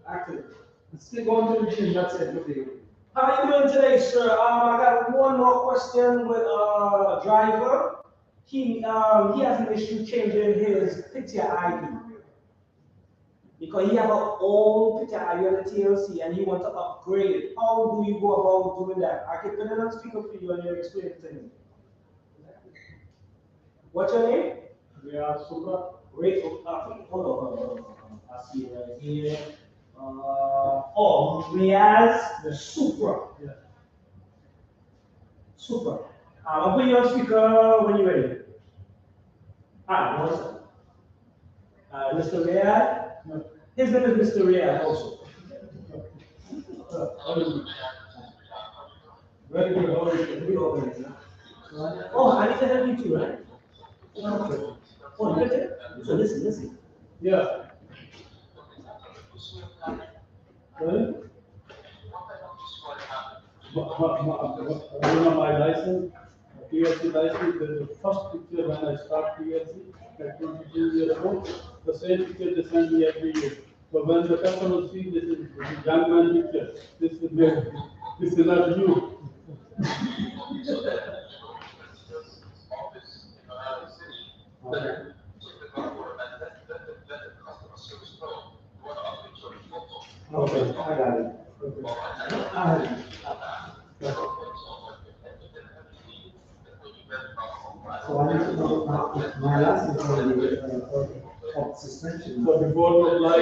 active. Still going to the gym, that's it. Okay. How you doing today, sir? I got one more question with driver. He has an issue changing his picture ID. Because he have an old picture ID on the TLC and he wants to upgrade it. How do you go about doing that? I can put it on speaker for you and you explain it to me. What's your name? Yeah, Supra. Rachel. Hold on. I see it right here. Riaz Supra. Yeah. Supra. I'll put you on speaker when you're ready. One second. Mr. Riaz. His name is Mr. Riaz also. Very good. How are you? Oh, I need to help you too, right? Oh, you get it? So listen. Yeah. Sorry? My license, TLC license, the first picture when I start TLC at 22 years old, the same picture they send me every year. So when the customer sees this is young man picture, this is not you. Okay. Okay, I got it. So I need to know my license of suspension. So before to apply,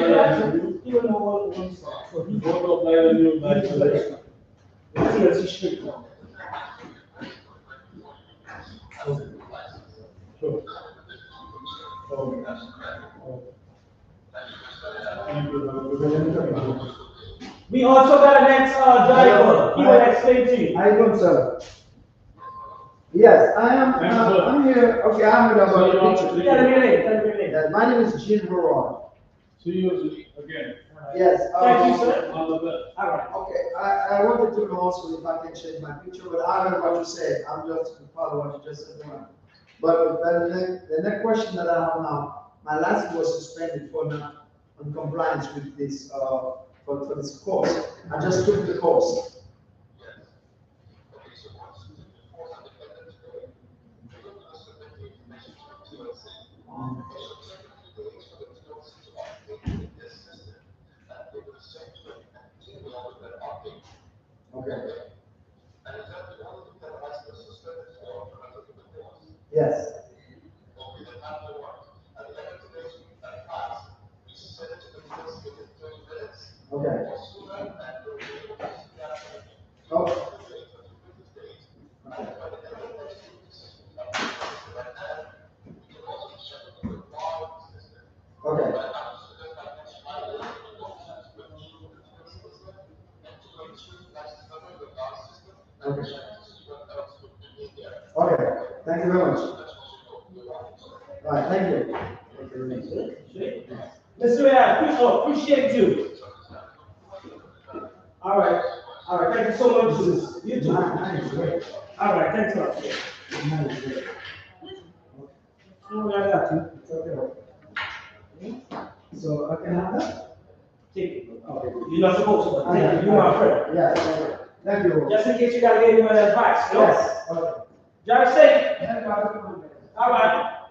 you know what one start. So he before to apply a new license. TLC straight now. Sure. We also got an next driver. He will explain to you. How you doing, sir? Yes, I am. I'm here. Okay, I'm here about the picture. Tell me your name. My name is Jean Haran. See you again. Yes. Thank you, sir. All the best. All right. Okay, I wanted to know also if I can change my picture, but I heard what you said. I'm just following what you just said. But the next question that I have now, my license was suspended for not on compliance with this for this course. I just took the course. Okay. Yes. Okay. Oh. Okay. Okay. Thank you very much. All right. Thank you. Thank you very much. Mr. Ray, appreciate you. All right. Thank you so much. You too. All right. Thanks a lot. I got you. So I can have that? Take it. Okay. You're not supposed to. Take it. You're my friend. Yeah. Thank you. Just in case you gotta give anyone advice. No? Yes. Okay. Drive safe. All right.